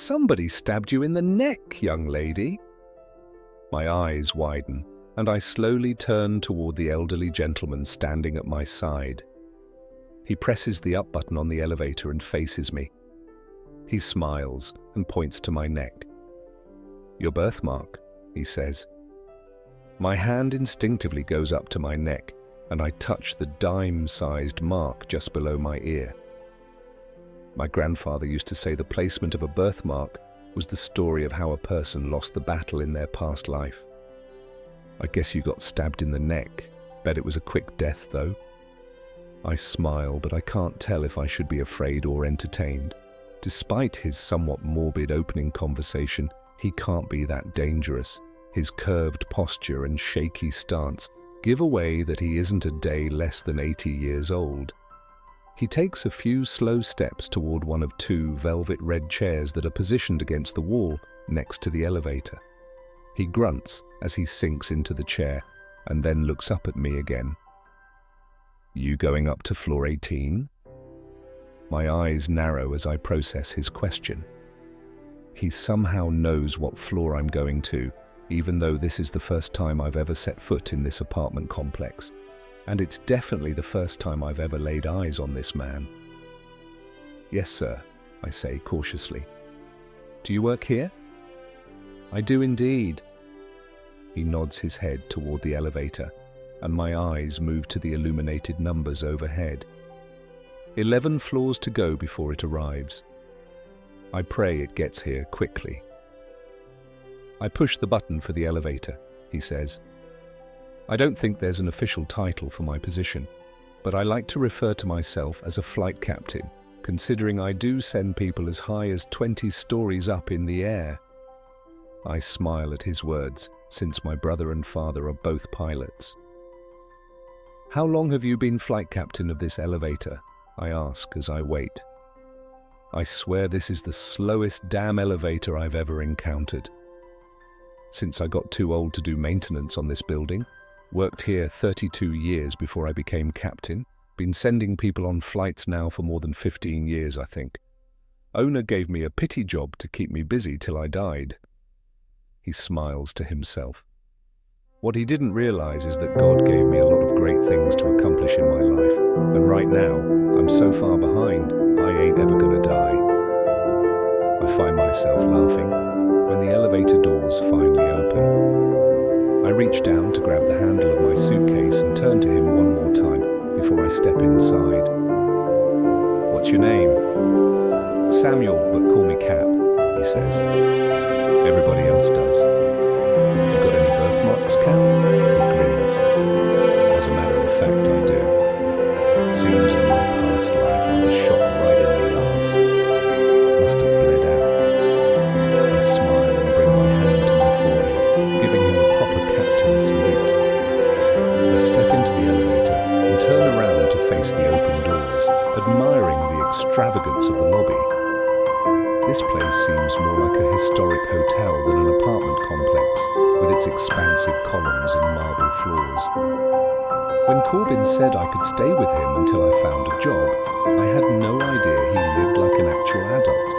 Somebody stabbed you in the neck, young lady." My eyes widen, and I slowly turn toward the elderly gentleman standing at my side. He presses the up button on the elevator and faces me. He smiles and points to my neck. "Your birthmark," he says. My hand instinctively goes up to my neck, and I touch the dime-sized mark just below my ear. My grandfather used to say the placement of a birthmark was the story of how a person lost the battle in their past life. "I guess you got stabbed in the neck. Bet it was a quick death, though." I smile, but I can't tell if I should be afraid or entertained. Despite his somewhat morbid opening conversation, he can't be that dangerous. His curved posture and shaky stance give away that he isn't a day less than 80 years old. He takes a few slow steps toward one of two velvet red chairs that are positioned against the wall next to the elevator. He grunts as he sinks into the chair and then looks up at me again. "You going up to floor 18? My eyes narrow as I process his question. He somehow knows what floor I'm going to, even though this is the first time I've ever set foot in this apartment complex. And it's definitely the first time I've ever laid eyes on this man. "Yes, sir," I say cautiously. "Do you work here?" "I do indeed." He nods his head toward the elevator, and my eyes move to the illuminated numbers overhead. 11 floors to go before it arrives. I pray it gets here quickly. I push the button for the elevator, he says. I don't think there's an official title for my position, but I like to refer to myself as a flight captain, considering I do send people as high as 20 stories up in the air. I smile at his words, since my brother and father are both pilots. "How long have you been flight captain of this elevator?" I ask as I wait. I swear this is the slowest damn elevator I've ever encountered. Since I got too old to do maintenance on this building, worked here 32 years before I became captain, been sending people on flights now for more than 15 years, I think. Owner gave me a pity job to keep me busy till I died. He smiles to himself. What he didn't realize is that God gave me a lot of great things to accomplish in my life, and right now, I'm so far behind, I ain't ever gonna die. I find myself laughing when the elevator doors finally open. I reach down to grab the handle of my suitcase and turn to him one more time before I step inside. "What's your name?" "Samuel, but call me Cap," he says. Everybody else does. "You got any birthmarks, Cap?" He grins. "As a matter of fact, I do. Seems in my past life I was shot right in the arse. Must have bled out." I smile and bring my hand to my forehead, giving him a proper captain salute. I step into the elevator and turn around to face the open doors, admiring the extravagance of the lobby. This place seems more like a historic hotel than an apartment complex, with its expansive columns and marble floors. When Corbin said I could stay with him until I found a job, I had no idea he lived like an actual adult.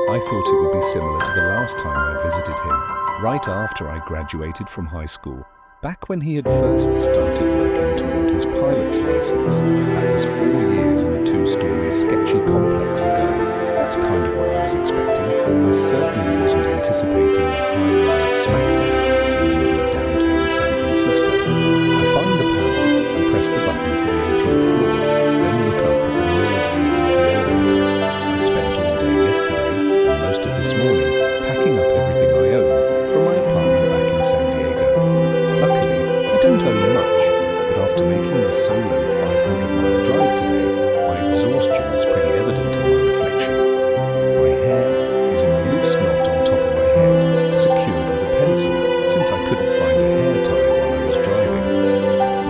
I thought it would be similar to the last time I visited him, right after I graduated from high school, back when he had first started working toward his pilot's license. That was 4 years in a 2-story sketchy complex ago. That's kind of what I was expecting. I certainly wasn't anticipating a high-rise smackdown in the middle of downtown San Francisco. I find the panel and press the button for the 18th floor, then look up at the mirrored view of the elevator. I spent all day yesterday, and most of this morning, packing up everything I own from my apartment back in San Diego. Luckily, I don't own much, but after making the solo 500-mile drive today, my exhaustion is pretty evident in my reflection. My hair is in a loose knot on top of my head, secured with a pencil, since I couldn't find a hair tie while I was driving.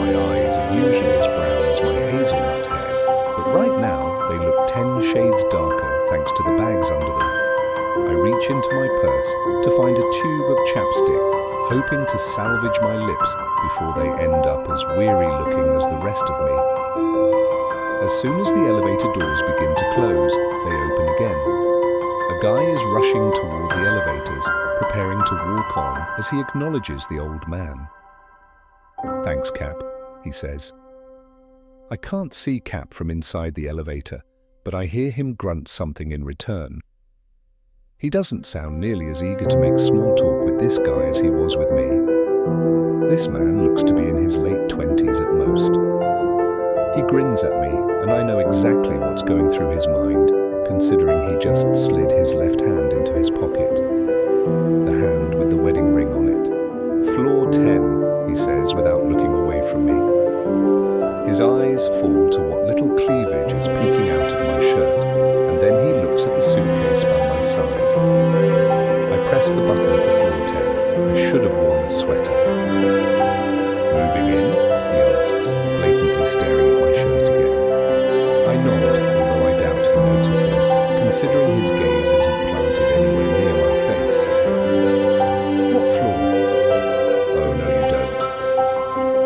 My eyes are usually as brown as my hazelnut hair, but right now they look 10 shades darker thanks to the bags under them. I reach into my purse to find a tube of chapstick, hoping to salvage my lips before they end up as weary-looking as the rest of me. As soon as the elevator doors begin to close, they open again. A guy is rushing toward the elevators, preparing to walk on as he acknowledges the old man. "Thanks, Cap," he says. I can't see Cap from inside the elevator, but I hear him grunt something in return. He doesn't sound nearly as eager to make small talk with this guy as he was with me. This man looks to be in his late 20s at most. He grins at me, and I know exactly what's going through his mind, considering he just slid his left hand into his pocket. The hand with the wedding ring on it. "Floor 10, he says without looking away from me. His eyes fall to what little cleavage is peeking out of my shirt, and then he looks at the suitcase by my side. I press the button for floor 10. I should have worn a sweater. "Moving in?" he asks, blatantly staring at my shirt again. I nod, although I doubt he notices, considering his gaze isn't planted anywhere near my face. "What floor?" "Oh, no, you don't."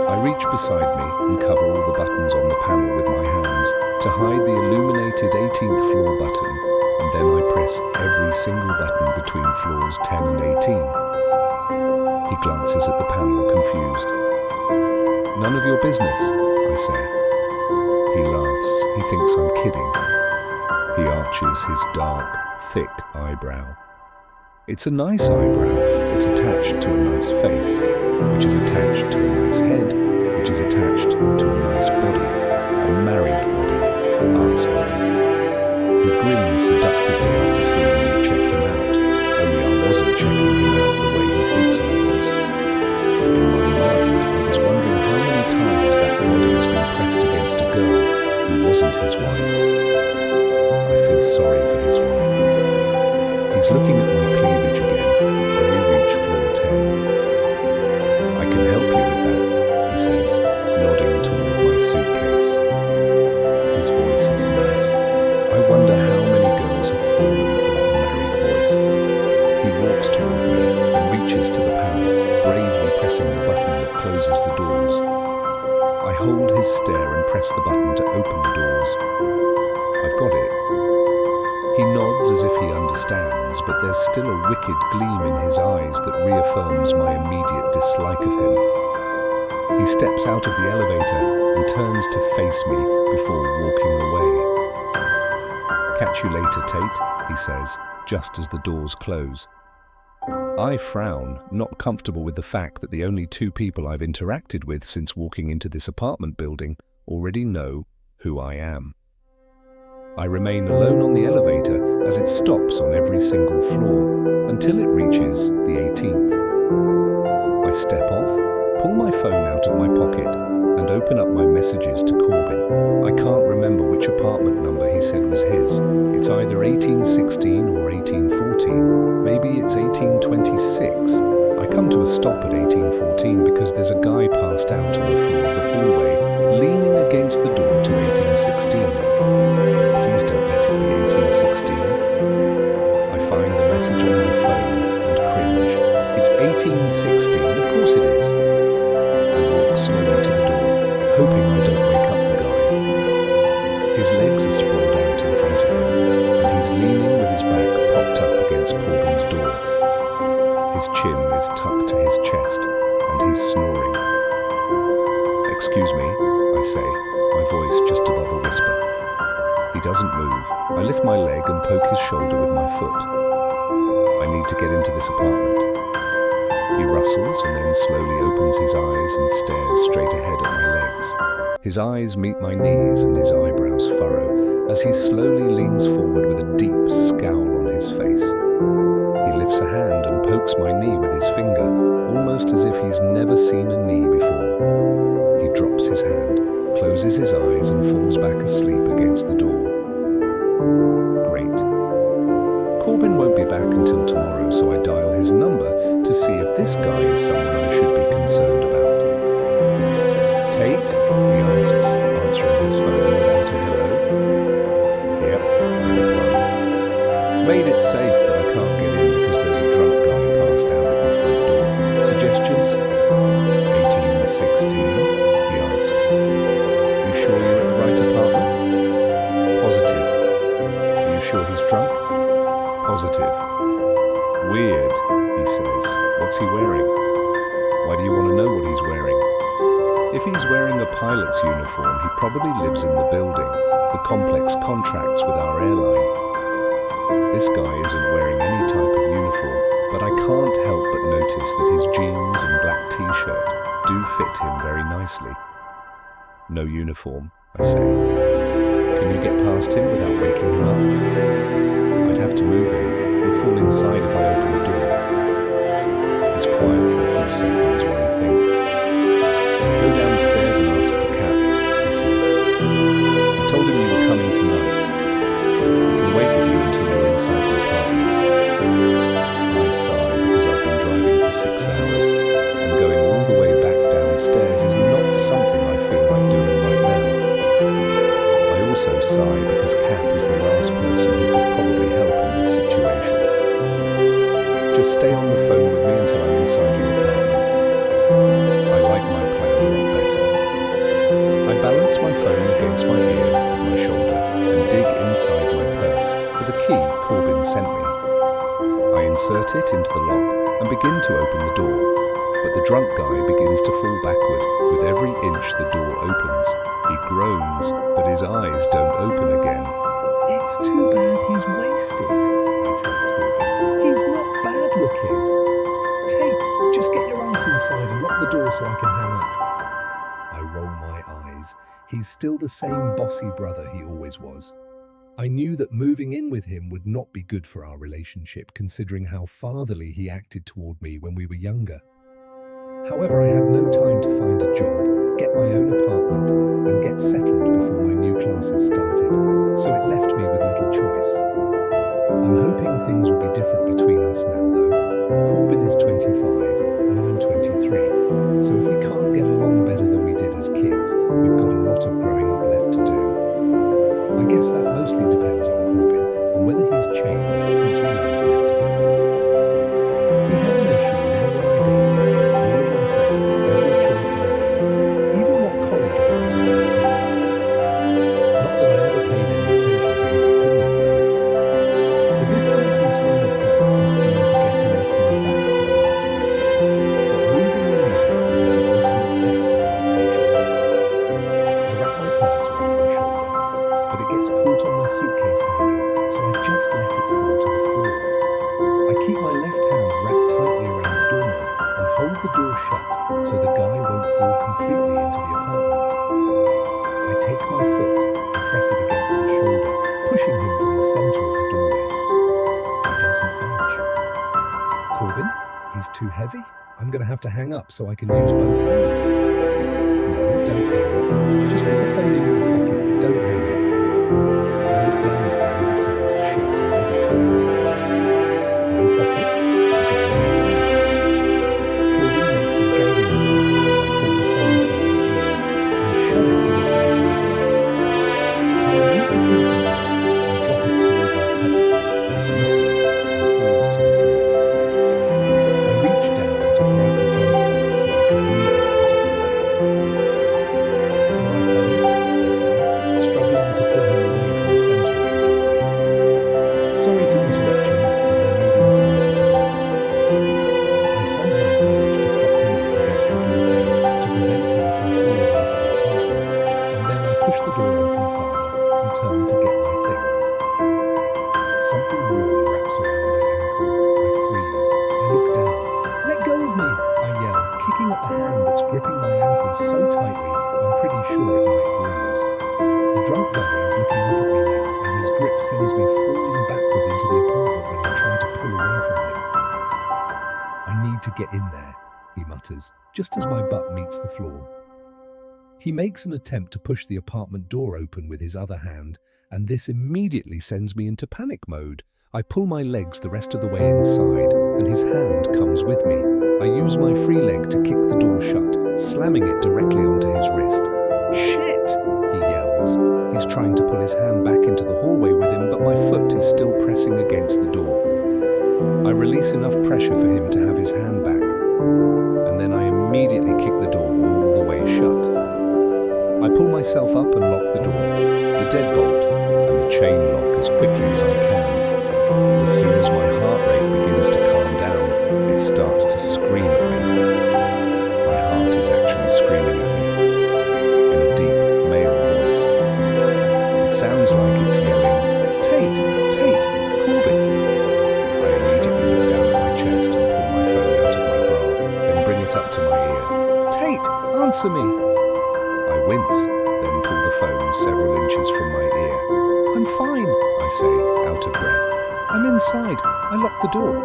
I reach beside me and cover all the buttons on the panel with my hands to hide the illuminated 18th floor button, and then I press every single button between floors 10 and 18. He glances at the panel, confused. "None of your business," I say. He laughs. He thinks I'm kidding. He arches his dark, thick eyebrow. It's a nice eyebrow. It's attached to a nice face, which is attached to a nice head, which is attached to a nice body, a married body, arsehole. He grins seductively after seeing me check him out, only I wasn't checking him out the way he thinks I was. In my mind, I was wondering how many times that body has been pressed against a girl who wasn't his wife. I feel sorry for his wife. He's looking at my cleavage again when we reach floor 10. "I can help you with that," he says, nodding toward my suitcase. His voice is nice. I wonder how many girls have fallen for that married voice. He walks toward me and reaches to the panel, bravely pressing the button that closes the doors. I hold his stare and press the button to open the doors. I've got it. He nods as if he understands, but there's still a wicked gleam in his eyes that reaffirms my immediate dislike of him. He steps out of the elevator and turns to face me before walking away. "Catch you later, Tate," he says, just as the doors close. I frown, not comfortable with the fact that the only two people I've interacted with since walking into this apartment building already know who I am. I remain alone on the elevator as it stops on every single floor until it reaches the 18th. I step off, pull my phone out of my pocket, and open up my messages to Corbin. I can't remember which apartment number he said was his. It's either 1816 or 1814. Maybe it's 1826. I come to a stop at 1814 because there's a guy passed out on the floor of the hallway, leaning against the door to 1816. Please don't let it be 1816. I find the message on my phone and cringe. It's 1816, of course it is. I walk slowly to the door, hoping I don't wake up the guy. His legs are sprawled out in front of him, and he's leaning with his back propped up against Corbin's door. His chin is tucked to his chest, and he's snoring. "Excuse me," I say, my voice just above a whisper. He doesn't move. I lift my leg and poke his shoulder with my foot. "I need to get into this apartment." He rustles and then slowly opens his eyes and stares straight ahead at my legs. His eyes meet my knees and his eyebrows furrow as he slowly leans forward with a deep scowl on his face. He lifts a hand and pokes my knee with his finger, almost as if he's never seen a knee before. He drops his hand, closes his eyes and falls back asleep against the door. Great. Corbin won't be back until tomorrow, so I dial his number to see if this guy is someone I should be concerned about. "Tate?" he asks, answering his phone without a hello. "Yep," I reply. "Made it safe, but I can't get in because there's a drunk guy passed out at the front door. Suggestions?" 1816, he asks. "You sure you're at the right apartment?" "Positive." "Are you sure he's drunk?" "Positive." What's he wearing? Why do you want to know what he's wearing? If he's wearing a pilot's uniform, he probably lives in the building. The complex contracts with our airline. This guy isn't wearing any type of uniform, but I can't help but notice that his jeans and black t-shirt do fit him very nicely. No uniform, I say. Can you get past him without waking him up? I'd have to move him. He'll fall inside if I open the door. He's quiet for a few seconds while he thinks. Go downstairs and ask for Kat, he says. I told him you were coming tonight. He can wait with you until you're inside the apartment. I sigh because I've been driving for 6 hours, and going all the way back downstairs is not something I feel like doing right now. I also sigh because Kat is the last person who could probably help in this situation. Just stay on the phone with me until I'm inside your apartment. I like my plan a lot better. I balance my phone against my ear with my shoulder and dig inside my purse for the key Corbin sent me. I insert it into the lock and begin to open the door, but the drunk guy begins to fall backward with every inch the door opens. He groans, but his eyes don't open again. It's too bad he's wasted, I tell Corbin. He's not bad looking. Tate, just get your ass inside and lock the door so I can hang up. I roll my eyes. He's still the same bossy brother he always was. I knew that moving in with him would not be good for our relationship, considering how fatherly he acted toward me when we were younger. However, I had no time to find a job, get my own apartment, and get settled before my new classes started, so it left me with little choice. I'm hoping things will be different between us now, though. Corbin is 25 and I'm 23, so if we can't get along better than we did as kids, we've got a lot of growing up left to do. I guess that mostly depends on Corbin and whether he's changed since we last lived together. He had an issue with anyone I dated, all of my friends, every choice I made, even what college I went to tell me. Not that I ever paid any attention to his opinion, though. The distance and time apart has seemed to get him off my back for the last few years, but moving in with him will be the ultimate test of my patience. I wrap my purse around my shoulder, but it gets caught on my suitcase handle, so I just let it fall to the floor. I keep my left hand wrapped tightly around the doorknob and hold the door shut so the guy won't fall completely into the apartment. I take my foot and press it against his shoulder, pushing him from the center of the doorway. He doesn't budge. Corbin, he's too heavy? I'm going to have to hang up so I can use both hands. No, don't hang up. Just put the phone in your pocket, but don't hang up. I look down at my oversized shirt and leggings. No pockets? Corbin makes a gagging sound as I pull the phone from my ear and shove it inside my ear. I remove the key from my ear and drop it toward my purse. He listens and falls to the floor. I reach down to grab the drunk guy so I can move him out of the way. All right, buddy, I say, struggling to pull him away from the center of the doorway. Sorry to interrupt you, but I need inside something. I somehow manage to prop him up against the door frame to prevent him from falling into the apartment, and then I push the door open farther and turn to get my things. Something warm wraps around my ankle. I freeze. I look down. Let go of me, I yell, kicking at the hand that's gripping my ankle so tightly I'm pretty sure it might bruise. The drunk guy is looking up at me now, and his grip sends me falling backward into the apartment when I try to pull away from him. I need to get in there, he mutters, just as my butt meets the floor. He makes an attempt to push the apartment door open with his other hand, and this immediately sends me into panic mode. I pull my legs the rest of the way inside, and his hand comes with me. I use my free leg to kick the door shut, slamming it directly onto his wrist. Shit! He yells. He's trying to pull his hand back into the hallway with him, but my foot is still pressing against the door. I release enough pressure for him to have his hand back, and then I immediately kick the door all the way shut. I pull myself up and lock the door, the deadbolt, and the chain lock as quickly as I can. As soon as my heart rate begins to calm down, it starts to scream at me. My heart is actually screaming at me, in a deep male voice. It sounds like it's yelling, "Tate! Tate! Corbin!" I immediately look down at my chest and pull my phone out of my bra, then bring it up to my ear. "Tate, answer me!" I wince, then pull the phone several inches from my ear. "I'm fine," I say, out of breath. "I'm inside. I locked the door."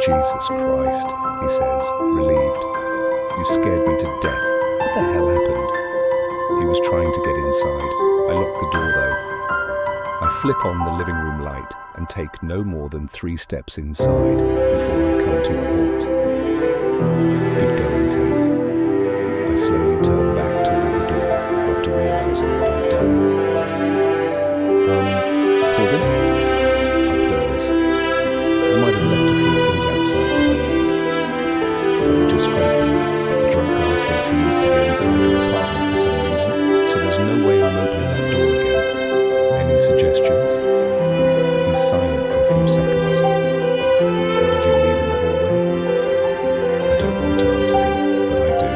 "Jesus Christ," he says, relieved. "You scared me to death. What the hell happened?" He was trying to get inside. I locked the door though. I flip on the living room light and take no more than 3 steps inside before I come to a halt. Good going, Tate. I slowly turn back toward the door after realizing what I've done. Corbin? I pause. I might have left a few things outside that I need. I would just grab them. The drunk guy thinks he needs to get inside the apartment for some reason, so there's no way I'm opening that door again. Any suggestions? He's silent for a few seconds. What did you leave in the hallway? I don't want to answer him, but I do.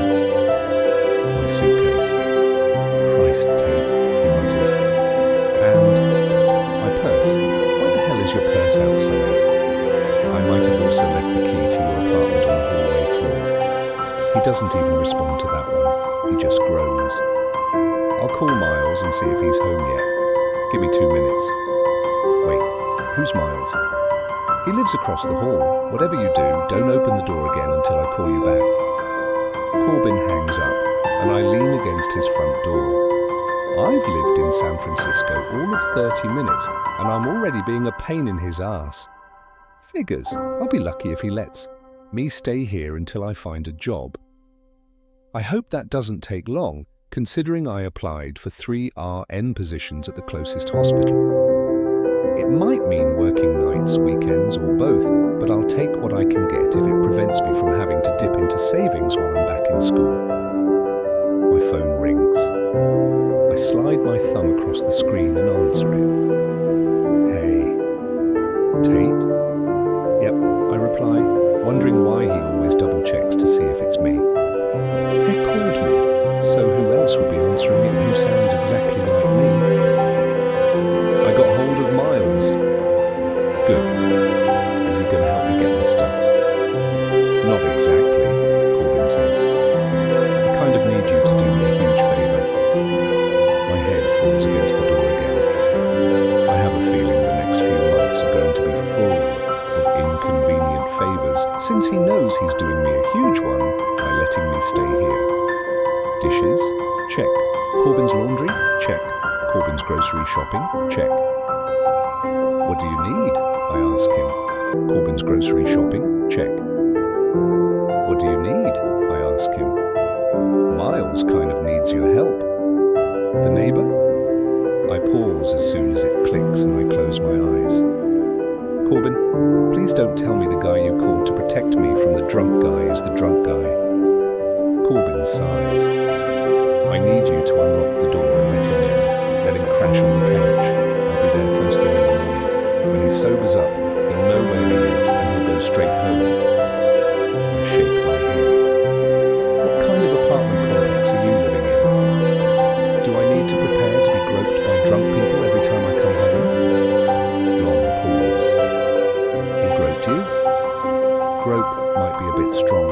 My suitcase. Christ, Tate, he mutters. And my purse. Why the hell is your purse outside? I might have also left the key to your apartment on the hallway floor. He doesn't even respond to that one. He just groans. I'll call Miles and see if he's home yet. Give me 2 minutes. Wait, who's Miles? He lives across the hall. Whatever you do, don't open the door again until I call you back. Corbin hangs up, and I lean against his front door. I've lived in San Francisco all of 30 minutes, and I'm already being a pain in his ass. Figures, I'll be lucky if he lets me stay here until I find a job. I hope that doesn't take long, considering I applied for 3 RN positions at the closest hospital. It might mean working nights, weekends, or both, but I'll take what I can get if it prevents me from having to dip into savings while I'm back in school. My phone rings. I slide my thumb across the screen and answer it. Hey. Tate? Yep, I reply, wondering why he always double-checks to see if it's me. They called me, so who else would be answering it who sounds exactly like me? I got hold of Miles. Good. Is he going to help me get my stuff? Not exactly, Corbin says. I kind of need you to do me a huge favor. My head falls against the door again. I have a feeling the next few months are going to be full of inconvenient favors, since he knows he's doing me a huge one by letting me stay here. Dishes? Check. Corbin's laundry? Check. Corbin's grocery shopping? Check. What do you need? I ask him. Corbin's grocery shopping? Check. What do you need? I ask him. Miles kind of needs your help. The neighbor? I pause as soon as it clicks and I close my eyes. Corbin, please don't tell me the guy you called to protect me from the drunk guy is the drunk guy. Corbin sighs. I need you to unlock the door and let him in. Let him crash on the couch. I'll be there first thing in the morning. When he sobers up, he'll know where he is and he'll go straight home. I shake my head. What kind of apartment complex are you living in? Do I need to prepare to be groped by drunk people every time I come home? Long pause. He groped you? Grope might be a bit strong.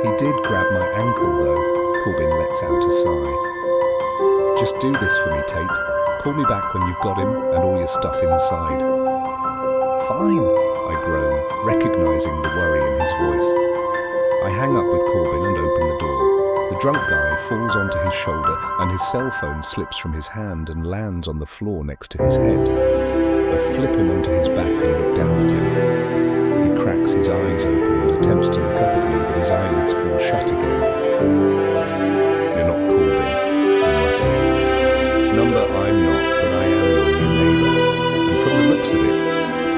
He did grab my ankle though. Corbin lets out a sigh. Just do this for me, Tate. Call me back when you've got him and all your stuff inside. Fine, I groan, recognizing the worry in his voice. I hang up with Corbin and open the door. The drunk guy falls onto his shoulder and his cell phone slips from his hand and lands on the floor next to his head. I flip him onto his back and look down at him. He cracks his eyes open and attempts to look up at me, but his eyelids fall shut again. You're not Corbin, he mutters. Number I'm not, but I am your new neighbour. And from the looks of it,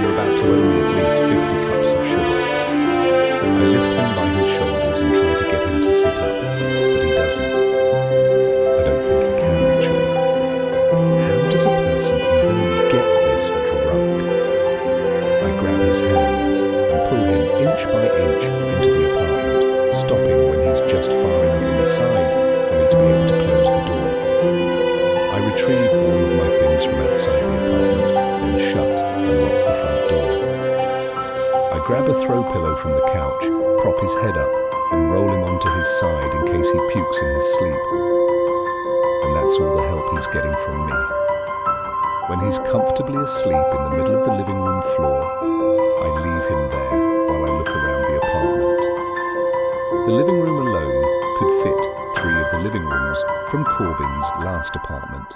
you're about to owe me at least 50 cups of sugar. I lift him by his shoulders and try to get him to sit up, but he doesn't. I don't think he can, actually. How does a person even get this drunk? I grab his hands and pull him inch by pukes in his sleep. And that's all the help he's getting from me. When he's comfortably asleep in the middle of the living room floor, I leave him there while I look around the apartment. The living room alone could fit 3 of the living rooms from Corbin's last apartment.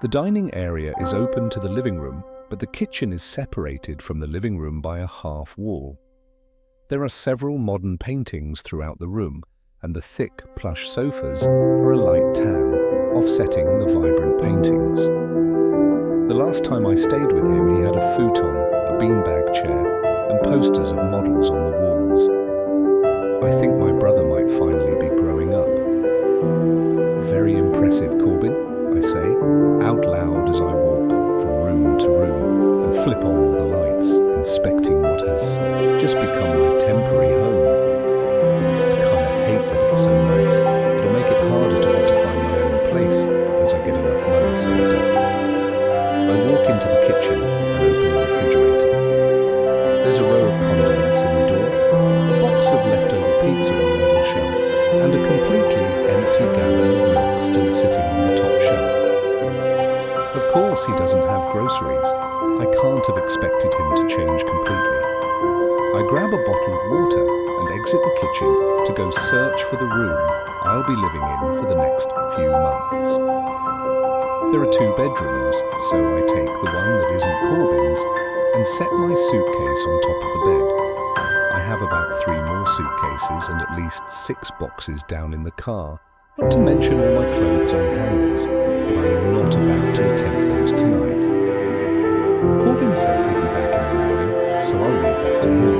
The dining area is open to the living room, but the kitchen is separated from the living room by a half wall. There are several modern paintings throughout the room, and the thick plush sofas are a light tan, offsetting the vibrant paintings. The last time I stayed with him, he had a futon, a beanbag chair, and posters of models on the walls. I think my brother might finally be growing up. "Very impressive, Corbin," I say, out loud as I walk from room to room and flip on all the lights, inspecting what has just become my temporary home. I kind of hate that it's so nice. It'll make it harder to want to find my own place once I get enough money saved up. I walk into the kitchen and open the refrigerator. There's a row of condiments in the door, a box of leftover pizza on the middle shelf, and a completely empty gallon of milk still sitting on the top shelf. Of course he doesn't have groceries. I can't have expected him to change completely. I grab a bottle of water and exit the kitchen to go search for the room I'll be living in for the next few months. There are 2 bedrooms, so I take the one that isn't Corbin's and set my suitcase on top of the bed. I have about 3 more suitcases and at least 6 boxes down in the car, not to mention all my clothes on hangers, but I am not about to attempt those tonight. Corbin said he'd be back in the morning, so I'll leave that to him.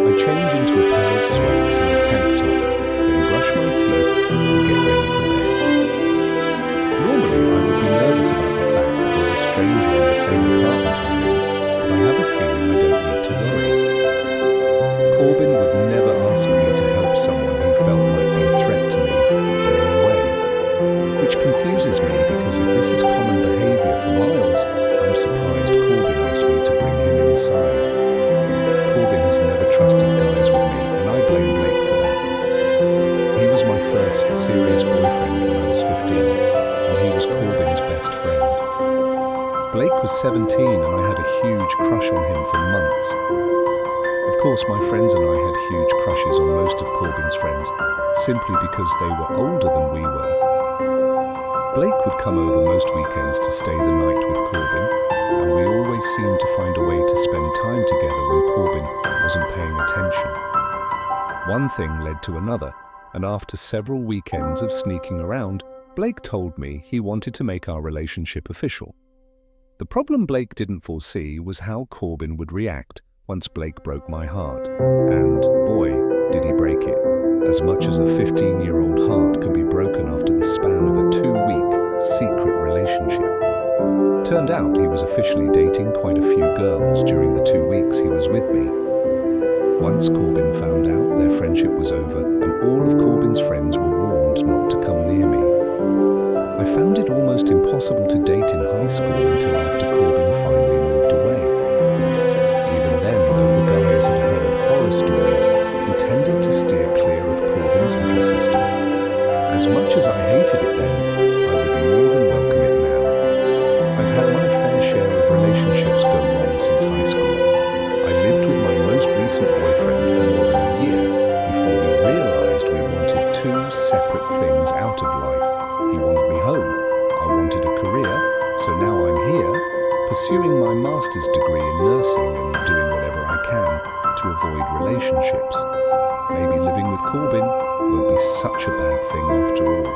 I change into a pair of sweats and a tank top, then brush my teeth and get ready for bed. Normally I would be nervous about the fact that there's a stranger in the same apartment I'm in, but I have a feeling I don't need to worry. Corbin would never ask me to help someone he felt might be a threat to me in any way, which confuses me because if this is common behaviour for Miles, I'm surprised Corbin asked me to bring him inside. Corbin has never trusted guys with me, and I blame Blake for that. He was my first serious boyfriend when I was 15, and he was Corbin's best friend. Blake was 17 and I had a huge crush on him for months. Of course, my friends and I had huge crushes on most of Corbin's friends, simply because they were older than we were. Blake would come over most weekends to stay the night with Corbin, and we always seemed to find a way to spend time together when Corbin wasn't paying attention. One thing led to another, and after several weekends of sneaking around, Blake told me he wanted to make our relationship official. The problem Blake didn't foresee was how Corbin would react once Blake broke my heart. And boy, did he break it. As much as a 15-year-old heart can be broken after the span of a 2-week secret relationship. Turned out he was officially dating quite a few girls during the 2 weeks he was with me. Once Corbin found out, their friendship was over and all of Corbin's friends were warned not to come near me. I found it almost impossible to date in high school until after Corbin finally moved away. Even then, though the guys had heard horror stories, we tended to steer clear of Corbin's little sister. As much as I hated it then, I would more than welcome it now. I've had my fair share of relationships go wrong since high school. I lived with my most recent boyfriend for more than a year before we realized we wanted 2 separate things out of life. He wanted me home, I wanted a career, so now I'm here, pursuing my master's degree in nursing and doing whatever I can to avoid relationships. Maybe living with Corbin won't be such a bad thing after all.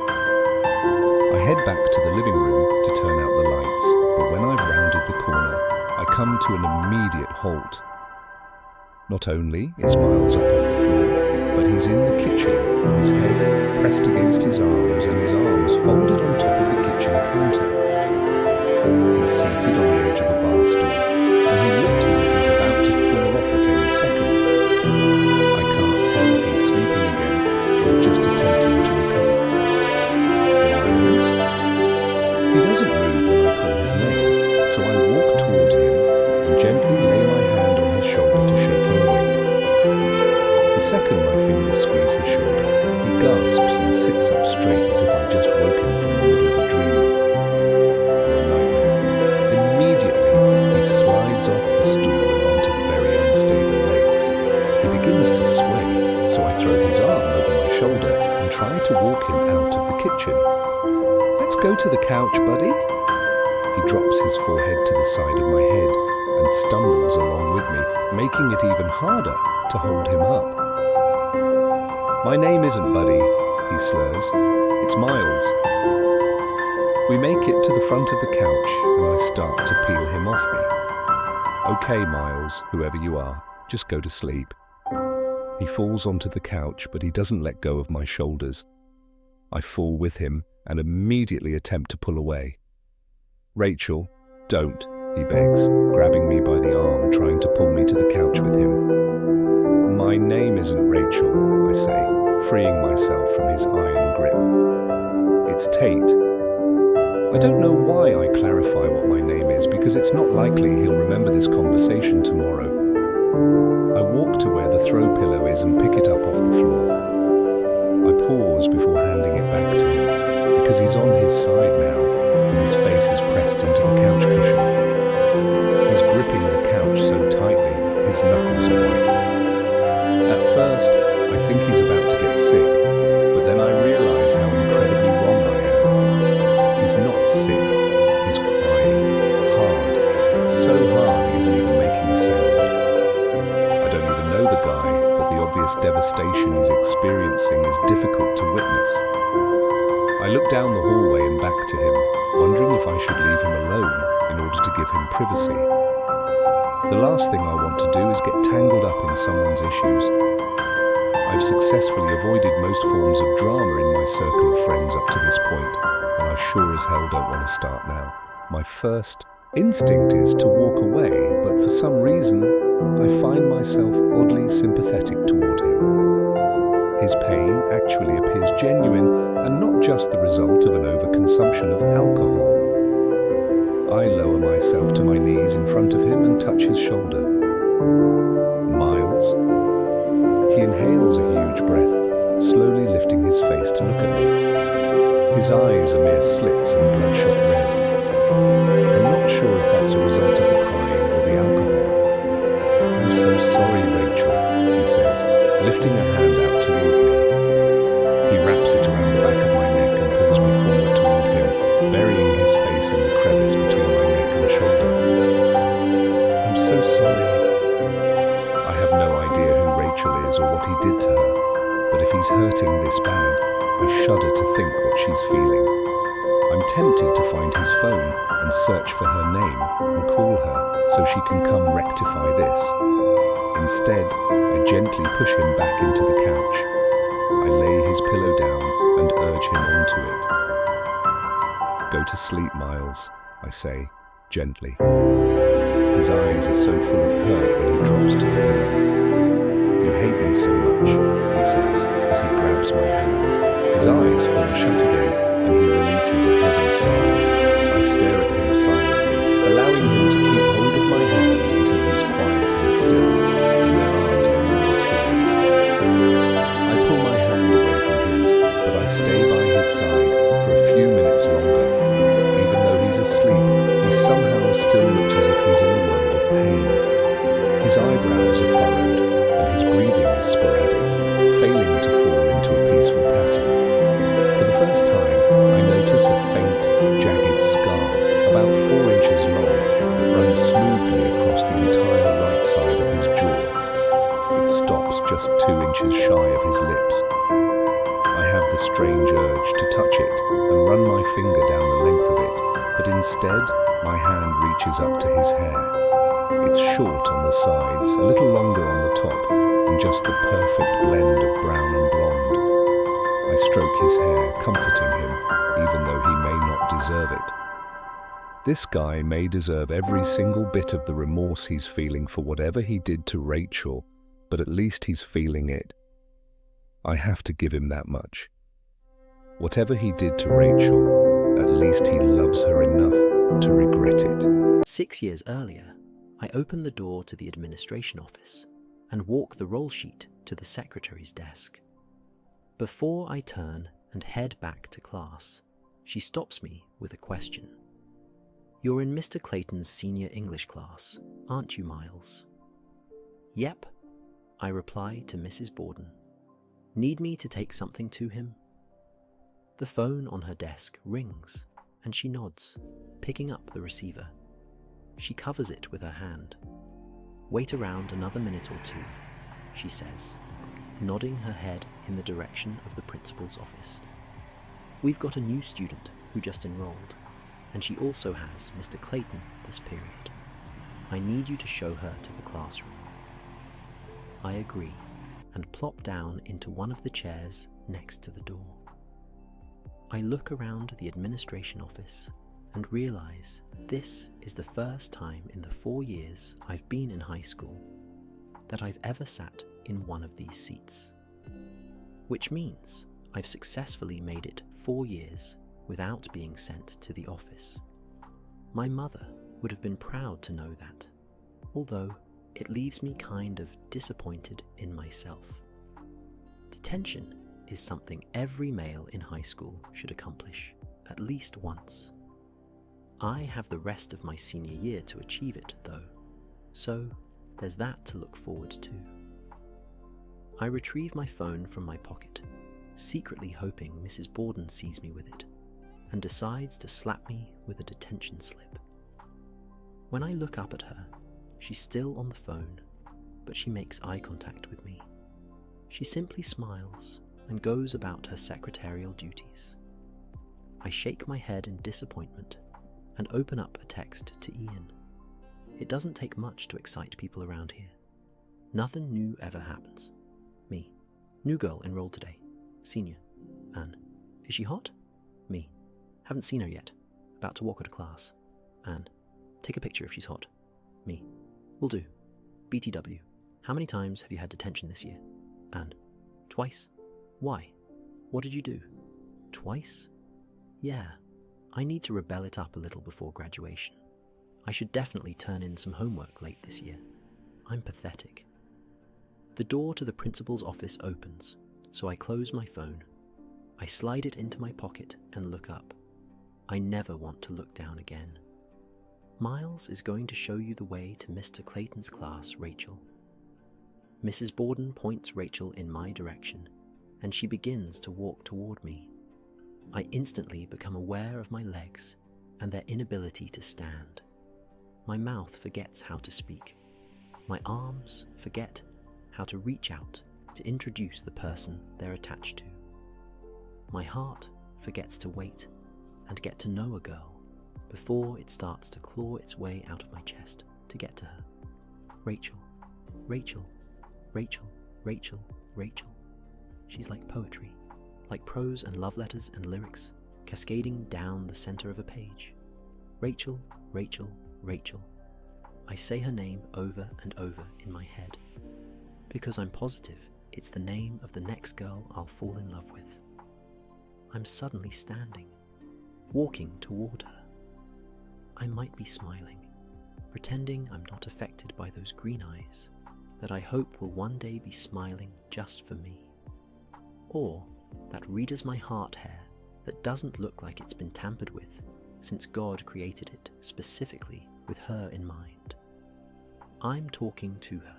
I head back to the living room to turn out the lights, but when I've rounded the corner, I come to an immediate halt. Not only is Miles up off the floor, but he's in the kitchen, his head pressed against his arms and his arms folded on top of the kitchen counter. He's seated on the edge of a bar stool, and he looks as if he's about to fall off at any second. I can't tell if he's sleeping again or just attempting to recover. Miles? He doesn't move when I call his name, so I walk toward him and gently lay my hand on his shoulder to shake him awake. The second my fingers squeeze his shoulder, he gasps attention. "Let's go to the couch, buddy." He drops his forehead to the side of my head and stumbles along with me, making it even harder to hold him up. "My name isn't Buddy," he slurs. "It's Miles." We make it to the front of the couch and I start to peel him off me. "Okay, Miles, whoever you are, just go to sleep." He falls onto the couch, but he doesn't let go of my shoulders. I fall with him and immediately attempt to pull away. "Rachel, don't," he begs, grabbing me by the arm, trying to pull me to the couch with him. "My name isn't Rachel," I say, freeing myself from his iron grip. "It's Tate." I don't know why I clarify what my name is, because it's not likely he'll remember this conversation tomorrow. I walk to where the throw pillow is and pick it up off the floor. I pause before handing it back to him, because he's on his side now, and his face is pressed into the couch cushion. He's gripping the couch so tightly, his knuckles are white. At first, I think he's about to get sick, but then I realize how incredibly wrong I am. He's not sick, he's crying, hard, so hard he isn't even making a sound. I don't even know the guy, but the obvious devastation he's experiencing is difficult to witness. I look down the hallway and back to him, wondering if I should leave him alone in order to give him privacy. The last thing I want to do is get tangled up in someone's issues. I've successfully avoided most forms of drama in my circle of friends up to this point, and I sure as hell don't want to start now. My first instinct is to walk away, but for some reason, I find myself oddly sympathetic toward him. His pain actually appears genuine and not just the result of an overconsumption of alcohol. I lower myself to my knees in front of him and touch his shoulder. "Miles?" He inhales a huge breath, slowly lifting his face to look at me. His eyes are mere slits and bloodshot red. I'm not sure if that's a result of the crying or the alcohol. "I'm so sorry, Rachel," he says, lifting a hand out toward me. He wraps it around the back of my neck and pulls me forward toward him, burying his face in the crevice between my neck and shoulder. "I'm so sorry." I have no idea who Rachel is or what he did to her, but if he's hurting this bad, I shudder to think what she's feeling. I'm tempted to find his phone and search for her name and call her so she can come rectify this. Instead, I gently push him back into the couch. I lay his pillow down and urge him onto it. "Go to sleep, Miles," I say, gently. His eyes are so full of hurt when he drops to the pillow. "You hate me so much," he says as he grabs my hand. His eyes fall shut again and he releases a heavy sigh. I stare at him silently, allowing him to keep hold of my hand until he's quiet and still, and there aren't any more tears. I pull my hand away from his, but I stay by his side for a few minutes longer. Even though he's asleep, he somehow still looks as if he's in a world of pain. His eyebrows are furrowed, and his breathing is sporadic, failing to fall into a peaceful pattern. For the first time, I notice a faint, jagged scar, about 4 inches long, that runs smoothly across the entire right side of his jaw. It stops just 2 inches shy of his lips. I have the strange urge to touch it and run my finger down the length of it, but instead, my hand reaches up to his hair. It's short on the sides, a little longer on the top, and just the perfect blend of brown and blonde. I stroke his hair, comforting him, even though he may not deserve it. This guy may deserve every single bit of the remorse he's feeling for whatever he did to Rachel, but at least he's feeling it. I have to give him that much. Whatever he did to Rachel, at least he loves her enough to regret it. 6 years earlier, I open the door to the administration office and walk the roll sheet to the secretary's desk. Before I turn and head back to class, she stops me with a question. "You're in Mr. Clayton's senior English class, aren't you, Miles?" "Yep," I reply to Mrs. Borden. "Need me to take something to him?" The phone on her desk rings, and she nods, picking up the receiver. She covers it with her hand. "Wait around another minute or two," she says, nodding her head in the direction of the principal's office. "We've got a new student who just enrolled, and she also has Mr. Clayton this period. I need you to show her to the classroom." I agree and plop down into one of the chairs next to the door. I look around the administration office and realize this is the first time in the 4 years I've been in high school that I've ever sat in one of these seats. Which means I've successfully made it 4 years without being sent to the office. My mother would have been proud to know that, although it leaves me kind of disappointed in myself. Detention is something every male in high school should accomplish at least once. I have the rest of my senior year to achieve it, though, so there's that to look forward to. I retrieve my phone from my pocket, secretly hoping Mrs. Borden sees me with it, and decides to slap me with a detention slip. When I look up at her, she's still on the phone, but she makes eye contact with me. She simply smiles and goes about her secretarial duties. I shake my head in disappointment and open up a text to Ian. It doesn't take much to excite people around here. Nothing new ever happens. Me. New girl enrolled today. Senior. Anne. Is she hot? Me. Haven't seen her yet. About to walk her to class. Anne. Take a picture if she's hot. Me. Will do. BTW. How many times have you had detention this year? Anne. Twice. Why? What did you do? Twice? Yeah. I need to rebel it up a little before graduation. I should definitely turn in some homework late this year. I'm pathetic. The door to the principal's office opens, so I close my phone. I slide it into my pocket and look up. I never want to look down again. Miles is going to show you the way to Mr. Clayton's class, Rachel. Mrs. Borden points Rachel in my direction, and she begins to walk toward me. I instantly become aware of my legs and their inability to stand. My mouth forgets how to speak. My arms forget how to reach out to introduce the person they're attached to. My heart forgets to wait and get to know a girl before it starts to claw its way out of my chest to get to her. Rachel, Rachel, Rachel, Rachel, Rachel. She's like poetry, like prose and love letters and lyrics cascading down the center of a page. Rachel, Rachel, Rachel. I say her name over and over in my head, because I'm positive it's the name of the next girl I'll fall in love with. I'm suddenly standing, walking toward her. I might be smiling, pretending I'm not affected by those green eyes that I hope will one day be smiling just for me. Or that readers my heart hair that doesn't look like it's been tampered with, since God created it specifically with her in mind. I'm talking to her.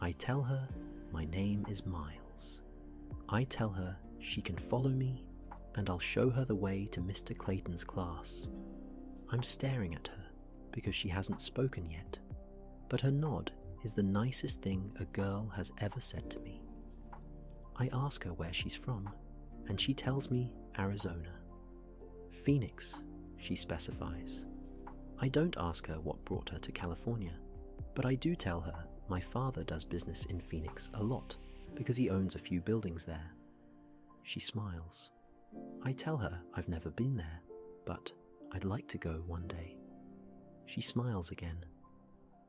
I tell her my name is Miles. I tell her she can follow me and I'll show her the way to Mr. Clayton's class. I'm staring at her because she hasn't spoken yet, but her nod is the nicest thing a girl has ever said to me. I ask her where she's from, and she tells me Arizona. Phoenix, she specifies. I don't ask her what brought her to California, but I do tell her my father does business in Phoenix a lot because he owns a few buildings there. She smiles. I tell her I've never been there, but I'd like to go one day. She smiles again.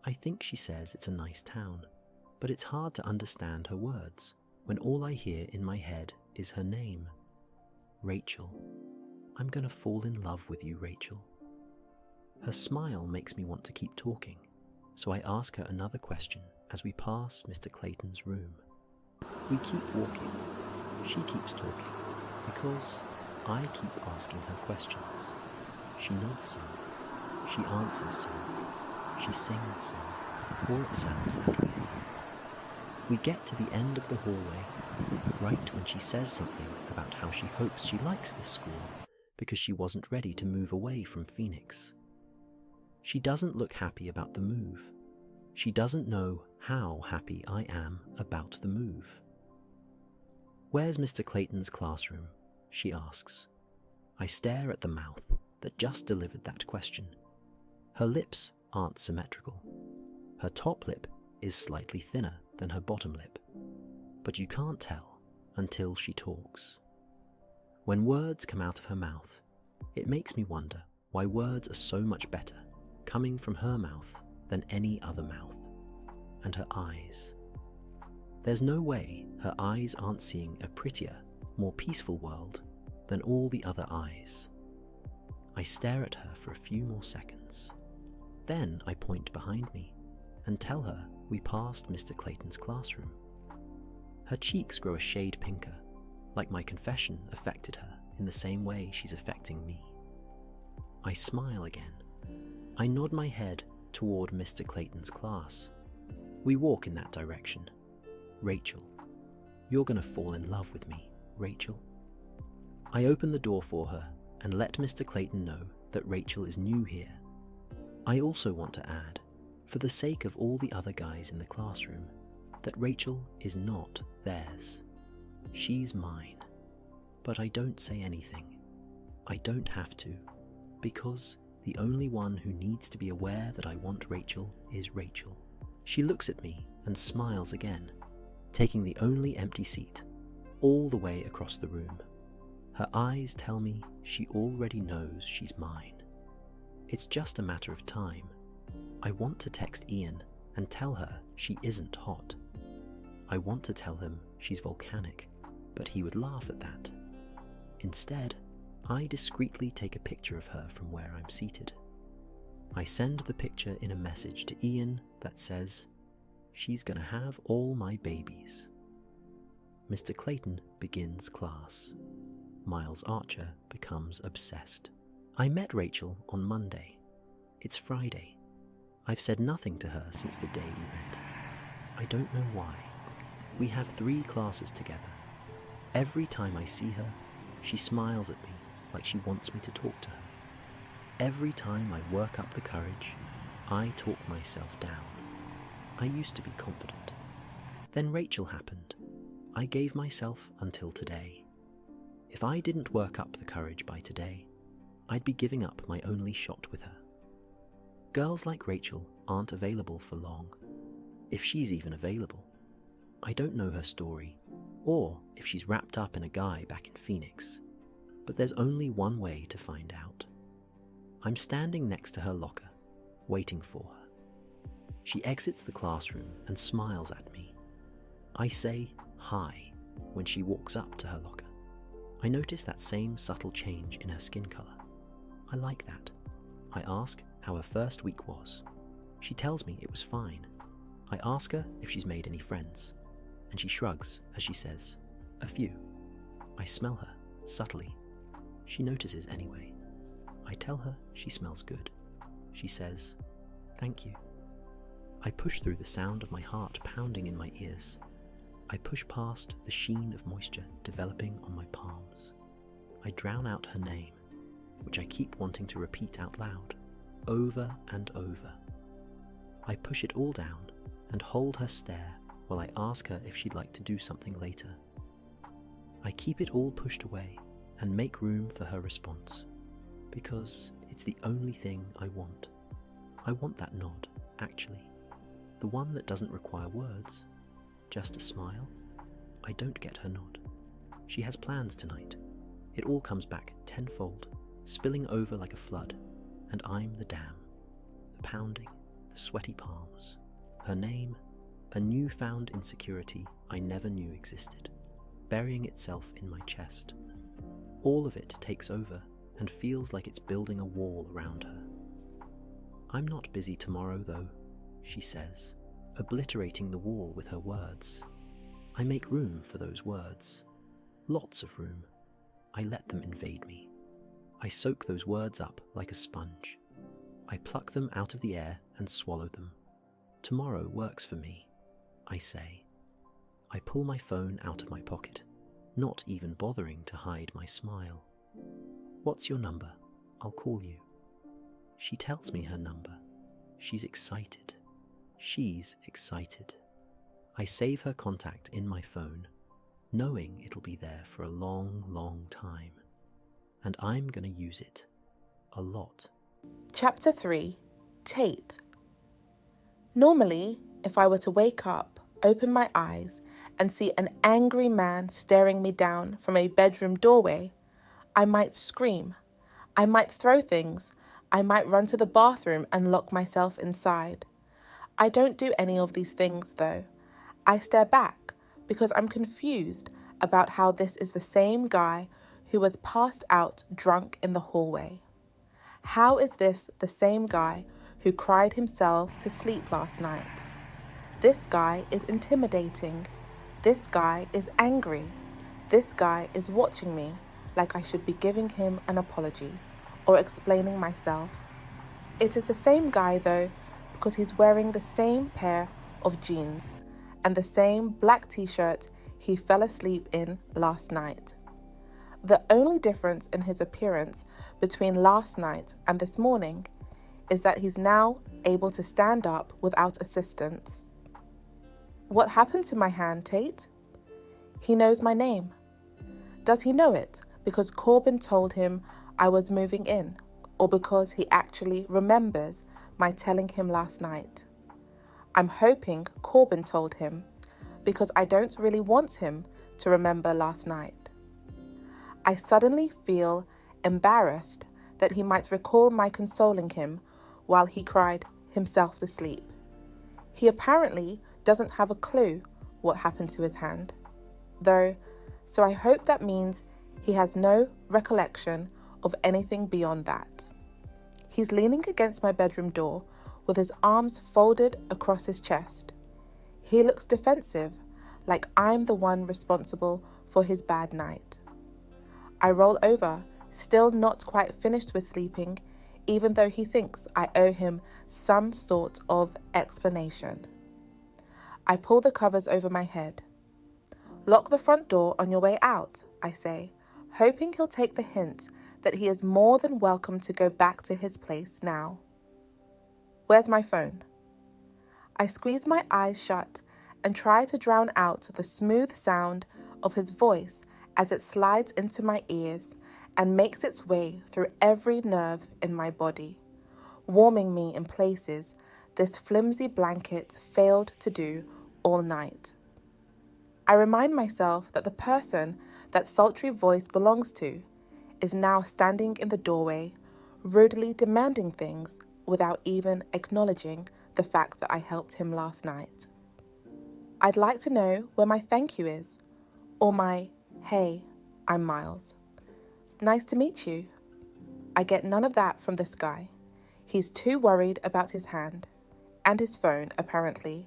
I think she says it's a nice town, but it's hard to understand her words when all I hear in my head is her name. Rachel. I'm gonna fall in love with you, Rachel. Her smile makes me want to keep talking, so I ask her another question as we pass Mr. Clayton's room. We keep walking. She keeps talking, because I keep asking her questions. She nods some. She answers some. She sings some. Or it sounds that way. We get to the end of the hallway, right when she says something about how how she hopes she likes this school because she wasn't ready to move away from Phoenix. She doesn't look happy about the move. She doesn't know how happy I am about the move. "Where's Mr. Clayton's classroom?" she asks. I stare at the mouth that just delivered that question. Her lips aren't symmetrical. Her top lip is slightly thinner than her bottom lip, but you can't tell until she talks. When words come out of her mouth, it makes me wonder why words are so much better coming from her mouth than any other mouth. And her eyes. There's no way her eyes aren't seeing a prettier, more peaceful world than all the other eyes. I stare at her for a few more seconds. Then I point behind me and tell her we passed Mr. Clayton's classroom. Her cheeks grow a shade pinker, like my confession affected her in the same way she's affecting me. I smile again. I nod my head toward Mr. Clayton's class. We walk in that direction. "Rachel, you're gonna fall in love with me, Rachel." I open the door for her and let Mr. Clayton know that Rachel is new here. I also want to add, for the sake of all the other guys in the classroom, that Rachel is not theirs. She's mine. But I don't say anything. I don't have to, because the only one who needs to be aware that I want Rachel is Rachel. She looks at me and smiles again, taking the only empty seat all the way across the room. Her eyes tell me she already knows she's mine. It's just a matter of time. I want to text Ian and tell her she isn't hot. I want to tell him she's volcanic, but he would laugh at that. Instead, I discreetly take a picture of her from where I'm seated. I send the picture in a message to Ian that says, "She's gonna have all my babies." Mr. Clayton begins class. Miles Archer becomes obsessed. I met Rachel on Monday. It's Friday. I've said nothing to her since the day we met. I don't know why. We have 3 classes together. Every time I see her, she smiles at me like she wants me to talk to her. Every time I work up the courage, I talk myself down. I used to be confident. Then Rachel happened. I gave myself until today. If I didn't work up the courage by today, I'd be giving up my only shot with her. Girls like Rachel aren't available for long, if she's even available. I don't know her story, or if she's wrapped up in a guy back in Phoenix, but there's only one way to find out. I'm standing next to her locker, waiting for her. She exits the classroom and smiles at me. I say hi when she walks up to her locker. I notice that same subtle change in her skin color. I like that. I ask how her first week was. She tells me it was fine. I ask her if she's made any friends, and she shrugs as she says, "A few." I smell her, subtly. She notices anyway. I tell her she smells good. She says, "Thank you." I push through the sound of my heart pounding in my ears. I push past the sheen of moisture developing on my palms. I drown out her name, which I keep wanting to repeat out loud, over and over. I push it all down and hold her stare while I ask her if she'd like to do something later. I keep it all pushed away and make room for her response, because it's the only thing I want. I want that nod, actually. The one that doesn't require words, just a smile. I don't get her nod. She has plans tonight. It all comes back tenfold, spilling over like a flood, and I'm the dam. The pounding, the sweaty palms. Her name, a newfound insecurity I never knew existed, burying itself in my chest. All of it takes over and feels like it's building a wall around her. "I'm not busy tomorrow, though," she says, obliterating the wall with her words. I make room for those words. Lots of room. I let them invade me. I soak those words up like a sponge. I pluck them out of the air and swallow them. "Tomorrow works for me," I say. I pull my phone out of my pocket. not even bothering to hide my smile. "What's your number? I'll call you." She tells me her number. She's excited. She's excited. I save her contact in my phone, knowing it'll be there for a long, long time. And I'm going to use it. A lot. Chapter 3. Tate. Normally, if I were to wake up, open my eyes, and see an angry man staring me down from a bedroom doorway, I might scream. I might throw things. I might run to the bathroom and lock myself inside. I don't do any of these things, though. I stare back because I'm confused about how this is the same guy who was passed out drunk in the hallway. How is this the same guy who cried himself to sleep last night? This guy is intimidating. This guy is angry. This guy is watching me like I should be giving him an apology or explaining myself. It is the same guy, though, because he's wearing the same pair of jeans and the same black t-shirt he fell asleep in last night. The only difference in his appearance between last night and this morning is that he's now able to stand up without assistance. What happened to my hand, Tate? He knows my name. Does he know it because Corbin told him I was moving in, or because he actually remembers my telling him last night? I'm hoping Corbin told him, because I don't really want him to remember last night. I suddenly feel embarrassed that he might recall my consoling him while he cried himself to sleep. He apparently doesn't have a clue what happened to his hand, though, so I hope that means he has no recollection of anything beyond that. He's leaning against my bedroom door with his arms folded across his chest. He looks defensive, like I'm the one responsible for his bad night. I roll over, still not quite finished with sleeping, even though he thinks I owe him some sort of explanation. I pull the covers over my head. "Lock the front door on your way out," I say, hoping he'll take the hint that he is more than welcome to go back to his place now. "Where's my phone?" I squeeze my eyes shut and try to drown out the smooth sound of his voice as it slides into my ears and makes its way through every nerve in my body, warming me in places this flimsy blanket failed to do all night. I remind myself that the person that sultry voice belongs to is now standing in the doorway, rudely demanding things without even acknowledging the fact that I helped him last night. I'd like to know where my thank you is, or my, "Hey, I'm Miles. Nice to meet you." I get none of that from this guy. He's too worried about his hand, and his phone, apparently.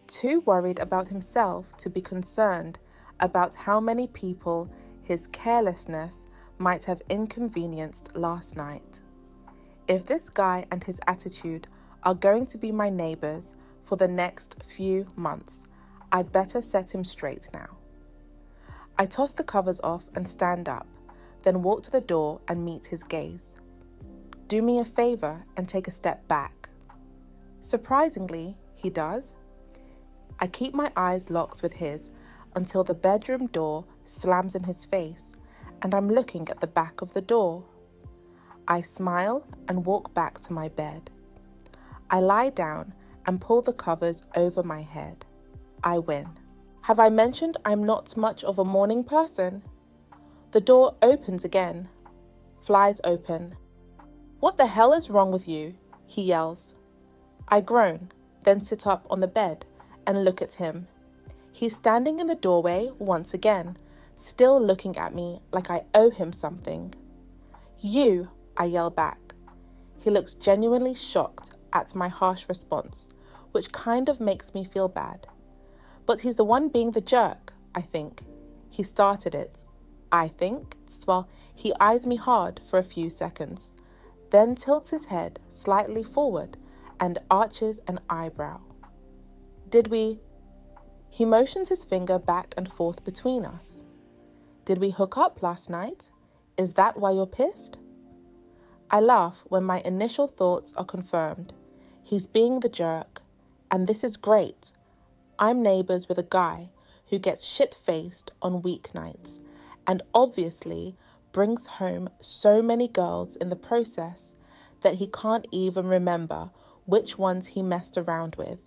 Too worried about himself to be concerned about how many people his carelessness might have inconvenienced last night. If this guy and his attitude are going to be my neighbors for the next few months, I'd better set him straight now. I toss the covers off and stand up, then walk to the door and meet his gaze. "Do me a favor and take a step back." Surprisingly, he does. I keep my eyes locked with his until the bedroom door slams in his face and I'm looking at the back of the door. I smile and walk back to my bed. I lie down and pull the covers over my head. I win. Have I mentioned I'm not much of a morning person? The door opens again. Flies open. "What the hell is wrong with you?" he yells. I groan, then sit up on the bed and look at him. He's standing in the doorway once again, still looking at me like I owe him something. "You!" I yell back. He looks genuinely shocked at my harsh response, which kind of makes me feel bad. But he's the one being the jerk, I think. He started it. I think, while he eyes me hard for a few seconds, then tilts his head slightly forward and arches an eyebrow. "Did we?" He motions his finger back and forth between us. Did we hook up last night? Is that why you're pissed? I laugh when my initial thoughts are confirmed. He's being the jerk, and this is great. I'm neighbours with a guy who gets shit-faced on weeknights and obviously brings home so many girls in the process that he can't even remember which ones he messed around with.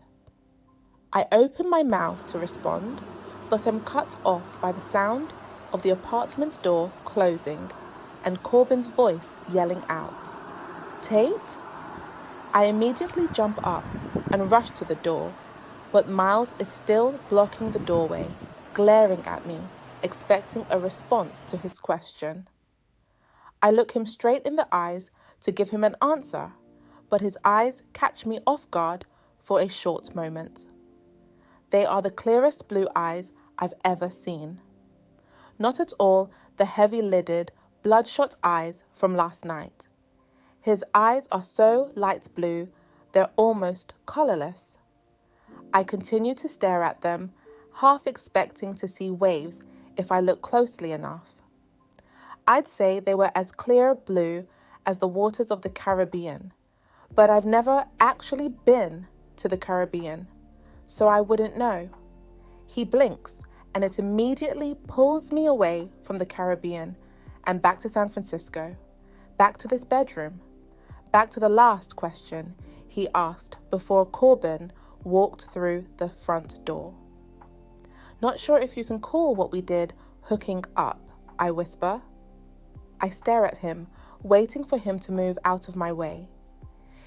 I open my mouth to respond, but am cut off by the sound of the apartment door closing and Corbin's voice yelling out, "Tate?" I immediately jump up and rush to the door, but Miles is still blocking the doorway, glaring at me, expecting a response to his question. I look him straight in the eyes to give him an answer, but his eyes catch me off guard for a short moment. They are the clearest blue eyes I've ever seen. Not at all the heavy-lidded, bloodshot eyes from last night. His eyes are so light blue, they're almost colourless. I continue to stare at them, half expecting to see waves if I look closely enough. I'd say they were as clear blue as the waters of the Caribbean, but I've never actually been to the Caribbean, so I wouldn't know. He blinks, and it immediately pulls me away from the Caribbean and back to San Francisco, back to this bedroom, back to the last question he asked before Corbin walked through the front door. "Not sure if you can call what we did hooking up," I whisper. I stare at him, waiting for him to move out of my way.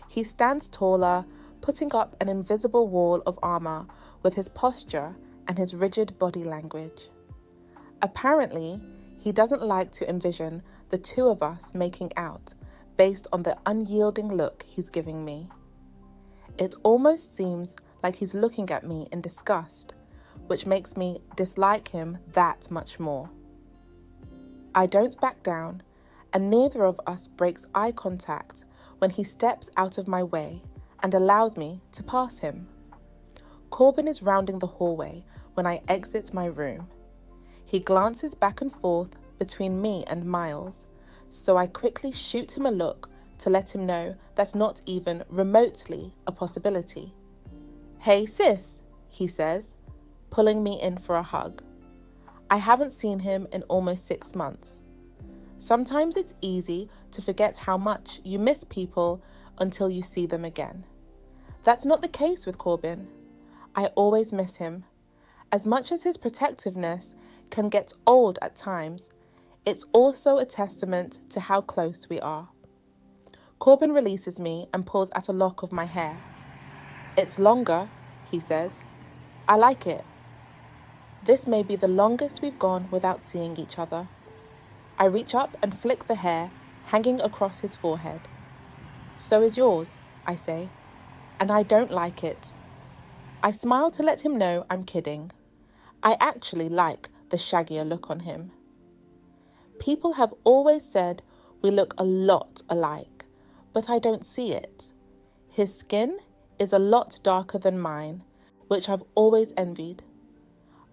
He stands taller, putting up an invisible wall of armor with his posture and his rigid body language. Apparently, he doesn't like to envision the two of us making out based on the unyielding look he's giving me. It almost seems like he's looking at me in disgust, which makes me dislike him that much more. I don't back down, and neither of us breaks eye contact when he steps out of my way and allows me to pass him. Corbin is rounding the hallway when I exit my room. He glances back and forth between me and Miles, so I quickly shoot him a look to let him know that's not even remotely a possibility. "Hey sis," he says, pulling me in for a hug. I haven't seen him in almost 6 months. Sometimes it's easy to forget how much you miss people until you see them again. That's not the case with Corbin. I always miss him. As much as his protectiveness can get old at times, it's also a testament to how close we are. Corbin releases me and pulls at a lock of my hair. "It's longer," he says. "I like it." This may be the longest we've gone without seeing each other. I reach up and flick the hair hanging across his forehead. "So is yours," I say, "and I don't like it." I smile to let him know I'm kidding. I actually like the shaggier look on him. People have always said we look a lot alike, but I don't see it. His skin is a lot darker than mine, which I've always envied.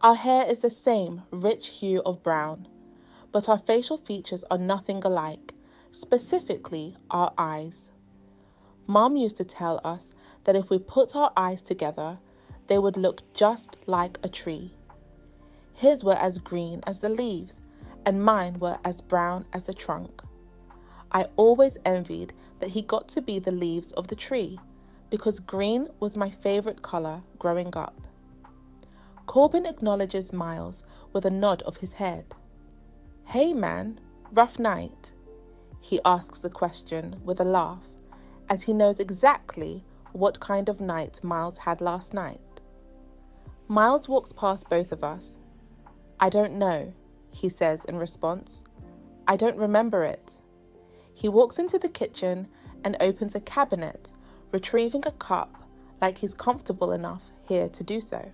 Our hair is the same rich hue of brown, but our facial features are nothing alike, specifically our eyes. Mom used to tell us that if we put our eyes together, they would look just like a tree. His were as green as the leaves, and mine were as brown as the trunk. I always envied that he got to be the leaves of the tree, because green was my favorite color growing up. Corbin acknowledges Miles with a nod of his head. "Hey man, rough night?" He asks the question with a laugh, as he knows exactly what kind of night Miles had last night. Miles walks past both of us. "I don't know," he says in response. "I don't remember it." He walks into the kitchen and opens a cabinet, retrieving a cup like he's comfortable enough here to do so.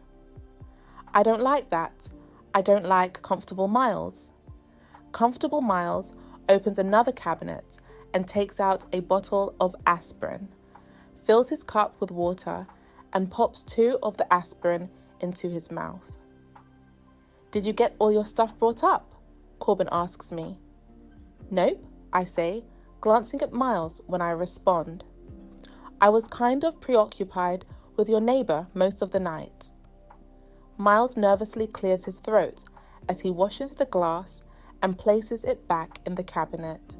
I don't like that. I don't like Comfortable Miles. Comfortable Miles opens another cabinet and takes out a bottle of aspirin, fills his cup with water, and pops 2 of the aspirin into his mouth. "Did you get all your stuff brought up?" Corbin asks me. Nope, I say, glancing at Miles when I respond. I was kind of preoccupied with your neighbour most of the night. Miles nervously clears his throat as he washes the glass and places it back in the cabinet.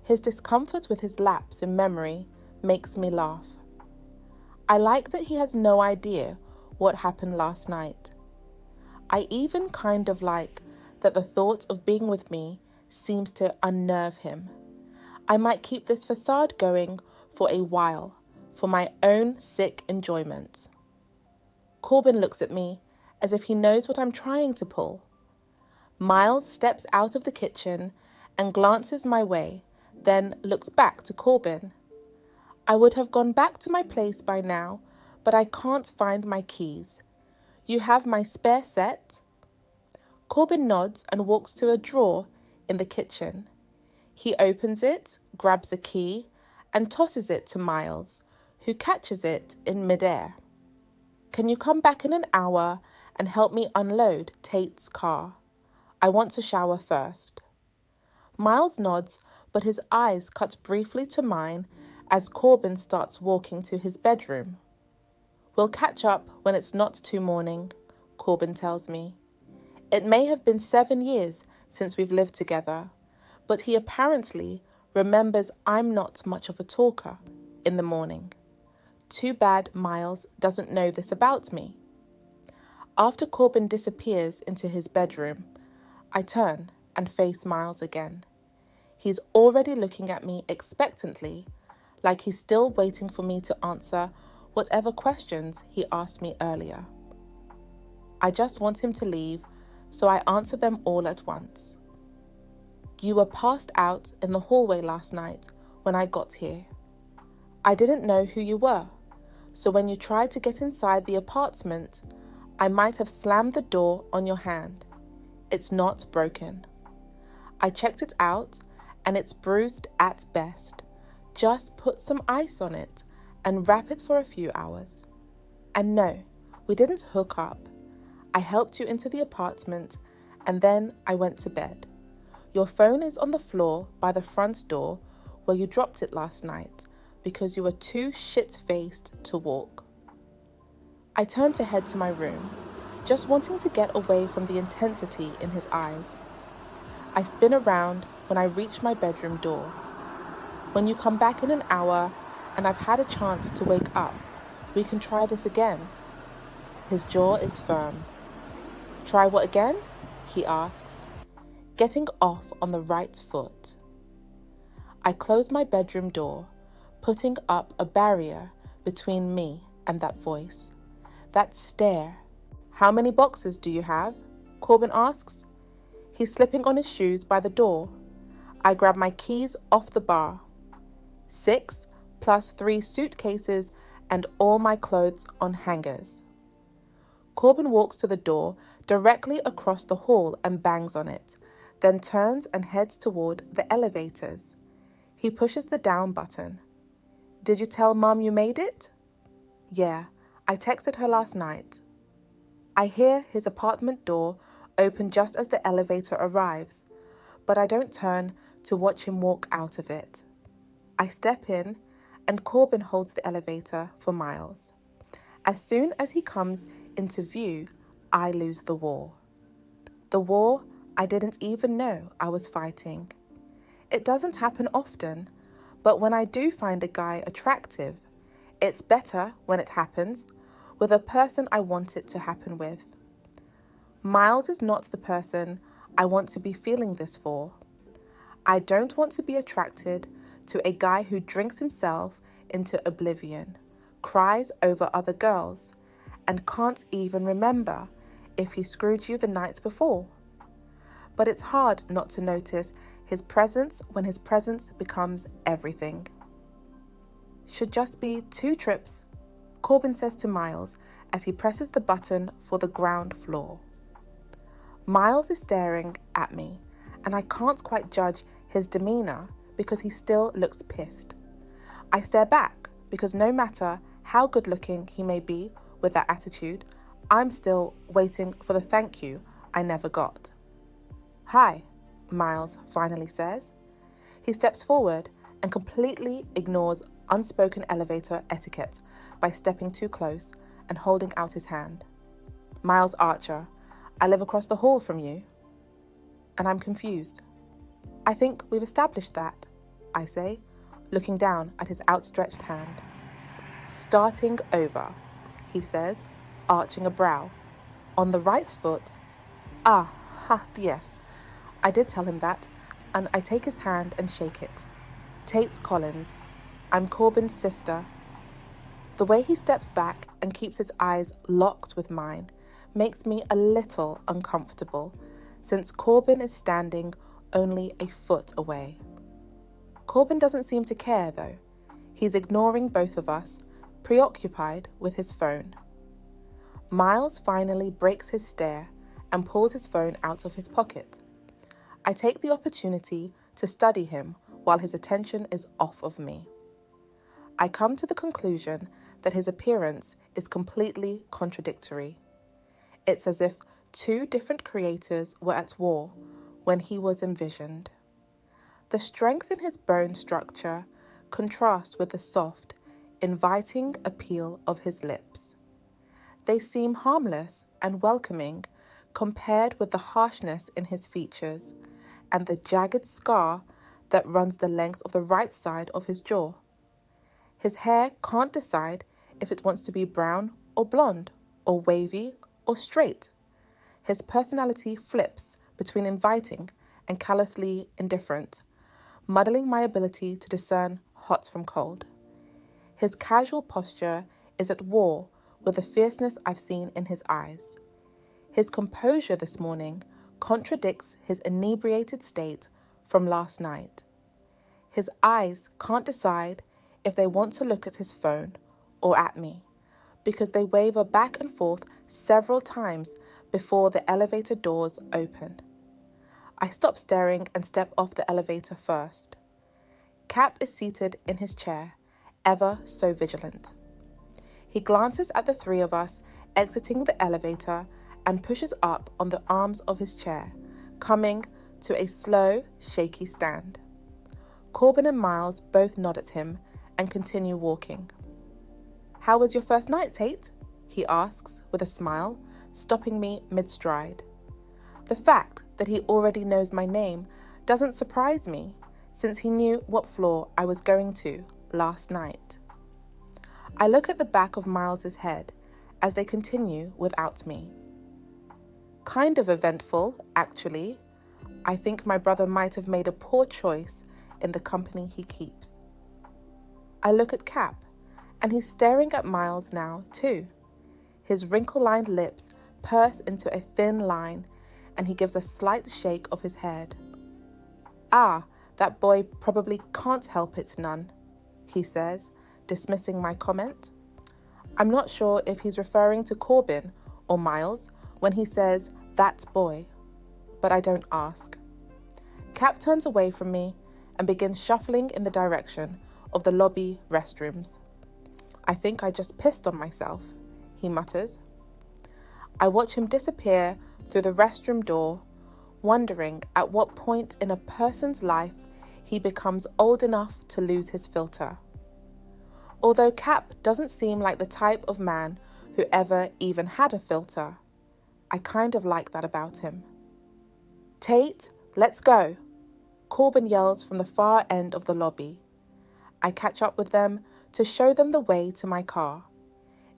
His discomfort with his lapse in memory makes me laugh. I like that he has no idea what happened last night. I even kind of like that the thought of being with me seems to unnerve him. I might keep this facade going for a while, for my own sick enjoyment. Corbin looks at me as if he knows what I'm trying to pull. Miles steps out of the kitchen and glances my way, then looks back to Corbin. I would have gone back to my place by now, but I can't find my keys. You have my spare set? Corbin nods and walks to a drawer in the kitchen. He opens it, grabs a key, and tosses it to Miles, who catches it in midair. Can you come back in an hour and help me unload Tate's car? I want to shower first. Miles nods, but his eyes cut briefly to mine as Corbin starts walking to his bedroom. We'll catch up when it's not too morning, Corbin tells me. It may have been 7 years since we've lived together, but he apparently remembers I'm not much of a talker in the morning. Too bad Miles doesn't know this about me. After Corbin disappears into his bedroom, I turn and face Miles again. He's already looking at me expectantly, like he's still waiting for me to answer whatever questions he asked me earlier. I just want him to leave, so I answer them all at once. You were passed out in the hallway last night when I got here. I didn't know who you were, so when you tried to get inside the apartment, I might have slammed the door on your hand. It's not broken. I checked it out, and it's bruised at best. Just put some ice on it and wrap it for a few hours. And no, we didn't hook up. I helped you into the apartment, and then I went to bed. Your phone is on the floor by the front door where you dropped it last night because you were too shit-faced to walk. I turned to head to my room, just wanting to get away from the intensity in his eyes. I spin around when I reach my bedroom door. When you come back in an hour and I've had a chance to wake up, we can try this again. His jaw is firm. Try what again? He asks, getting off on the right foot. I close my bedroom door, putting up a barrier between me and that voice, that stare. How many boxes do you have? Corbin asks. He's slipping on his shoes by the door. I grab my keys off the bar. 6 plus 3 suitcases and all my clothes on hangers. Corbin walks to the door directly across the hall and bangs on it, then turns and heads toward the elevators. He pushes the down button. Did you tell Mum you made it? Yeah, I texted her last night. I hear his apartment door open just as the elevator arrives, but I don't turn to watch him walk out of it. I step in, and Corbin holds the elevator for Miles. As soon as he comes into view, I lose the war. The war I didn't even know I was fighting. It doesn't happen often, but when I do find a guy attractive, it's better when it happens with a person I want it to happen with. Miles is not the person I want to be feeling this for. I don't want to be attracted to a guy who drinks himself into oblivion, cries over other girls, and can't even remember if he screwed you the night before. But it's hard not to notice his presence when his presence becomes everything. Should just be 2 trips, Corbin says to Miles as he presses the button for the ground floor. Miles is staring at me, and I can't quite judge his demeanor because he still looks pissed. I stare back because no matter how good looking he may be with that attitude, I'm still waiting for the thank you I never got. "Hi," Miles finally says. He steps forward and completely ignores unspoken elevator etiquette by stepping too close and holding out his hand. "Miles Archer, I live across the hall from you." And I'm confused. "I think we've established that," I say, looking down at his outstretched hand. "Starting over," he says, arching a brow. "On the right foot." Yes. I did tell him that, and I take his hand and shake it. "Tate Collins. I'm Corbin's sister." The way he steps back and keeps his eyes locked with mine makes me a little uncomfortable, since Corbin is standing only a foot away. Corbin doesn't seem to care, though. He's ignoring both of us, preoccupied with his phone. Miles finally breaks his stare and pulls his phone out of his pocket. I take the opportunity to study him while his attention is off of me. I come to the conclusion that his appearance is completely contradictory. It's as if two different creators were at war when he was envisioned. The strength in his bone structure contrasts with the soft, inviting appeal of his lips. They seem harmless and welcoming compared with the harshness in his features and the jagged scar that runs the length of the right side of his jaw. His hair can't decide if it wants to be brown or blonde, or wavy or straight. His personality flips between inviting and callously indifferent, muddling my ability to discern hot from cold. His casual posture is at war with the fierceness I've seen in his eyes. His composure this morning contradicts his inebriated state from last night. His eyes can't decide if they want to look at his phone or at me, because they waver back and forth several times before the elevator doors open. I stop staring and step off the elevator first. Cap is seated in his chair, ever so vigilant. He glances at the three of us exiting the elevator and pushes up on the arms of his chair, coming to a slow, shaky stand. Corbin and Miles both nod at him and continue walking. "How was your first night, Tate?" he asks with a smile, stopping me mid-stride. The fact that he already knows my name doesn't surprise me, since he knew what floor I was going to last night. I look at the back of Miles's head as they continue without me. Kind of eventful, actually. I think my brother might have made a poor choice in the company he keeps. I look at Cap, and he's staring at Miles now, too. His wrinkle-lined lips purse into a thin line, and he gives a slight shake of his head. That boy probably can't help it none, he says, dismissing my comment. I'm not sure if he's referring to Corbin or Miles when he says, "that boy," but I don't ask. Cap turns away from me and begins shuffling in the direction of the lobby restrooms. "I think I just pissed on myself," he mutters. I watch him disappear through the restroom door, wondering at what point in a person's life he becomes old enough to lose his filter. Although Cap doesn't seem like the type of man who ever even had a filter, I kind of like that about him. "Tate, let's go," Corbin yells from the far end of the lobby. I catch up with them to show them the way to my car.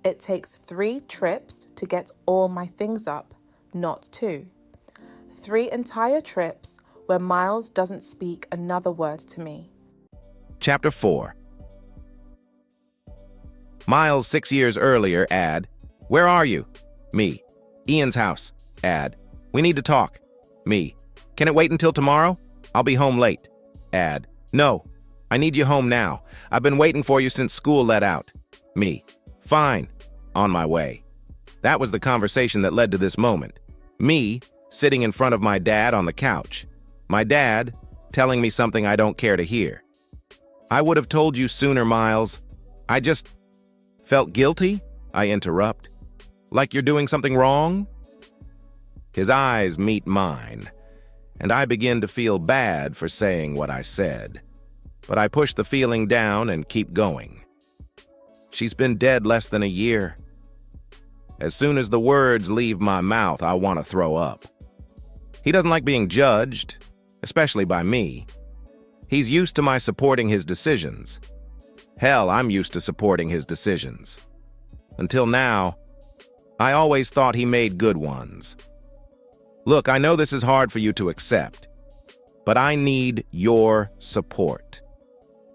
It takes 3 trips to get all my things up, not 2. 3 entire trips where Miles doesn't speak another word to me. Chapter 4. Miles 6 years earlier, add, "Where are you?" Me. "Ian's house." Add, "We need to talk." Me. "Can it wait until tomorrow? I'll be home late." Add, "No. I need you home now. I've been waiting for you since school let out." Me. "Fine. On my way." That was the conversation that led to this moment. Me sitting in front of my dad on the couch. My dad telling me something I don't care to hear. "I would have told you sooner, Miles. I just felt guilty," I interrupt. "Like you're doing something wrong?" His eyes meet mine, and I begin to feel bad for saying what I said. But I push the feeling down and keep going. She's been dead less than a year. As soon as the words leave my mouth, I want to throw up. He doesn't like being judged, especially by me. He's used to my supporting his decisions. Hell, I'm used to supporting his decisions. Until now, I always thought he made good ones. Look, I know this is hard for you to accept, but I need your support.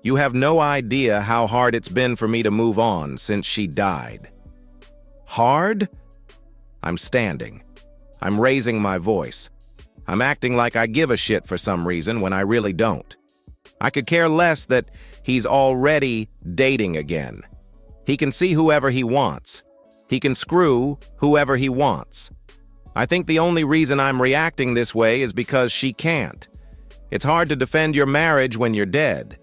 You have no idea how hard it's been for me to move on since she died. Hard? I'm standing. I'm raising my voice. I'm acting like I give a shit for some reason when I really don't. I could care less that he's already dating again. He can see whoever he wants. He can screw whoever he wants. I think the only reason I'm reacting this way is because she can't. It's hard to defend your marriage when you're dead.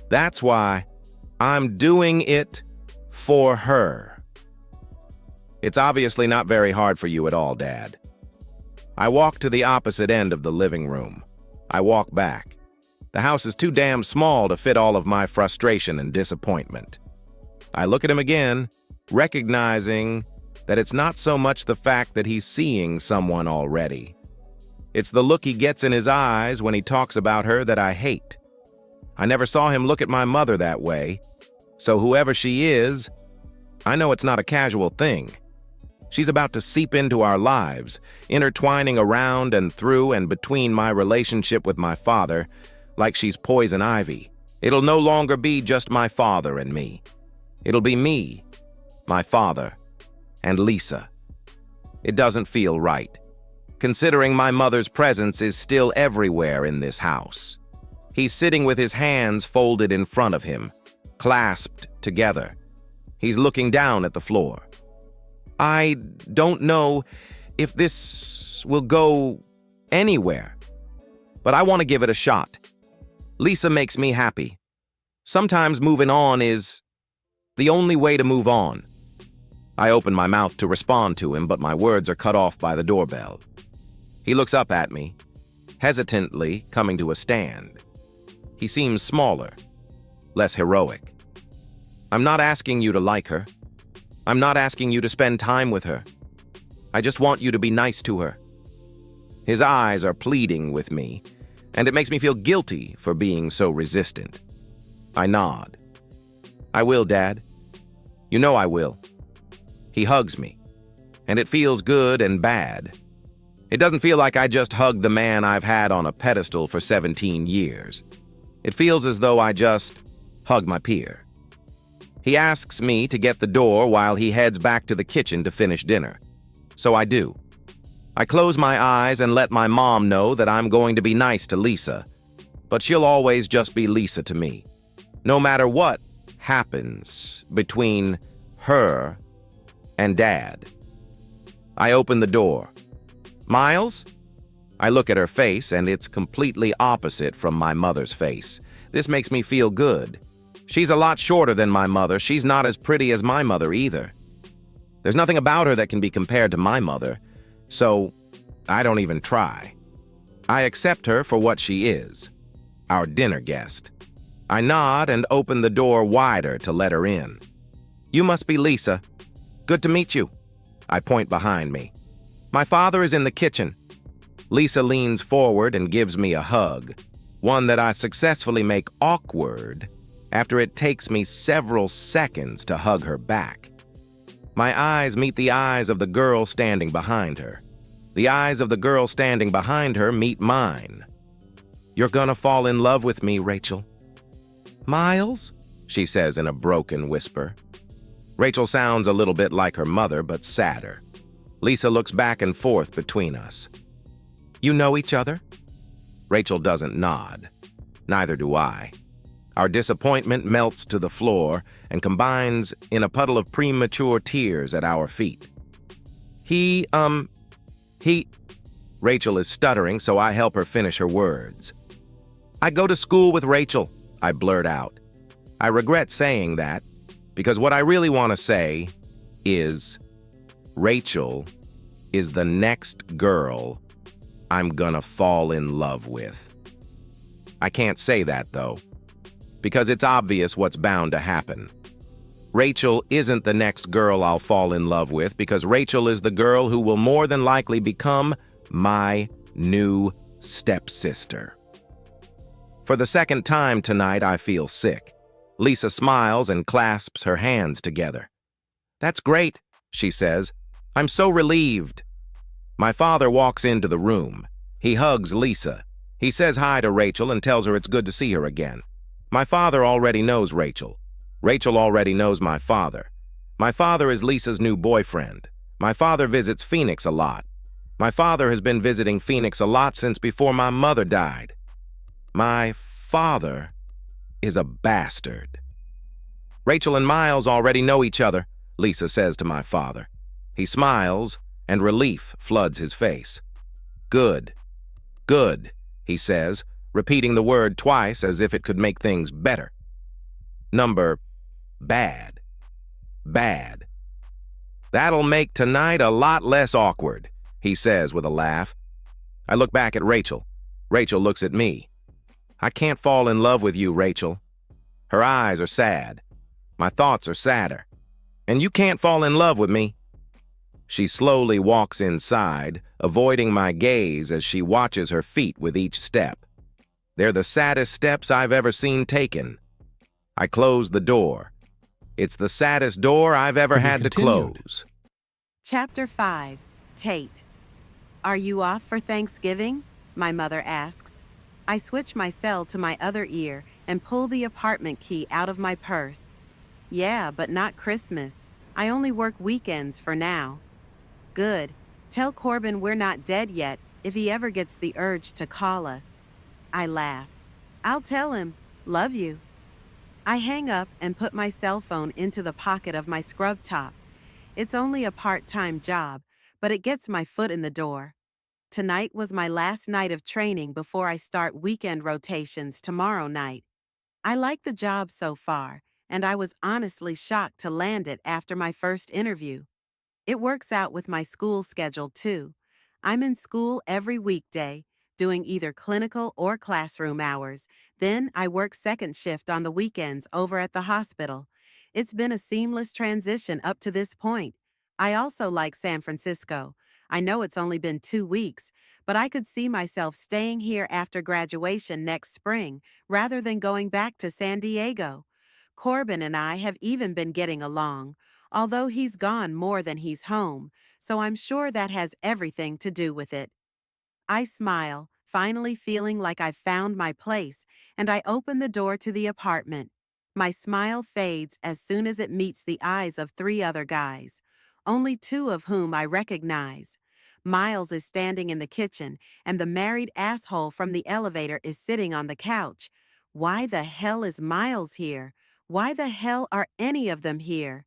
That's why I'm doing it for her. It's obviously not very hard for you at all, Dad. I walk to the opposite end of the living room. I walk back. The house is too damn small to fit all of my frustration and disappointment. I look at him again, recognizing that it's not so much the fact that he's seeing someone already. It's the look he gets in his eyes when he talks about her that I hate. I never saw him look at my mother that way, so whoever she is, I know it's not a casual thing. She's about to seep into our lives, intertwining around and through and between my relationship with my father, like she's poison ivy. It'll no longer be just my father and me. It'll be me, my father, and Lisa. It doesn't feel right, considering my mother's presence is still everywhere in this house. He's sitting with his hands folded in front of him, clasped together. He's looking down at the floor. I don't know if this will go anywhere, but I want to give it a shot. Lisa makes me happy. Sometimes moving on is the only way to move on. I open my mouth to respond to him, but my words are cut off by the doorbell. He looks up at me, hesitantly coming to a stand. He seems smaller, less heroic. I'm not asking you to like her. I'm not asking you to spend time with her. I just want you to be nice to her. His eyes are pleading with me, and it makes me feel guilty for being so resistant. I nod. I will, Dad. You know I will. He hugs me, and it feels good and bad. It doesn't feel like I just hugged the man I've had on a pedestal for 17 years. It feels as though I just hugged my peer. He asks me to get the door while he heads back to the kitchen to finish dinner. So I do. I close my eyes and let my mom know that I'm going to be nice to Lisa, but she'll always just be Lisa to me, no matter what happens between her and Dad. I open the door. Miles? I look at her face, and it's completely opposite from my mother's face. This makes me feel good. She's a lot shorter than my mother. She's not as pretty as my mother either. There's nothing about her that can be compared to my mother, so I don't even try. I accept her for what she is, our dinner guest. I nod and open the door wider to let her in. You must be Lisa. Good to meet you. I point behind me. My father is in the kitchen. Lisa leans forward and gives me a hug, one that I successfully make awkward after it takes me several seconds to hug her back. My eyes meet the eyes of the girl standing behind her. The eyes of the girl standing behind her meet mine. You're gonna fall in love with me, Rachel. Miles? She says in a broken whisper. Rachel sounds a little bit like her mother, but sadder. Lisa looks back and forth between us. You know each other? Rachel doesn't nod. Neither do I. Our disappointment melts to the floor and combines in a puddle of premature tears at our feet. Rachel is stuttering, so I help her finish her words. I go to school with Rachel, I blurt out. I regret saying that, because what I really want to say is, Rachel is the next girl I'm gonna fall in love with. I can't say that, though, because it's obvious what's bound to happen. Rachel isn't the next girl I'll fall in love with because Rachel is the girl who will more than likely become my new stepsister. For the second time tonight, I feel sick. Lisa smiles and clasps her hands together. "That's great," she says. "I'm so relieved." My father walks into the room. He hugs Lisa. He says hi to Rachel and tells her it's good to see her again. My father already knows Rachel. Rachel already knows my father. My father is Lisa's new boyfriend. My father visits Phoenix a lot. My father has been visiting Phoenix a lot since before my mother died. My father is a bastard. Rachel and Miles already know each other, Lisa says to my father. He smiles, and relief floods his face. Good, good, he says, repeating the word twice as if it could make things better. Number bad, bad. That'll make tonight a lot less awkward, he says with a laugh. I look back at Rachel. Rachel looks at me. I can't fall in love with you, Rachel. Her eyes are sad. My thoughts are sadder. And you can't fall in love with me. She slowly walks inside, avoiding my gaze as she watches her feet with each step. They're the saddest steps I've ever seen taken. I close the door. It's the saddest door I've ever had to close. Chapter 5, Tate. Are you off for Thanksgiving? My mother asks. I switch my cell to my other ear and pull the apartment key out of my purse. Yeah, but not Christmas. I only work weekends for now. Good. Tell Corbin we're not dead yet if he ever gets the urge to call us. I laugh. I'll tell him. Love you. I hang up and put my cell phone into the pocket of my scrub top. It's only a part-time job, but it gets my foot in the door. Tonight was my last night of training before I start weekend rotations tomorrow night. I like the job so far, and I was honestly shocked to land it after my first interview. It works out with my school schedule, too. I'm in school every weekday, doing either clinical or classroom hours. Then I work second shift on the weekends over at the hospital. It's been a seamless transition up to this point. I also like San Francisco. I know it's only been 2 weeks, but I could see myself staying here after graduation next spring rather than going back to San Diego. Corbin and I have even been getting along, although he's gone more than he's home, so I'm sure that has everything to do with it. I smile, finally feeling like I've found my place, and I open the door to the apartment. My smile fades as soon as it meets the eyes of 3 other guys, only 2 of whom I recognize. Miles is standing in the kitchen, and the married asshole from the elevator is sitting on the couch. Why the hell is Miles here? Why the hell are any of them here?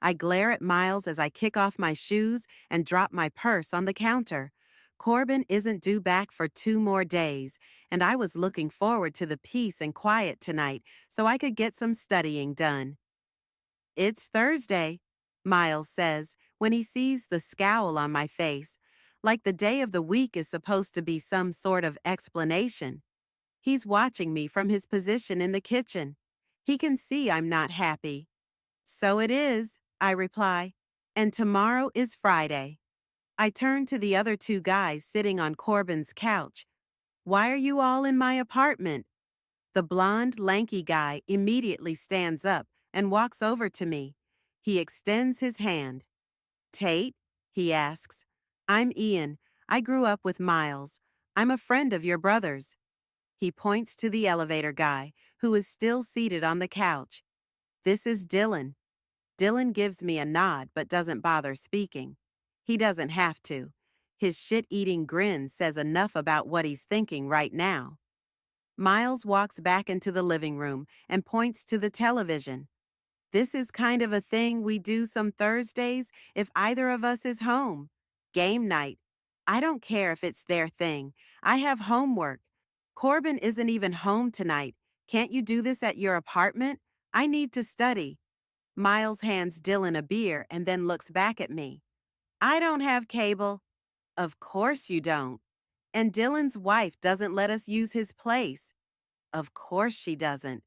I glare at Miles as I kick off my shoes and drop my purse on the counter. Corbin isn't due back for 2 more days, and I was looking forward to the peace and quiet tonight so I could get some studying done. It's Thursday, Miles says when he sees the scowl on my face, like the day of the week is supposed to be some sort of explanation. He's watching me from his position in the kitchen. He can see I'm not happy. So it is, I reply, and tomorrow is Friday. I turn to the other 2 guys sitting on Corbin's couch. Why are you all in my apartment? The blonde, lanky guy immediately stands up and walks over to me. He extends his hand. Tate? He asks. I'm Ian. I grew up with Miles. I'm a friend of your brother's. He points to the elevator guy, who is still seated on the couch. This is Dylan. Dylan gives me a nod but doesn't bother speaking. He doesn't have to. His shit-eating grin says enough about what he's thinking right now. Miles walks back into the living room and points to the television. This is kind of a thing we do some Thursdays if either of us is home. Game night. I don't care if it's their thing. I have homework. Corbin isn't even home tonight. Can't you do this at your apartment? I need to study. Miles hands Dylan a beer and then looks back at me. I don't have cable. Of course you don't. And Dylan's wife doesn't let us use his place. Of course she doesn't.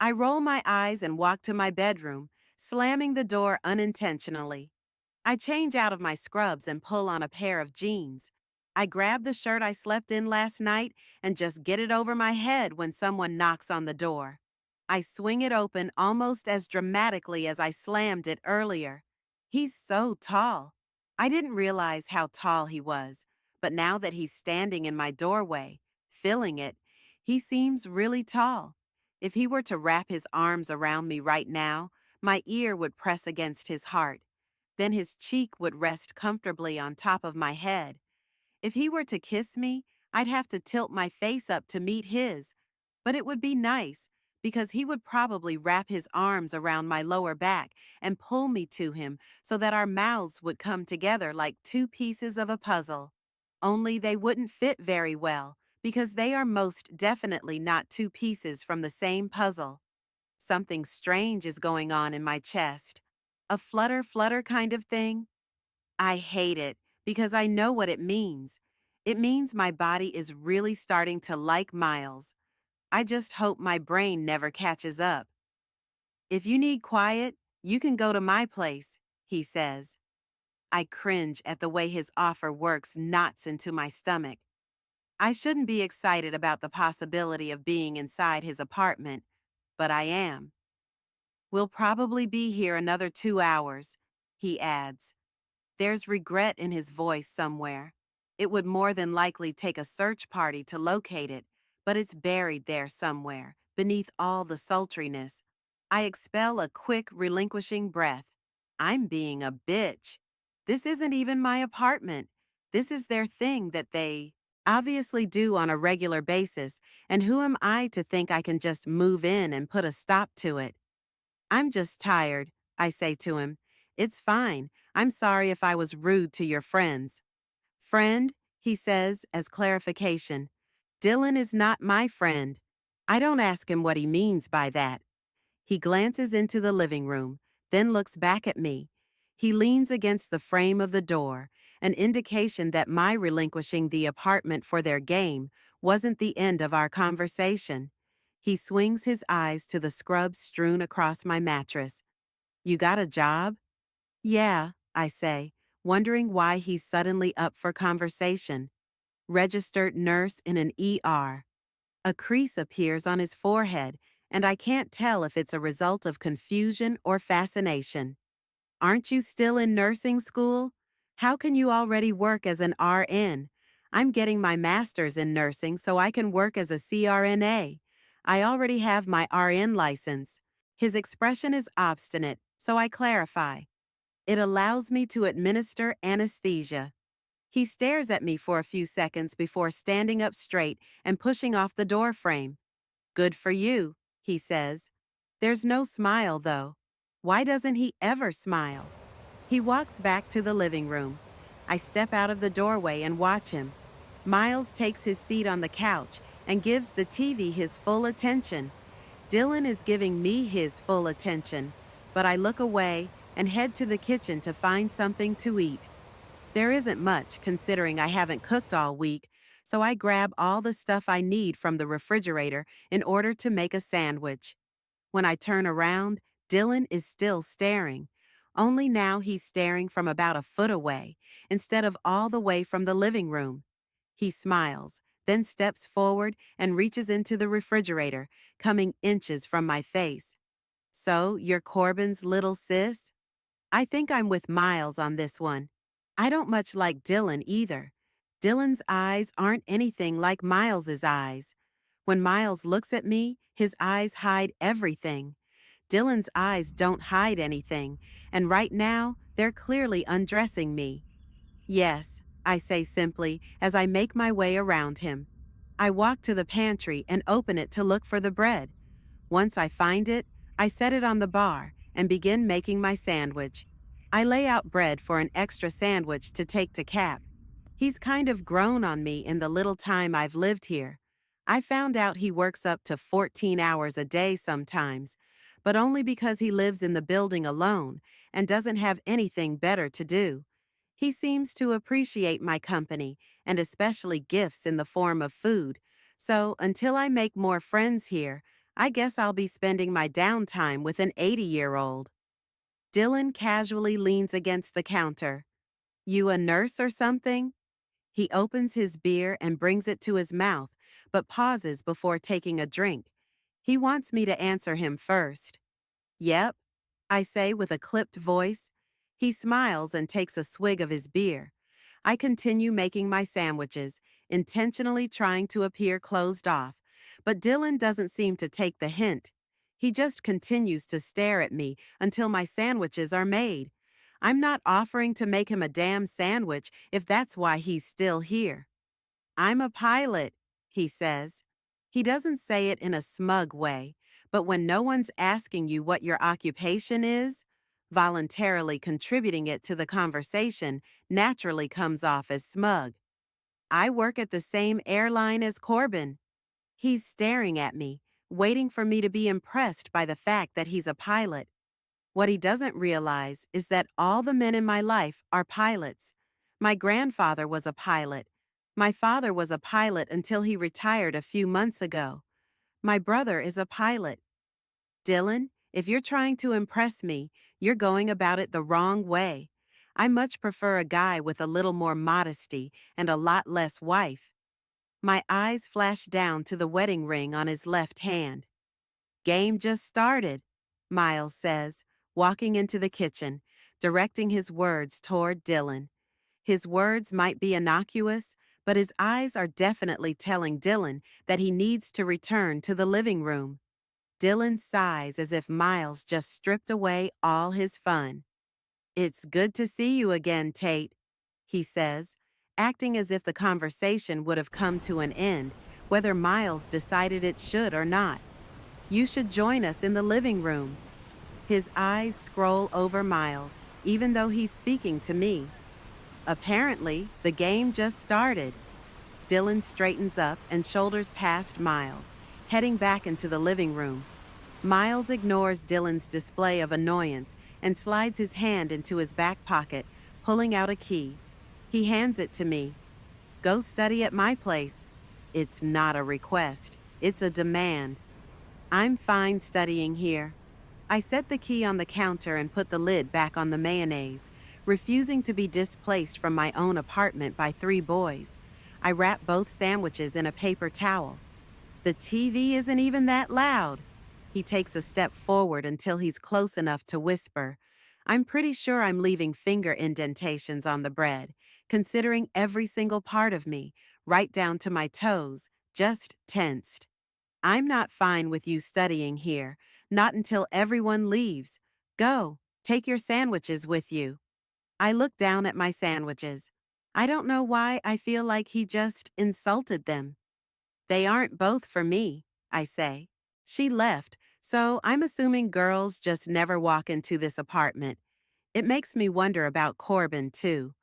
I roll my eyes and walk to my bedroom, slamming the door unintentionally. I change out of my scrubs and pull on a pair of jeans. I grab the shirt I slept in last night and just get it over my head when someone knocks on the door. I swing it open almost as dramatically as I slammed it earlier. He's so tall. I didn't realize how tall he was, but now that he's standing in my doorway, filling it, he seems really tall. If he were to wrap his arms around me right now, my ear would press against his heart. Then his cheek would rest comfortably on top of my head. If he were to kiss me, I'd have to tilt my face up to meet his. But it would be nice, because he would probably wrap his arms around my lower back and pull me to him so that our mouths would come together like two pieces of a puzzle. Only they wouldn't fit very well, because they are most definitely not two pieces from the same puzzle. Something strange is going on in my chest. A flutter kind of thing. I hate it because I know what it means. It means my body is really starting to like Miles. I just hope my brain never catches up. If you need quiet, you can go to my place, he says. I cringe at the way his offer works knots into my stomach. I shouldn't be excited about the possibility of being inside his apartment, but I am. We'll probably be here another 2 hours, he adds. There's regret in his voice somewhere. It would more than likely take a search party to locate it, but it's buried there somewhere, beneath all the sultriness. I expel a quick, relinquishing breath. I'm being a bitch. This isn't even my apartment. This is their thing that they obviously do on a regular basis, and who am I to think I can just move in and put a stop to it? I'm just tired, I say to him. It's fine. I'm sorry if I was rude to your friends. Friend, he says as clarification. Dylan is not my friend. I don't ask him what he means by that. He glances into the living room, then looks back at me. He leans against the frame of the door, an indication that my relinquishing the apartment for their game wasn't the end of our conversation. He swings his eyes to the scrubs strewn across my mattress. You got a job? Yeah, I say, wondering why he's suddenly up for conversation. Registered nurse in an ER. A crease appears on his forehead, and I can't tell if it's a result of confusion or fascination. Aren't you still in nursing school? How can you already work as an RN? I'm getting my master's in nursing so I can work as a CRNA. I already have my RN license. His expression is obstinate, so I clarify. It allows me to administer anesthesia. He stares at me for a few seconds before standing up straight and pushing off the door frame. Good for you, he says. There's no smile, though. Why doesn't he ever smile? He walks back to the living room. I step out of the doorway and watch him. Miles takes his seat on the couch and gives the TV his full attention. Dylan is giving me his full attention, but I look away and head to the kitchen to find something to eat. There isn't much, considering I haven't cooked all week, so I grab all the stuff I need from the refrigerator in order to make a sandwich. When I turn around, Dylan is still staring. Only now he's staring from about a foot away, instead of all the way from the living room. He smiles, then steps forward and reaches into the refrigerator, coming inches from my face. So, you're Corbin's little sis? I think I'm with Miles on this one. I don't much like Dylan either. Dylan's eyes aren't anything like Miles's eyes. When Miles looks at me, his eyes hide everything. Dylan's eyes don't hide anything, and right now, they're clearly undressing me. Yes, I say simply as I make my way around him. I walk to the pantry and open it to look for the bread. Once I find it, I set it on the bar and begin making my sandwich. I lay out bread for an extra sandwich to take to Cap. He's kind of grown on me in the little time I've lived here. I found out he works up to 14 hours a day sometimes, but only because he lives in the building alone and doesn't have anything better to do. He seems to appreciate my company, and especially gifts in the form of food, so until I make more friends here, I guess I'll be spending my downtime with an 80-year-old. Dylan casually leans against the counter. You a nurse or something? He opens his beer and brings it to his mouth, but pauses before taking a drink. He wants me to answer him first. Yep, I say with a clipped voice. He smiles and takes a swig of his beer. I continue making my sandwiches, intentionally trying to appear closed off, but Dylan doesn't seem to take the hint. He just continues to stare at me until my sandwiches are made. I'm not offering to make him a damn sandwich if that's why he's still here. I'm a pilot, he says. He doesn't say it in a smug way, but when no one's asking you what your occupation is, voluntarily contributing it to the conversation naturally comes off as smug. I work at the same airline as Corbin. He's staring at me, waiting for me to be impressed by the fact that he's a pilot. What he doesn't realize is that all the men in my life are pilots. My grandfather was a pilot. My father was a pilot until he retired a few months ago. My brother is a pilot. Dylan, if you're trying to impress me, you're going about it the wrong way. I much prefer a guy with a little more modesty and a lot less wife. My eyes flash down to the wedding ring on his left hand. Game just started, Miles says, walking into the kitchen, directing his words toward Dylan. His words might be innocuous, but his eyes are definitely telling Dylan that he needs to return to the living room. Dylan sighs as if Miles just stripped away all his fun. It's good to see you again, Tate, he says, acting as if the conversation would have come to an end, whether Miles decided it should or not. You should join us in the living room. His eyes scroll over Miles, even though he's speaking to me. Apparently, the game just started. Dylan straightens up and shoulders past Miles, heading back into the living room. Miles ignores Dylan's display of annoyance and slides his hand into his back pocket, pulling out a key. He hands it to me. Go study at my place. It's not a request. It's a demand. I'm fine studying here. I set the key on the counter and put the lid back on the mayonnaise, refusing to be displaced from my own apartment by 3 boys. I wrap both sandwiches in a paper towel. The TV isn't even that loud. He takes a step forward until he's close enough to whisper. I'm pretty sure I'm leaving finger indentations on the bread, considering every single part of me, right down to my toes, just tensed. I'm not fine with you studying here, not until everyone leaves. Go, take your sandwiches with you. I look down at my sandwiches. I don't know why I feel like he just insulted them. They aren't both for me, I say. She left, so I'm assuming girls just never walk into this apartment. It makes me wonder about Corbin, too.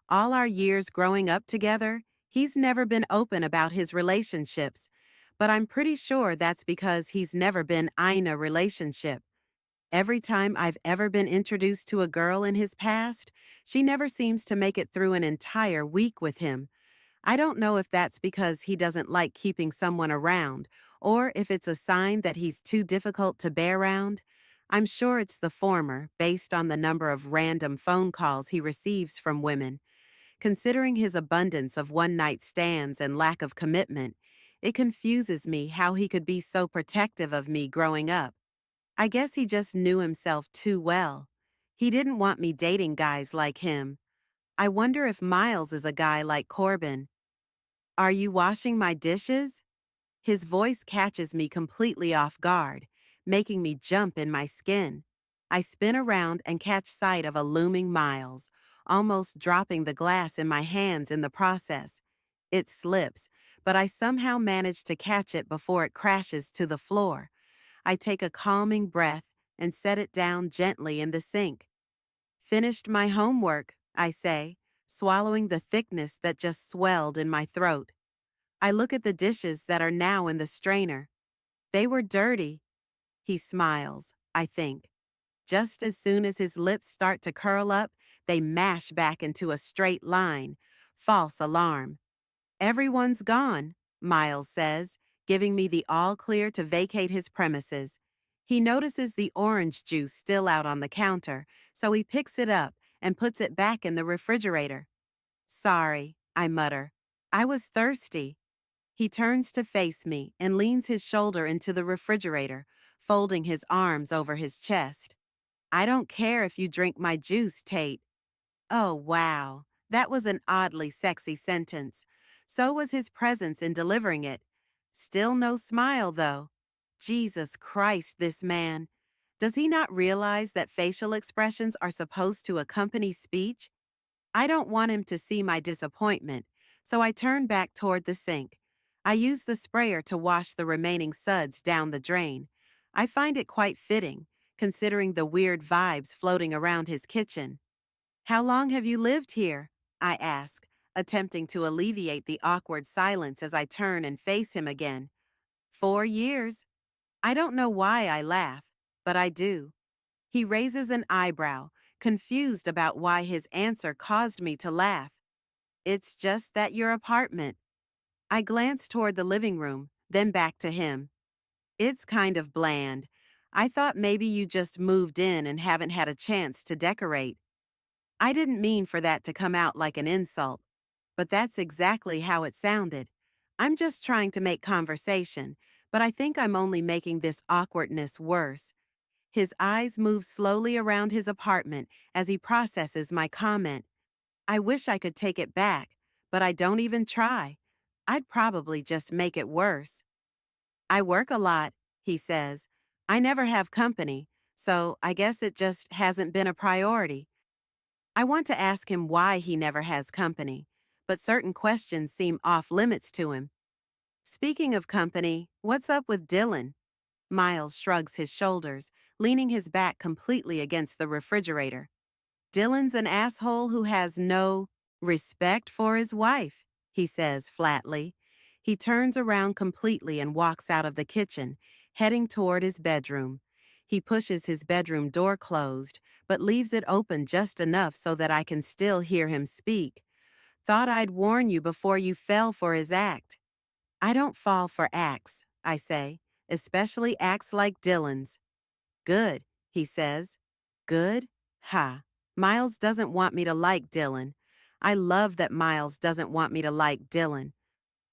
All our years growing up together, he's never been open about his relationships, but I'm pretty sure that's because he's never been in a relationship. Every time I've ever been introduced to a girl in his past, she never seems to make it through an entire week with him. I don't know if that's because he doesn't like keeping someone around, or if it's a sign that he's too difficult to bear around. I'm sure it's the former, based on the number of random phone calls he receives from women. Considering his abundance of one-night stands and lack of commitment, it confuses me how he could be so protective of me growing up. I guess he just knew himself too well. He didn't want me dating guys like him. I wonder if Miles is a guy like Corbin. Are you washing my dishes? His voice catches me completely off guard, making me jump in my skin. I spin around and catch sight of a looming Miles, almost dropping the glass in my hands in the process. It slips, but I somehow manage to catch it before it crashes to the floor. I take a calming breath and set it down gently in the sink. Finished my homework, I say, swallowing the thickness that just swelled in my throat. I look at the dishes that are now in the strainer. They were dirty. He smiles, I think. Just as soon as his lips start to curl up, They mash back into a straight line. False alarm. Everyone's gone, Miles says, giving me the all clear to vacate his premises. He notices the orange juice still out on the counter, so he picks it up and puts it back in the refrigerator. Sorry, I mutter. I was thirsty. He turns to face me and leans his shoulder into the refrigerator, folding his arms over his chest. I don't care if you drink my juice, Tate. Oh, wow. That was an oddly sexy sentence. So was his presence in delivering it. Still no smile, though. Jesus Christ, this man. Does he not realize that facial expressions are supposed to accompany speech? I don't want him to see my disappointment, so I turn back toward the sink. I use the sprayer to wash the remaining suds down the drain. I find it quite fitting, considering the weird vibes floating around his kitchen. How long have you lived here? I ask, attempting to alleviate the awkward silence as I turn and face him again. 4 years. I don't know why I laugh, but I do. He raises an eyebrow, confused about why his answer caused me to laugh. It's just that your apartment. I glance toward the living room, then back to him. It's kind of bland. I thought maybe you just moved in and haven't had a chance to decorate. I didn't mean for that to come out like an insult, but that's exactly how it sounded. I'm just trying to make conversation, but I think I'm only making this awkwardness worse. His eyes move slowly around his apartment as he processes my comment. I wish I could take it back, but I don't even try. I'd probably just make it worse. I work a lot, he says. I never have company, so I guess it just hasn't been a priority. I want to ask him why he never has company, but certain questions seem off limits to him. Speaking of company, what's up with Dylan? Miles shrugs his shoulders, leaning his back completely against the refrigerator. Dylan's an asshole who has no respect for his wife, he says flatly. He turns around completely and walks out of the kitchen, heading toward his bedroom. He pushes his bedroom door closed, but leaves it open just enough so that I can still hear him speak. Thought I'd warn you before you fell for his act. I don't fall for acts, I say, especially acts like Dylan's. Good, he says. Good? Ha. Miles doesn't want me to like Dylan. I love that Miles doesn't want me to like Dylan.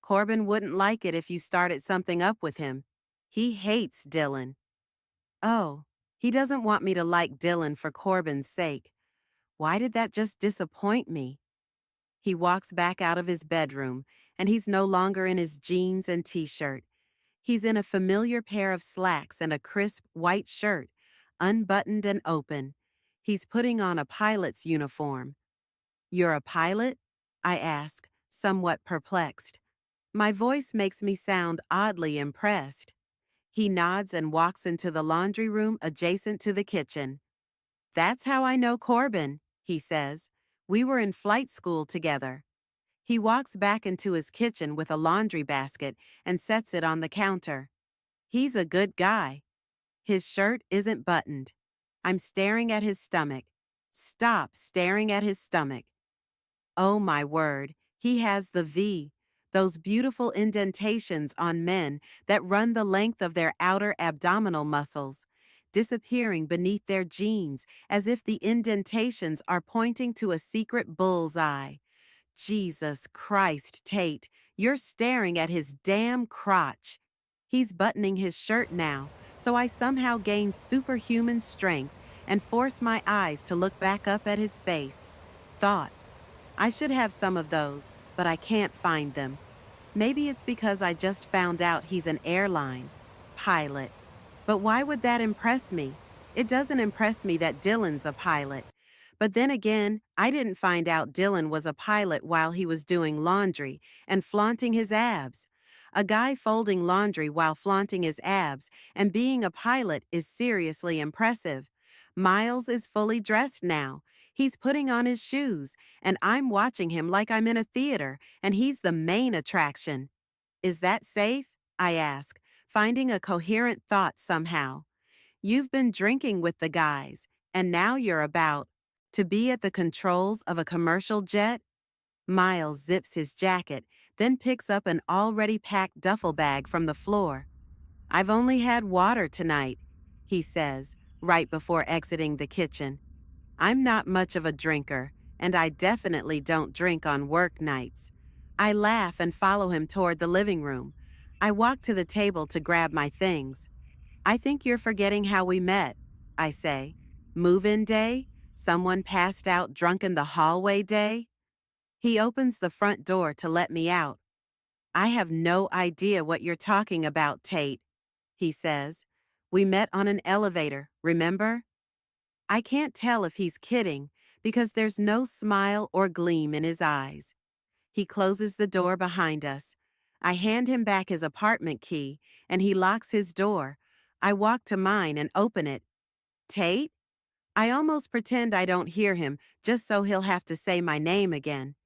Corbin wouldn't like it if you started something up with him. He hates Dylan. Oh, he doesn't want me to like Dylan for Corbin's sake. Why did that just disappoint me? He walks back out of his bedroom, and he's no longer in his jeans and t-shirt. He's in a familiar pair of slacks and a crisp white shirt, unbuttoned and open. He's putting on a pilot's uniform. You're a pilot? I ask, somewhat perplexed. My voice makes me sound oddly impressed. He nods and walks into the laundry room adjacent to the kitchen. That's how I know Corbin, he says. We were in flight school together. He walks back into his kitchen with a laundry basket and sets it on the counter. He's a good guy. His shirt isn't buttoned. I'm staring at his stomach. Stop staring at his stomach. Oh my word, he has the V, those beautiful indentations on men that run the length of their outer abdominal muscles, disappearing beneath their jeans as if the indentations are pointing to a secret bull's eye. Jesus Christ, Tate, you're staring at his damn crotch. He's buttoning his shirt now, so I somehow gain superhuman strength and force my eyes to look back up at his face. Thoughts. I should have some of those, but I can't find them. Maybe it's because I just found out he's an airline pilot. But why would that impress me? It doesn't impress me that Dylan's a pilot. But then again, I didn't find out Dylan was a pilot while he was doing laundry and flaunting his abs. A guy folding laundry while flaunting his abs and being a pilot is seriously impressive. Miles is fully dressed now. He's putting on his shoes, and I'm watching him like I'm in a theater, and he's the main attraction. Is that safe? I ask, finding a coherent thought somehow. You've been drinking with the guys, and now you're about. To be at the controls of a commercial jet? Miles zips his jacket, then picks up an already packed duffel bag from the floor. "I've only had water tonight," he says, right before exiting the kitchen. "I'm not much of a drinker, and I definitely don't drink on work nights." I laugh and follow him toward the living room. I walk to the table to grab my things. "I think you're forgetting how we met," I say. "Move-in day? Someone passed out drunk in the hallway day?" He opens the front door to let me out. "I have no idea what you're talking about, Tate," he says. "We met on an elevator, remember?" I can't tell if he's kidding because there's no smile or gleam in his eyes. He closes the door behind us. I hand him back his apartment key, and he locks his door. I walk to mine and open it. "Tate?" I almost pretend I don't hear him just so he'll have to say my name again.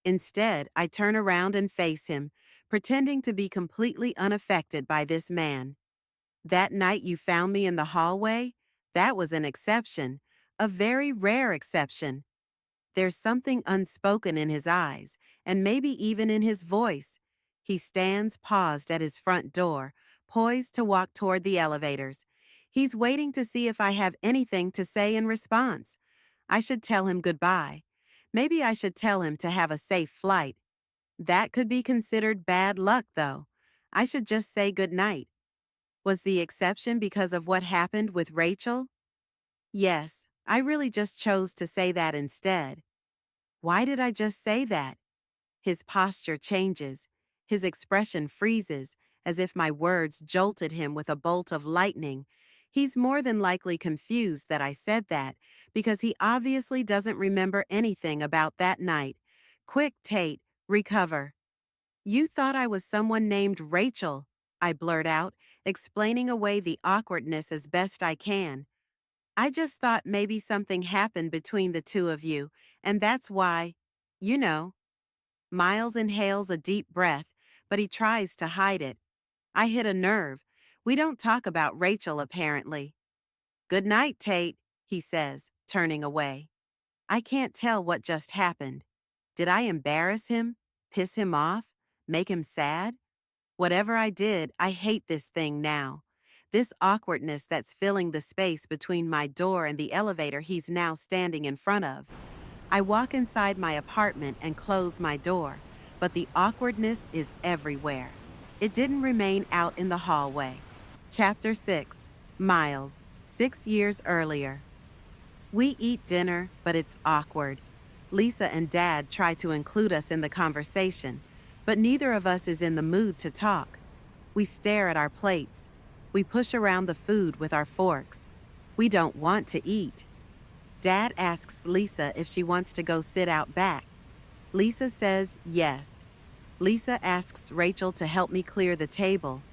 Instead, I turn around and face him, pretending to be completely unaffected by this man. "That night you found me in the hallway? That was an exception, a very rare exception." There's something unspoken in his eyes, and maybe even in his voice. He stands paused at his front door, poised to walk toward the elevators. He's waiting to see if I have anything to say in response. I should tell him goodbye. Maybe I should tell him to have a safe flight. That could be considered bad luck, though. I should just say goodnight. Was the exception because of what happened with Rachel? Yes, I really just chose to say that instead. Why did I just say that? His posture changes. His expression freezes, as if my words jolted him with a bolt of lightning. He's more than likely confused that I said that, because he obviously doesn't remember anything about that night. "Quick, Tate, recover." "You thought I was someone named Rachel," I blurt out, explaining away the awkwardness as best I can. "I just thought maybe something happened between the two of you, and that's why, you know." Miles inhales a deep breath, but he tries to hide it. I hit a nerve. We don't talk about Rachel, apparently. "Good night, Tate," he says, turning away. I can't tell what just happened. Did I embarrass him? Piss him off? Make him sad? Whatever I did, I hate this thing now. This awkwardness that's filling the space between my door and the elevator he's now standing in front of. I walk inside my apartment and close my door, but the awkwardness is everywhere. It didn't remain out in the hallway. Chapter 6. Miles, 6 years earlier. We eat dinner, but it's awkward. Lisa and Dad try to include us in the conversation, but neither of us is in the mood to talk. We stare at our plates. We push around the food with our forks. We don't want to eat. Dad asks Lisa if she wants to go sit out back. Lisa says yes. Lisa asks Rachel to help me clear the table.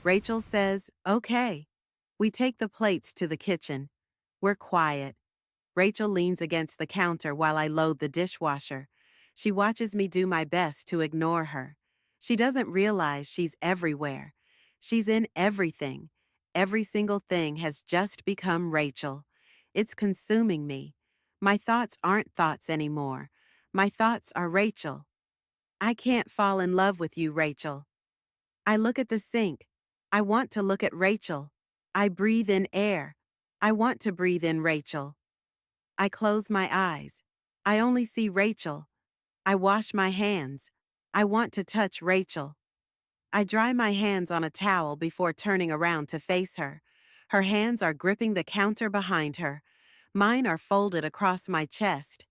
Rachel says, okay. We take the plates to the kitchen. We're quiet. Rachel leans against the counter while I load the dishwasher. She watches me do my best to ignore her. She doesn't realize she's everywhere. She's in everything. Every single thing has just become Rachel. It's consuming me. My thoughts aren't thoughts anymore. My thoughts are Rachel. I can't fall in love with you, Rachel. I look at the sink. I want to look at Rachel. I breathe in air. I want to breathe in Rachel. I close my eyes. I only see Rachel. I wash my hands. I want to touch Rachel. I dry my hands on a towel before turning around to face her. Her hands are gripping the counter behind her. Mine are folded across my chest.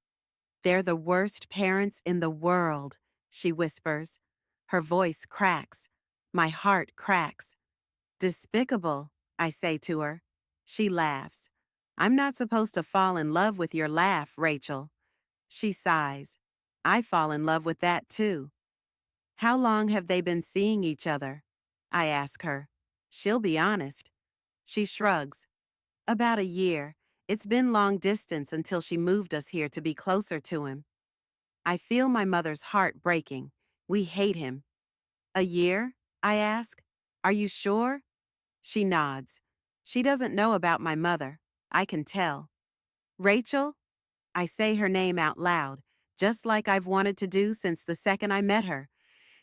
"They're the worst parents in the world," she whispers. Her voice cracks. My heart cracks. "Despicable," I say to her. She laughs. "I'm not supposed to fall in love with your laugh, Rachel." She sighs. I fall in love with that too. "How long have they been seeing each other?" I ask her. She'll be honest. She shrugs. "About a year. It's been long distance until she moved us here to be closer to him." I feel my mother's heart breaking. We hate him. "A year?" I ask. "Are you sure?" She nods. She doesn't know about my mother. I can tell. "Rachel?" I say her name out loud, just like I've wanted to do since the second I met her.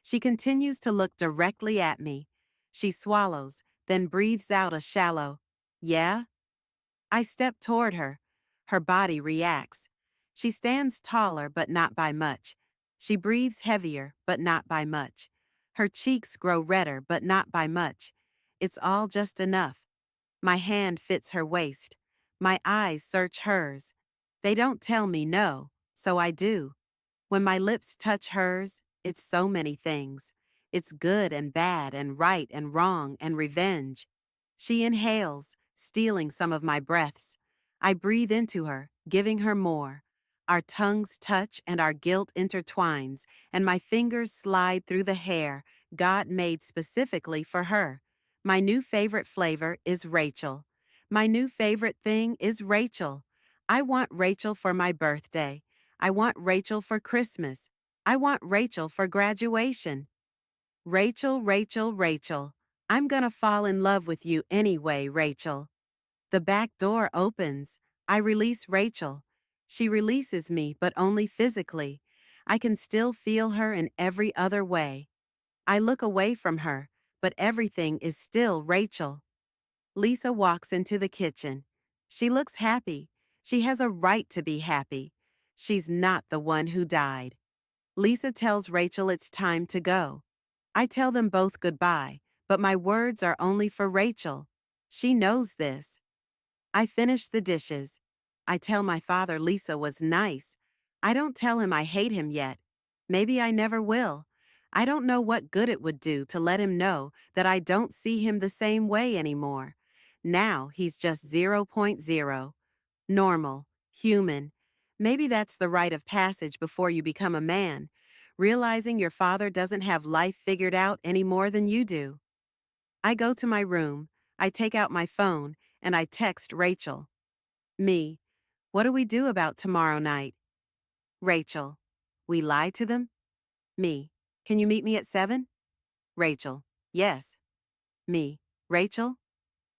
She continues to look directly at me. She swallows, then breathes out a shallow, "Yeah?" I step toward her. Her body reacts. She stands taller, but not by much. She breathes heavier, but not by much. Her cheeks grow redder, but not by much. It's all just enough. My hand fits her waist. My eyes search hers. They don't tell me no, so I do. When my lips touch hers, it's so many things. It's good and bad and right and wrong and revenge. She inhales, stealing some of my breaths. I breathe into her, giving her more. Our tongues touch and our guilt intertwines, and my fingers slide through the hair God made specifically for her. My new favorite flavor is Rachel. My new favorite thing is Rachel. I want Rachel for my birthday. I want Rachel for Christmas. I want Rachel for graduation. Rachel, Rachel, Rachel. I'm gonna fall in love with you anyway, Rachel. The back door opens. I release Rachel. She releases me, but only physically. I can still feel her in every other way. I look away from her, but everything is still Rachel. Lisa walks into the kitchen. She looks happy. She has a right to be happy. She's not the one who died. Lisa tells Rachel it's time to go. I tell them both goodbye, but my words are only for Rachel. She knows this. I finish the dishes. I tell my father Lisa was nice. I don't tell him I hate him yet. Maybe I never will. I don't know what good it would do to let him know that I don't see him the same way anymore. Now he's just 0.0. Normal, human. Maybe that's the rite of passage before you become a man, realizing your father doesn't have life figured out any more than you do. I go to my room, I take out my phone, and I text Rachel. Me, what do we do about tomorrow night? Rachel, we lie to them? Me, can you meet me at 7? Rachel, yes. Me, Rachel?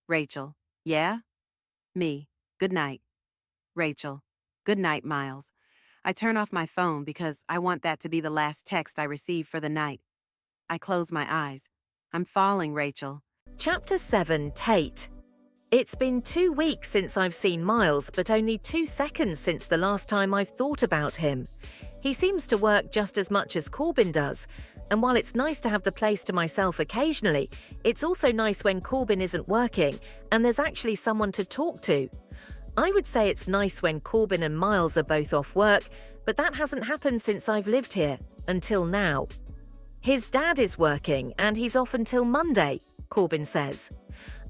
Rachel, yeah? Me, good night. Rachel, good night, Miles. I turn off my phone because I want that to be the last text I receive for the night. I close my eyes. I'm falling, Rachel. Chapter 7, Tate. It's been 2 weeks since I've seen Miles, but only 2 seconds since the last time I've thought about him. He seems to work just as much as Corbin does, and while it's nice to have the place to myself occasionally, it's also nice when Corbin isn't working and there's actually someone to talk to. I would say it's nice when Corbin and Miles are both off work, but that hasn't happened since I've lived here, until now. His dad is working and he's off until Monday, Corbin says.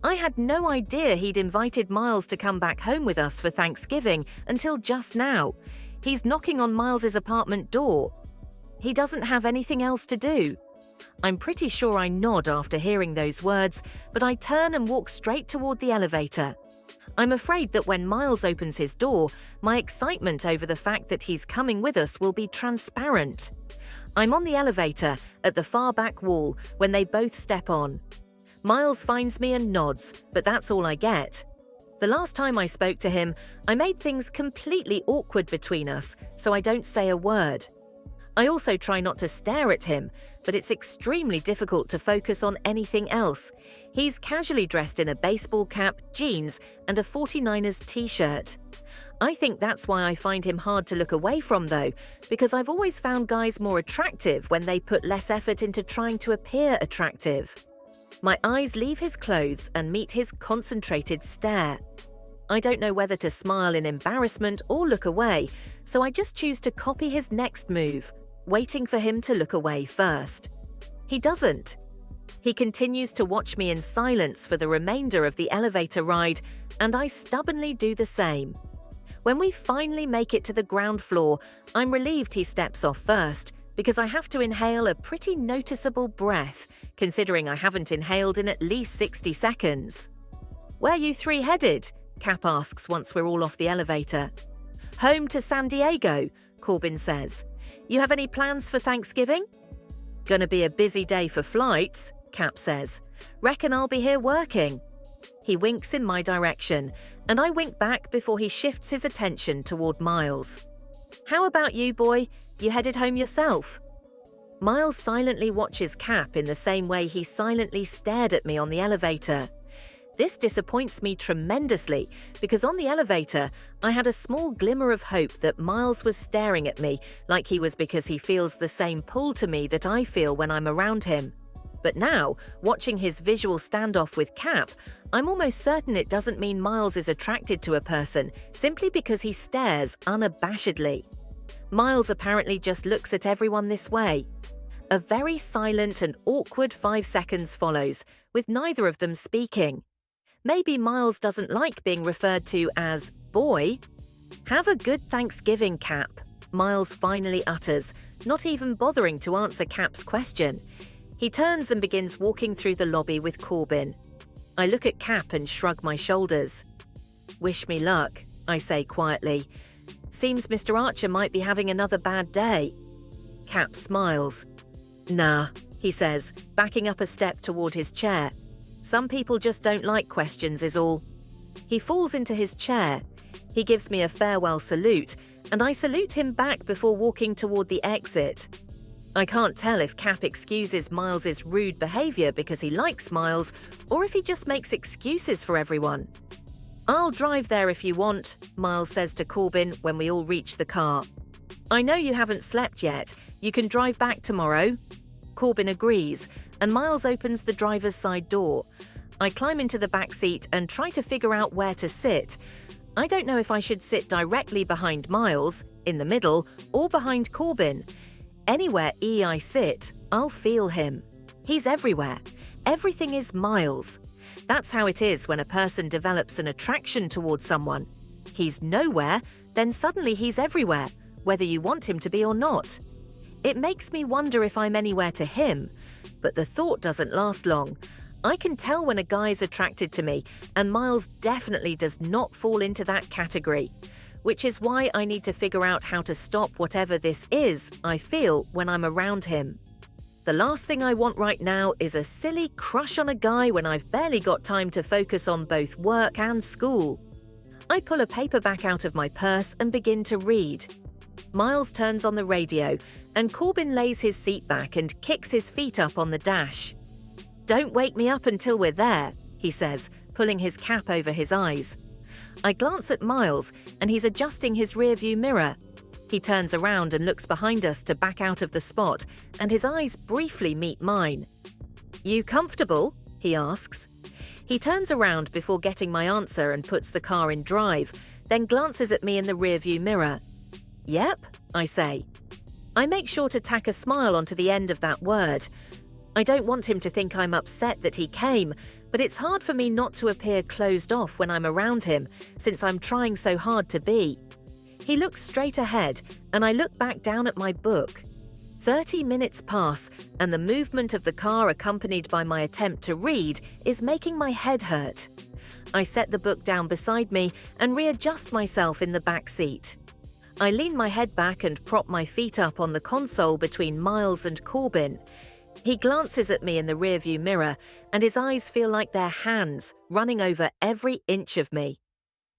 I had no idea he'd invited Miles to come back home with us for Thanksgiving until just now. He's knocking on Miles's apartment door. He doesn't have anything else to do. I'm pretty sure I nod after hearing those words, but I turn and walk straight toward the elevator. I'm afraid that when Miles opens his door, my excitement over the fact that he's coming with us will be transparent. I'm on the elevator at the far back wall when they both step on. Miles finds me and nods, but that's all I get. The last time I spoke to him, I made things completely awkward between us, so I don't say a word. I also try not to stare at him, but it's extremely difficult to focus on anything else. He's casually dressed in a baseball cap, jeans, and a 49ers t-shirt. I think that's why I find him hard to look away from, though, because I've always found guys more attractive when they put less effort into trying to appear attractive. My eyes leave his clothes and meet his concentrated stare. I don't know whether to smile in embarrassment or look away, so I just choose to copy his next move, waiting for him to look away first. He doesn't. He continues to watch me in silence for the remainder of the elevator ride, and I stubbornly do the same. When we finally make it to the ground floor, I'm relieved he steps off first, because I have to inhale a pretty noticeable breath, considering I haven't inhaled in at least 60 seconds. "Where you three headed?" Cap asks once we're all off the elevator. "Home to San Diego," Corbin says. "You have any plans for Thanksgiving?" "Gonna be a busy day for flights," Cap says. "Reckon I'll be here working." He winks in my direction, and I wink back before he shifts his attention toward Miles. "How about you, boy? You headed home yourself?" Miles silently watches Cap in the same way he silently stared at me on the elevator. This disappoints me tremendously because on the elevator, I had a small glimmer of hope that Miles was staring at me like he was because he feels the same pull to me that I feel when I'm around him. But now, watching his visual standoff with Cap, I'm almost certain it doesn't mean Miles is attracted to a person simply because he stares unabashedly. Miles apparently just looks at everyone this way. A very silent and awkward 5 seconds follows, with neither of them speaking. Maybe Miles doesn't like being referred to as boy. "Have a good Thanksgiving, Cap," Miles finally utters, not even bothering to answer Cap's question. He turns and begins walking through the lobby with Corbin. I look at Cap and shrug my shoulders. "Wish me luck," I say quietly. "Seems Mr. Archer might be having another bad day." Cap smiles. "Nah," he says, backing up a step toward his chair. "Some people just don't like questions is all." He falls into his chair. He gives me a farewell salute, and I salute him back before walking toward the exit. I can't tell if Cap excuses Miles's rude behavior because he likes Miles, or if he just makes excuses for everyone. "I'll drive there if you want," Miles says to Corbin when we all reach the car. "I know you haven't slept yet. You can drive back tomorrow." Corbin agrees, and Miles opens the driver's side door. I climb into the back seat and try to figure out where to sit. I don't know if I should sit directly behind Miles, in the middle, or behind Corbin. Anywhere I sit, I'll feel him. He's everywhere. Everything is Miles. That's how it is when a person develops an attraction towards someone. He's nowhere, then suddenly he's everywhere, whether you want him to be or not. It makes me wonder if I'm anywhere to him, but the thought doesn't last long. I can tell when a guy's attracted to me, and Miles definitely does not fall into that category, which is why I need to figure out how to stop whatever this is I feel when I'm around him. The last thing I want right now is a silly crush on a guy when I've barely got time to focus on both work and school. I pull a paperback out of my purse and begin to read. Miles turns on the radio, and Corbin lays his seat back and kicks his feet up on the dash. "Don't wake me up until we're there," he says, pulling his cap over his eyes. I glance at Miles, and he's adjusting his rearview mirror. He turns around and looks behind us to back out of the spot, and his eyes briefly meet mine. "You comfortable?" he asks. He turns around before getting my answer and puts the car in drive, then glances at me in the rearview mirror. "Yep," I say. I make sure to tack a smile onto the end of that word. I don't want him to think I'm upset that he came, but it's hard for me not to appear closed off when I'm around him, since I'm trying so hard to be. He looks straight ahead, and I look back down at my book. 30 minutes pass, and the movement of the car accompanied by my attempt to read is making my head hurt. I set the book down beside me and readjust myself in the back seat. I lean my head back and prop my feet up on the console between Miles and Corbin. He glances at me in the rearview mirror, and his eyes feel like they're hands running over every inch of me.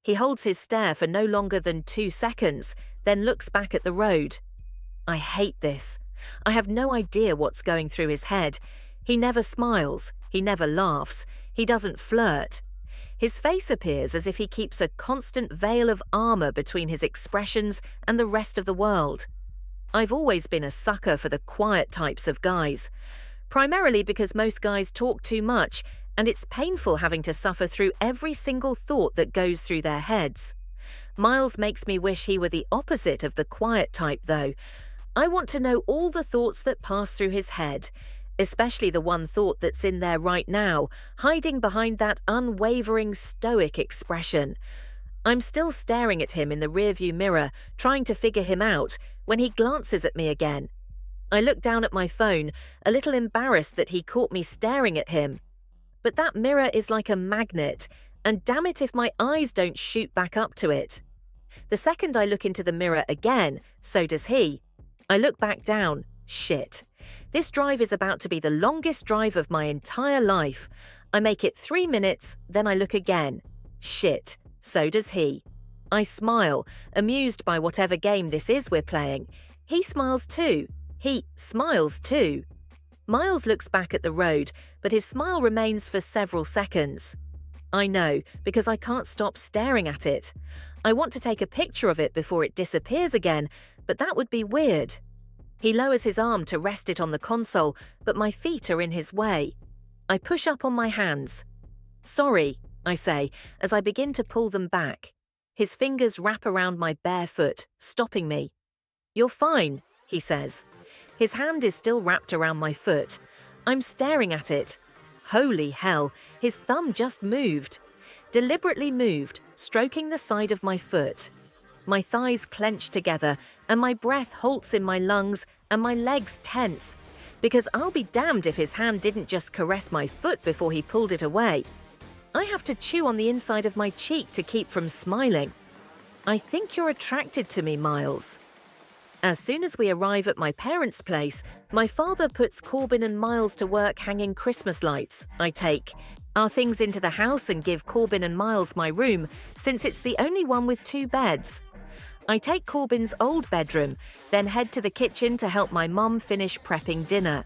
He holds his stare for no longer than 2 seconds, then looks back at the road. I hate this. I have no idea what's going through his head. He never smiles. He never laughs. He doesn't flirt. His face appears as if he keeps a constant veil of armor between his expressions and the rest of the world. I've always been a sucker for the quiet types of guys, primarily because most guys talk too much, and it's painful having to suffer through every single thought that goes through their heads. Miles makes me wish he were the opposite of the quiet type, though. I want to know all the thoughts that pass through his head, especially the one thought that's in there right now, hiding behind that unwavering stoic expression. I'm still staring at him in the rearview mirror, trying to figure him out, when he glances at me again. I look down at my phone, a little embarrassed that he caught me staring at him. But that mirror is like a magnet, and damn it if my eyes don't shoot back up to it. The second I look into the mirror again, so does he. I look back down. Shit. This drive is about to be the longest drive of my entire life. I make it 3 minutes, then I look again. Shit, so does he. I smile, amused by whatever game this is we're playing. He smiles too. He smiles too. Miles looks back at the road, but his smile remains for several seconds. I know, because I can't stop staring at it. I want to take a picture of it before it disappears again, but that would be weird. He lowers his arm to rest it on the console, but my feet are in his way. I push up on my hands. Sorry, I say, as I begin to pull them back. His fingers wrap around my bare foot, stopping me. You're fine, he says. His hand is still wrapped around my foot. I'm staring at it. Holy hell, his thumb just moved. Deliberately moved, stroking the side of my foot. My thighs clench together, and my breath halts in my lungs, and my legs tense. Because I'll be damned if his hand didn't just caress my foot before he pulled it away. I have to chew on the inside of my cheek to keep from smiling. I think you're attracted to me, Miles. As soon as we arrive at my parents' place, my father puts Corbin and Miles to work hanging Christmas lights. I take our things into the house and give Corbin and Miles my room, since it's the only one with 2 beds. I take Corbin's old bedroom, then head to the kitchen to help my mum finish prepping dinner.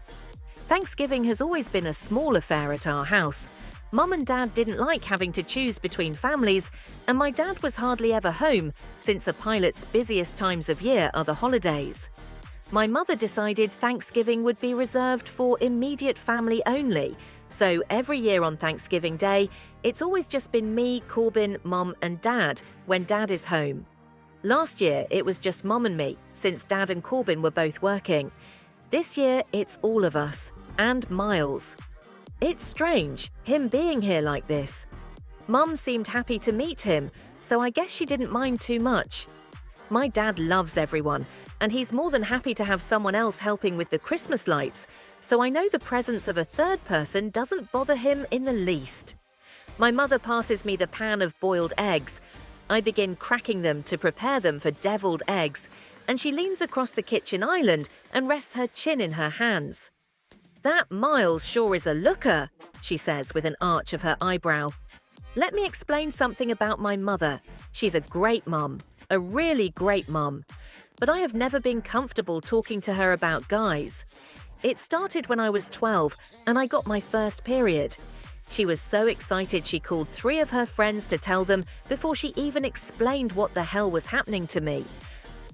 Thanksgiving has always been a small affair at our house. Mum and Dad didn't like having to choose between families, and my dad was hardly ever home, since a pilot's busiest times of year are the holidays. My mother decided Thanksgiving would be reserved for immediate family only, so every year on Thanksgiving Day, it's always just been me, Corbin, Mum and Dad when Dad is home. Last year, it was just Mum and me, since Dad and Corbin were both working. This year, it's all of us, and Miles. It's strange, him being here like this. Mum seemed happy to meet him, so I guess she didn't mind too much. My dad loves everyone, and he's more than happy to have someone else helping with the Christmas lights, so I know the presence of a third person doesn't bother him in the least. My mother passes me the pan of boiled eggs. I begin cracking them to prepare them for deviled eggs, and she leans across the kitchen island and rests her chin in her hands. That Miles sure is a looker, she says with an arch of her eyebrow. Let me explain something about my mother. She's a great mum, a really great mum. But I have never been comfortable talking to her about guys. It started when I was 12 and I got my first period. She was so excited she called 3 of her friends to tell them before she even explained what the hell was happening to me.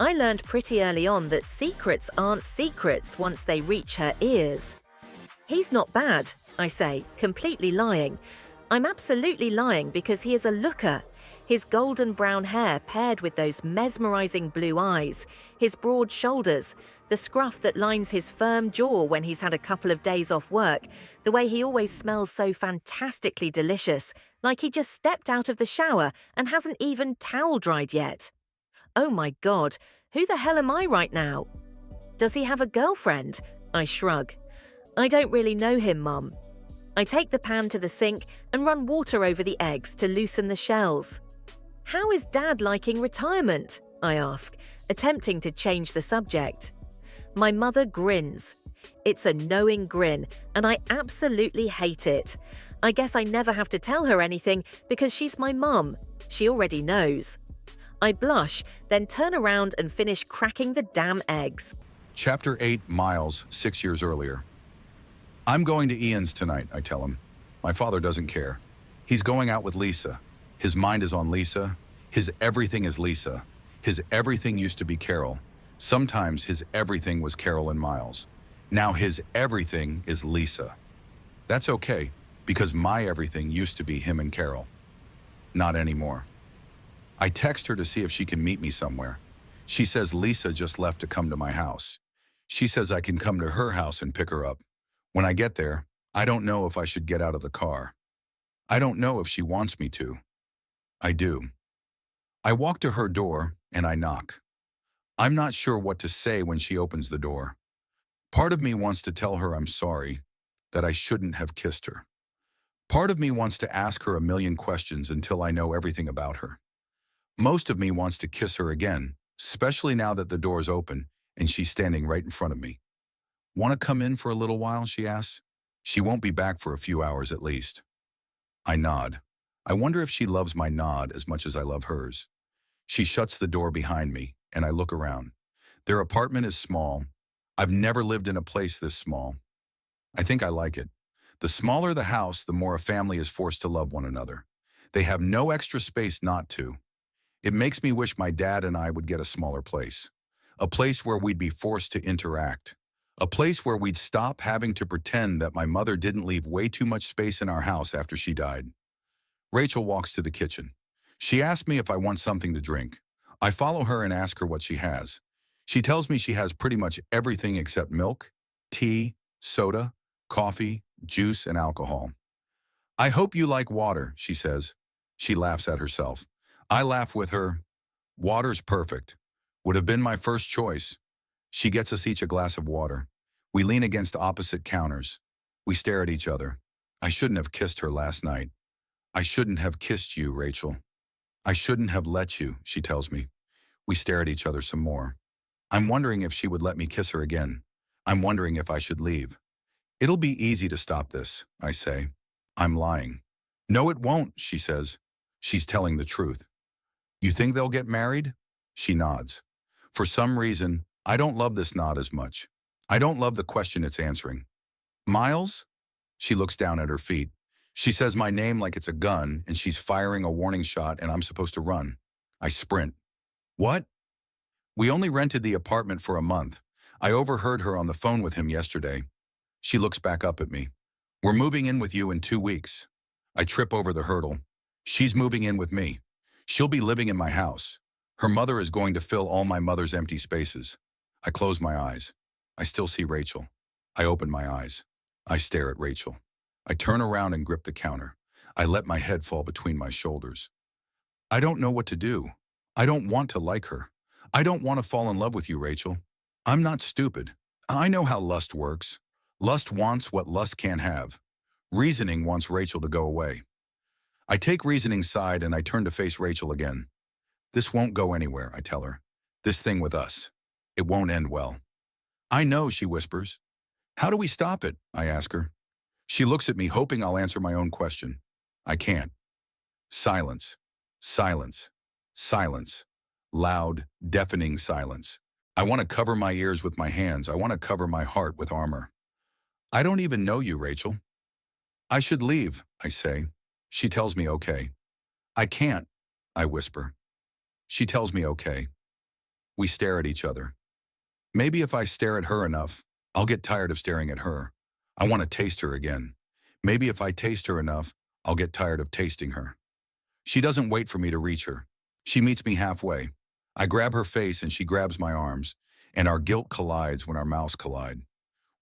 I learned pretty early on that secrets aren't secrets once they reach her ears. He's not bad, I say, completely lying. I'm absolutely lying because he is a looker. His golden brown hair paired with those mesmerizing blue eyes, his broad shoulders, the scruff that lines his firm jaw when he's had a couple of days off work, the way he always smells so fantastically delicious, like he just stepped out of the shower and hasn't even towel dried yet. Oh my God, who the hell am I right now? Does he have a girlfriend? I shrug. I don't really know him, Mum. I take the pan to the sink and run water over the eggs to loosen the shells. How is Dad liking retirement? I ask, attempting to change the subject. My mother grins. It's a knowing grin, and I absolutely hate it. I guess I never have to tell her anything because she's my mum. She already knows. I blush, then turn around and finish cracking the damn eggs. Chapter 8, Miles, 6 years earlier. I'm going to Ian's tonight, I tell him. My father doesn't care. He's going out with Lisa. His mind is on Lisa. His everything is Lisa. His everything used to be Carol. Sometimes his everything was Carol and Miles. Now his everything is Lisa. That's okay, because my everything used to be him and Carol. Not anymore. I text her to see if she can meet me somewhere. She says Lisa just left to come to my house. She says I can come to her house and pick her up. When I get there, I don't know if I should get out of the car. I don't know if she wants me to. I do. I walk to her door and I knock. I'm not sure what to say when she opens the door. Part of me wants to tell her I'm sorry, that I shouldn't have kissed her. Part of me wants to ask her a million questions until I know everything about her. Most of me wants to kiss her again, especially now that the door's open and she's standing right in front of me. Want to come in for a little while, she asks. She won't be back for a few hours at least. I nod. I wonder if she loves my nod as much as I love hers. She shuts the door behind me, and I look around. Their apartment is small. I've never lived in a place this small. I think I like it. The smaller the house, the more a family is forced to love one another. They have no extra space not to. It makes me wish my dad and I would get a smaller place. A place where we'd be forced to interact. A place where we'd stop having to pretend that my mother didn't leave way too much space in our house after she died. Rachel walks to the kitchen. She asks me if I want something to drink. I follow her and ask her what she has. She tells me she has pretty much everything except milk, tea, soda, coffee, juice, and alcohol. I hope you like water, she says. She laughs at herself. I laugh with her. Water's perfect. Would have been my first choice. She gets us each a glass of water. We lean against opposite counters. We stare at each other. I shouldn't have kissed her last night. I shouldn't have kissed you, Rachel. I shouldn't have let you, she tells me. We stare at each other some more. I'm wondering if she would let me kiss her again. I'm wondering if I should leave. It'll be easy to stop this, I say. I'm lying. No, it won't, she says. She's telling the truth. You think they'll get married? She nods. For some reason, I don't love this nod as much. I don't love the question it's answering. Miles? She looks down at her feet. She says my name like it's a gun, and she's firing a warning shot, and I'm supposed to run. I sprint. What? We only rented the apartment for a month. I overheard her on the phone with him yesterday. She looks back up at me. We're moving in with you in 2 weeks. I trip over the hurdle. She's moving in with me. She'll be living in my house. Her mother is going to fill all my mother's empty spaces. I close my eyes. I still see Rachel. I open my eyes. I stare at Rachel. I turn around and grip the counter. I let my head fall between my shoulders. I don't know what to do. I don't want to like her. I don't want to fall in love with you, Rachel. I'm not stupid. I know how lust works. Lust wants what lust can't have. Reasoning wants Rachel to go away. I take reasoning's side and I turn to face Rachel again. This won't go anywhere, I tell her. This thing with us. It won't end well. I know, she whispers. How do we stop it? I ask her. She looks at me, hoping I'll answer my own question. I can't. Silence. Silence. Silence. Loud, deafening silence. I want to cover my ears with my hands. I want to cover my heart with armor. I don't even know you, Rachel. I should leave, I say. She tells me okay. I can't, I whisper. She tells me okay. We stare at each other. Maybe if I stare at her enough, I'll get tired of staring at her. I want to taste her again. Maybe if I taste her enough, I'll get tired of tasting her. She doesn't wait for me to reach her. She meets me halfway. I grab her face and she grabs my arms, and our guilt collides when our mouths collide.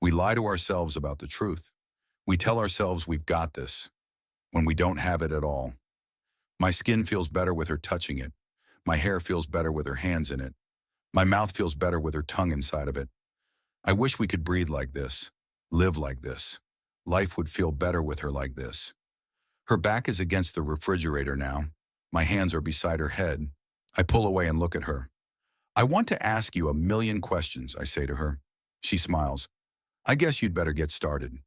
We lie to ourselves about the truth. We tell ourselves we've got this, when we don't have it at all. My skin feels better with her touching it. My hair feels better with her hands in it. My mouth feels better with her tongue inside of it. I wish we could breathe like this, live like this. Life would feel better with her like this. Her back is against the refrigerator now. My hands are beside her head. I pull away and look at her. I want to ask you a million questions, I say to her. She smiles. I guess you'd better get started.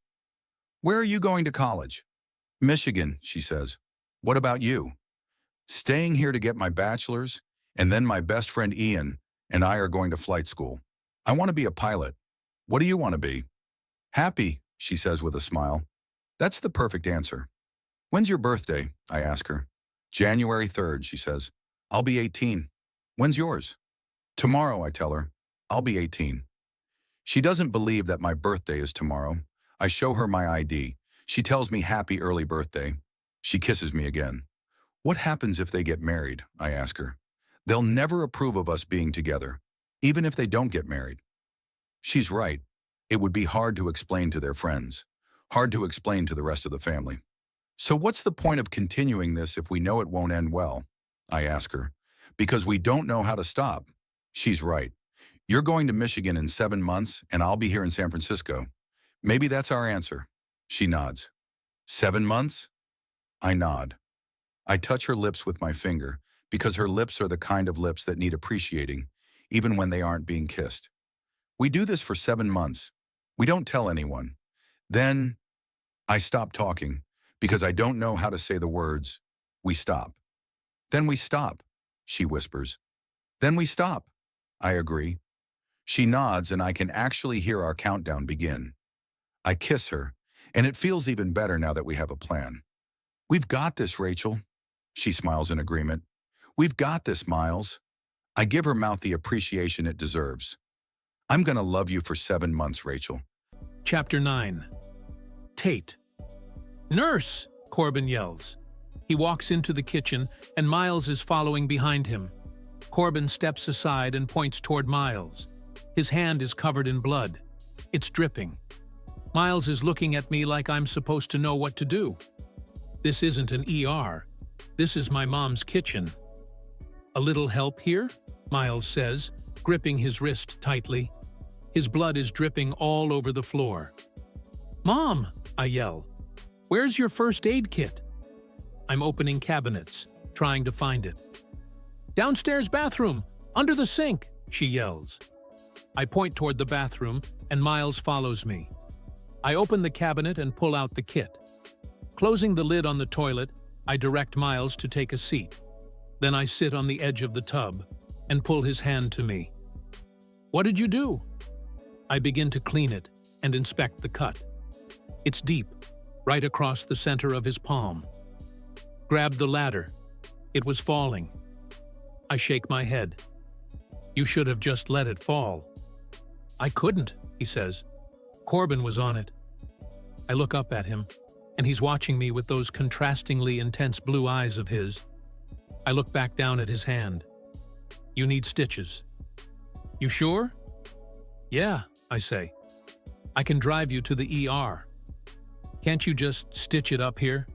Where are you going to college? Michigan, she says. What about you? Staying here to get my bachelor's, and then my best friend Ian and I are going to flight school. I want to be a pilot. What do you want to be? Happy, she says with a smile. That's the perfect answer. When's your birthday? I ask her. January 3rd, she says. I'll be 18. When's yours? Tomorrow, I tell her. I'll be 18. She doesn't believe that my birthday is tomorrow. I show her my ID. She tells me happy early birthday. She kisses me again. What happens if they get married? I ask her. They'll never approve of us being together, even if they don't get married. She's right. It would be hard to explain to their friends, hard to explain to the rest of the family. So what's the point of continuing this if we know it won't end well? I ask her. Because we don't know how to stop. She's right. You're going to Michigan in 7 months, and I'll be here in San Francisco. Maybe that's our answer. She nods. 7 months? I nod. I touch her lips with my finger, because her lips are the kind of lips that need appreciating, even when they aren't being kissed. We do this for 7 months. We don't tell anyone. Then I stop talking, because I don't know how to say the words, we stop. Then we stop, she whispers. Then we stop, I agree. She nods and I can actually hear our countdown begin. I kiss her, and it feels even better now that we have a plan. We've got this, Rachel. She smiles in agreement. We've got this, Miles. I give her mouth the appreciation it deserves. I'm gonna love you for 7 months, Rachel. Chapter 9. Tate. "Nurse!" Corbin yells. He walks into the kitchen, and Miles is following behind him. Corbin steps aside and points toward Miles. His hand is covered in blood. It's dripping. Miles is looking at me like I'm supposed to know what to do. This isn't an ER. This is my mom's kitchen. "A little help here?" Miles says, gripping his wrist tightly. His blood is dripping all over the floor. "Mom!" I yell. "Where's your first aid kit?" I'm opening cabinets, trying to find it. "Downstairs bathroom, under the sink," she yells. I point toward the bathroom, and Miles follows me. I open the cabinet and pull out the kit. Closing the lid on the toilet, I direct Miles to take a seat. Then I sit on the edge of the tub and pull his hand to me. "What did you do?" I begin to clean it and inspect the cut. It's deep, right across the center of his palm. Grabbed the ladder. It was falling. I shake my head. "You should have just let it fall." "I couldn't," he says. "Corbin was on it." I look up at him, and he's watching me with those contrastingly intense blue eyes of his. I look back down at his hand. "You need stitches." "You sure?" "Yeah," I say. "I can drive you to the ER. Can't you just stitch it up here?"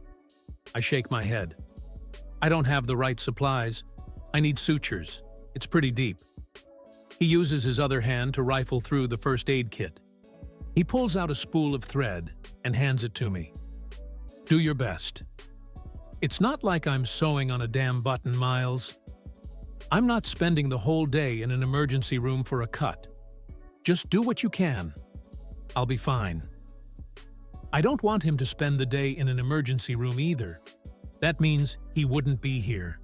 I shake my head. "I don't have the right supplies. I need sutures. It's pretty deep." He uses his other hand to rifle through the first aid kit. He pulls out a spool of thread and hands it to me. "Do your best." It's not like I'm sewing on a damn button, Miles. I'm not spending the whole day in an emergency room for a cut. Just do what you can. I'll be fine. I don't want him to spend the day in an emergency room either. That means he wouldn't be here.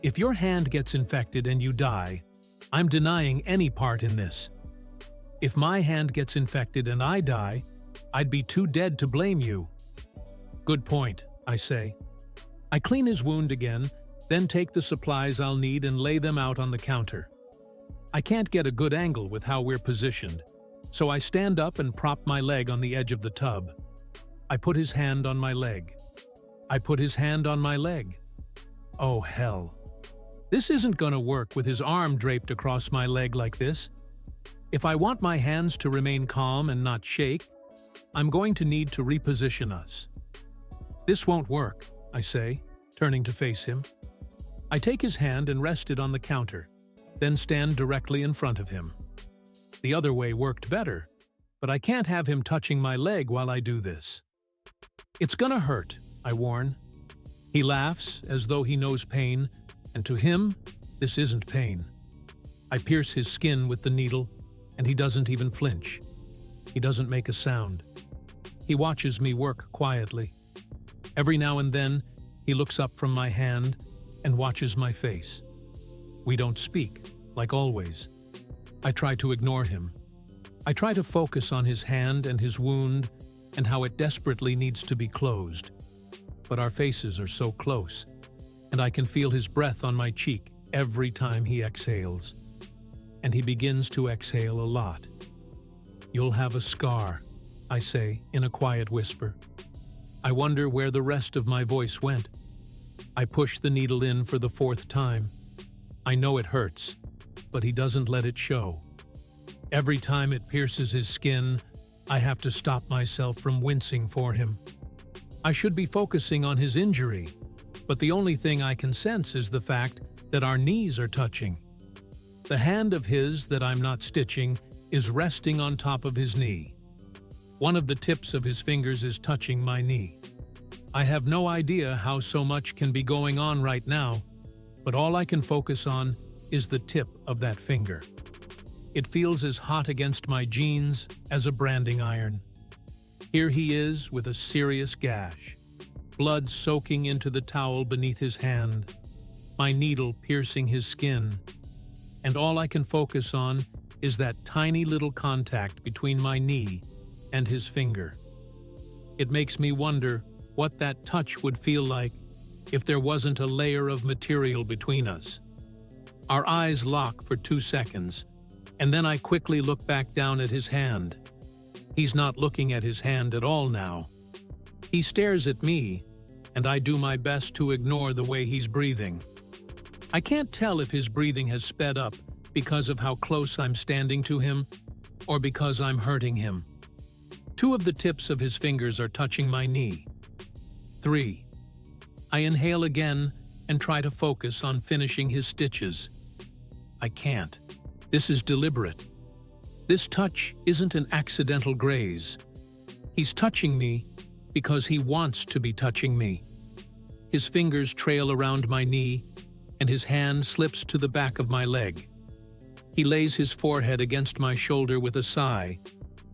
If your hand gets infected and you die, I'm denying any part in this. If my hand gets infected and I die, I'd be too dead to blame you. "Good point," I say. I clean his wound again, then take the supplies I'll need and lay them out on the counter. I can't get a good angle with how we're positioned, so I stand up and prop my leg on the edge of the tub. I put his hand on my leg. I put his hand on my leg. Oh, hell. This isn't gonna work with his arm draped across my leg like this. If I want my hands to remain calm and not shake, I'm going to need to reposition us. "This won't work," I say, turning to face him. I take his hand and rest it on the counter, then stand directly in front of him. The other way worked better, but I can't have him touching my leg while I do this. "It's gonna hurt," I warn. He laughs as though he knows pain, and to him, this isn't pain. I pierce his skin with the needle, and he doesn't even flinch. He doesn't make a sound. He watches me work quietly. Every now and then, he looks up from my hand and watches my face. We don't speak, like always. I try to ignore him. I try to focus on his hand and his wound and how it desperately needs to be closed. But our faces are so close, and I can feel his breath on my cheek every time he exhales. And he begins to exhale a lot. "You'll have a scar," I say in a quiet whisper. I wonder where the rest of my voice went. I push the needle in for the 4th time. I know it hurts, but he doesn't let it show. Every time it pierces his skin, I have to stop myself from wincing for him. I should be focusing on his injury, but the only thing I can sense is the fact that our knees are touching. The hand of his that I'm not stitching is resting on top of his knee. One of the tips of his fingers is touching my knee. I have no idea how so much can be going on right now, but all I can focus on is the tip of that finger. It feels as hot against my jeans as a branding iron. Here he is with a serious gash. blood soaking into the towel beneath his hand, my needle piercing his skin, and all I can focus on is that tiny little contact between my knee and his finger. It makes me wonder what that touch would feel like if there wasn't a layer of material between us. Our eyes lock for 2 seconds, and then I quickly look back down at his hand. He's not looking at his hand at all now. He stares at me, and I do my best to ignore the way he's breathing. I can't tell if his breathing has sped up because of how close I'm standing to him, or because I'm hurting him. 2 of the tips of his fingers are touching my knee. 3. I inhale again and try to focus on finishing his stitches. I can't. This is deliberate. This touch isn't an accidental graze. He's touching me because he wants to be touching me. His fingers trail around my knee, and his hand slips to the back of my leg. He lays his forehead against my shoulder with a sigh,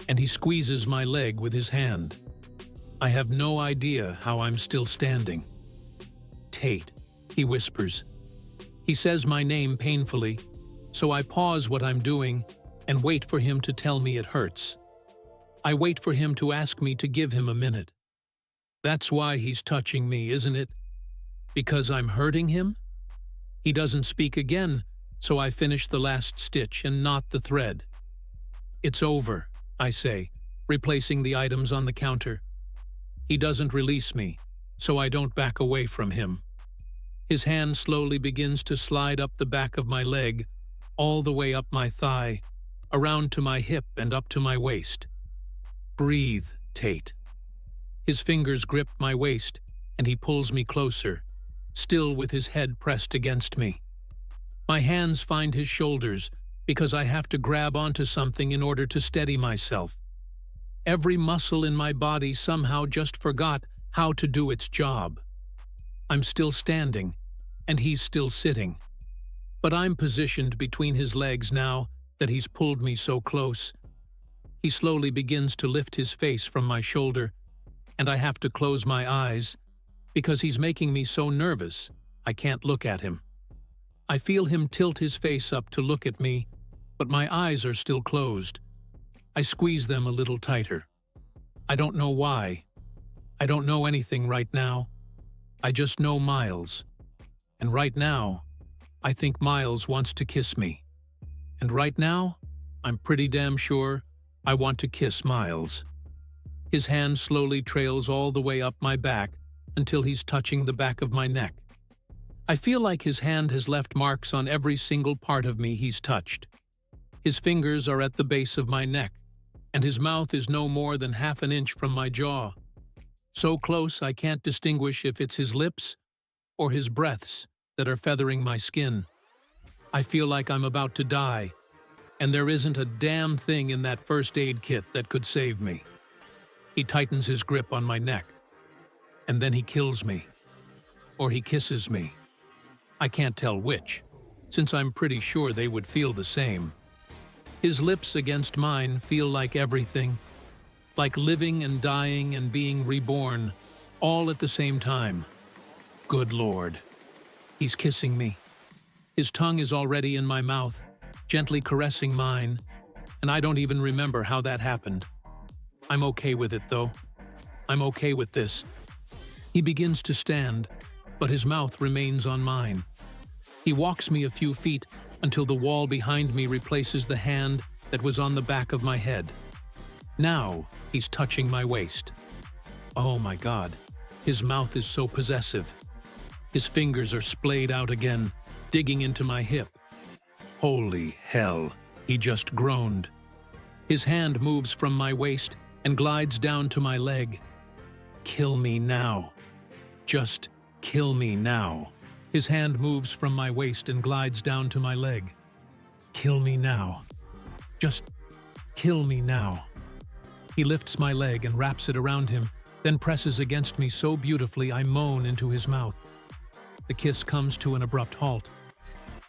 and he squeezes my leg with his hand. I have no idea how I'm still standing. "Tate," he whispers. He says my name painfully, so I pause what I'm doing and wait for him to tell me it hurts. I wait for him to ask me to give him a minute. That's why he's touching me, isn't it? Because I'm hurting him? He doesn't speak again, so I finish the last stitch and knot the thread. "It's over," I say, replacing the items on the counter. He doesn't release me, so I don't back away from him. His hand slowly begins to slide up the back of my leg, all the way up my thigh, around to my hip and up to my waist. "Breathe, Tate." His fingers grip my waist, and he pulls me closer, still with his head pressed against me. My hands find his shoulders because I have to grab onto something in order to steady myself. Every muscle in my body somehow just forgot how to do its job. I'm still standing, and he's still sitting. But I'm positioned between his legs now that he's pulled me so close. He slowly begins to lift his face from my shoulder, and I have to close my eyes because he's making me so nervous I can't look at him. I feel him tilt his face up to look at me, but my eyes are still closed. I squeeze them a little tighter. I don't know why. I don't know anything right now. I just know Miles. And right now, I think Miles wants to kiss me. And right now, I'm pretty damn sure I want to kiss Miles. His hand slowly trails all the way up my back until he's touching the back of my neck. I feel like his hand has left marks on every single part of me he's touched. His fingers are at the base of my neck, and his mouth is no more than half an inch from my jaw. So close I can't distinguish if it's his lips or his breaths that are feathering my skin. I feel like I'm about to die, and there isn't a damn thing in that first aid kit that could save me. He tightens his grip on my neck, and then he kills me. Or he kisses me. I can't tell which, since I'm pretty sure they would feel the same. His lips against mine feel like everything, like living and dying and being reborn, all at the same time. Good Lord. He's kissing me. His tongue is already in my mouth, gently caressing mine, and I don't even remember how that happened. I'm okay with it, though. I'm okay with this. He begins to stand, but his mouth remains on mine. He walks me a few feet until the wall behind me replaces the hand that was on the back of my head. Now he's touching my waist. Oh my God, his mouth is so possessive. His fingers are splayed out again, digging into my hip. Holy hell, he just groaned. His hand moves from my waist and glides down to my leg. Kill me now. Just kill me now. His hand moves from my waist and glides down to my leg. Kill me now. Just kill me now. He lifts my leg and wraps it around him, then presses against me so beautifully I moan into his mouth. The kiss comes to an abrupt halt.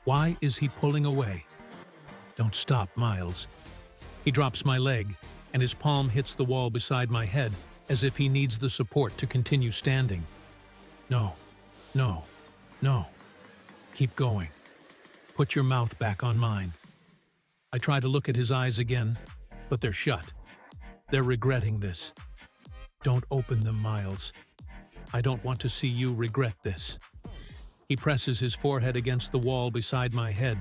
Why is he pulling away? Don't stop, Miles. He drops my leg, and his palm hits the wall beside my head as if he needs the support to continue standing. No, no, no. Keep going. Put your mouth back on mine. I try to look at his eyes again, but they're shut. They're regretting this. Don't open them, Miles. I don't want to see you regret this. He presses his forehead against the wall beside my head,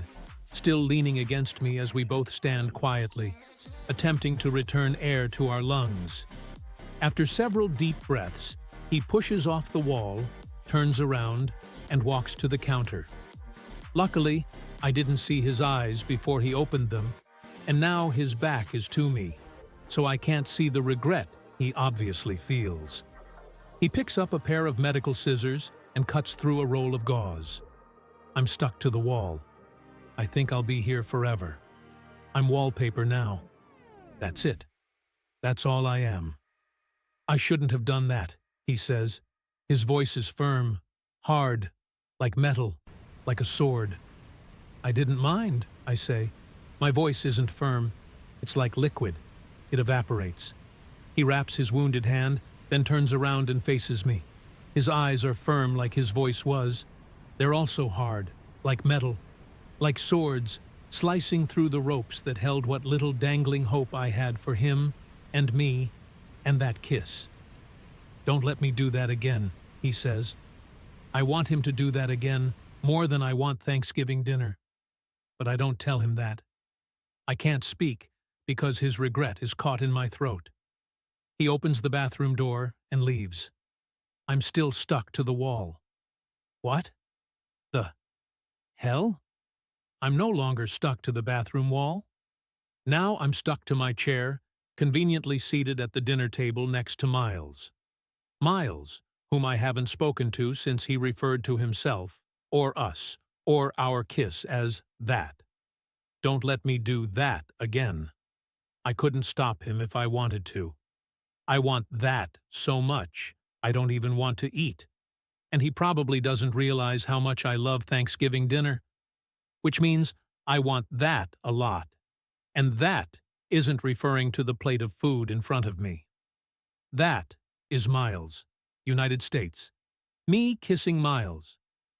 still leaning against me as we both stand quietly, attempting to return air to our lungs. After several deep breaths, he pushes off the wall, turns around, and walks to the counter. Luckily, I didn't see his eyes before he opened them, and now his back is to me, so I can't see the regret he obviously feels. He picks up a pair of medical scissors and cuts through a roll of gauze. I'm stuck to the wall. I think I'll be here forever. I'm wallpaper now. That's it. That's all I am. I shouldn't have done that, he says. His voice is firm, hard, like metal, like a sword. I didn't mind, I say. My voice isn't firm. It's like liquid. It evaporates. He wraps his wounded hand, then turns around and faces me. His eyes are firm like his voice was. They're also hard, like metal, like swords, slicing through the ropes that held what little dangling hope I had for him and me and that kiss. Don't let me do that again, he says. I want him to do that again more than I want Thanksgiving dinner. But I don't tell him that. I can't speak because his regret is caught in my throat. He opens the bathroom door and leaves. I'm still stuck to the wall. What? The hell? I'm no longer stuck to the bathroom wall. Now I'm stuck to my chair, conveniently seated at the dinner table next to Miles. Miles, whom I haven't spoken to since he referred to himself, or us, or our kiss as that. Don't let me do that again. I couldn't stop him if I wanted to. I want that so much, I don't even want to eat. And he probably doesn't realize how much I love Thanksgiving dinner. Which means I want that a lot. And that isn't referring to the plate of food in front of me. That is Miles, United States. Me kissing Miles.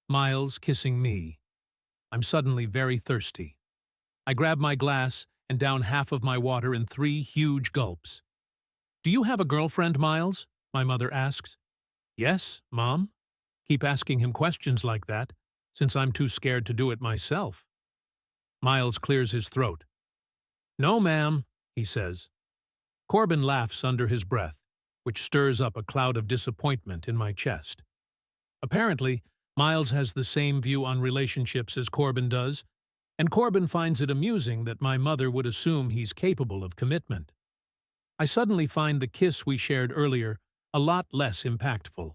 Miles kissing me. I'm suddenly very thirsty. I grab my glass and down half of my water in 3 huge gulps. Do you have a girlfriend, Miles? My mother asks. Yes, Mom. Keep asking him questions like that, since I'm too scared to do it myself. Miles clears his throat. No, ma'am, he says. Corbin laughs under his breath, which stirs up a cloud of disappointment in my chest. Apparently, Miles has the same view on relationships as Corbin does, and Corbin finds it amusing that my mother would assume he's capable of commitment. I suddenly find the kiss we shared earlier a lot less impactful.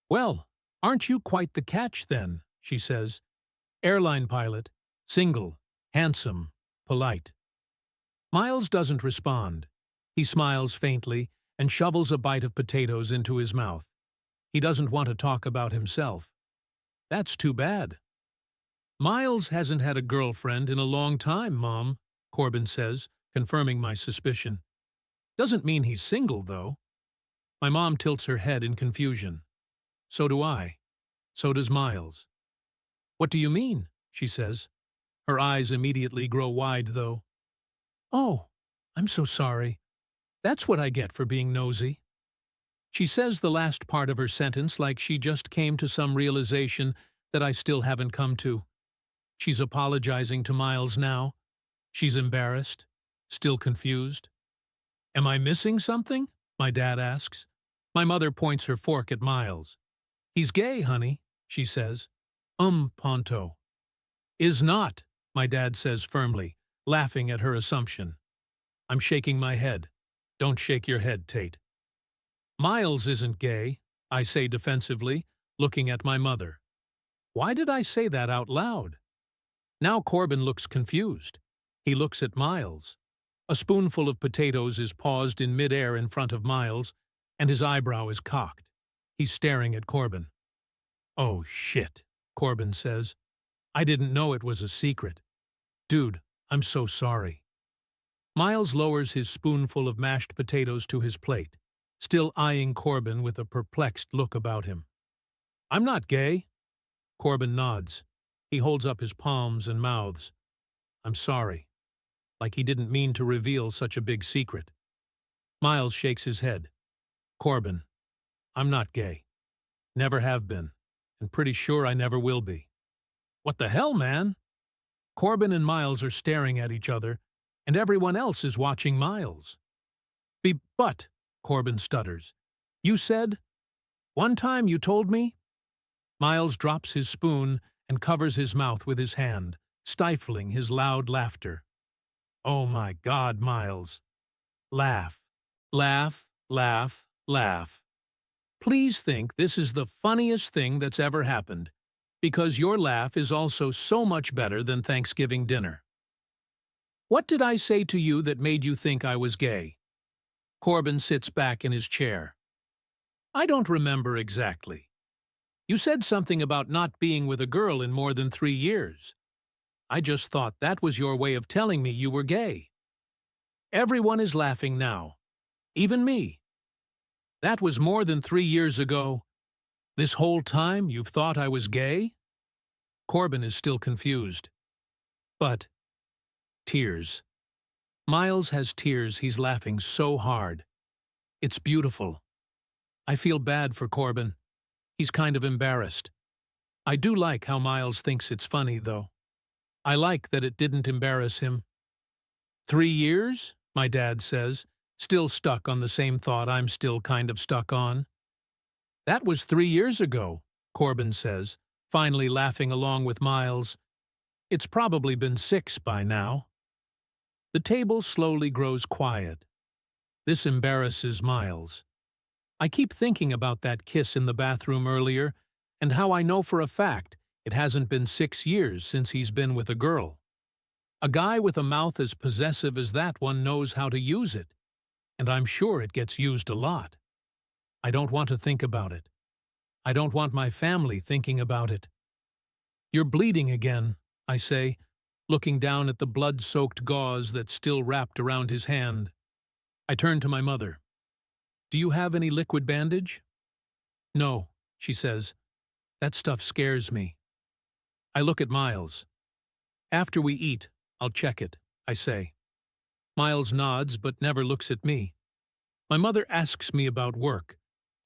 Well, aren't you quite the catch then, she says. Airline pilot, single, handsome, polite. Miles doesn't respond. He smiles faintly and shovels a bite of potatoes into his mouth. He doesn't want to talk about himself. That's too bad. Miles hasn't had a girlfriend in a long time, Mom, Corbin says, confirming my suspicion. Doesn't mean he's single, though. My mom tilts her head in confusion. So do I. So does Miles. What do you mean? She says. Her eyes immediately grow wide, though. Oh, I'm so sorry. That's what I get for being nosy. She says the last part of her sentence like she just came to some realization that I still haven't come to. She's apologizing to Miles now. She's embarrassed, still confused. Am I missing something? My dad asks. My mother points her fork at Miles. He's gay, honey, she says. Ponto. Is not, my dad says firmly, laughing at her assumption. I'm shaking my head. Don't shake your head, Tate. Miles isn't gay, I say defensively, looking at my mother. Why did I say that out loud? Now Corbin looks confused. He looks at Miles. A spoonful of potatoes is paused in midair in front of Miles, and his eyebrow is cocked. He's staring at Corbin. Oh, shit, Corbin says. I didn't know it was a secret. Dude, I'm so sorry. Miles lowers his spoonful of mashed potatoes to his plate, still eyeing Corbin with a perplexed look about him. I'm not gay. Corbin nods. He holds up his palms and mouths. I'm sorry. Like he didn't mean to reveal such a big secret. Miles shakes his head. Corbin, I'm not gay. Never have been. And pretty sure I never will be. What the hell, man? Corbin and Miles are staring at each other, and everyone else is watching Miles. But, Corbin stutters, you said? One time you told me? Miles drops his spoon and covers his mouth with his hand, stifling his loud laughter. Oh my God, Miles. Laugh, laugh, laugh, laugh. Please think this is the funniest thing that's ever happened, because your laugh is also so much better than Thanksgiving dinner. What did I say to you that made you think I was gay? Corbin sits back in his chair. I don't remember exactly. You said something about not being with a girl in more than 3 years. I just thought that was your way of telling me you were gay. Everyone is laughing now. Even me. That was more than 3 years ago. This whole time you've thought I was gay? Corbin is still confused. But tears. Miles has tears. He's laughing so hard. It's beautiful. I feel bad for Corbin. He's kind of embarrassed. I do like how Miles thinks it's funny, though. I like that it didn't embarrass him. 3 years, my dad says, still stuck on the same thought I'm still kind of stuck on. That was 3 years ago, Corbin says, finally laughing along with Miles. It's probably been 6 by now. The table slowly grows quiet. This embarrasses Miles. I keep thinking about that kiss in the bathroom earlier, and how I know for a fact it hasn't been 6 years since he's been with a girl. A guy with a mouth as possessive as that one knows how to use it, and I'm sure it gets used a lot. I don't want to think about it. I don't want my family thinking about it. You're bleeding again, I say, looking down at the blood-soaked gauze that's still wrapped around his hand. I turn to my mother. Do you have any liquid bandage? No, she says. That stuff scares me. I look at Miles. After we eat, I'll check it, I say. Miles nods but never looks at me. My mother asks me about work,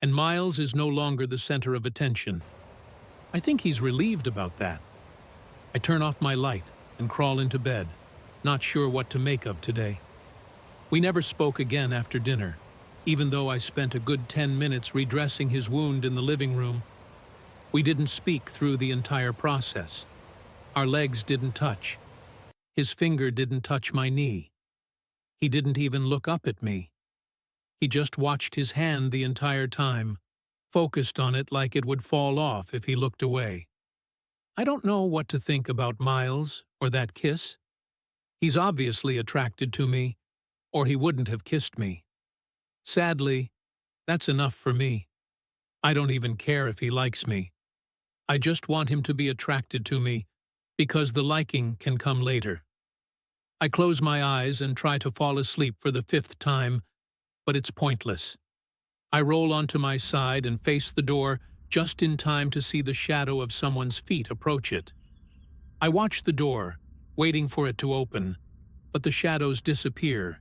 and Miles is no longer the center of attention. I think he's relieved about that. I turn off my light and crawl into bed, not sure what to make of today. We never spoke again after dinner, even though I spent a good 10 minutes redressing his wound in the living room. We didn't speak through the entire process. Our legs didn't touch. His finger didn't touch my knee. He didn't even look up at me. He just watched his hand the entire time, focused on it like it would fall off if he looked away. I don't know what to think about Miles or that kiss. He's obviously attracted to me, or he wouldn't have kissed me. Sadly, that's enough for me. I don't even care if he likes me. I just want him to be attracted to me, because the liking can come later. I close my eyes and try to fall asleep for the 5th time, but it's pointless. I roll onto my side and face the door just in time to see the shadow of someone's feet approach it. I watch the door, waiting for it to open, but the shadows disappear,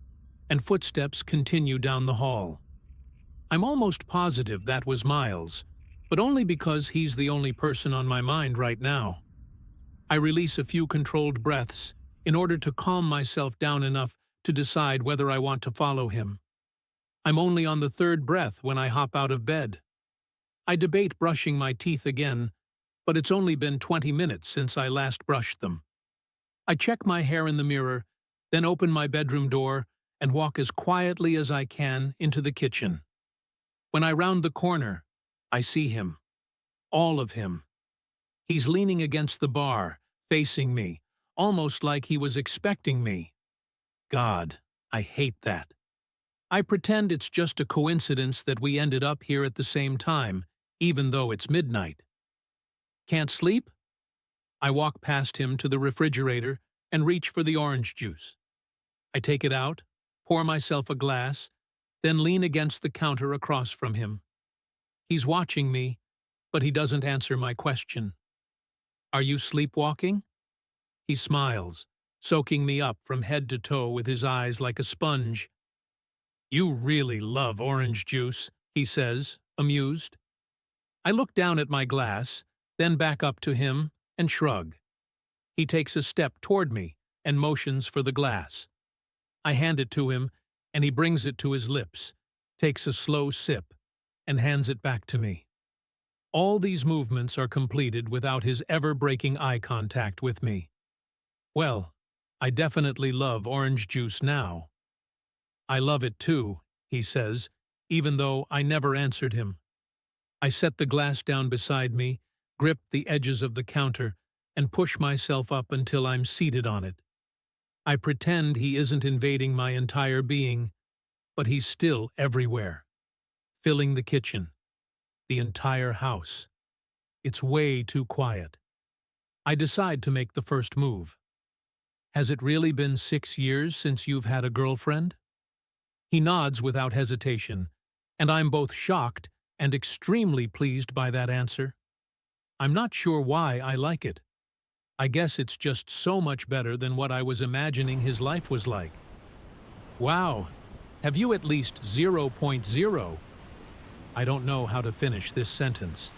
and footsteps continue down the hall. I'm almost positive that was Miles, but only because he's the only person on my mind right now. I release a few controlled breaths in order to calm myself down enough to decide whether I want to follow him. I'm only on the 3rd breath when I hop out of bed. I debate brushing my teeth again, but it's only been 20 minutes since I last brushed them. I check my hair in the mirror, then open my bedroom door and walk as quietly as I can into the kitchen. When I round the corner, I see him. All of him. He's leaning against the bar, facing me, almost like he was expecting me. God, I hate that. I pretend it's just a coincidence that we ended up here at the same time, even though it's midnight. Can't sleep? I walk past him to the refrigerator and reach for the orange juice. I take it out, pour myself a glass, then lean against the counter across from him. He's watching me, but he doesn't answer my question. Are you sleepwalking? He smiles, soaking me up from head to toe with his eyes like a sponge. You really love orange juice, he says, amused. I look down at my glass, then back up to him and shrug. He takes a step toward me and motions for the glass. I hand it to him, and he brings it to his lips, takes a slow sip, and hands it back to me. All these movements are completed without his ever breaking eye contact with me. Well, I definitely love orange juice now. I love it too, he says, even though I never answered him. I set the glass down beside me, grip the edges of the counter, and push myself up until I'm seated on it. I pretend he isn't invading my entire being, but he's still everywhere, filling the kitchen, the entire house. It's way too quiet. I decide to make the first move. Has it really been 6 years since you've had a girlfriend? He nods without hesitation, and I'm both shocked and extremely pleased by that answer. I'm not sure why I like it. I guess it's just so much better than what I was imagining his life was like. Wow, have you at least 0.0? I don't know how to finish this sentence.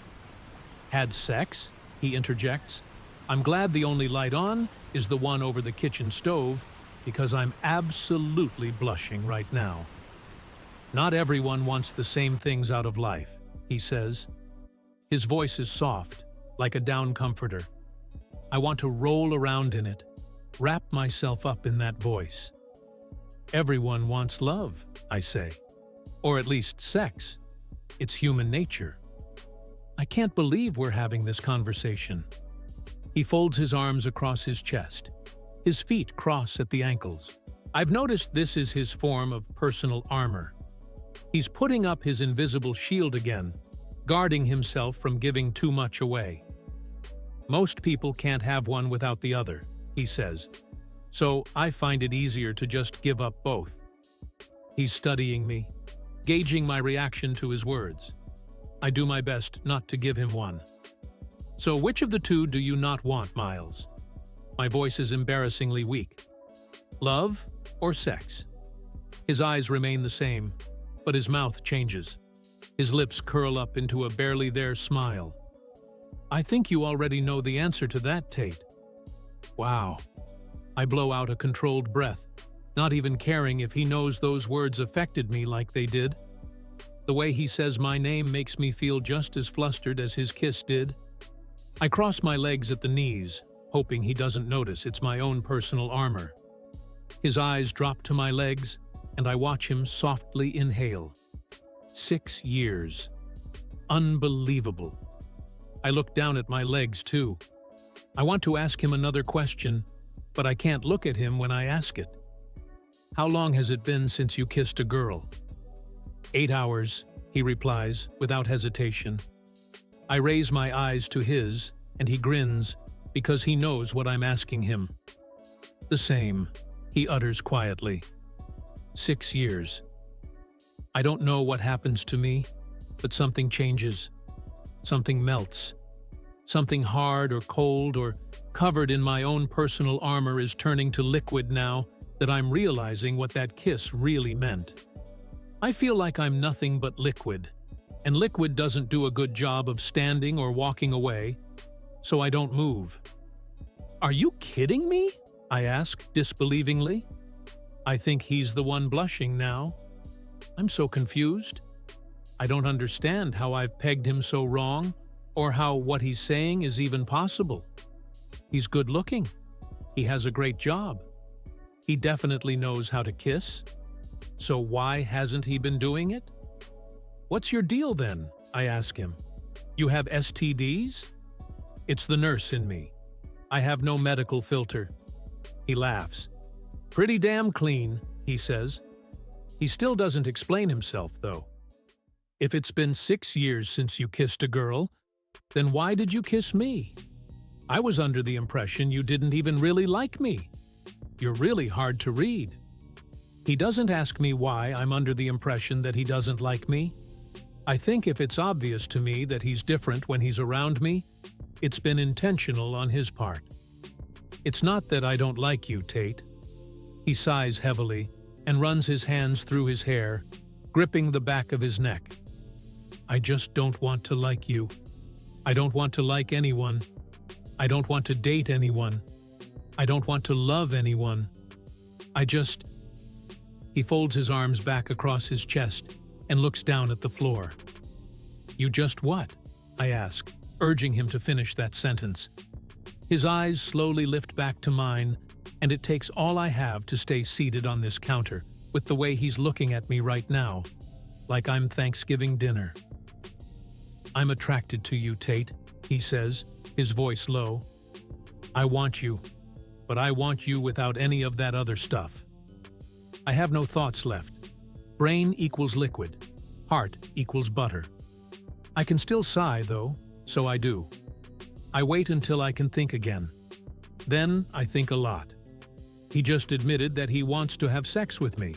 Had sex? He interjects. I'm glad the only light on is the one over the kitchen stove, because I'm absolutely blushing right now. Not everyone wants the same things out of life, he says. His voice is soft, like a down comforter. I want to roll around in it, wrap myself up in that voice. Everyone wants love, I say. Or at least sex. It's human nature. I can't believe we're having this conversation. He folds his arms across his chest. His feet cross at the ankles. I've noticed this is his form of personal armor. He's putting up his invisible shield again, guarding himself from giving too much away. Most people can't have one without the other, he says, so I find it easier to just give up both. He's studying me, gauging my reaction to his words. I do my best not to give him one. So which of the two do you not want, Miles? My voice is embarrassingly weak. Love or sex? His eyes remain the same, but his mouth changes. His lips curl up into a barely there smile. I think you already know the answer to that, Tate. Wow. I blow out a controlled breath, not even caring if he knows those words affected me like they did. The way he says my name makes me feel just as flustered as his kiss did. I cross my legs at the knees, hoping he doesn't notice it's my own personal armor. His eyes drop to my legs, and I watch him softly inhale. 6 years. Unbelievable. I look down at my legs, too. I want to ask him another question, but I can't look at him when I ask it. How long has it been since you kissed a girl? 8 hours, he replies, without hesitation. I raise my eyes to his, and he grins, because he knows what I'm asking him. The same, he utters quietly. 6 years. I don't know what happens to me, but something changes. Something melts. Something hard or cold or covered in my own personal armor is turning to liquid now that I'm realizing what that kiss really meant. I feel like I'm nothing but liquid, and liquid doesn't do a good job of standing or walking away, so I don't move. Are you kidding me? I ask, disbelievingly. I think he's the one blushing now. I'm so confused. I don't understand how I've pegged him so wrong, or how what he's saying is even possible. He's good-looking. He has a great job. He definitely knows how to kiss. So why hasn't he been doing it? What's your deal then? I ask him. You have STDs? It's the nurse in me. I have no medical filter. He laughs. Pretty damn clean, he says. He still doesn't explain himself, though. If it's been 6 years since you kissed a girl, then why did you kiss me? I was under the impression you didn't even really like me. You're really hard to read. He doesn't ask me why I'm under the impression that he doesn't like me. I think if it's obvious to me that he's different when he's around me, it's been intentional on his part. It's not that I don't like you, Tate. He sighs heavily and runs his hands through his hair, gripping the back of his neck. I just don't want to like you. I don't want to like anyone. I don't want to date anyone. I don't want to love anyone. He folds his arms back across his chest and looks down at the floor. You just what? I ask, urging him to finish that sentence. His eyes slowly lift back to mine, and it takes all I have to stay seated on this counter with the way he's looking at me right now, like I'm Thanksgiving dinner. I'm attracted to you, Tate, he says, his voice low. I want you, but I want you without any of that other stuff. I have no thoughts left. Brain equals liquid. Heart equals butter. I can still sigh, though, so I do. I wait until I can think again. Then I think a lot. He just admitted that he wants to have sex with me.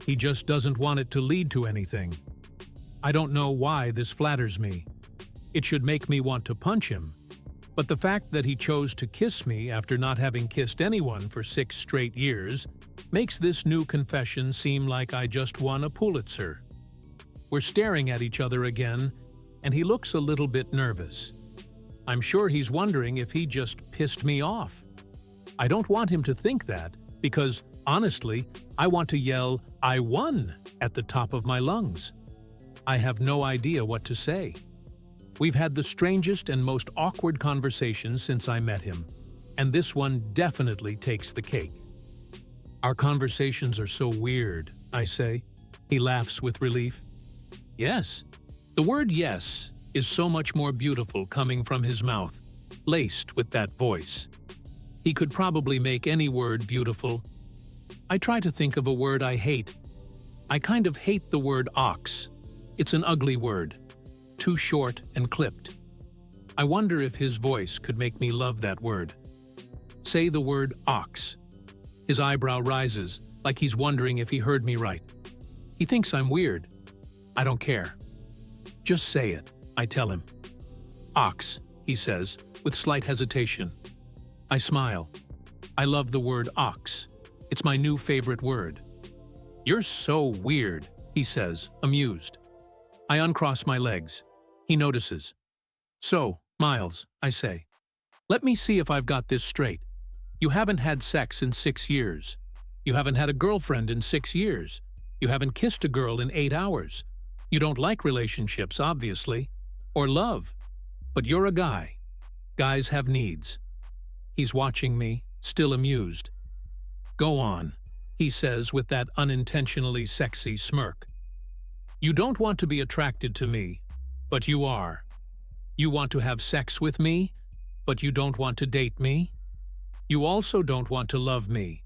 He just doesn't want it to lead to anything. I don't know why this flatters me. It should make me want to punch him. But the fact that he chose to kiss me after not having kissed anyone for 6 straight years makes this new confession seem like I just won a Pulitzer. We're staring at each other again, and he looks a little bit nervous. I'm sure he's wondering if he just pissed me off. I don't want him to think that, because, honestly, I want to yell, "I won!" at the top of my lungs. I have no idea what to say. We've had the strangest and most awkward conversations since I met him, and this one definitely takes the cake. Our conversations are so weird, I say. He laughs with relief. Yes. The word yes is so much more beautiful coming from his mouth, laced with that voice. He could probably make any word beautiful. I try to think of a word I hate. I kind of hate the word ox. It's an ugly word, too short and clipped. I wonder if his voice could make me love that word. Say the word ox. His eyebrow rises, like he's wondering if he heard me right. He thinks I'm weird. I don't care. Just say it, I tell him. Ox, he says, with slight hesitation. I smile. I love the word ox. It's my new favorite word. You're so weird, he says, amused. I uncross my legs. He notices. So, Miles, I say, let me see if I've got this straight. You haven't had sex in 6 years. You haven't had a girlfriend in 6 years. You haven't kissed a girl in 8 hours. You don't like relationships, obviously, or love. But you're a guy. Guys have needs. He's watching me, still amused. Go on, he says with that unintentionally sexy smirk. You don't want to be attracted to me, but you are. You want to have sex with me, but you don't want to date me. You also don't want to love me.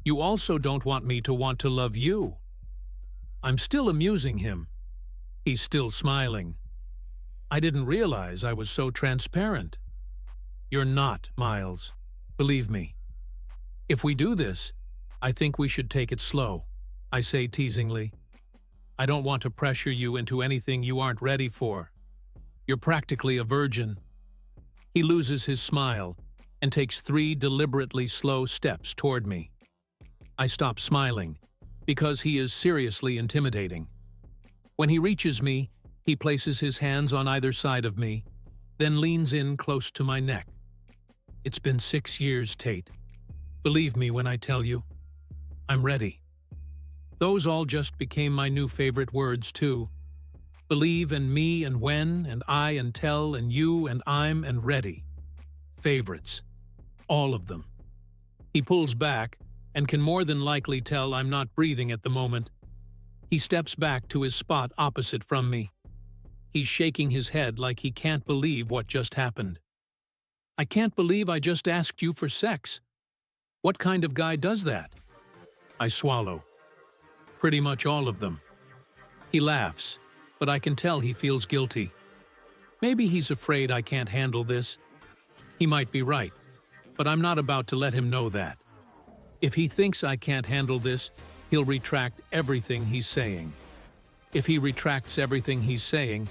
You also don't want me to want to love you. I'm still amusing him. He's still smiling. I didn't realize I was so transparent. You're not, Miles. Believe me. If we do this, I think we should take it slow, I say teasingly. I don't want to pressure you into anything you aren't ready for. You're practically a virgin. He loses his smile and takes 3 deliberately slow steps toward me. I stop smiling because he is seriously intimidating. When he reaches me, he places his hands on either side of me, then leans in close to my neck. It's been 6 years, Tate. Believe me when I tell you, I'm ready. Those all just became my new favorite words, too. Believe and me and when and I and tell and you and I'm and ready. Favorites. All of them. He pulls back and can more than likely tell I'm not breathing at the moment. He steps back to his spot opposite from me. He's shaking his head like he can't believe what just happened. I can't believe I just asked you for sex. What kind of guy does that? I swallow. Pretty much all of them. He laughs, but I can tell he feels guilty. Maybe he's afraid I can't handle this. He might be right, but I'm not about to let him know that. If he thinks I can't handle this, he'll retract everything he's saying. If he retracts everything he's saying,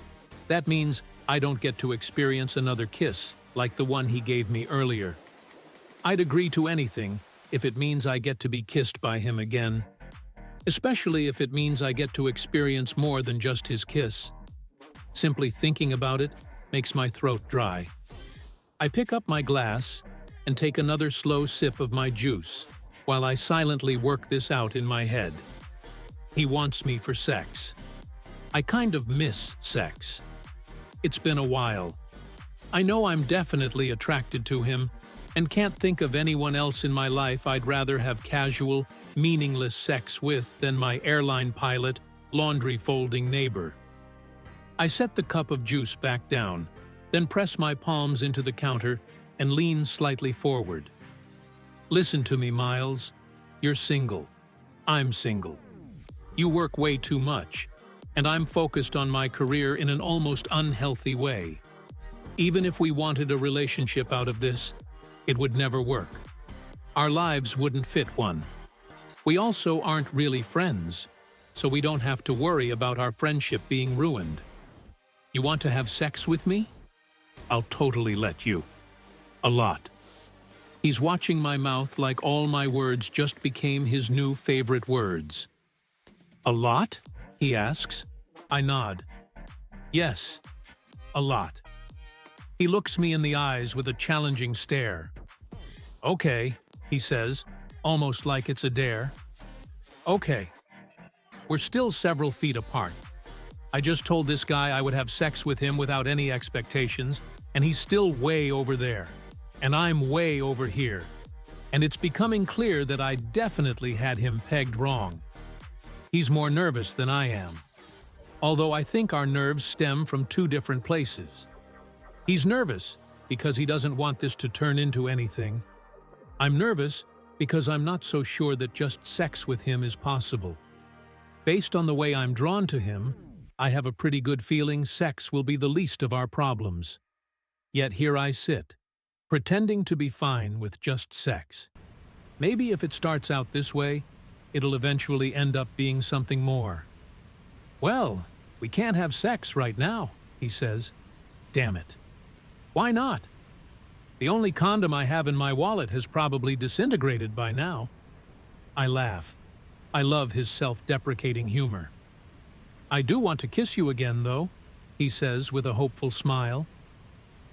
that means I don't get to experience another kiss like the one he gave me earlier. I'd agree to anything if it means I get to be kissed by him again, especially if it means I get to experience more than just his kiss. Simply thinking about it makes my throat dry. I pick up my glass and take another slow sip of my juice while I silently work this out in my head. He wants me for sex. I kind of miss sex. It's been a while. I know I'm definitely attracted to him and can't think of anyone else in my life I'd rather have casual, meaningless sex with than my airline pilot, laundry-folding neighbor. I set the cup of juice back down, then press my palms into the counter and lean slightly forward. Listen to me, Miles. You're single. I'm single. You work way too much, and I'm focused on my career in an almost unhealthy way. Even if we wanted a relationship out of this, it would never work. Our lives wouldn't fit one. We also aren't really friends, so we don't have to worry about our friendship being ruined. You want to have sex with me? I'll totally let you. A lot. He's watching my mouth like all my words just became his new favorite words. A lot? He asks. I nod. Yes, a lot. He looks me in the eyes with a challenging stare. Okay, he says, almost like it's a dare. Okay. We're still several feet apart. I just told this guy I would have sex with him without any expectations, and he's still way over there. And I'm way over here. And it's becoming clear that I definitely had him pegged wrong. He's more nervous than I am. Although I think our nerves stem from two different places. He's nervous because he doesn't want this to turn into anything. I'm nervous because I'm not so sure that just sex with him is possible. Based on the way I'm drawn to him, I have a pretty good feeling sex will be the least of our problems. Yet here I sit, pretending to be fine with just sex. Maybe if it starts out this way, it'll eventually end up being something more. Well, we can't have sex right now, he says. Damn it. Why not? The only condom I have in my wallet has probably disintegrated by now. I laugh. I love his self-deprecating humor. I do want to kiss you again, though, he says with a hopeful smile.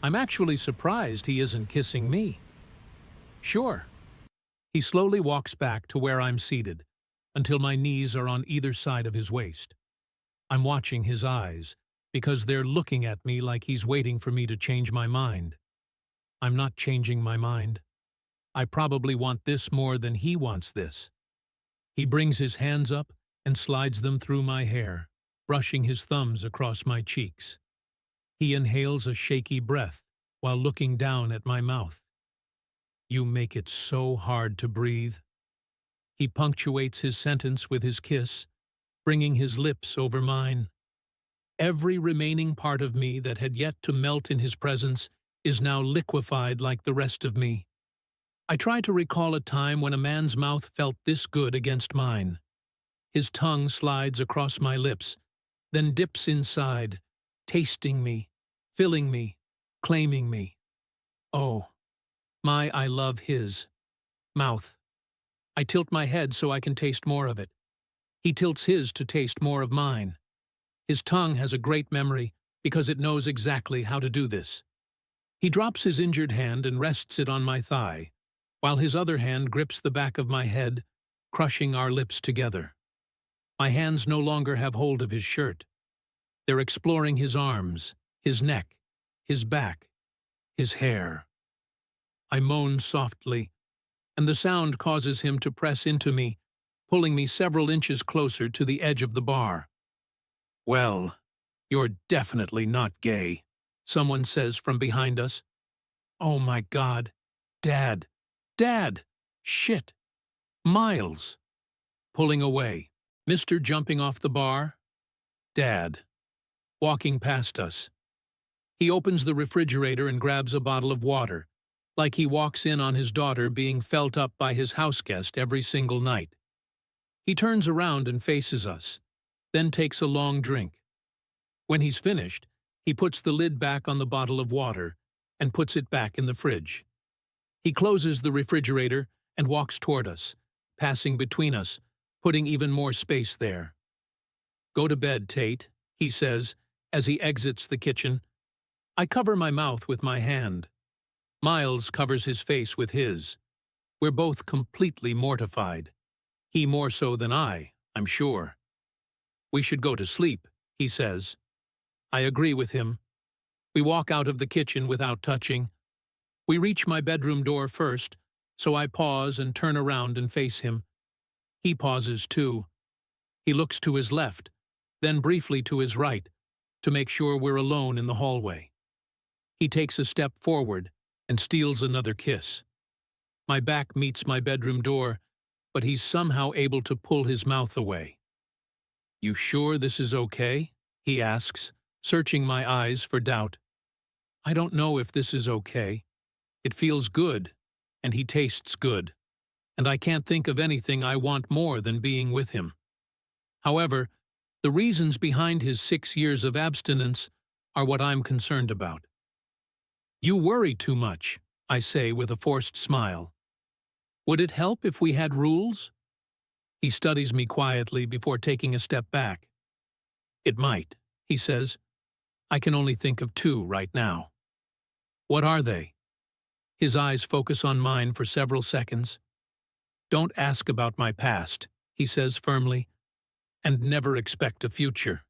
I'm actually surprised he isn't kissing me. Sure. He slowly walks back to where I'm seated, until my knees are on either side of his waist. I'm watching his eyes, because they're looking at me like he's waiting for me to change my mind. I'm not changing my mind. I probably want this more than he wants this. He brings his hands up and slides them through my hair, brushing his thumbs across my cheeks. He inhales a shaky breath while looking down at my mouth. You make it so hard to breathe. He punctuates his sentence with his kiss, bringing his lips over mine. Every remaining part of me that had yet to melt in his presence is now liquefied like the rest of me. I try to recall a time when a man's mouth felt this good against mine. His tongue slides across my lips, then dips inside, tasting me, filling me, claiming me. Oh, I love his mouth. I tilt my head so I can taste more of it. He tilts his to taste more of mine. His tongue has a great memory because it knows exactly how to do this. He drops his injured hand and rests it on my thigh, while his other hand grips the back of my head, crushing our lips together. My hands no longer have hold of his shirt. They're exploring his arms, his neck, his back, his hair. I moan softly, and the sound causes him to press into me, pulling me several inches closer to the edge of the bar. Well, you're definitely not gay, someone says from behind us. Oh my God. Dad. Dad. Shit. Miles. Pulling away. Mister jumping off the bar. Dad. Walking past us. He opens the refrigerator and grabs a bottle of water, like he walks in on his daughter being felt up by his houseguest every single night. He turns around and faces us, then takes a long drink. When he's finished, he puts the lid back on the bottle of water and puts it back in the fridge. He closes the refrigerator and walks toward us, passing between us, putting even more space there. "Go to bed, Tate," he says as he exits the kitchen. I cover my mouth with my hand. Miles covers his face with his. We're both completely mortified. He more so than I'm sure. "We should go to sleep," he says. I agree with him. We walk out of the kitchen without touching. We reach my bedroom door first, so I pause and turn around and face him. He pauses too. He looks to his left, then briefly to his right, to make sure we're alone in the hallway. He takes a step forward and steals another kiss. My back meets my bedroom door, but he's somehow able to pull his mouth away. "You sure this is okay?" he asks, searching my eyes for doubt. I don't know if this is okay. It feels good, and he tastes good, and I can't think of anything I want more than being with him. However, the reasons behind his 6 years of abstinence are what I'm concerned about. "You worry too much," I say with a forced smile. "Would it help if we had rules?" He studies me quietly before taking a step back. "It might," he says. "I can only think of 2 right now." "What are they?" His eyes focus on mine for several seconds. "Don't ask about my past," he says firmly, "and never expect a future."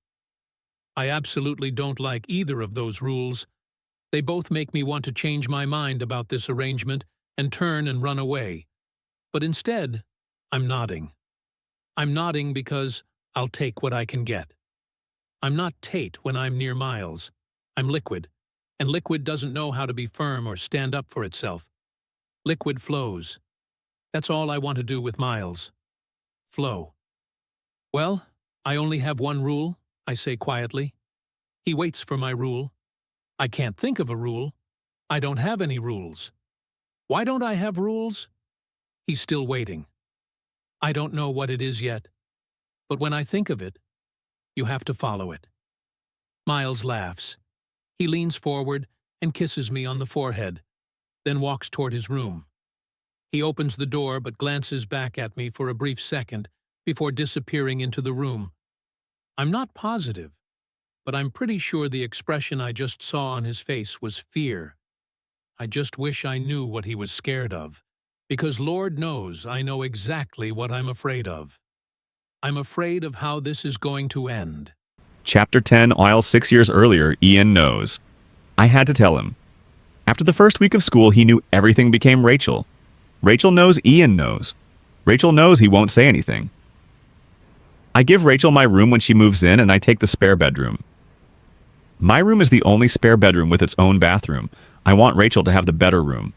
I absolutely don't like either of those rules. They both make me want to change my mind about this arrangement and turn and run away. But instead, I'm nodding. I'm nodding because I'll take what I can get. I'm not Tate when I'm near Miles. I'm Liquid, and Liquid doesn't know how to be firm or stand up for itself. Liquid flows. That's all I want to do with Miles. Flow. "Well, I only have one rule," I say quietly. He waits for my rule. I can't think of a rule. I don't have any rules. Why don't I have rules? He's still waiting. I don't know what it is yet, but when I think of it, you have to follow it. Miles laughs. He leans forward and kisses me on the forehead, then walks toward his room. He opens the door but glances back at me for a brief second before disappearing into the room. I'm not positive, but I'm pretty sure the expression I just saw on his face was fear. I just wish I knew what he was scared of, because Lord knows I know exactly what I'm afraid of. I'm afraid of how this is going to end. Chapter 10, while 6 years earlier, Ian knows. I had to tell him. After the first week of school, he knew everything became Rachel. Rachel knows Ian knows. Rachel knows he won't say anything. I give Rachel my room when she moves in, and I take the spare bedroom. My room is the only spare bedroom with its own bathroom. I want Rachel to have the better room.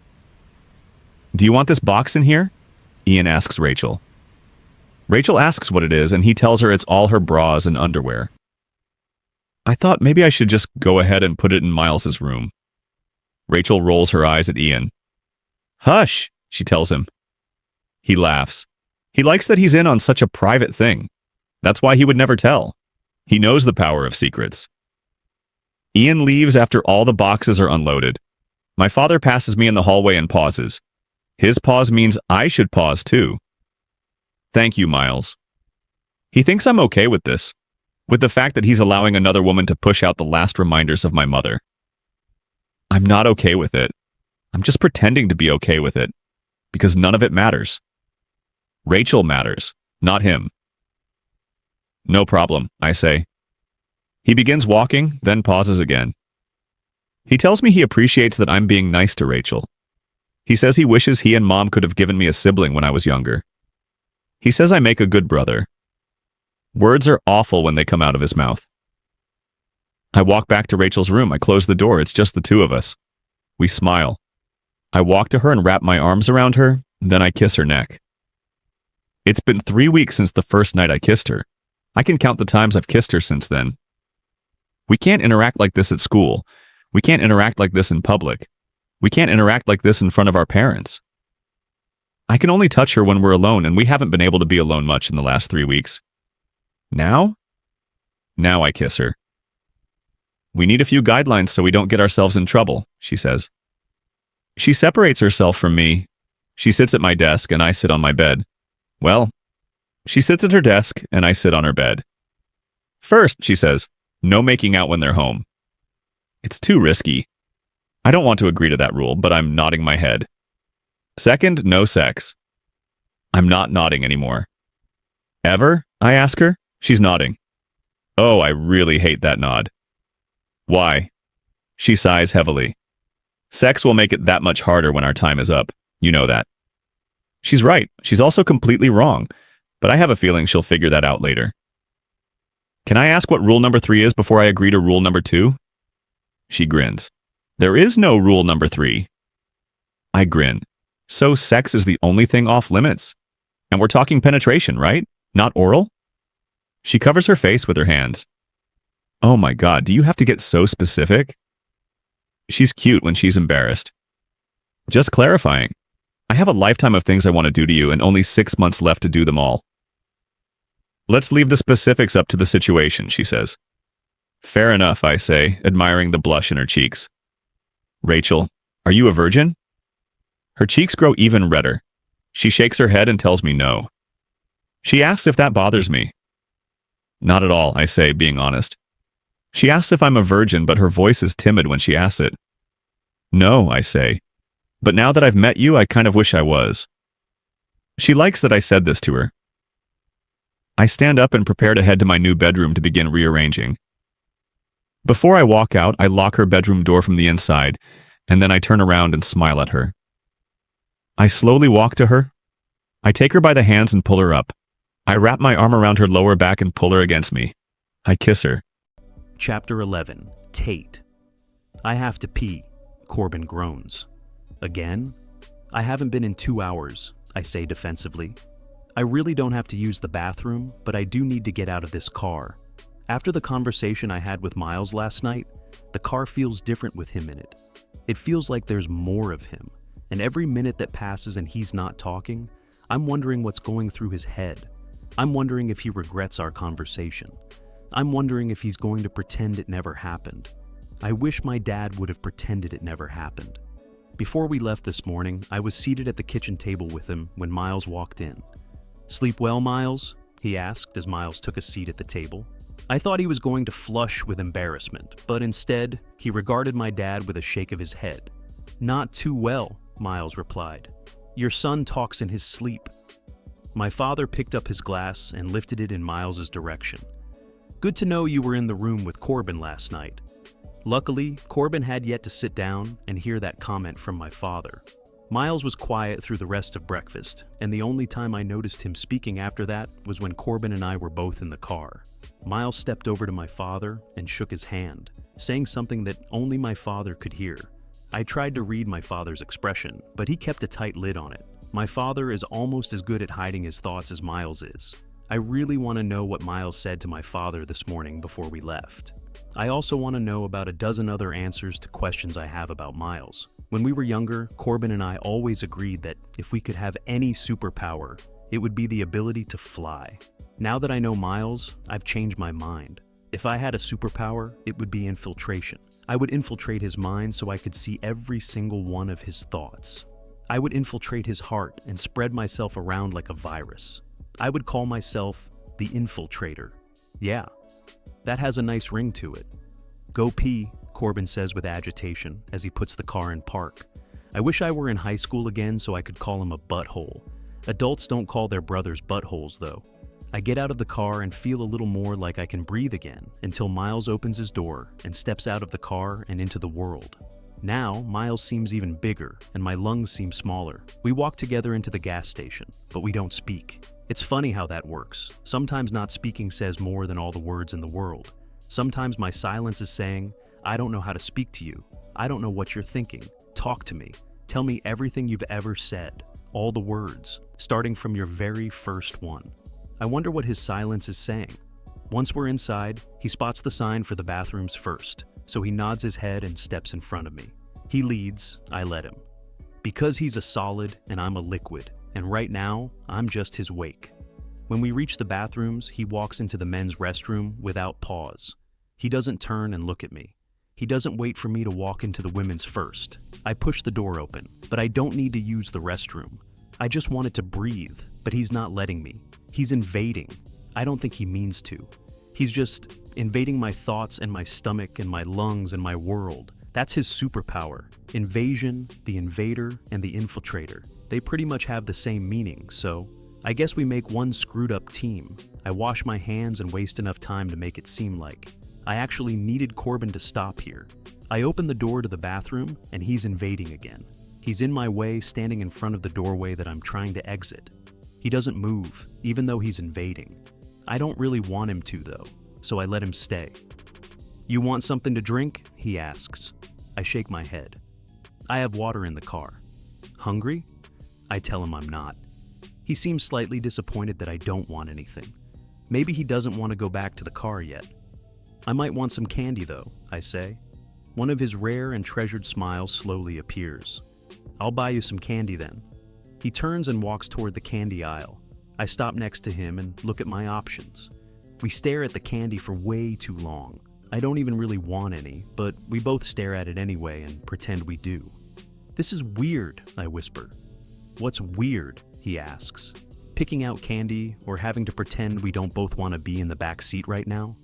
"Do you want this box in here?" Ian asks Rachel. Rachel asks what it is, and he tells her it's all her bras and underwear. I thought maybe I should just go ahead and put it in Miles's room. Rachel rolls her eyes at Ian. "Hush," she tells him. He laughs. He likes that he's in on such a private thing. That's why he would never tell. He knows the power of secrets. Ian leaves after all the boxes are unloaded. My father passes me in the hallway and pauses. His pause means I should pause too. "Thank you, Miles." He thinks I'm okay with this, with the fact that he's allowing another woman to push out the last reminders of my mother. I'm not okay with it. I'm just pretending to be okay with it, because none of it matters. Rachel matters, not him. "No problem," I say. He begins walking, then pauses again. He tells me he appreciates that I'm being nice to Rachel. He says he wishes he and Mom could have given me a sibling when I was younger. He says I make a good brother. Words are awful when they come out of his mouth. I walk back to Rachel's room. I close the door. It's just the two of us. We smile. I walk to her and wrap my arms around her, then I kiss her neck. It's been 3 weeks since the first night I kissed her. I can count the times I've kissed her since then. We can't interact like this at school. We can't interact like this in public. We can't interact like this in front of our parents. I can only touch her when we're alone, and we haven't been able to be alone much in the last 3 weeks. Now, Now I kiss her. We need a few guidelines so we don't get ourselves in trouble, she says. She separates herself from me. She sits at my desk and I sit on my bed. Well, she sits at her desk and I sit on her bed. First, she says, no making out when they're home. It's too risky. I don't want to agree to that rule, but I'm nodding my head. Second, no sex. I'm not nodding anymore. Ever? I ask her. She's nodding. Oh, I really hate that nod. Why? She sighs heavily. Sex will make it that much harder when our time is up. You know that. She's right. She's also completely wrong, but I have a feeling she'll figure that out later. Can I ask what rule number 3 is before I agree to rule number 2? She grins. There is no rule number 3. I grin. So sex is the only thing off limits? And we're talking penetration, right? Not oral? She covers her face with her hands. Oh my God, do you have to get so specific? She's cute when she's embarrassed. Just clarifying. I have a lifetime of things I want to do to you and only 6 months left to do them all. Let's leave the specifics up to the situation, she says. Fair enough, I say, admiring the blush in her cheeks. Rachel, are you a virgin? Her cheeks grow even redder. She shakes her head and tells me no. She asks if that bothers me. Not at all, I say, being honest. She asks if I'm a virgin, but her voice is timid when she asks it. No, I say. But now that I've met you, I kind of wish I was. She likes that I said this to her. I stand up and prepare to head to my new bedroom to begin rearranging. Before I walk out, I lock her bedroom door from the inside, and then I turn around and smile at her. I slowly walk to her. I take her by the hands and pull her up. I wrap my arm around her lower back and pull her against me. I kiss her. Chapter 11. Tate. I have to pee. Corbin groans. Again? I haven't been in 2 hours, I say defensively. I really don't have to use the bathroom, but I do need to get out of this car. After the conversation I had with Miles last night, the car feels different with him in it. It feels like there's more of him, and every minute that passes and he's not talking, I'm wondering what's going through his head. I'm wondering if he regrets our conversation. I'm wondering if he's going to pretend it never happened. I wish my dad would have pretended it never happened. Before we left this morning, I was seated at the kitchen table with him when Miles walked in. "Sleep well, Miles?" he asked as Miles took a seat at the table. I thought he was going to flush with embarrassment, but instead, he regarded my dad with a shake of his head. "Not too well," Miles replied. "Your son talks in his sleep." My father picked up his glass and lifted it in Miles's direction. "Good to know you were in the room with Corbin last night." Luckily, Corbin had yet to sit down and hear that comment from my father. Miles was quiet through the rest of breakfast, and the only time I noticed him speaking after that was when Corbin and I were both in the car. Miles stepped over to my father and shook his hand, saying something that only my father could hear. I tried to read my father's expression, but he kept a tight lid on it. My father is almost as good at hiding his thoughts as Miles is. I really want to know what Miles said to my father this morning before we left. I also want to know about a dozen other answers to questions I have about Miles. When we were younger, Corbin and I always agreed that if we could have any superpower, it would be the ability to fly. Now that I know Miles, I've changed my mind. If I had a superpower, it would be infiltration. I would infiltrate his mind so I could see every single one of his thoughts. I would infiltrate his heart and spread myself around like a virus. I would call myself the Infiltrator. Yeah, that has a nice ring to it. "Go pee," Corbin says with agitation as he puts the car in park. I wish I were in high school again so I could call him a butthole. Adults don't call their brothers buttholes, though. I get out of the car and feel a little more like I can breathe again until Miles opens his door and steps out of the car and into the world. Now, Miles seems even bigger and my lungs seem smaller. We walk together into the gas station, but we don't speak. It's funny how that works. Sometimes not speaking says more than all the words in the world. Sometimes my silence is saying, "I don't know how to speak to you. I don't know what you're thinking. Talk to me. Tell me everything you've ever said. All the words, starting from your very first one." I wonder what his silence is saying. Once we're inside, he spots the sign for the bathrooms first, so he nods his head and steps in front of me. He leads, I let him. Because he's a solid and I'm a liquid, and right now, I'm just his wake. When we reach the bathrooms, he walks into the men's restroom without pause. He doesn't turn and look at me. He doesn't wait for me to walk into the women's first. I push the door open, but I don't need to use the restroom. I just wanted to breathe, but he's not letting me. He's invading. I don't think he means to. He's just invading my thoughts and my stomach and my lungs and my world. That's his superpower. Invasion, the invader, and the infiltrator. They pretty much have the same meaning, so I guess we make one screwed up team. I wash my hands and waste enough time to make it seem like I actually needed Corbin to stop here. I open the door to the bathroom, and he's invading again. He's in my way, standing in front of the doorway that I'm trying to exit. He doesn't move, even though he's invading. I don't really want him to, though, so I let him stay. "You want something to drink?" he asks. I shake my head. "I have water in the car." "Hungry?" I tell him I'm not. He seems slightly disappointed that I don't want anything. Maybe he doesn't want to go back to the car yet. "I might want some candy, though," I say. One of his rare and treasured smiles slowly appears. "I'll buy you some candy then." He turns and walks toward the candy aisle. I stop next to him and look at my options. We stare at the candy for way too long. I don't even really want any, but we both stare at it anyway and pretend we do. "This is weird," I whisper. "What's weird?" he asks. "Picking out candy or having to pretend we don't both want to be in the back seat right now?"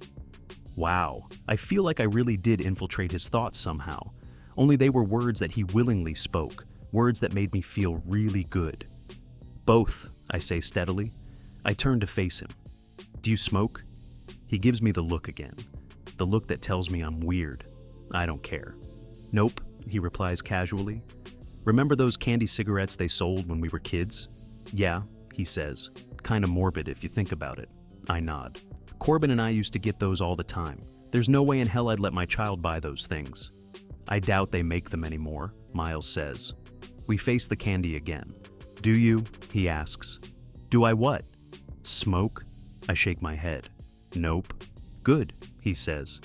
Wow, I feel like I really did infiltrate his thoughts somehow. Only they were words that he willingly spoke, words that made me feel really good. "Both," I say steadily. I turn to face him. "Do you smoke?" He gives me the look again. The look that tells me I'm weird. I don't care. "Nope," he replies casually. "Remember those candy cigarettes they sold when we were kids?" "Yeah," he says. "Kinda morbid if you think about it." I nod. "Corbin and I used to get those all the time. There's no way in hell I'd let my child buy those things." "I doubt they make them anymore," Miles says. We face the candy again. "Do you?" he asks. "Do I what?" "Smoke?" I shake my head. "Nope." "Good," he says.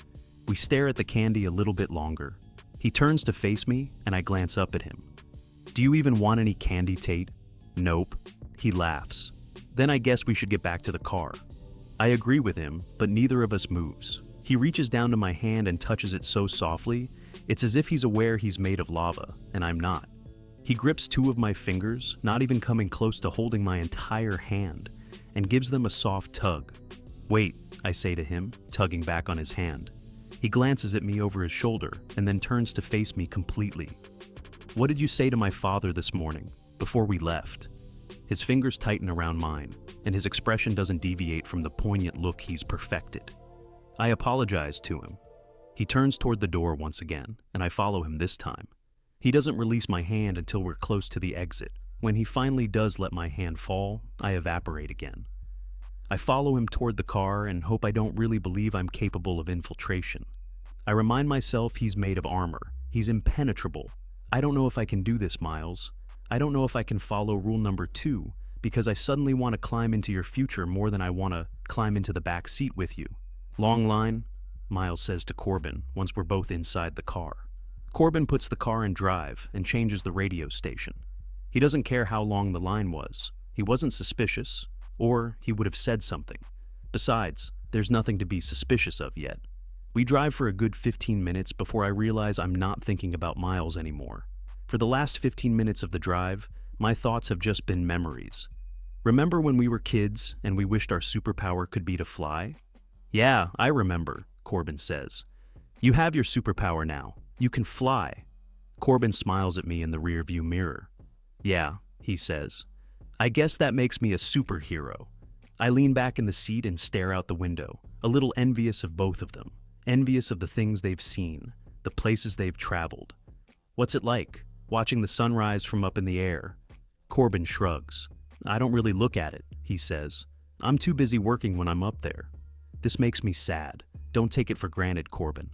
We stare at the candy a little bit longer. He turns to face me, and I glance up at him. "Do you even want any candy, Tate?" "Nope." He laughs. "Then I guess we should get back to the car." I agree with him, but neither of us moves. He reaches down to my hand and touches it so softly, it's as if he's aware he's made of lava, and I'm not. He grips two of my fingers, not even coming close to holding my entire hand, and gives them a soft tug. "Wait," I say to him, tugging back on his hand. He glances at me over his shoulder and then turns to face me completely. "What did you say to my father this morning, before we left?" His fingers tighten around mine, and his expression doesn't deviate from the poignant look he's perfected. I apologize to him. He turns toward the door once again, and I follow him this time. He doesn't release my hand until we're close to the exit. When he finally does let my hand fall, I evaporate again. I follow him toward the car and hope I don't really believe I'm capable of infiltration. I remind myself he's made of armor. He's impenetrable. I don't know if I can do this, Miles. I don't know if I can follow rule number 2, because I suddenly want to climb into your future more than I want to climb into the back seat with you. "Long line?" Miles says to Corbin once we're both inside the car. Corbin puts the car in drive and changes the radio station. He doesn't care how long the line was. He wasn't suspicious, or he would have said something. Besides, there's nothing to be suspicious of yet. We drive for a good 15 minutes before I realize I'm not thinking about Miles anymore. For the last 15 minutes of the drive, my thoughts have just been memories. Remember when we were kids and we wished our superpower could be to fly? "Yeah, I remember," Corbin says. "You have your superpower now. You can fly." Corbin smiles at me in the rearview mirror. "Yeah," he says. "I guess that makes me a superhero." I lean back in the seat and stare out the window, a little envious of both of them, envious of the things they've seen, the places they've traveled. "What's it like, watching the sunrise from up in the air?" Corbin shrugs. "I don't really look at it," he says. "I'm too busy working when I'm up there." This makes me sad. Don't take it for granted, Corbin.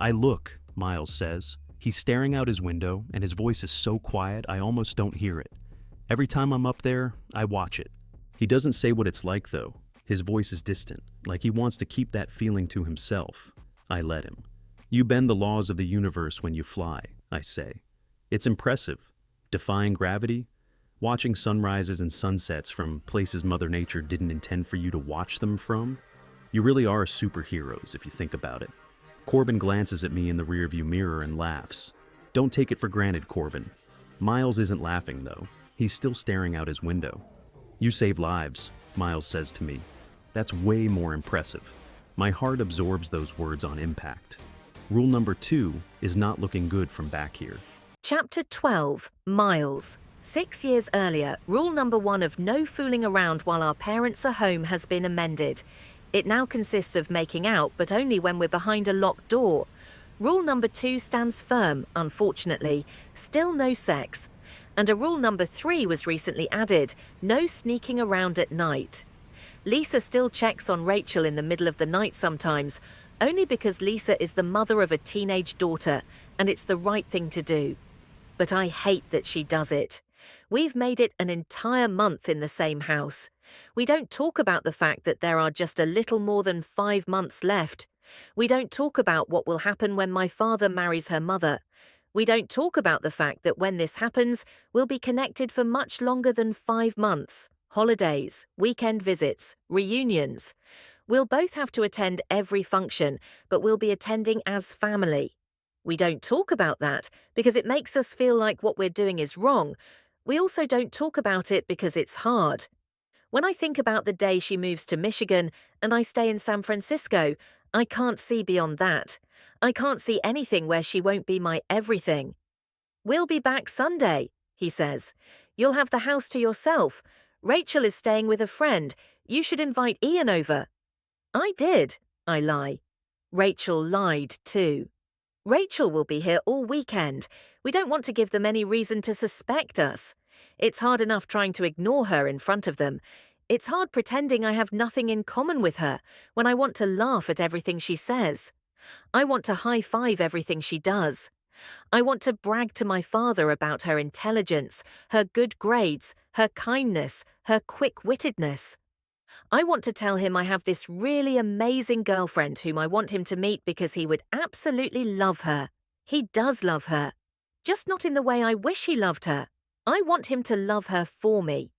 "I look," Miles says. He's staring out his window, and his voice is so quiet I almost don't hear it. Every time I'm up there, I watch it. He doesn't say what it's like, though. His voice is distant, like he wants to keep that feeling to himself. I let him. "You bend the laws of the universe when you fly," I say. "It's impressive. Defying gravity? Watching sunrises and sunsets from places Mother Nature didn't intend for you to watch them from? You really are superheroes if you think about it. Corbin glances at me in the rearview mirror and laughs. Don't take it for granted, Corbin. Miles isn't laughing, though. He's still staring out his window. You save lives, Miles says to me. That's way more impressive. My heart absorbs those words on impact. Rule number 2 is not looking good from back here. Chapter 12, Miles. 6 years earlier, rule number 1 of no fooling around while our parents are home has been amended. It now consists of making out, but only when we're behind a locked door. Rule number 2 stands firm, unfortunately. Still no sex. And a rule number 3 was recently added, no sneaking around at night. Lisa still checks on Rachel in the middle of the night sometimes, only because Lisa is the mother of a teenage daughter, and it's the right thing to do. But I hate that she does it. We've made it an entire month in the same house. We don't talk about the fact that there are just a little more than 5 months left. We don't talk about what will happen when my father marries her mother. We don't talk about the fact that when this happens, we'll be connected for much longer than 5 months. Holidays, weekend visits, reunions. We'll both have to attend every function, but we'll be attending as family. We don't talk about that because it makes us feel like what we're doing is wrong. We also don't talk about it because it's hard. When I think about the day she moves to Michigan and I stay in San Francisco, I can't see beyond that. I can't see anything where she won't be my everything. We'll be back Sunday, he says. You'll have the house to yourself. Rachel is staying with a friend. You should invite Ian over. I did, I lie. Rachel lied too. Rachel will be here all weekend. We don't want to give them any reason to suspect us. It's hard enough trying to ignore her in front of them. It's hard pretending I have nothing in common with her when I want to laugh at everything she says. I want to high-five everything she does. I want to brag to my father about her intelligence, her good grades, her kindness, her quick-wittedness. I want to tell him I have this really amazing girlfriend whom I want him to meet because he would absolutely love her. He does love her. Just not in the way I wish he loved her. I want him to love her for me.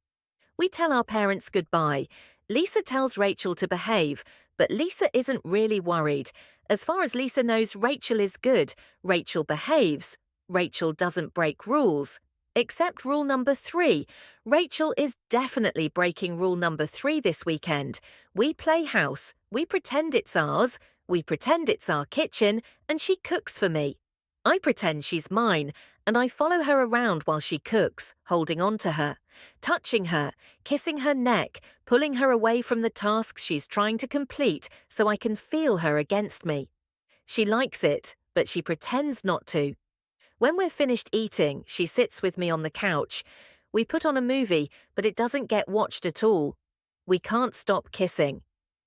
We tell our parents goodbye. Lisa tells Rachel to behave, but Lisa isn't really worried. As far as Lisa knows, Rachel is good. Rachel behaves. Rachel doesn't break rules. Except rule number 3. Rachel is definitely breaking rule number 3 this weekend. We play house. We pretend it's ours. We pretend it's our kitchen, and she cooks for me. I pretend she's mine, and I follow her around while she cooks, holding on to her, touching her, kissing her neck, pulling her away from the tasks she's trying to complete so I can feel her against me. She likes it, but she pretends not to. When we're finished eating, she sits with me on the couch. We put on a movie, but it doesn't get watched at all. We can't stop kissing.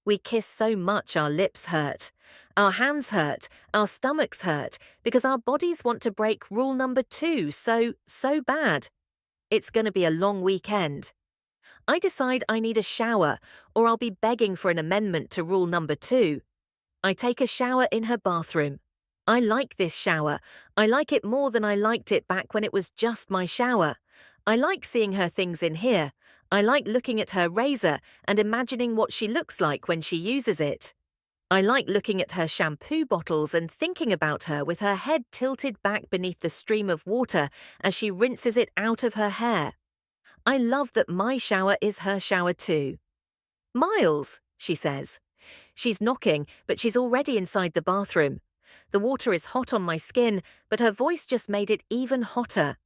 We kiss so much our lips hurt. Our hands hurt, our stomachs hurt, because our bodies want to break rule number 2 so bad. It's going to be a long weekend. I decide I need a shower, or I'll be begging for an amendment to rule number 2. I take a shower in her bathroom. I like this shower. I like it more than I liked it back when it was just my shower. I like seeing her things in here. I like looking at her razor and imagining what she looks like when she uses it. I like looking at her shampoo bottles and thinking about her with her head tilted back beneath the stream of water as she rinses it out of her hair. I love that my shower is her shower too. Miles, she says. She's knocking, but she's already inside the bathroom. The water is hot on my skin, but her voice just made it even hotter.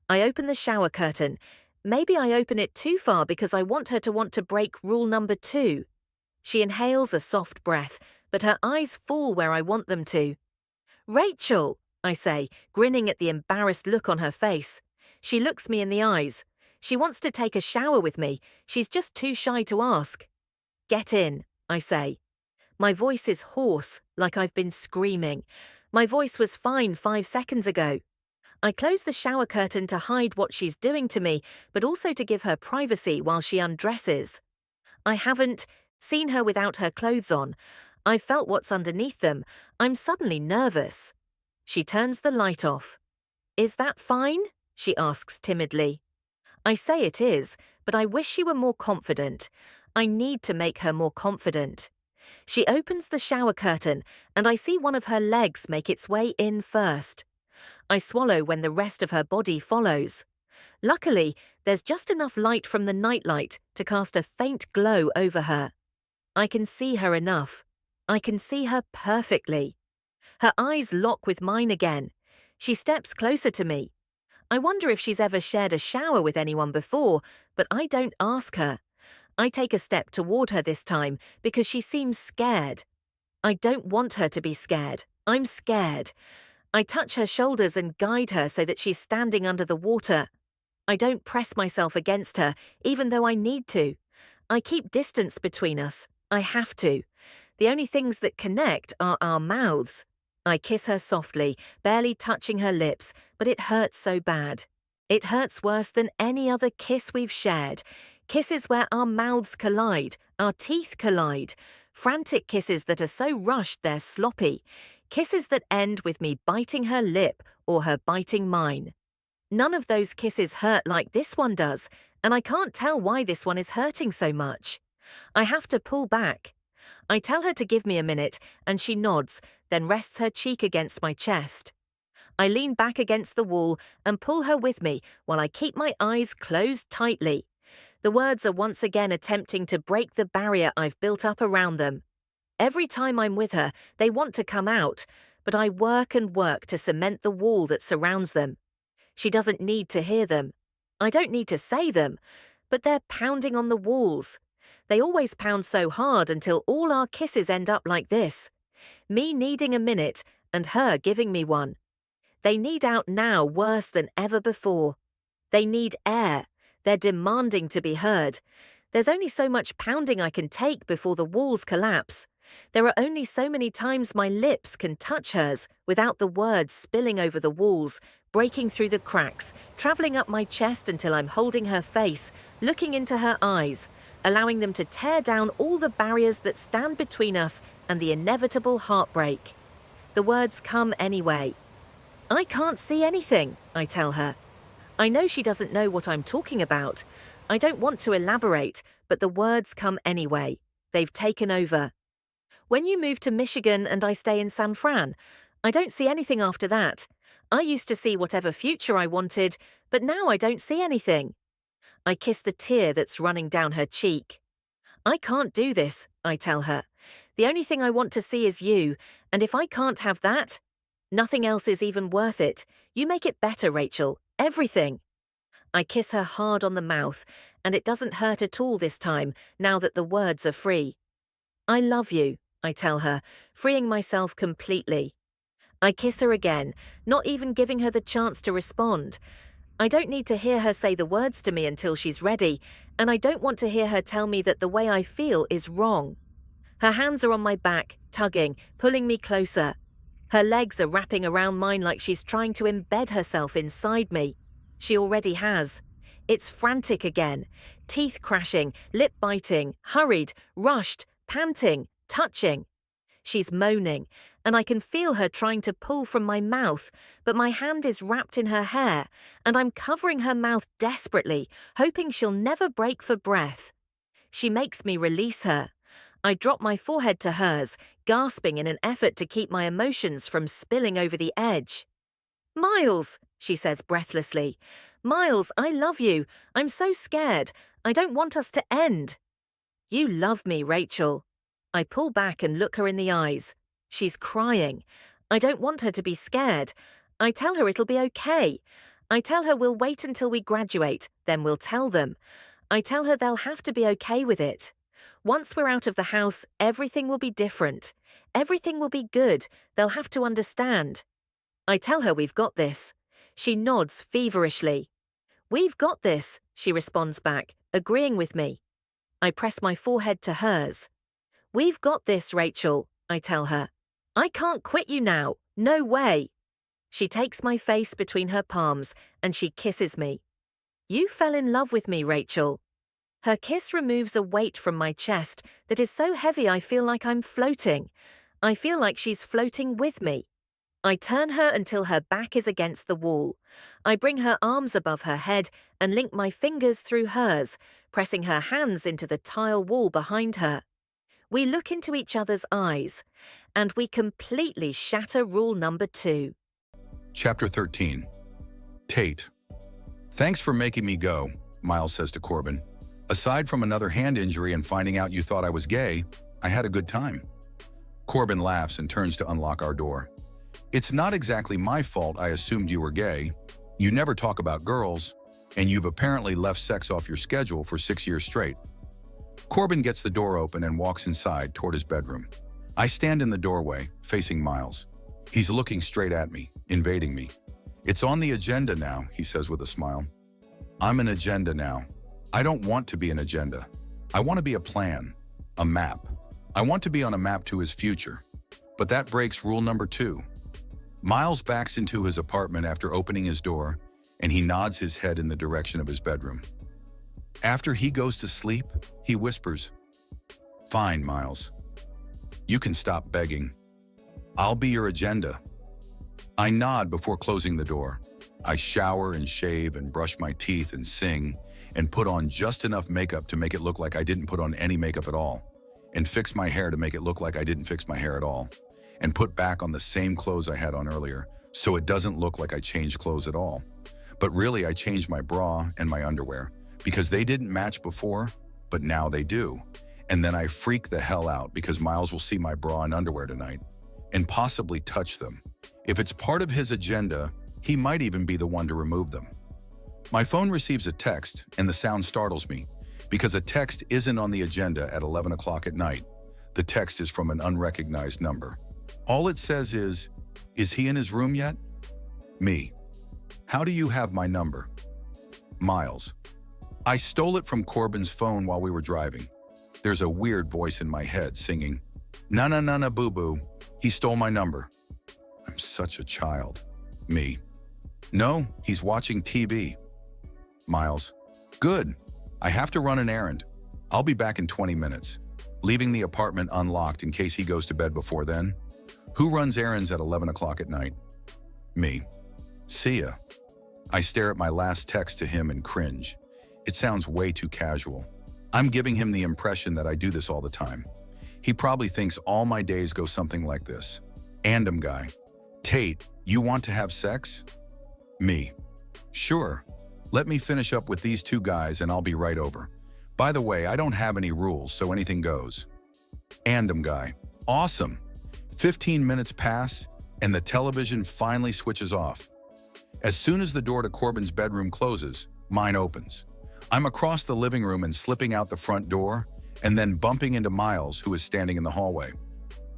I open the shower curtain. Maybe I open it too far because I want her to want to break rule number 2. She inhales a soft breath, but her eyes fall where I want them to. Rachel, I say, grinning at the embarrassed look on her face. She looks me in the eyes. She wants to take a shower with me. She's just too shy to ask. Get in, I say. My voice is hoarse, like I've been screaming. My voice was fine 5 seconds ago. I close the shower curtain to hide what she's doing to me, but also to give her privacy while she undresses. I haven't seen her without her clothes on. I've felt what's underneath them. I'm suddenly nervous. She turns the light off. Is that fine? She asks timidly. I say it is, but I wish she were more confident. I need to make her more confident. She opens the shower curtain, and I see one of her legs make its way in first. I swallow when the rest of her body follows. Luckily, there's just enough light from the nightlight to cast a faint glow over her. I can see her enough. I can see her perfectly. Her eyes lock with mine again. She steps closer to me. I wonder if she's ever shared a shower with anyone before, but I don't ask her. I take a step toward her this time because she seems scared. I don't want her to be scared. I'm scared. I touch her shoulders and guide her so that she's standing under the water. I don't press myself against her, even though I need to. I keep distance between us. I have to. The only things that connect are our mouths. I kiss her softly, barely touching her lips, but it hurts so bad. It hurts worse than any other kiss we've shared. Kisses where our mouths collide, our teeth collide. Frantic kisses that are so rushed they're sloppy. Kisses that end with me biting her lip or her biting mine. None of those kisses hurt like this one does, and I can't tell why this one is hurting so much. I have to pull back. I tell her to give me a minute, and she nods, then rests her cheek against my chest. I lean back against the wall and pull her with me while I keep my eyes closed tightly. The words are once again attempting to break the barrier I've built up around them. Every time I'm with her, they want to come out, but I work and work to cement the wall that surrounds them. She doesn't need to hear them. I don't need to say them, but they're pounding on the walls. They always pound so hard until all our kisses end up like this. Me needing a minute and her giving me one. They need out now worse than ever before. They need air. They're demanding to be heard. There's only so much pounding I can take before the walls collapse. There are only so many times my lips can touch hers without the words spilling over the walls, breaking through the cracks, traveling up my chest until I'm holding her face, looking into her eyes, allowing them to tear down all the barriers that stand between us and the inevitable heartbreak. The words come anyway. I can't see anything, I tell her. I know she doesn't know what I'm talking about. I don't want to elaborate, but the words come anyway. They've taken over. When you move to Michigan and I stay in San Fran, I don't see anything after that. I used to see whatever future I wanted, but now I don't see anything. I kiss the tear that's running down her cheek. I can't do this, I tell her. The only thing I want to see is you, and if I can't have that, nothing else is even worth it. You make it better, Rachel. Everything. I kiss her hard on the mouth, and it doesn't hurt at all this time, now that the words are free. I love you, I tell her, freeing myself completely. I kiss her again, not even giving her the chance to respond. I don't need to hear her say the words to me until she's ready, and I don't want to hear her tell me that the way I feel is wrong. Her hands are on my back, tugging, pulling me closer. Her legs are wrapping around mine like she's trying to embed herself inside me. She already has. It's frantic again. Teeth crashing, lip biting, hurried, rushed, panting, touching. She's moaning, and I can feel her trying to pull from my mouth, but my hand is wrapped in her hair, and I'm covering her mouth desperately, hoping she'll never break for breath. She makes me release her. I drop my forehead to hers, gasping in an effort to keep my emotions from spilling over the edge. "Miles," she says breathlessly. "Miles, I love you. I'm so scared. I don't want us to end." "You love me, Rachel." I pull back and look her in the eyes. She's crying. I don't want her to be scared. I tell her it'll be okay. I tell her we'll wait until we graduate, then we'll tell them. I tell her they'll have to be okay with it. Once we're out of the house, everything will be different. Everything will be good. They'll have to understand. I tell her we've got this. She nods feverishly. "We've got this," she responds back, agreeing with me. I press my forehead to hers. "We've got this, Rachel," I tell her. "I can't quit you now. No way." She takes my face between her palms and she kisses me. "You fell in love with me, Rachel." Her kiss removes a weight from my chest that is so heavy I feel like I'm floating. I feel like she's floating with me. I turn her until her back is against the wall. I bring her arms above her head and link my fingers through hers, pressing her hands into the tile wall behind her. We look into each other's eyes, and we completely shatter rule number 2. Chapter 13. Tate. Thanks for making me go, Miles says to Corbin. Aside from another hand injury and finding out you thought I was gay, I had a good time. Corbin laughs and turns to unlock our door. It's not exactly my fault I assumed you were gay. You never talk about girls, and you've apparently left sex off your schedule for 6 years straight. Corbin gets the door open and walks inside toward his bedroom. I stand in the doorway, facing Miles. He's looking straight at me, invading me. It's on the agenda now, he says with a smile. I'm an agenda now. I don't want to be an agenda. I want to be a plan, a map. I want to be on a map to his future. But that breaks rule number 2. Miles backs into his apartment after opening his door, and he nods his head in the direction of his bedroom. After he goes to sleep, he whispers, "Fine, Miles. You can stop begging. I'll be your agenda." I nod before closing the door. I shower and shave and brush my teeth and sing and put on just enough makeup to make it look like I didn't put on any makeup at all, and fix my hair to make it look like I didn't fix my hair at all, and put back on the same clothes I had on earlier so it doesn't look like I changed clothes at all. But really, I changed my bra and my underwear because they didn't match before, but now they do. And then I freak the hell out because Miles will see my bra and underwear tonight and possibly touch them. If it's part of his agenda, he might even be the one to remove them. My phone receives a text, and the sound startles me because a text isn't on the agenda at 11 o'clock at night. The text is from an unrecognized number. All it says is he in his room yet? Me. How do you have my number? Miles. I stole it from Corbin's phone while we were driving. There's a weird voice in my head singing, "Na na na na boo boo. He stole my number." I'm such a child. Me. No, he's watching TV. Miles. Good. I have to run an errand. I'll be back in 20 minutes. Leaving the apartment unlocked in case he goes to bed before then. Who runs errands at 11 o'clock at night? Me. See ya. I stare at my last text to him and cringe. It sounds way too casual. I'm giving him the impression that I do this all the time. He probably thinks all my days go something like this. Andom guy. Tate, you want to have sex? Me. Sure. Let me finish up with these 2 guys and I'll be right over. By the way, I don't have any rules, so anything goes. Andom guy. Awesome. 15 minutes pass and the television finally switches off. As soon as the door to Corbin's bedroom closes, mine opens. I'm across the living room and slipping out the front door and then bumping into Miles, who is standing in the hallway.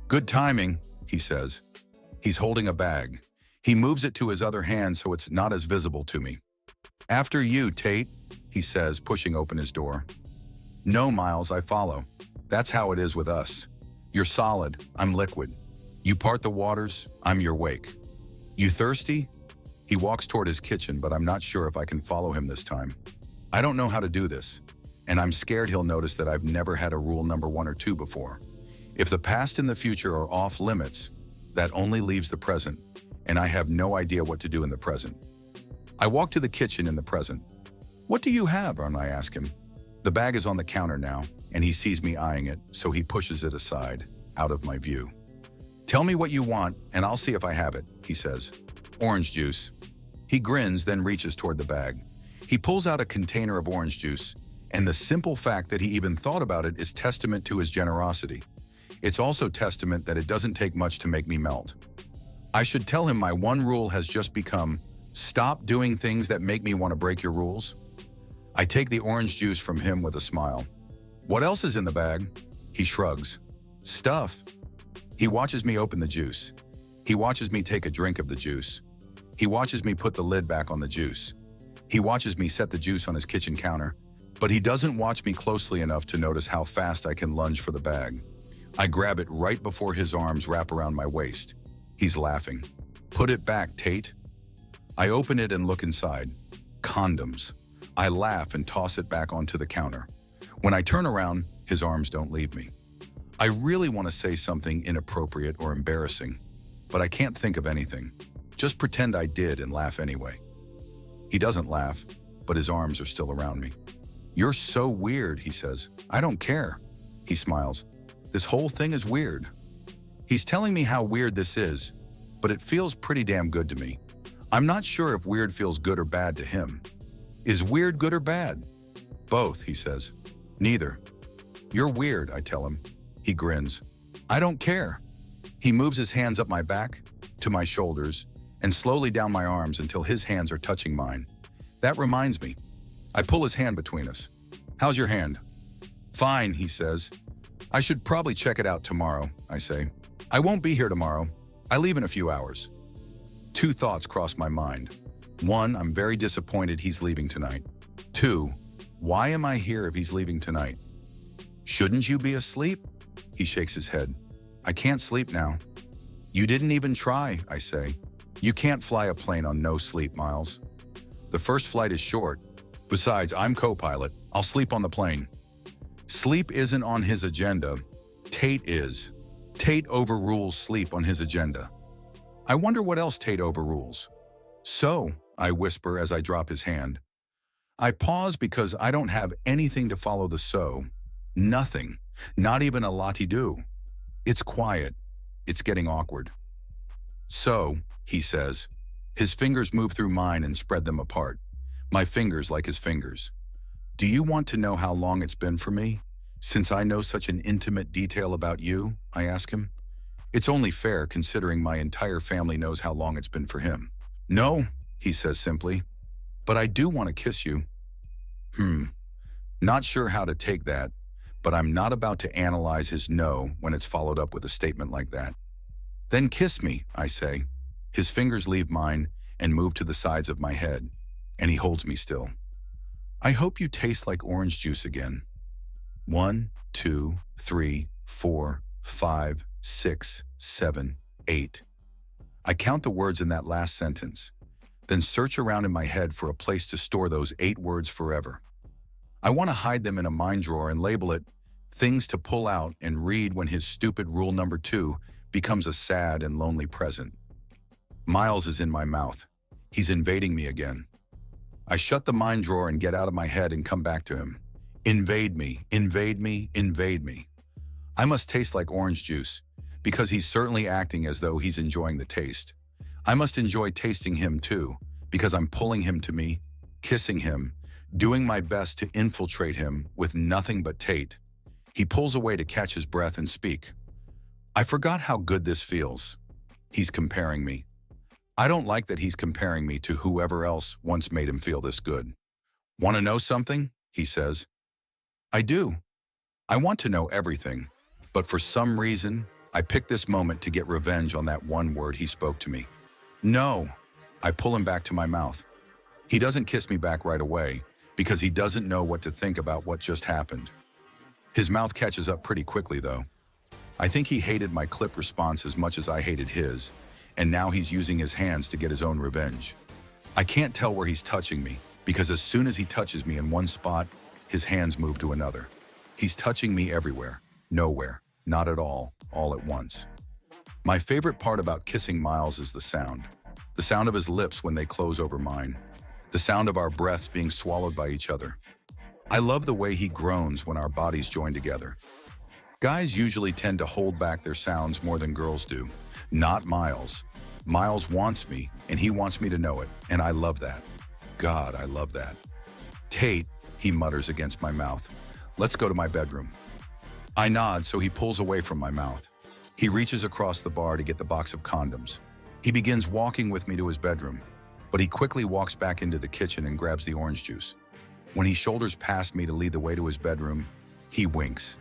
Good timing, he says. He's holding a bag. He moves it to his other hand so it's not as visible to me. After you, Tate, he says, pushing open his door. No, Miles, I follow. That's how it is with us. You're solid, I'm liquid. You part the waters, I'm your wake. You thirsty? He walks toward his kitchen, but I'm not sure if I can follow him this time. I don't know how to do this, and I'm scared he'll notice that I've never had a rule number 1 or 2 before. If the past and the future are off limits, that only leaves the present, and I have no idea what to do in the present. I walk to the kitchen in the present. What do you have? I ask him. The bag is on the counter now, and he sees me eyeing it, so he pushes it aside, out of my view. Tell me what you want, and I'll see if I have it, he says. Orange juice. He grins, then reaches toward the bag. He pulls out a container of orange juice, and the simple fact that he even thought about it is testament to his generosity. It's also testament that it doesn't take much to make me melt. I should tell him my one rule has just become, stop doing things that make me want to break your rules. I take the orange juice from him with a smile. What else is in the bag? He shrugs. Stuff. He watches me open the juice. He watches me take a drink of the juice. He watches me put the lid back on the juice. He watches me set the juice on his kitchen counter, but he doesn't watch me closely enough to notice how fast I can lunge for the bag. I grab it right before his arms wrap around my waist. He's laughing. Put it back, Tate. I open it and look inside. Condoms. I laugh and toss it back onto the counter. When I turn around, his arms don't leave me. I really want to say something inappropriate or embarrassing, but I can't think of anything. Just pretend I did and laugh anyway. He doesn't laugh, but his arms are still around me. You're so weird, he says. I don't care. He smiles. This whole thing is weird. He's telling me how weird this is, but it feels pretty damn good to me. I'm not sure if weird feels good or bad to him. Is weird good or bad? Both, he says. Neither. You're weird, I tell him. He grins. I don't care. He moves his hands up my back, to my shoulders, and slowly down my arms until his hands are touching mine. That reminds me. I pull his hand between us. How's your hand? Fine, he says. I should probably check it out tomorrow, I say. I won't be here tomorrow. I leave in a few hours. Two thoughts cross my mind. One, I'm very disappointed he's leaving tonight. Two, why am I here if he's leaving tonight? Shouldn't you be asleep? He shakes his head. I can't sleep now. You didn't even try, I say. You can't fly a plane on no sleep, Miles. The first flight is short. Besides, I'm co-pilot. I'll sleep on the plane. Sleep isn't on his agenda. Tate is. Tate overrules sleep on his agenda. I wonder what else Tate overrules. So, I whisper as I drop his hand. I pause because I don't have anything to follow the so. Nothing. Not even a la-ti-do. It's quiet. It's getting awkward. So, he says. His fingers move through mine and spread them apart. My fingers like his fingers. Do you want to know how long it's been for me? Since I know such an intimate detail about you, I ask him. It's only fair considering my entire family knows how long it's been for him. No, he says simply, but I do want to kiss you. Not sure how to take that, but I'm not about to analyze his no when it's followed up with a statement like that. Then kiss me, I say. His fingers leave mine and move to the sides of my head, and he holds me still. I hope you taste like orange juice again. 1, 2, 3, 4, 5, 6, 7, 8. I count the words in that last sentence, then search around in my head for a place to store those 8 words forever. I want to hide them in a mind drawer and label it things to pull out and read when his stupid rule number 2 becomes a sad and lonely present. Miles is in my mouth. He's invading me again. I shut the mind drawer and get out of my head and come back to him. Invade me, invade me, invade me. I must taste like orange juice, because he's certainly acting as though he's enjoying the taste. I must enjoy tasting him too, because I'm pulling him to me, kissing him, doing my best to infiltrate him with nothing but Tate. He pulls away to catch his breath and speak. I forgot how good this feels. He's comparing me. I don't like that he's comparing me to whoever else once made him feel this good. Want to know something? He says. I do. I want to know everything, but for some reason, I pick this moment to get revenge on that one word he spoke to me. No. I pull him back to my mouth. He doesn't kiss me back right away because he doesn't know what to think about what just happened. His mouth catches up pretty quickly, though. I think he hated my clip response as much as I hated his, and now he's using his hands to get his own revenge. I can't tell where he's touching me because as soon as he touches me in one spot, his hands move to another. He's touching me everywhere, nowhere, not at all at once. My favorite part about kissing Miles is the sound of his lips when they close over mine, the sound of our breaths being swallowed by each other. I love the way he groans when our bodies join together. Guys usually tend to hold back their sounds more than girls do. Not Miles. Miles wants me, and he wants me to know it, and I love that. God, I love that. Tate, he mutters against my mouth. Let's go to my bedroom. I nod, so he pulls away from my mouth. He reaches across the bar to get the box of condoms. He begins walking with me to his bedroom, but he quickly walks back into the kitchen and grabs the orange juice. When he shoulders past me to lead the way to his bedroom, he winks.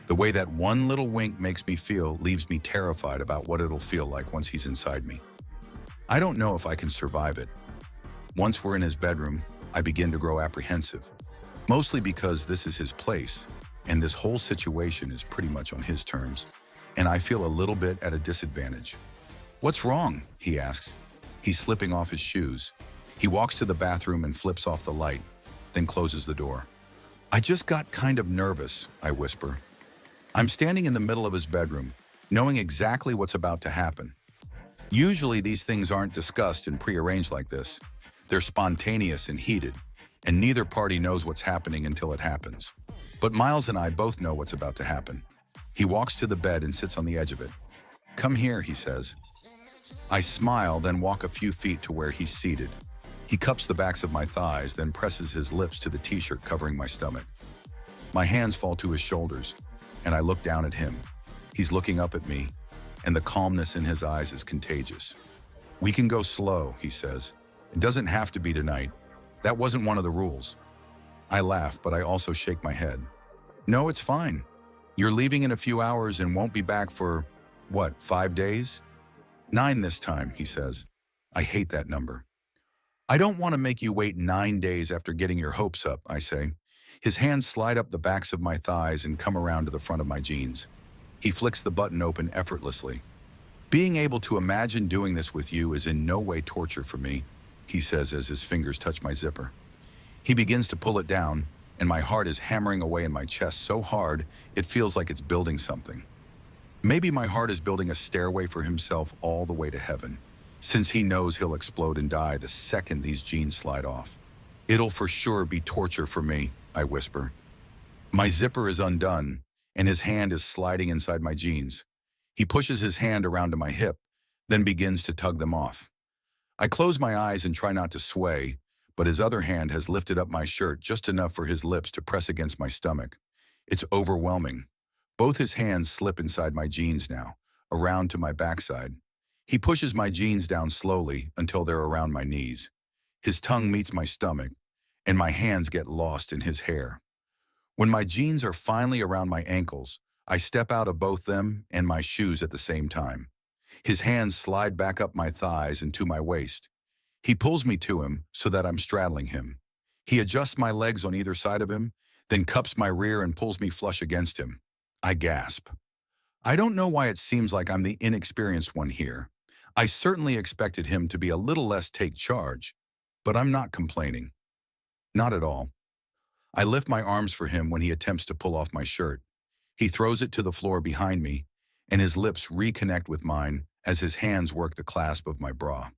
The way that one little wink makes me feel leaves me terrified about what it'll feel like once he's inside me. I don't know if I can survive it. Once we're in his bedroom, I begin to grow apprehensive, mostly because this is his place, and this whole situation is pretty much on his terms, and I feel a little bit at a disadvantage. What's wrong? He asks. He's slipping off his shoes. He walks to the bathroom and flips off the light, then closes the door. I just got kind of nervous, I whisper. I'm standing in the middle of his bedroom, knowing exactly what's about to happen. Usually these things aren't discussed and prearranged like this. They're spontaneous and heated, and neither party knows what's happening until it happens. But Miles and I both know what's about to happen. He walks to the bed and sits on the edge of it. "Come here," he says. I smile, then walk a few feet to where he's seated. He cups the backs of my thighs, then presses his lips to the t-shirt covering my stomach. My hands fall to his shoulders, and I look down at him. He's looking up at me, and the calmness in his eyes is contagious. "We can go slow," he says. "It doesn't have to be tonight. That wasn't one of the rules." I laugh, but I also shake my head. "No, it's fine. You're leaving in a few hours and won't be back for, 5 days? 9 this time," he says. I hate that number. "I don't want to make you wait 9 days after getting your hopes up," I say. His hands slide up the backs of my thighs and come around to the front of my jeans. He flicks the button open effortlessly. "Being able to imagine doing this with you is in no way torture for me," he says as his fingers touch my zipper. He begins to pull it down, and my heart is hammering away in my chest so hard it feels like it's building something. Maybe my heart is building a stairway for himself all the way to heaven, since he knows he'll explode and die the second these jeans slide off. "It'll for sure be torture for me," I whisper. My zipper is undone, and his hand is sliding inside my jeans. He pushes his hand around to my hip, then begins to tug them off. I close my eyes and try not to sway, but his other hand has lifted up my shirt just enough for his lips to press against my stomach. It's overwhelming. Both his hands slip inside my jeans now, around to my backside. He pushes my jeans down slowly until they're around my knees. His tongue meets my stomach, and my hands get lost in his hair. When my jeans are finally around my ankles, I step out of both them and my shoes at the same time. His hands slide back up my thighs and to my waist. He pulls me to him so that I'm straddling him. He adjusts my legs on either side of him, then cups my rear and pulls me flush against him. I gasp. I don't know why it seems like I'm the inexperienced one here. I certainly expected him to be a little less take charge, but I'm not complaining. Not at all. I lift my arms for him when he attempts to pull off my shirt. He throws it to the floor behind me, and his lips reconnect with mine as his hands work the clasp of my bra.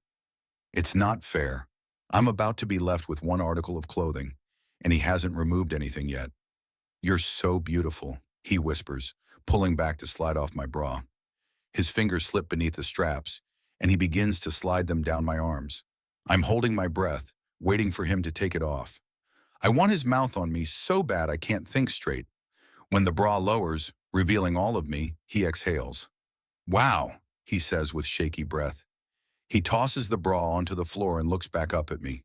It's not fair. I'm about to be left with one article of clothing, and he hasn't removed anything yet. "You're so beautiful," he whispers, pulling back to slide off my bra. His fingers slip beneath the straps, and he begins to slide them down my arms. I'm holding my breath, waiting for him to take it off. I want his mouth on me so bad I can't think straight. When the bra lowers, revealing all of me, he exhales. "Wow," he says with shaky breath. He tosses the bra onto the floor and looks back up at me.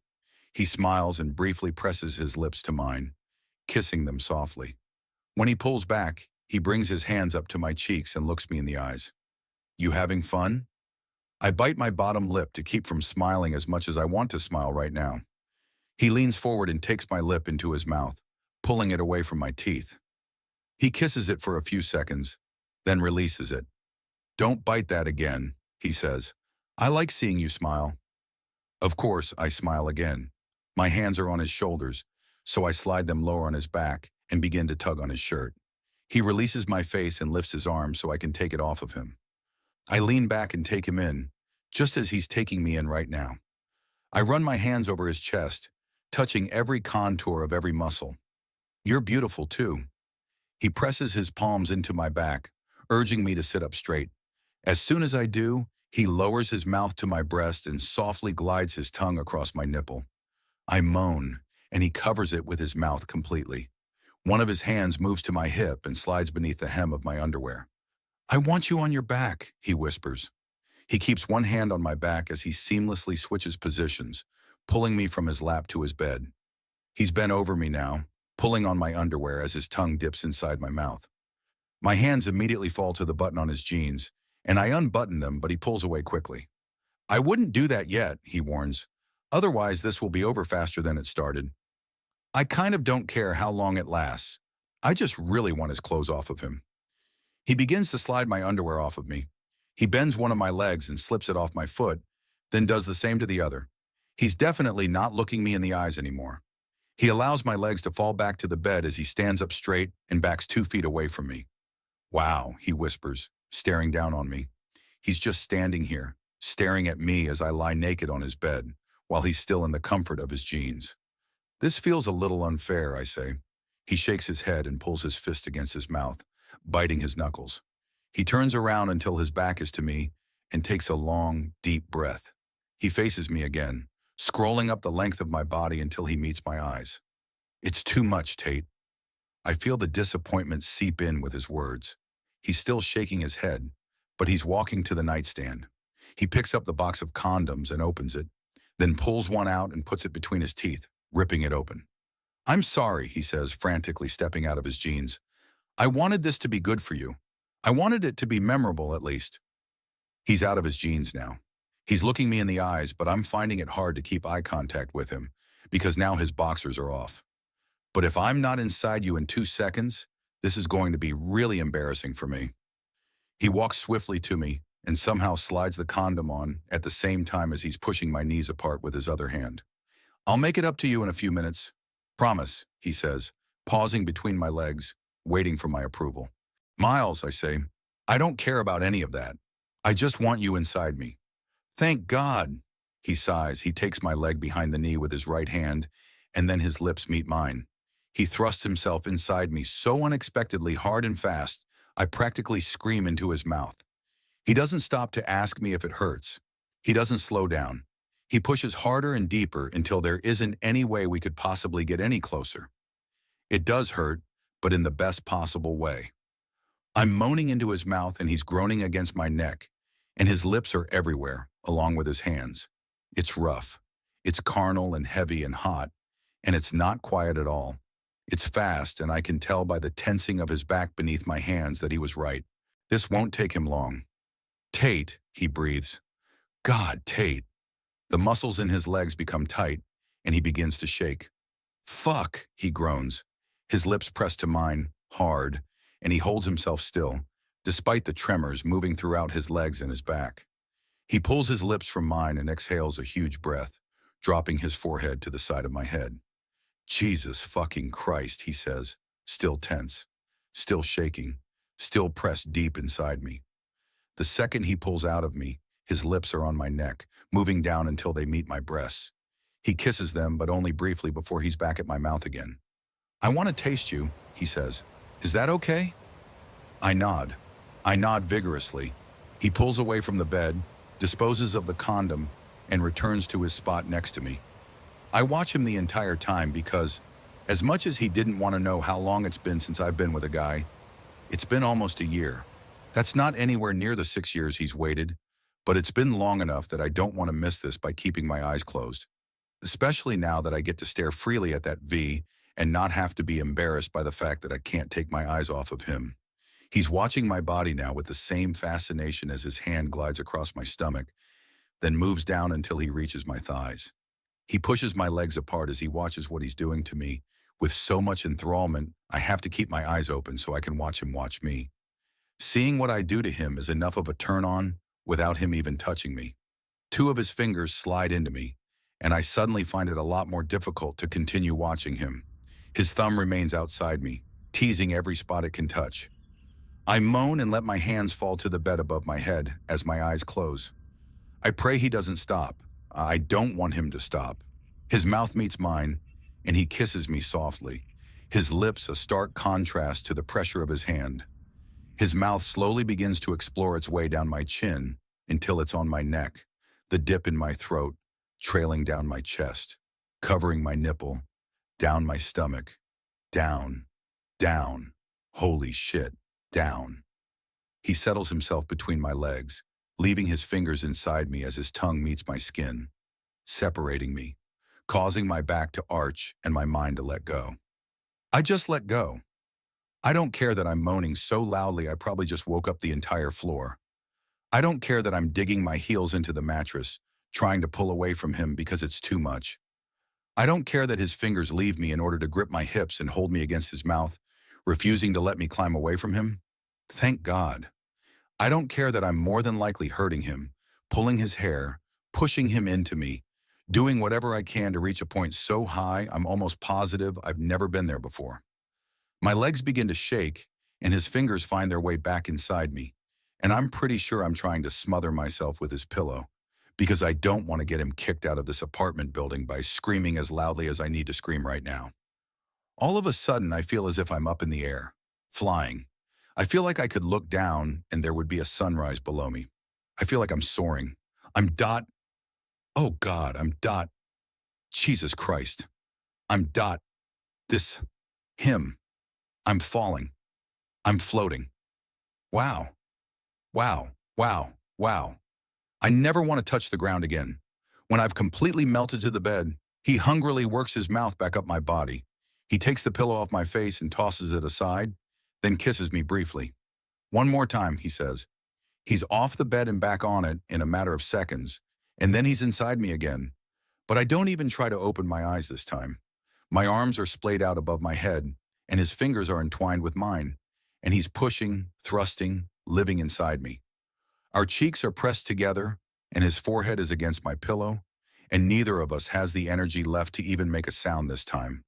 He smiles and briefly presses his lips to mine, kissing them softly. When he pulls back, he brings his hands up to my cheeks and looks me in the eyes. "You having fun?" I bite my bottom lip to keep from smiling as much as I want to smile right now. He leans forward and takes my lip into his mouth, pulling it away from my teeth. He kisses it for a few seconds, then releases it. "Don't bite that again," he says. "I like seeing you smile." Of course, I smile again. My hands are on his shoulders, so I slide them lower on his back and begin to tug on his shirt. He releases my face and lifts his arm so I can take it off of him. I lean back and take him in, just as he's taking me in right now. I run my hands over his chest, touching every contour of every muscle. "You're beautiful too." He presses his palms into my back, urging me to sit up straight. As soon as I do, he lowers his mouth to my breast and softly glides his tongue across my nipple. I moan, and he covers it with his mouth completely. One of his hands moves to my hip and slides beneath the hem of my underwear. "I want you on your back," he whispers. He keeps one hand on my back as he seamlessly switches positions, pulling me from his lap to his bed. He's bent over me now, pulling on my underwear as his tongue dips inside my mouth. My hands immediately fall to the button on his jeans, and I unbutton them, but he pulls away quickly. "I wouldn't do that yet," he warns. "Otherwise, this will be over faster than it started." I kind of don't care how long it lasts. I just really want his clothes off of him. He begins to slide my underwear off of me. He bends one of my legs and slips it off my foot, then does the same to the other. He's definitely not looking me in the eyes anymore. He allows my legs to fall back to the bed as he stands up straight and backs 2 feet away from me. "Wow," he whispers, staring down on me. He's just standing here, staring at me as I lie naked on his bed, while he's still in the comfort of his jeans. This feels a little unfair, I say. He shakes his head and pulls his fist against his mouth, biting his knuckles. He turns around until his back is to me and takes a long, deep breath. He faces me again, scrolling up the length of my body until he meets my eyes. It's too much, Tate. I feel the disappointment seep in with his words. He's still shaking his head, but he's walking to the nightstand. He picks up the box of condoms and opens it, then pulls one out and puts it between his teeth, ripping it open. I'm sorry, he says, frantically stepping out of his jeans. I wanted this to be good for you. I wanted it to be memorable, at least. He's out of his jeans now. He's looking me in the eyes, but I'm finding it hard to keep eye contact with him because now his boxers are off. But if I'm not inside you in 2 seconds, this is going to be really embarrassing for me. He walks swiftly to me and somehow slides the condom on at the same time as he's pushing my knees apart with his other hand. I'll make it up to you in a few minutes. Promise, he says, pausing between my legs, waiting for my approval. Miles, I say, I don't care about any of that. I just want you inside me. Thank God, he sighs. He takes my leg behind the knee with his right hand, and then his lips meet mine. He thrusts himself inside me so unexpectedly hard and fast, I practically scream into his mouth. He doesn't stop to ask me if it hurts. He doesn't slow down. He pushes harder and deeper until there isn't any way we could possibly get any closer. It does hurt, but in the best possible way. I'm moaning into his mouth and he's groaning against my neck, and his lips are everywhere, along with his hands. It's rough. It's carnal and heavy and hot, and it's not quiet at all. It's fast, and I can tell by the tensing of his back beneath my hands that he was right. This won't take him long. Tate, he breathes. God, Tate. The muscles in his legs become tight, and he begins to shake. Fuck, he groans. His lips press to mine, hard, and he holds himself still, despite the tremors moving throughout his legs and his back. He pulls his lips from mine and exhales a huge breath, dropping his forehead to the side of my head. Jesus fucking Christ, he says, still tense, still shaking, still pressed deep inside me. The second he pulls out of me, his lips are on my neck, moving down until they meet my breasts. He kisses them, but only briefly before he's back at my mouth again. I want to taste you, he says. Is that okay? I nod. I nod vigorously. He pulls away from the bed, disposes of the condom, and returns to his spot next to me. I watch him the entire time because, as much as he didn't want to know how long it's been since I've been with a guy, it's been almost a year. That's not anywhere near the 6 years he's waited, but it's been long enough that I don't want to miss this by keeping my eyes closed. Especially now that I get to stare freely at that V and not have to be embarrassed by the fact that I can't take my eyes off of him. He's watching my body now with the same fascination as his hand glides across my stomach, then moves down until he reaches my thighs. He pushes my legs apart as he watches what he's doing to me. With so much enthrallment, I have to keep my eyes open so I can watch him watch me. Seeing what I do to him is enough of a turn-on without him even touching me. 2 of his fingers slide into me, and I suddenly find it a lot more difficult to continue watching him. His thumb remains outside me, teasing every spot it can touch. I moan and let my hands fall to the bed above my head as my eyes close. I pray he doesn't stop. I don't want him to stop. His mouth meets mine, and he kisses me softly, his lips a stark contrast to the pressure of his hand. His mouth slowly begins to explore its way down my chin until it's on my neck, the dip in my throat, trailing down my chest, covering my nipple, down my stomach, down, down, holy shit, down. He settles himself between my legs, leaving his fingers inside me as his tongue meets my skin, separating me, causing my back to arch and my mind to let go. I just let go. I don't care that I'm moaning so loudly I probably just woke up the entire floor. I don't care that I'm digging my heels into the mattress, trying to pull away from him because it's too much. I don't care that his fingers leave me in order to grip my hips and hold me against his mouth, refusing to let me climb away from him. Thank God. I don't care that I'm more than likely hurting him, pulling his hair, pushing him into me, doing whatever I can to reach a point so high I'm almost positive I've never been there before. My legs begin to shake, and his fingers find their way back inside me, and I'm pretty sure I'm trying to smother myself with his pillow because I don't want to get him kicked out of this apartment building by screaming as loudly as I need to scream right now. All of a sudden, I feel as if I'm up in the air, flying. I feel like I could look down and there would be a sunrise below me. I feel like I'm soaring. Oh God, Jesus Christ. Him. I'm falling. I'm floating. Wow. Wow. Wow. Wow. I never want to touch the ground again. When I've completely melted to the bed, he hungrily works his mouth back up my body. He takes the pillow off my face and tosses it aside, then kisses me briefly. One more time, he says. He's off the bed and back on it in a matter of seconds, and then he's inside me again. But I don't even try to open my eyes this time. My arms are splayed out above my head, and his fingers are entwined with mine, and he's pushing, thrusting, living inside me. Our cheeks are pressed together, and his forehead is against my pillow, and neither of us has the energy left to even make a sound this time.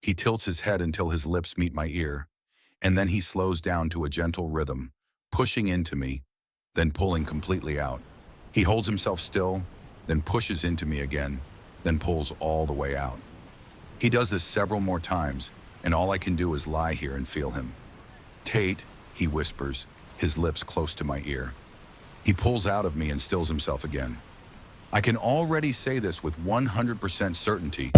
He tilts his head until his lips meet my ear, and then he slows down to a gentle rhythm, pushing into me, then pulling completely out. He holds himself still, then pushes into me again, then pulls all the way out. He does this several more times, and all I can do is lie here and feel him. Tate, he whispers, his lips close to my ear. He pulls out of me and stills himself again. I can already say this with 100% certainty.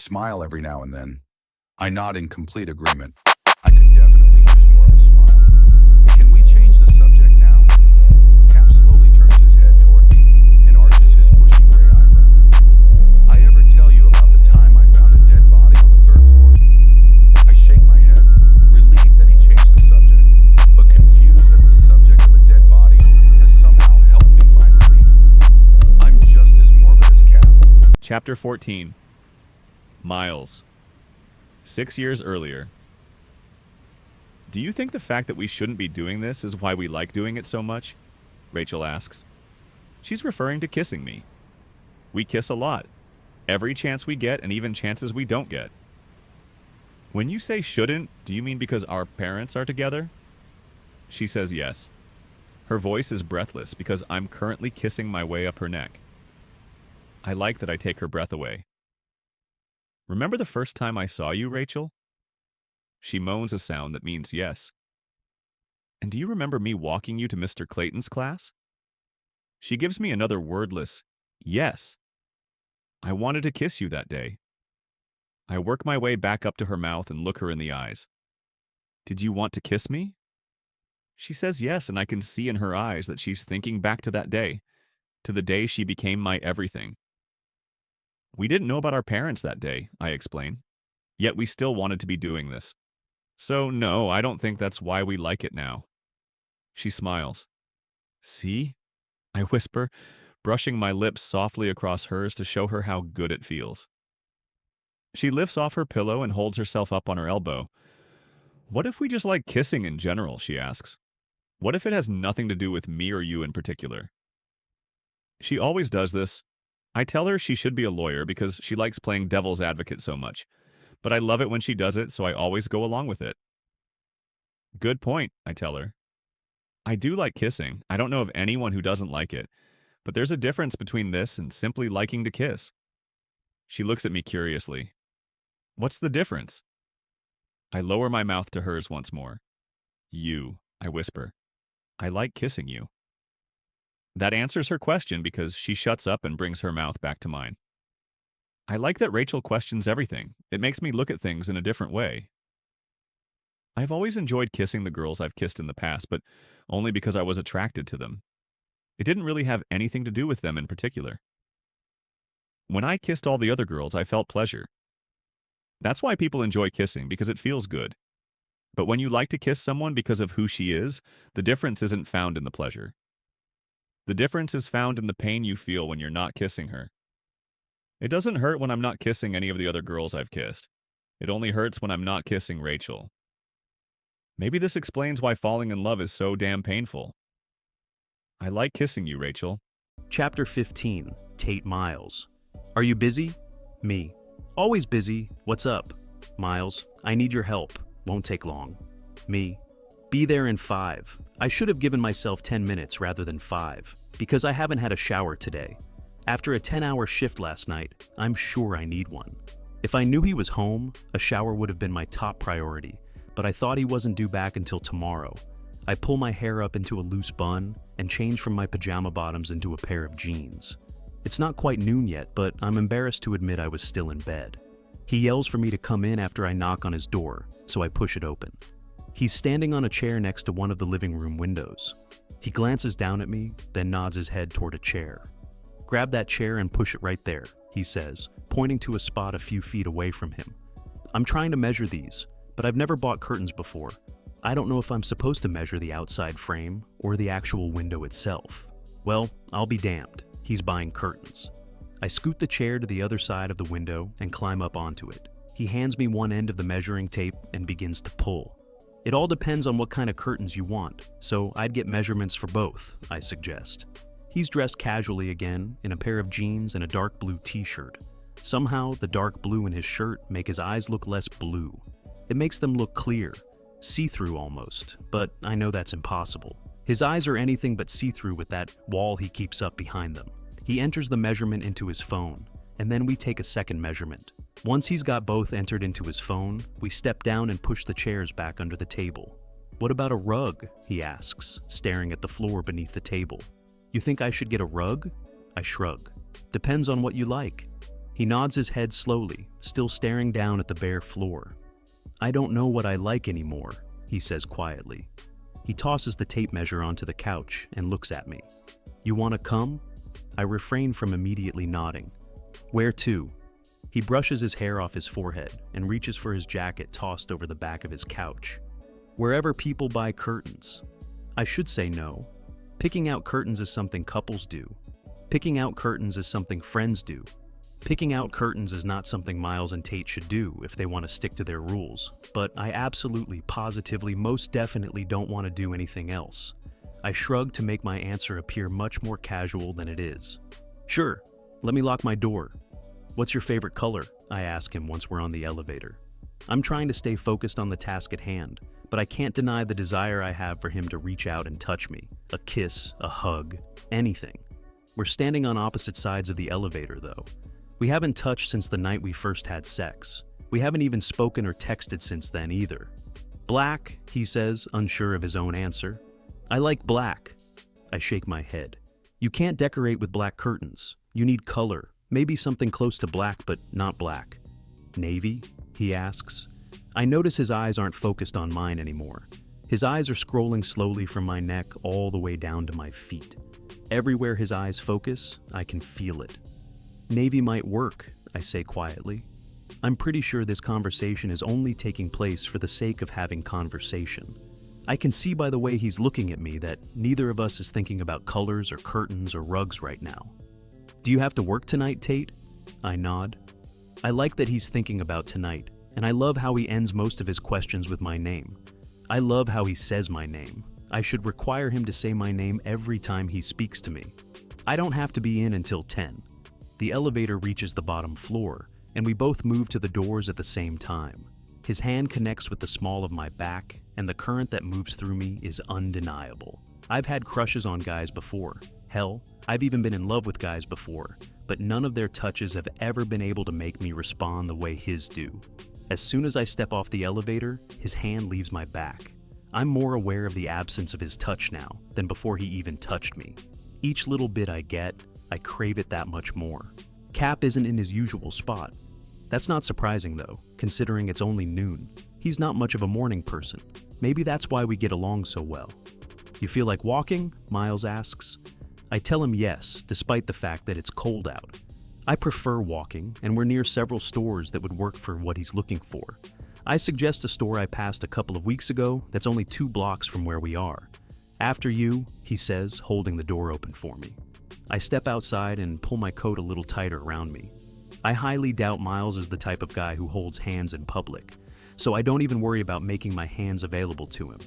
Smile every now and then. I nod in complete agreement. I could definitely use more of a smile. Can we change the subject now? Cap slowly turns his head toward me and arches his bushy gray eyebrow. I ever tell you about the time I found a dead body on the 3rd floor? I shake my head, relieved that he changed the subject, but confused that the subject of a dead body has somehow helped me find relief. I'm just as morbid as Cap. Chapter 14. Miles. 6 years earlier. Do you think the fact that we shouldn't be doing this is why we like doing it so much? Rachel asks. She's referring to kissing me. We kiss a lot. Every chance we get and even chances we don't get. When you say shouldn't, do you mean because our parents are together? She says yes. Her voice is breathless because I'm currently kissing my way up her neck. I like that I take her breath away. Remember the first time I saw you, Rachel? She moans a sound that means yes. And do you remember me walking you to Mr. Clayton's class? She gives me another wordless yes. I wanted to kiss you that day. I work my way back up to her mouth and look her in the eyes. Did you want to kiss me? She says yes, and I can see in her eyes that she's thinking back to that day, to the day she became my everything. We didn't know about our parents that day, I explain. Yet we still wanted to be doing this. So no, I don't think that's why we like it now. She smiles. See? I whisper, brushing my lips softly across hers to show her how good it feels. She lifts off her pillow and holds herself up on her elbow. What if we just like kissing in general, she asks. What if it has nothing to do with me or you in particular? She always does this. I tell her she should be a lawyer because she likes playing devil's advocate so much. But I love it when she does it, so I always go along with it. Good point, I tell her. I do like kissing. I don't know of anyone who doesn't like it. But there's a difference between this and simply liking to kiss. She looks at me curiously. What's the difference? I lower my mouth to hers once more. You, I whisper. I like kissing you. That answers her question because she shuts up and brings her mouth back to mine. I like that Rachel questions everything. It makes me look at things in a different way. I've always enjoyed kissing the girls I've kissed in the past, but only because I was attracted to them. It didn't really have anything to do with them in particular. When I kissed all the other girls, I felt pleasure. That's why people enjoy kissing, because it feels good. But when you like to kiss someone because of who she is, the difference isn't found in the pleasure. The difference is found in the pain you feel when you're not kissing her. It doesn't hurt when I'm not kissing any of the other girls I've kissed. It only hurts when I'm not kissing Rachel. Maybe this explains why falling in love is so damn painful. I like kissing you, Rachel. Chapter 15. Tate Miles. Are you busy? Me. Always busy. What's up? Miles. I need your help. Won't take long. Me. Be there in 5. I should have given myself 10 minutes rather than 5, because I haven't had a shower today. After a 10-hour shift last night, I'm sure I need one. If I knew he was home, a shower would have been my top priority, but I thought he wasn't due back until tomorrow. I pull my hair up into a loose bun and change from my pajama bottoms into a pair of jeans. It's not quite noon yet, but I'm embarrassed to admit I was still in bed. He yells for me to come in after I knock on his door, so I push it open. He's standing on a chair next to one of the living room windows. He glances down at me, then nods his head toward a chair. Grab that chair and push it right there, he says, pointing to a spot a few feet away from him. I'm trying to measure these, but I've never bought curtains before. I don't know if I'm supposed to measure the outside frame or the actual window itself. Well, I'll be damned. He's buying curtains. I scoot the chair to the other side of the window and climb up onto it. He hands me one end of the measuring tape and begins to pull. It all depends on what kind of curtains you want, so I'd get measurements for both, I suggest. He's dressed casually again, in a pair of jeans and a dark blue t-shirt. Somehow, the dark blue in his shirt make his eyes look less blue. It makes them look clear. see-through almost, but I know that's impossible. His eyes are anything but see-through with that wall he keeps up behind them. He enters the measurement into his phone, and then we take a second measurement. Once he's got both entered into his phone, we step down and push the chairs back under the table. "What about a rug?" he asks, staring at the floor beneath the table. "You think I should get a rug?" I shrug. "Depends on what you like." He nods his head slowly, still staring down at the bare floor. "I don't know what I like anymore," he says quietly. He tosses the tape measure onto the couch and looks at me. "You want to come?" I refrain from immediately nodding. "Where to?" He brushes his hair off his forehead and reaches for his jacket tossed over the back of his couch. "Wherever people buy curtains." I should say no. Picking out curtains is something couples do. Picking out curtains is something friends do. Picking out curtains is not something Miles and Tate should do if they want to stick to their rules, but I absolutely, positively, most definitely don't want to do anything else. I shrug to make my answer appear much more casual than it is. "Sure, let me lock my door." "What's your favorite color?" I ask him once we're on the elevator. I'm trying to stay focused on the task at hand, but I can't deny the desire I have for him to reach out and touch me. A kiss, a hug, anything. We're standing on opposite sides of the elevator, though. We haven't touched since the night we first had sex. We haven't even spoken or texted since then either. "Black," he says, unsure of his own answer. "I like black." I shake my head. "You can't decorate with black curtains. You need color, maybe something close to black, but not black." "Navy?" he asks. I notice his eyes aren't focused on mine anymore. His eyes are scrolling slowly from my neck all the way down to my feet. Everywhere his eyes focus, I can feel it. "Navy might work," I say quietly. I'm pretty sure this conversation is only taking place for the sake of having conversation. I can see by the way he's looking at me that neither of us is thinking about colors or curtains or rugs right now. "Do you have to work tonight, Tate?" I nod. I like that he's thinking about tonight, and I love how he ends most of his questions with my name. I love how he says my name. I should require him to say my name every time he speaks to me. I don't have to be in until 10. The elevator reaches the bottom floor, and we both move to the doors at the same time. His hand connects with the small of my back, and the current that moves through me is undeniable. I've had crushes on guys before. Hell, I've even been in love with guys before, but none of their touches have ever been able to make me respond the way his do. As soon as I step off the elevator, his hand leaves my back. I'm more aware of the absence of his touch now than before he even touched me. Each little bit I get, I crave it that much more. Cap isn't in his usual spot. That's not surprising though, considering it's only noon. He's not much of a morning person. Maybe that's why we get along so well. "You feel like walking?" Miles asks. I tell him yes, despite the fact that it's cold out. I prefer walking, and we're near several stores that would work for what he's looking for. I suggest a store I passed a couple of weeks ago that's only 2 blocks from where we are. "After you," he says, holding the door open for me. I step outside and pull my coat a little tighter around me. I highly doubt Miles is the type of guy who holds hands in public, so I don't even worry about making my hands available to him.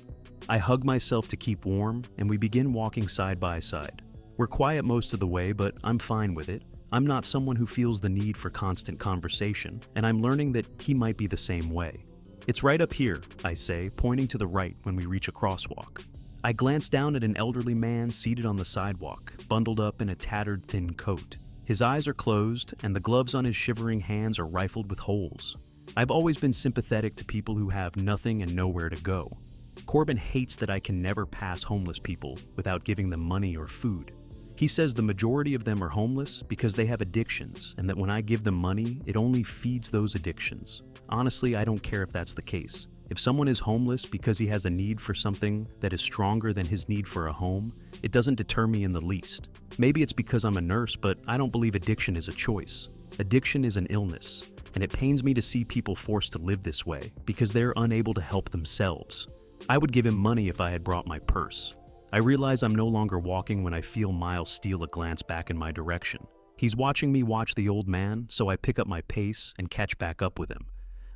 I hug myself to keep warm, and we begin walking side by side. We're quiet most of the way, but I'm fine with it. I'm not someone who feels the need for constant conversation, and I'm learning that he might be the same way. "It's right up here," I say, pointing to the right when we reach a crosswalk. I glance down at an elderly man seated on the sidewalk, bundled up in a tattered, thin coat. His eyes are closed, and the gloves on his shivering hands are rifled with holes. I've always been sympathetic to people who have nothing and nowhere to go. Corbin hates that I can never pass homeless people without giving them money or food. He says the majority of them are homeless because they have addictions, and that when I give them money, it only feeds those addictions. Honestly, I don't care if that's the case. If someone is homeless because he has a need for something that is stronger than his need for a home, it doesn't deter me in the least. Maybe it's because I'm a nurse, but I don't believe addiction is a choice. Addiction is an illness, and it pains me to see people forced to live this way because they're unable to help themselves. I would give him money if I had brought my purse. I realize I'm no longer walking when I feel Miles steal a glance back in my direction. He's watching me watch the old man, so I pick up my pace and catch back up with him.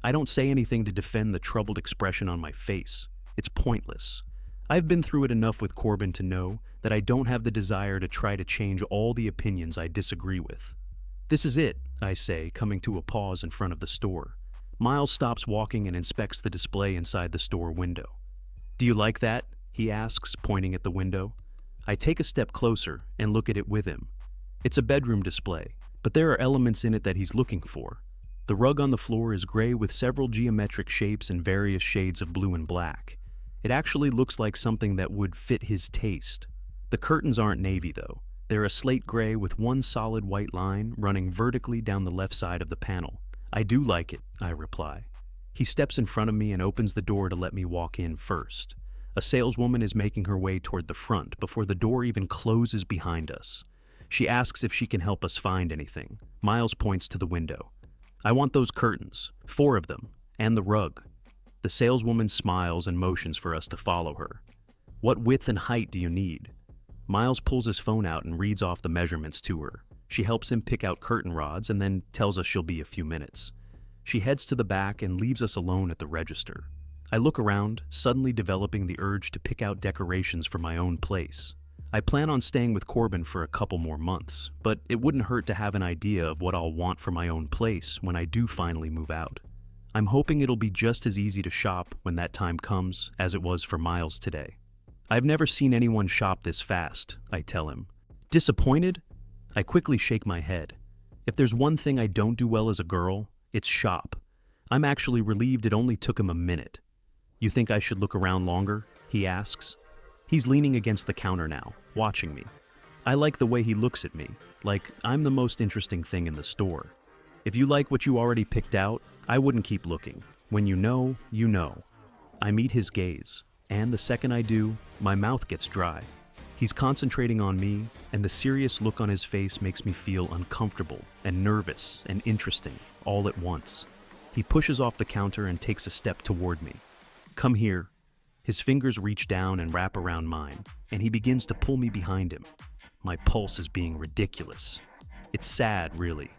I don't say anything to defend the troubled expression on my face. It's pointless. I've been through it enough with Corbin to know that I don't have the desire to try to change all the opinions I disagree with. "This is it," I say, coming to a pause in front of the store. Miles stops walking and inspects the display inside the store window. "Do you like that?" he asks, pointing at the window. I take a step closer and look at it with him. It's a bedroom display, but there are elements in it that he's looking for. The rug on the floor is gray with several geometric shapes and various shades of blue and black. It actually looks like something that would fit his taste. The curtains aren't navy though. They're a slate gray with one solid white line running vertically down the left side of the panel. "I do like it," I reply. He steps in front of me and opens the door to let me walk in first. A saleswoman is making her way toward the front before the door even closes behind us. She asks if she can help us find anything. Miles points to the window. "I want those curtains, 4 of them, and the rug." The saleswoman smiles and motions for us to follow her. "What width and height do you need?" Miles pulls his phone out and reads off the measurements to her. She helps him pick out curtain rods and then tells us she'll be a few minutes. She heads to the back and leaves us alone at the register. I look around, suddenly developing the urge to pick out decorations for my own place. I plan on staying with Corbin for a couple more months, but it wouldn't hurt to have an idea of what I'll want for my own place when I do finally move out. I'm hoping it'll be just as easy to shop when that time comes as it was for Miles today. "I've never seen anyone shop this fast," I tell him. "Disappointed?" I quickly shake my head. If there's one thing I don't do well as a girl, it's shop. I'm actually relieved it only took him a minute. "You think I should look around longer?" he asks. He's leaning against the counter now, watching me. I like the way he looks at me, like I'm the most interesting thing in the store. If you like what you already picked out, I wouldn't keep looking. When you know, you know. I meet his gaze, and the second I do, my mouth gets dry. He's concentrating on me, and the serious look on his face makes me feel uncomfortable and nervous and interesting all at once. He pushes off the counter and takes a step toward me. "Come here." His fingers reach down and wrap around mine, and he begins to pull me behind him. My pulse is being ridiculous. It's sad, really.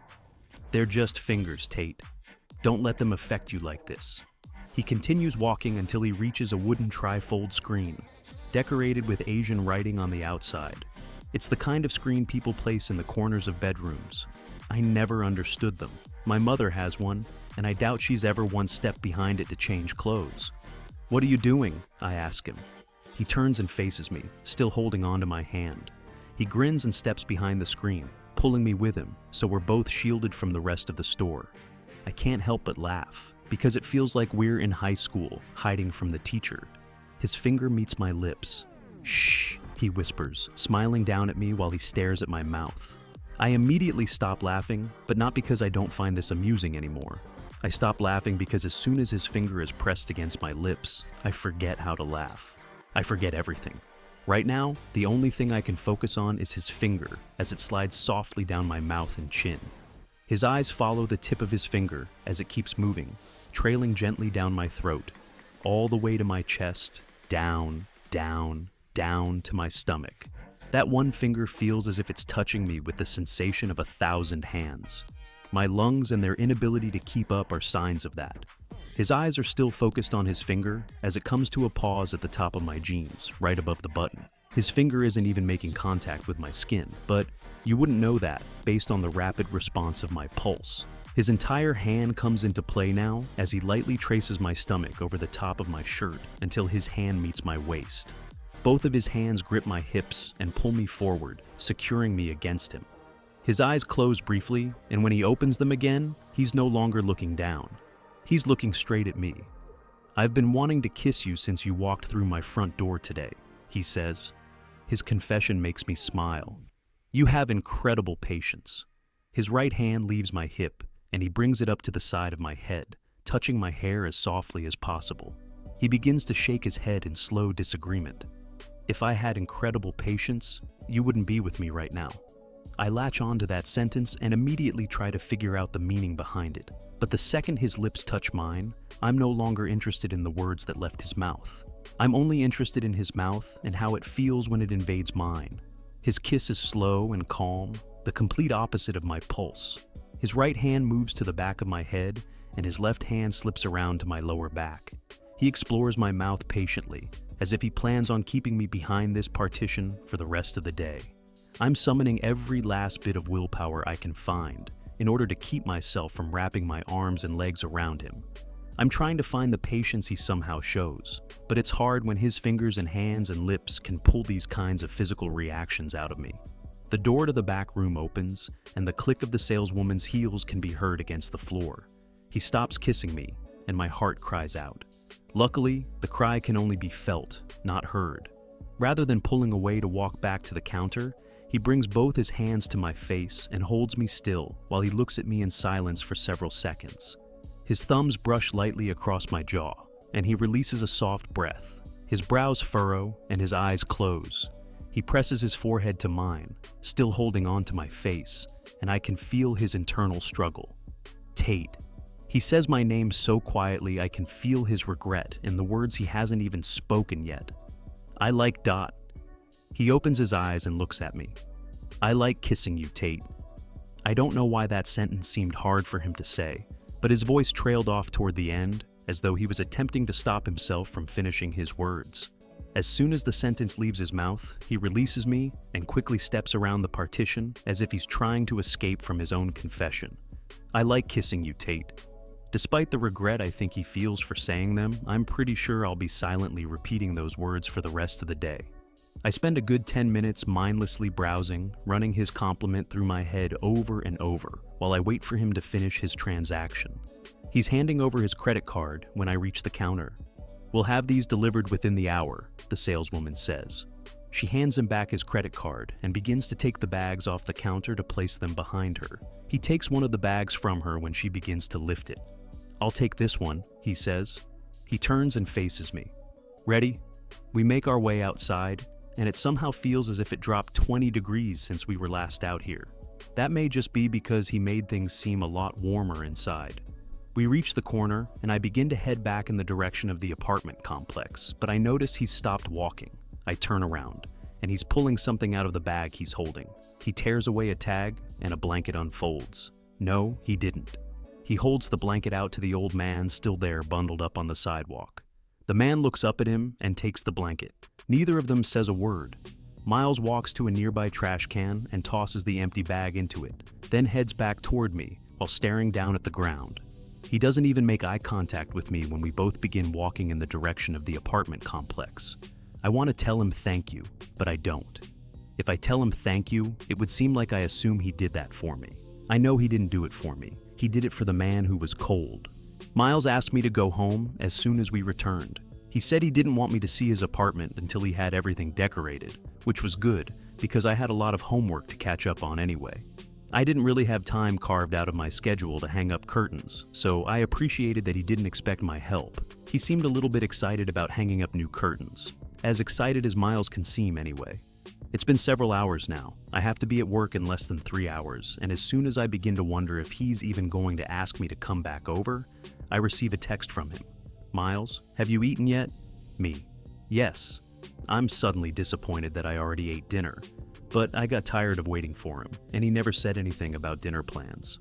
"They're just fingers, Tate. Don't let them affect you like this." He continues walking until he reaches a wooden tri-fold screen, decorated with Asian writing on the outside. It's the kind of screen people place in the corners of bedrooms. I never understood them. My mother has one, and I doubt she's ever once stepped behind it to change clothes. "What are you doing?" I ask him. He turns and faces me, still holding onto my hand. He grins and steps behind the screen, pulling me with him, so we're both shielded from the rest of the store. I can't help but laugh, because it feels like we're in high school, hiding from the teacher. His finger meets my lips. "Shh," he whispers, smiling down at me while he stares at my mouth. I immediately stop laughing, but not because I don't find this amusing anymore. I stop laughing because as soon as his finger is pressed against my lips, I forget how to laugh. I forget everything. Right now, the only thing I can focus on is his finger as it slides softly down my mouth and chin. His eyes follow the tip of his finger as it keeps moving, trailing gently down my throat, all the way to my chest, down, down, down to my stomach. That one finger feels as if it's touching me with the sensation of 1,000 hands. My lungs and their inability to keep up are signs of that. His eyes are still focused on his finger as it comes to a pause at the top of my jeans, right above the button. His finger isn't even making contact with my skin, but you wouldn't know that based on the rapid response of my pulse. His entire hand comes into play now as he lightly traces my stomach over the top of my shirt until his hand meets my waist. Both of his hands grip my hips and pull me forward, securing me against him. His eyes close briefly, and when he opens them again, he's no longer looking down. He's looking straight at me. "I've been wanting to kiss you since you walked through my front door today," he says. His confession makes me smile. "You have incredible patience." His right hand leaves my hip, and he brings it up to the side of my head, touching my hair as softly as possible. He begins to shake his head in slow disagreement. "If I had incredible patience, you wouldn't be with me right now." I latch on to that sentence and immediately try to figure out the meaning behind it. But the second his lips touch mine, I'm no longer interested in the words that left his mouth. I'm only interested in his mouth and how it feels when it invades mine. His kiss is slow and calm, the complete opposite of my pulse. His right hand moves to the back of my head, and his left hand slips around to my lower back. He explores my mouth patiently, as if he plans on keeping me behind this partition for the rest of the day. I'm summoning every last bit of willpower I can find, in order to keep myself from wrapping my arms and legs around him. I'm trying to find the patience he somehow shows, but it's hard when his fingers and hands and lips can pull these kinds of physical reactions out of me. The door to the back room opens, and the click of the saleswoman's heels can be heard against the floor. He stops kissing me, and my heart cries out. Luckily, the cry can only be felt, not heard. Rather than pulling away to walk back to the counter, he brings both his hands to my face and holds me still while he looks at me in silence for several seconds. His thumbs brush lightly across my jaw, and he releases a soft breath. His brows furrow and his eyes close. He presses his forehead to mine, still holding on to my face, and I can feel his internal struggle. Tate. He says my name so quietly I can feel his regret in the words he hasn't even spoken yet. I like Dot. He opens his eyes and looks at me. I like kissing you, Tate. I don't know why that sentence seemed hard for him to say, but his voice trailed off toward the end, as though he was attempting to stop himself from finishing his words. As soon as the sentence leaves his mouth, he releases me and quickly steps around the partition as if he's trying to escape from his own confession. I like kissing you, Tate. Despite the regret I think he feels for saying them, I'm pretty sure I'll be silently repeating those words for the rest of the day. I spend a good 10 minutes mindlessly browsing, running his compliment through my head over and over, while I wait for him to finish his transaction. He's handing over his credit card when I reach the counter. We'll have these delivered within the hour, the saleswoman says. She hands him back his credit card and begins to take the bags off the counter to place them behind her. He takes one of the bags from her when she begins to lift it. I'll take this one, he says. He turns and faces me. Ready? We make our way outside, and it somehow feels as if it dropped 20 degrees since we were last out here. That may just be because he made things seem a lot warmer inside. We reach the corner, and I begin to head back in the direction of the apartment complex, but I notice he's stopped walking. I turn around, and he's pulling something out of the bag he's holding. He tears away a tag, and a blanket unfolds. No, he didn't. He holds the blanket out to the old man still there bundled up on the sidewalk. The man looks up at him and takes the blanket. Neither of them says a word. Miles walks to a nearby trash can and tosses the empty bag into it, then heads back toward me while staring down at the ground. He doesn't even make eye contact with me when we both begin walking in the direction of the apartment complex. I want to tell him thank you, but I don't. If I tell him thank you, it would seem like I assume he did that for me. I know he didn't do it for me. He did it for the man who was cold. Miles asked me to go home as soon as we returned. He said he didn't want me to see his apartment until he had everything decorated, which was good because I had a lot of homework to catch up on anyway. I didn't really have time carved out of my schedule to hang up curtains, so I appreciated that he didn't expect my help. He seemed a little bit excited about hanging up new curtains. As excited as Miles can seem anyway. It's been several hours now. I have to be at work in less than 3 hours, and as soon as I begin to wonder if he's even going to ask me to come back over, I receive a text from him. Miles, have you eaten yet? Me. Yes. I'm suddenly disappointed that I already ate dinner, but I got tired of waiting for him, and he never said anything about dinner plans.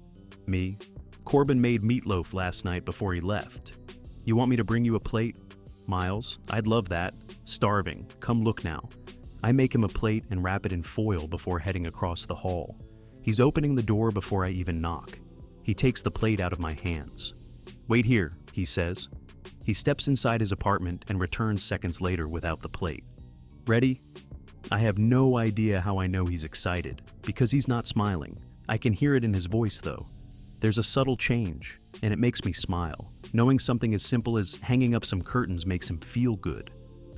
Me. Corbin made meatloaf last night before he left. You want me to bring you a plate? Miles, I'd love that. Starving. Come look now. I make him a plate and wrap it in foil before heading across the hall. He's opening the door before I even knock. He takes the plate out of my hands. Wait here, he says. He steps inside his apartment and returns seconds later without the plate. Ready? I have no idea how I know he's excited, because he's not smiling. I can hear it in his voice though. There's a subtle change, and it makes me smile. Knowing something as simple as hanging up some curtains makes him feel good.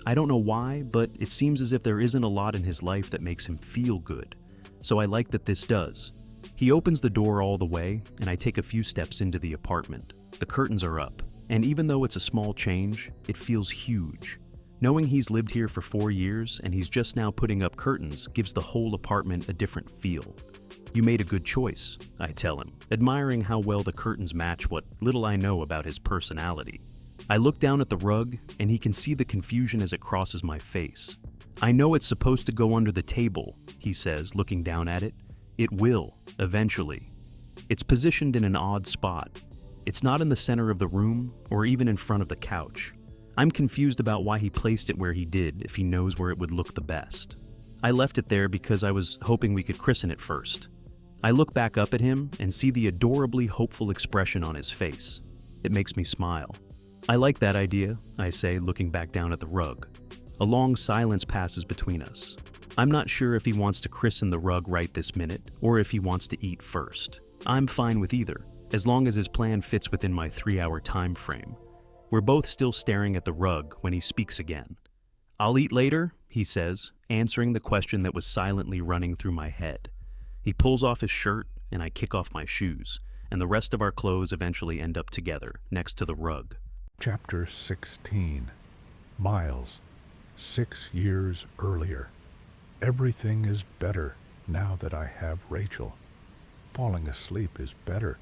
I don't know why, but it seems as if there isn't a lot in his life that makes him feel good. So I like that this does. He opens the door all the way, and I take a few steps into the apartment. The curtains are up, and even though it's a small change, it feels huge. Knowing he's lived here for 4 years and he's just now putting up curtains gives the whole apartment a different feel. You made a good choice, I tell him, admiring how well the curtains match what little I know about his personality. I look down at the rug, and he can see the confusion as it crosses my face. I know it's supposed to go under the table, he says, looking down at it. It will, eventually. It's positioned in an odd spot. It's not in the center of the room, or even in front of the couch. I'm confused about why he placed it where he did if he knows where it would look the best. I left it there because I was hoping we could christen it first. I look back up at him and see the adorably hopeful expression on his face. It makes me smile. I like that idea, I say, looking back down at the rug. A long silence passes between us. I'm not sure if he wants to christen the rug right this minute, or if he wants to eat first. I'm fine with either, as long as his plan fits within my 3-hour time frame. We're both still staring at the rug when he speaks again. "I'll eat later," he says, answering the question that was silently running through my head. He pulls off his shirt, and I kick off my shoes, and the rest of our clothes eventually end up together, next to the rug. Chapter 16. Miles, 6 years earlier. Everything is better now that I have Rachel. Falling asleep is better,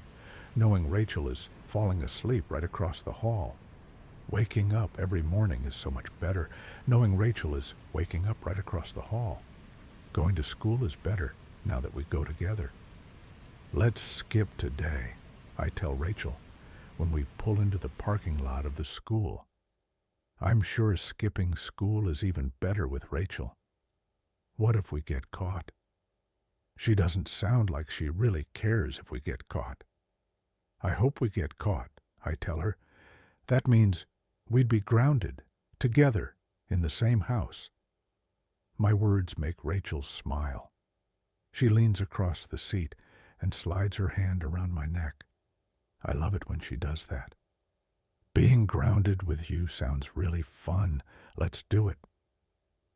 knowing Rachel is falling asleep right across the hall. Waking up every morning is so much better, knowing Rachel is waking up right across the hall. Going to school is better now that we go together. Let's skip today, I tell Rachel when we pull into the parking lot of the school. I'm sure skipping school is even better with Rachel. What if we get caught? She doesn't sound like she really cares if we get caught. I hope we get caught, I tell her. That means we'd be grounded, together, in the same house. My words make Rachel smile. She leans across the seat and slides her hand around my neck. I love it when she does that. Being grounded with you sounds really fun. Let's do it.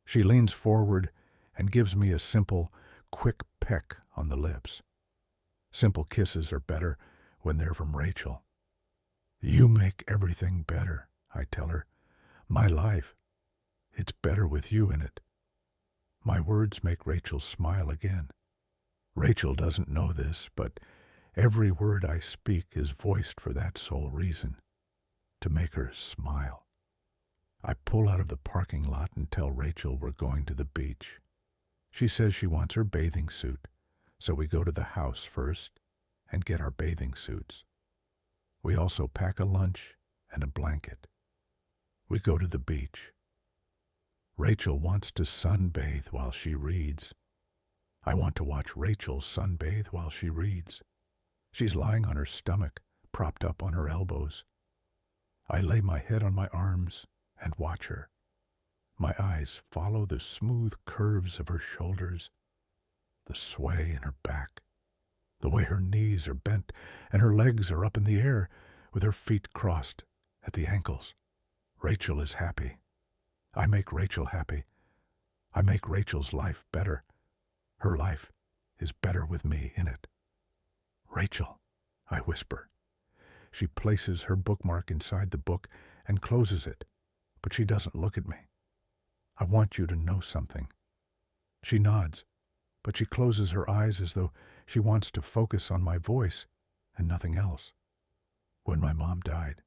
She leans forward and gives me a simple, quick peck on the lips. Simple kisses are better when they're from Rachel. You make everything better, I tell her. My life, it's better with you in it. My words make Rachel smile again. Rachel doesn't know this, but every word I speak is voiced for that sole reason, to make her smile. I pull out of the parking lot and tell Rachel we're going to the beach. She says she wants her bathing suit, so we go to the house first and get our bathing suits. We also pack a lunch and a blanket. We go to the beach. Rachel wants to sunbathe while she reads. I want to watch Rachel sunbathe while she reads. She's lying on her stomach, propped up on her elbows. I lay my head on my arms and watch her. My eyes follow the smooth curves of her shoulders, the sway in her back, the way her knees are bent and her legs are up in the air with her feet crossed at the ankles. Rachel is happy. I make Rachel happy. I make Rachel's life better. Her life is better with me in it. Rachel, I whisper. She places her bookmark inside the book and closes it, but she doesn't look at me. I want you to know something. She nods, but she closes her eyes as though she wants to focus on my voice and nothing else. When my mom died,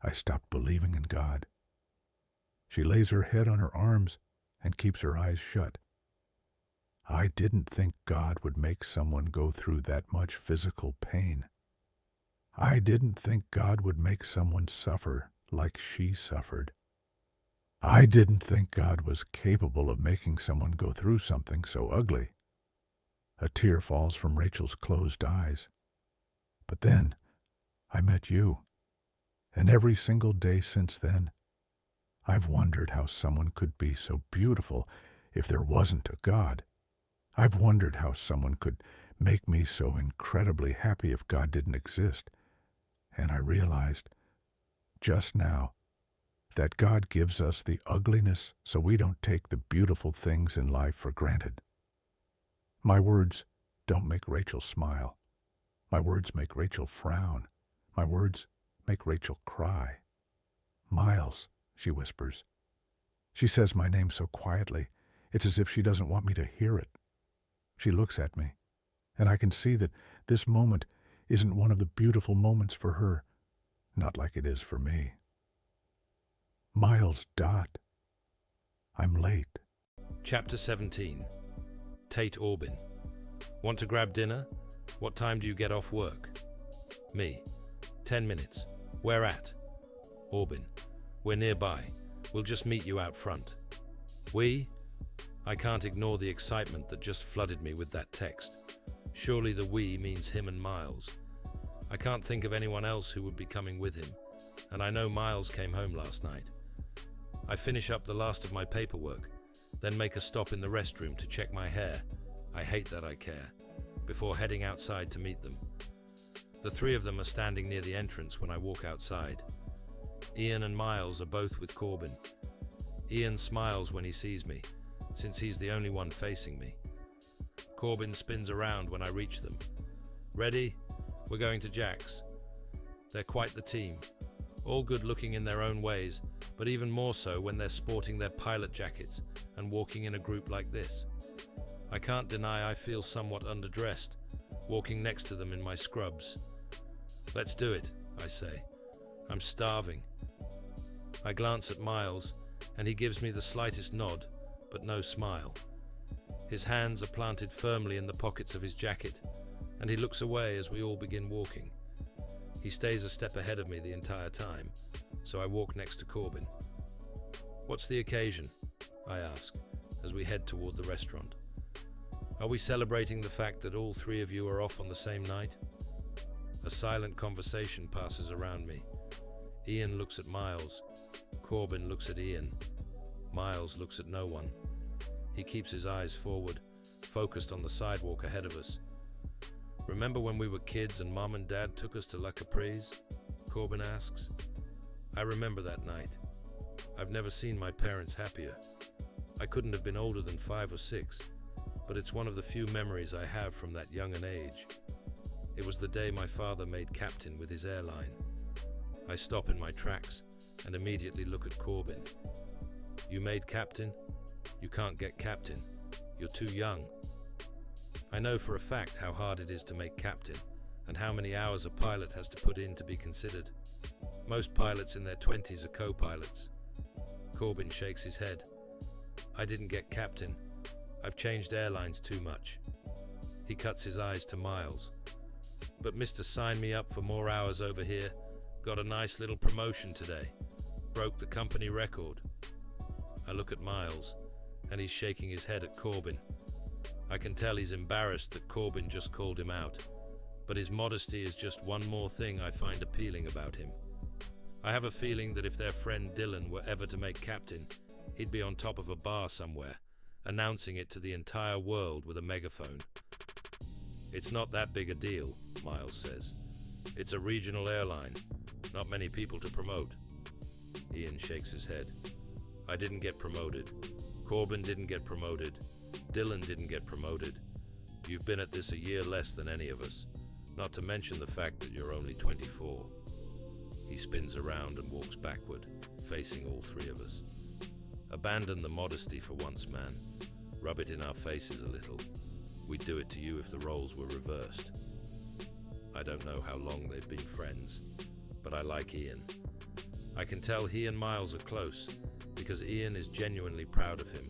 I stopped believing in God. She lays her head on her arms and keeps her eyes shut. I didn't think God would make someone go through that much physical pain. I didn't think God would make someone suffer like she suffered. I didn't think God was capable of making someone go through something so ugly. A tear falls from Rachel's closed eyes. But then, I met you, and every single day since then, I've wondered how someone could be so beautiful if there wasn't a God. I've wondered how someone could make me so incredibly happy if God didn't exist. And I realized, just now, that God gives us the ugliness so we don't take the beautiful things in life for granted. My words don't make Rachel smile. My words make Rachel frown. My words make Rachel cry. Miles, she whispers. She says my name so quietly, it's as if she doesn't want me to hear it. She looks at me, and I can see that this moment isn't one of the beautiful moments for her, not like it is for me. Miles Dot. I'm late. Chapter 17. Tate Orbin. Want to grab dinner? What time do you get off work? Me. 10 minutes. Where at? Orbin. We're nearby. We'll just meet you out front. We? I can't ignore the excitement that just flooded me with that text. Surely the we means him and Miles. I can't think of anyone else who would be coming with him, and I know Miles came home last night. I finish up the last of my paperwork, then make a stop in the restroom to check my hair. I hate that I care, before heading outside to meet them. The three of them are standing near the entrance when I walk outside. Ian and Miles are both with Corbin. Ian smiles when he sees me, since he's the only one facing me. Corbin spins around when I reach them. Ready? We're going to Jack's. They're quite the team, all good looking in their own ways, but even more so when they're sporting their pilot jackets and walking in a group like this. I can't deny I feel somewhat underdressed, walking next to them in my scrubs. Let's do it, I say. I'm starving. I glance at Miles, and he gives me the slightest nod, but no smile. His hands are planted firmly in the pockets of his jacket, and he looks away as we all begin walking. He stays a step ahead of me the entire time, so I walk next to Corbin. What's the occasion? I ask, as we head toward the restaurant. Are we celebrating the fact that all three of you are off on the same night? A silent conversation passes around me. Ian looks at Miles. Corbin looks at Ian. Miles looks at no one. He keeps his eyes forward, focused on the sidewalk ahead of us. Remember when we were kids and Mom and Dad took us to La Capri's? Corbin asks. I remember that night. I've never seen my parents happier. I couldn't have been older than 5 or 6, but it's one of the few memories I have from that young an age. It was the day my father made captain with his airline. I stop in my tracks and immediately look at Corbin. You made captain? You can't get captain. You're too young. I know for a fact how hard it is to make captain and how many hours a pilot has to put in to be considered. Most pilots in their 20s are co-pilots. Corbin shakes his head. I didn't get captain. I've changed airlines too much. He cuts his eyes to Miles. But Mr. Sign me up for more hours over here. Got a nice little promotion today. Broke the company record. I look at Miles, and he's shaking his head at Corbin. I can tell he's embarrassed that Corbin just called him out, but his modesty is just one more thing I find appealing about him. I have a feeling that if their friend Dylan were ever to make captain, he'd be on top of a bar somewhere, announcing it to the entire world with a megaphone. It's not that big a deal, Miles says. It's a regional airline, not many people to promote. Ian shakes his head. I didn't get promoted. Corbin didn't get promoted. Dylan didn't get promoted. You've been at this a year less than any of us, not to mention the fact that you're only 24. He spins around and walks backward, facing all three of us. Abandon the modesty for once, man. Rub it in our faces a little. We'd do it to you if the roles were reversed. I don't know how long they've been friends, but I like Ian. I can tell he and Miles are close, because Ian is genuinely proud of him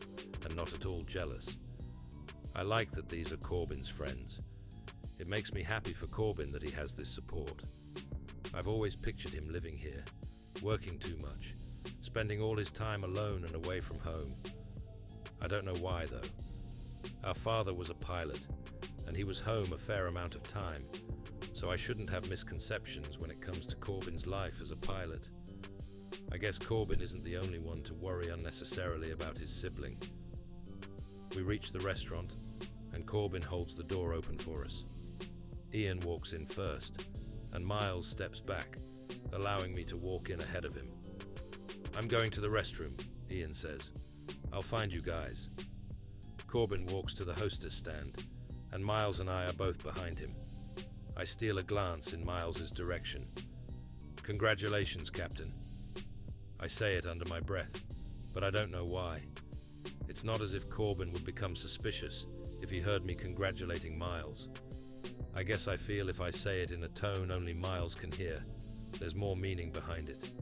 and not at all jealous. I like that these are Corbin's friends. It makes me happy for Corbin that he has this support. I've always pictured him living here, working too much, spending all his time alone and away from home. I don't know why, though. Our father was a pilot, and he was home a fair amount of time, so I shouldn't have misconceptions when it comes to Corbin's life as a pilot. I guess Corbin isn't the only one to worry unnecessarily about his sibling. We reach the restaurant, and Corbin holds the door open for us. Ian walks in first, and Miles steps back, allowing me to walk in ahead of him. I'm going to the restroom, Ian says. I'll find you guys. Corbin walks to the hostess stand, and Miles and I are both behind him. I steal a glance in Miles's direction. Congratulations, Captain. I say it under my breath, but I don't know why. It's not as if Corbin would become suspicious if he heard me congratulating Miles. I guess I feel if I say it in a tone only Miles can hear, there's more meaning behind it.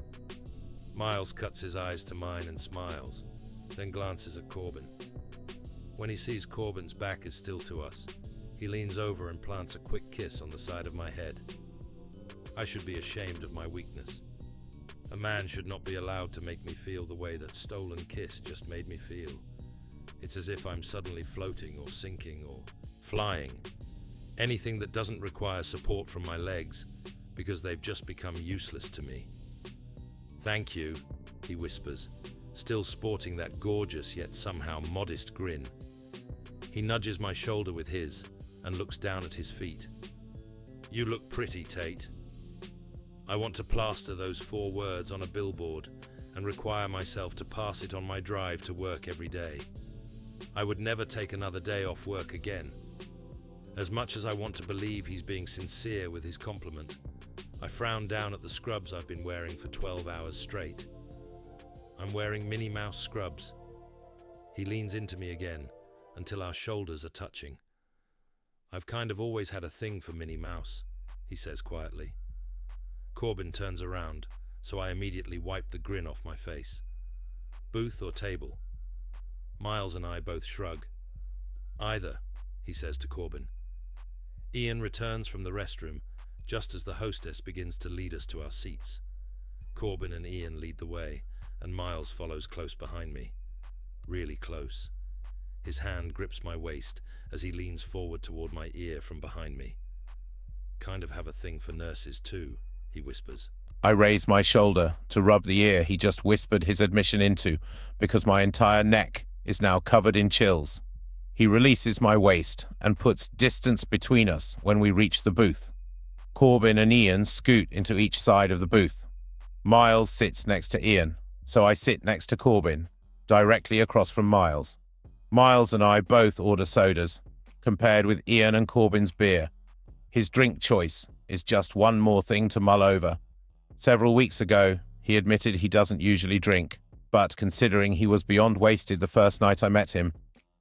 Miles cuts his eyes to mine and smiles, then glances at Corbin. When he sees Corbin's back is still to us, he leans over and plants a quick kiss on the side of my head. I should be ashamed of my weakness. A man should not be allowed to make me feel the way that stolen kiss just made me feel. It's as if I'm suddenly floating or sinking or flying. Anything that doesn't require support from my legs, because they've just become useless to me. Thank you, he whispers, still sporting that gorgeous yet somehow modest grin. He nudges my shoulder with his and looks down at his feet. You look pretty, Tate. I want to plaster those 4 words on a billboard and require myself to pass it on my drive to work every day. I would never take another day off work again. As much as I want to believe he's being sincere with his compliment, I frown down at the scrubs I've been wearing for 12 hours straight. I'm wearing Minnie Mouse scrubs. He leans into me again until our shoulders are touching. I've kind of always had a thing for Minnie Mouse, he says quietly. Corbin turns around, so I immediately wipe the grin off my face. Booth or table? Miles and I both shrug. Either, he says to Corbin. Ian returns from the restroom just as the hostess begins to lead us to our seats. Corbin and Ian lead the way, and Miles follows close behind me. Really close. His hand grips my waist as he leans forward toward my ear from behind me. Kind of have a thing for nurses too, he whispers. I raise my shoulder to rub the ear he just whispered his admission into, because my entire neck is now covered in chills. He releases my waist and puts distance between us when we reach the booth. Corbin and Ian scoot into each side of the booth. Miles sits next to Ian, so I sit next to Corbin, directly across from Miles. Miles and I both order sodas, compared with Ian and Corbin's beer. His drink choice is just one more thing to mull over. Several weeks ago, he admitted he doesn't usually drink, but considering he was beyond wasted the first night I met him,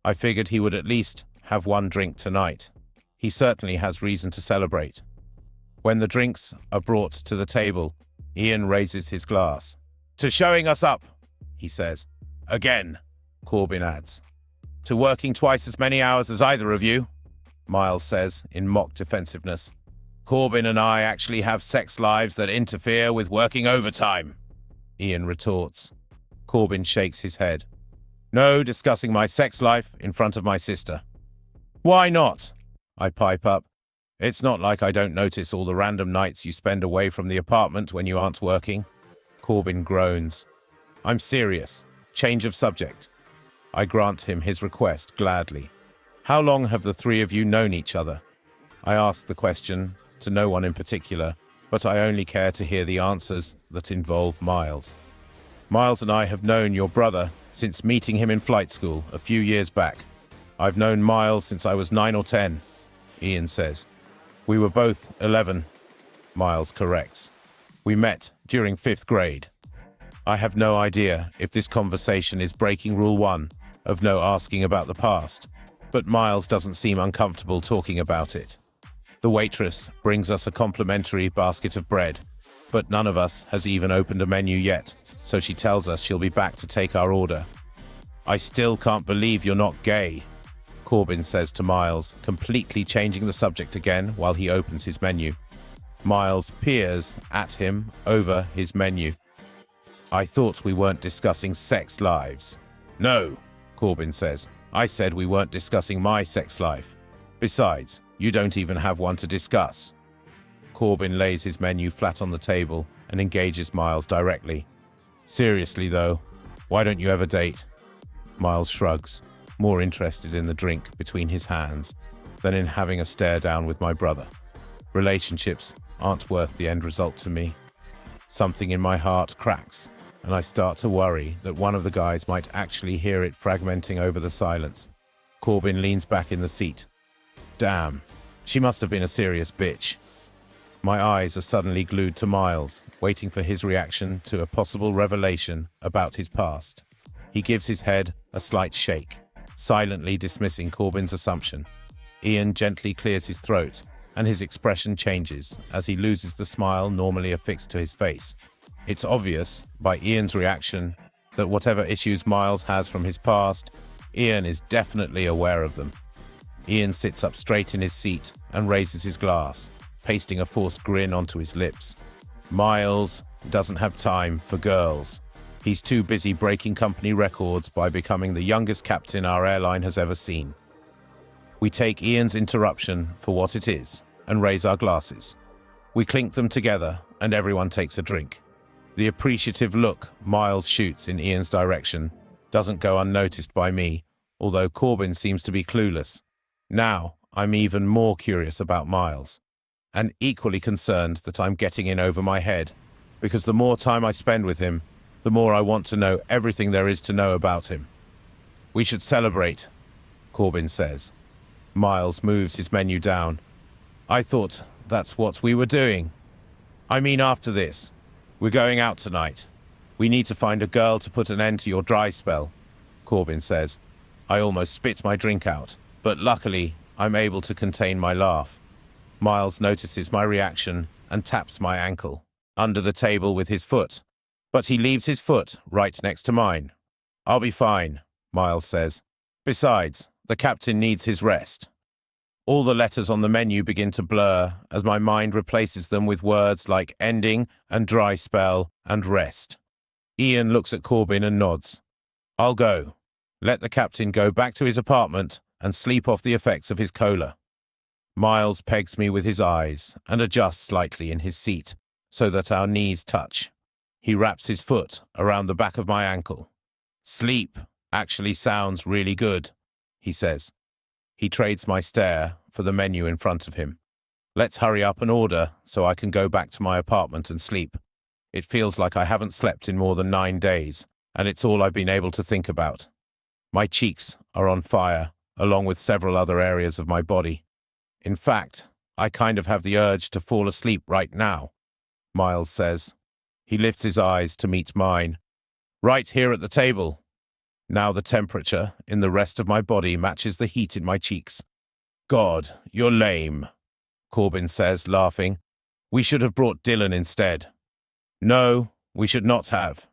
I figured he would at least have one drink tonight. He certainly has reason to celebrate. When the drinks are brought to the table, Ian raises his glass. To showing us up, he says. Again, Corbin adds. To working twice as many hours as either of you, Miles says in mock defensiveness. Corbin and I actually have sex lives that interfere with working overtime, Ian retorts. Corbin shakes his head. No discussing my sex life in front of my sister. Why not? I pipe up. It's not like I don't notice all the random nights you spend away from the apartment when you aren't working. Corbin groans. I'm serious. Change of subject. I grant him his request gladly. How long have the 3 of you known each other? I ask the question to no one in particular, but I only care to hear the answers that involve Miles. Miles and I have known your brother since meeting him in flight school a few years back. I've known Miles since I was 9 or 10, Ian says. We were both 11, Miles corrects. We met during 5th grade. I have no idea if this conversation is breaking Rule 1 of no asking about the past, but Miles doesn't seem uncomfortable talking about it. The waitress brings us a complimentary basket of bread, but none of us has even opened a menu yet, so she tells us she'll be back to take our order. I still can't believe you're not gay, Corbin says to Miles, completely changing the subject again while he opens his menu. Miles peers at him over his menu. I thought we weren't discussing sex lives. No, Corbin says. I said we weren't discussing my sex life. Besides, you don't even have one to discuss. Corbin lays his menu flat on the table and engages Miles directly. Seriously though, why don't you ever date? Miles shrugs, more interested in the drink between his hands than in having a stare down with my brother. Relationships aren't worth the end result to me. Something in my heart cracks, and I start to worry that one of the guys might actually hear it fragmenting over the silence. Corbin leans back in the seat. Damn, she must have been a serious bitch. My eyes are suddenly glued to Miles, waiting for his reaction to a possible revelation about his past. He gives his head a slight shake, silently dismissing Corbin's assumption. Ian gently clears his throat, and his expression changes as he loses the smile normally affixed to his face. It's obvious, by Ian's reaction, that whatever issues Miles has from his past, Ian is definitely aware of them. Ian sits up straight in his seat and raises his glass, pasting a forced grin onto his lips. Miles doesn't have time for girls. He's too busy breaking company records by becoming the youngest captain our airline has ever seen. We take Ian's interruption for what it is and raise our glasses. We clink them together and everyone takes a drink. The appreciative look Miles shoots in Ian's direction doesn't go unnoticed by me, although Corbin seems to be clueless. Now, I'm even more curious about Miles, and equally concerned that I'm getting in over my head, because the more time I spend with him, the more I want to know everything there is to know about him. We should celebrate, Corbin says. Miles moves his menu down. I thought that's what we were doing. I mean, after this, we're going out tonight. We need to find a girl to put an end to your dry spell, Corbin says. I almost spit my drink out, but luckily I'm able to contain my laugh. Miles notices my reaction and taps my ankle under the table with his foot, but he leaves his foot right next to mine. I'll be fine, Miles says. Besides, the captain needs his rest. All the letters on the menu begin to blur as my mind replaces them with words like ending and dry spell and rest. Ian looks at Corbin and nods. I'll go. Let the captain go back to his apartment and sleep off the effects of his cola. Miles pegs me with his eyes and adjusts slightly in his seat so that our knees touch. He wraps his foot around the back of my ankle. Sleep actually sounds really good, he says. He trades my stare for the menu in front of him. Let's hurry up and order so I can go back to my apartment and sleep. It feels like I haven't slept in more than 9 days, and it's all I've been able to think about. My cheeks are on fire, along with several other areas of my body. In fact, I kind of have the urge to fall asleep right now, Miles says. He lifts his eyes to meet mine. Right here at the table. Now the temperature in the rest of my body matches the heat in my cheeks. God, you're lame, Corbin says, laughing. We should have brought Dylan instead. No, we should not have,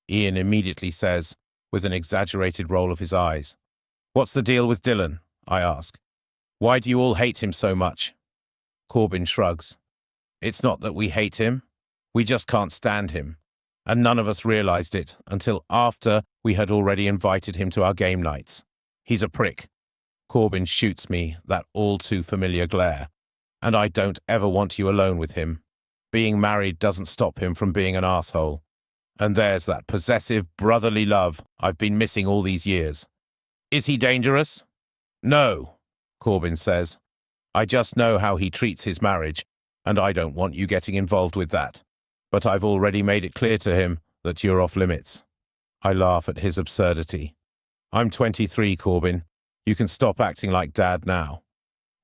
Ian immediately says, with an exaggerated roll of his eyes. What's the deal with Dylan? I ask. Why do you all hate him so much? Corbin shrugs. It's not that we hate him. We just can't stand him. And none of us realized it until after we had already invited him to our game nights. He's a prick. Corbin shoots me that all-too-familiar glare. And I don't ever want you alone with him. Being married doesn't stop him from being an asshole. And there's that possessive, brotherly love I've been missing all these years. Is he dangerous? No, Corbin says. I just know how he treats his marriage, and I don't want you getting involved with that. But I've already made it clear to him that you're off limits. I laugh at his absurdity. I'm 23, Corbin. You can stop acting like Dad now.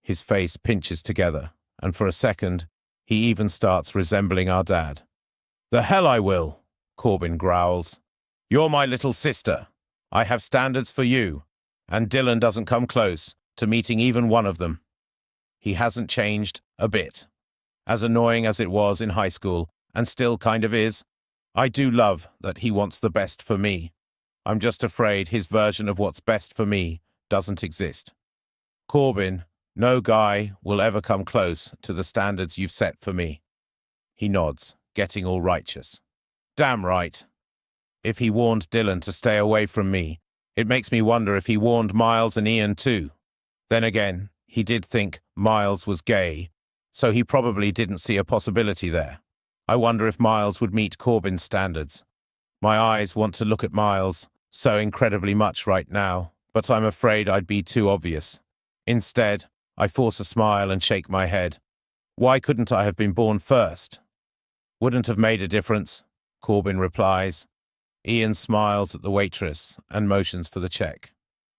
His face pinches together, and for a second, he even starts resembling our dad. The hell I will, Corbin growls. You're my little sister. I have standards for you, and Dylan doesn't come close to meeting even one of them. He hasn't changed a bit. As annoying as it was in high school, and still kind of is, I do love that he wants the best for me. I'm just afraid his version of what's best for me doesn't exist. Corbin, no guy will ever come close to the standards you've set for me. He nods, getting all righteous. Damn right. If he warned Dylan to stay away from me, it makes me wonder if he warned Miles and Ian too. Then again, he did think Miles was gay, so he probably didn't see a possibility there. I wonder if Miles would meet Corbin's standards. My eyes want to look at Miles so incredibly much right now, but I'm afraid I'd be too obvious. Instead, I force a smile and shake my head. Why couldn't I have been born first? Wouldn't have made a difference, Corbin replies. Ian smiles at the waitress and motions for the check.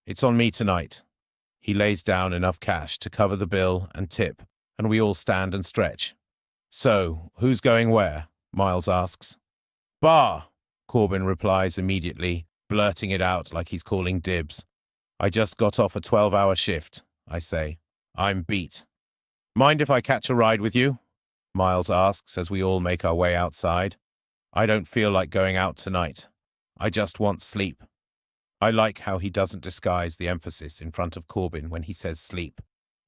It's on me tonight. He lays down enough cash to cover the bill and tip, and we all stand and stretch. So, who's going where? Miles asks. Bar, Corbin replies immediately, blurting it out like he's calling dibs. I just got off a 12-hour shift, I say. I'm beat. Mind if I catch a ride with you? Miles asks as we all make our way outside. I don't feel like going out tonight. I just want sleep. I like how he doesn't disguise the emphasis in front of Corbin when he says sleep.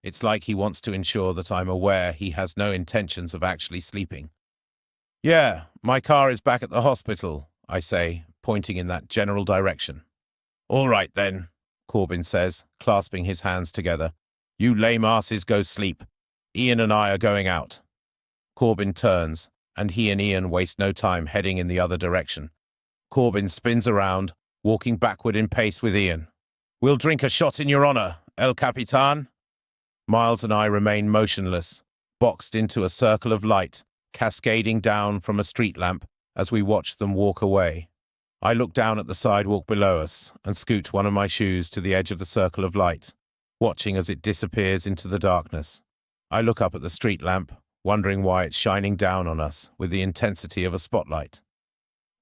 It's like he wants to ensure that I'm aware he has no intentions of actually sleeping. Yeah, my car is back at the hospital, I say, pointing in that general direction. All right then, Corbin says, clasping his hands together. You lame asses go sleep. Ian and I are going out. Corbin turns, and he and Ian waste no time heading in the other direction. Corbin spins around, walking backward in pace with Ian. We'll drink a shot in your honor, El Capitan. Miles and I remain motionless, boxed into a circle of light, cascading down from a street lamp as we watch them walk away. I look down at the sidewalk below us and scoot one of my shoes to the edge of the circle of light, watching as it disappears into the darkness. I look up at the street lamp, wondering why it's shining down on us with the intensity of a spotlight.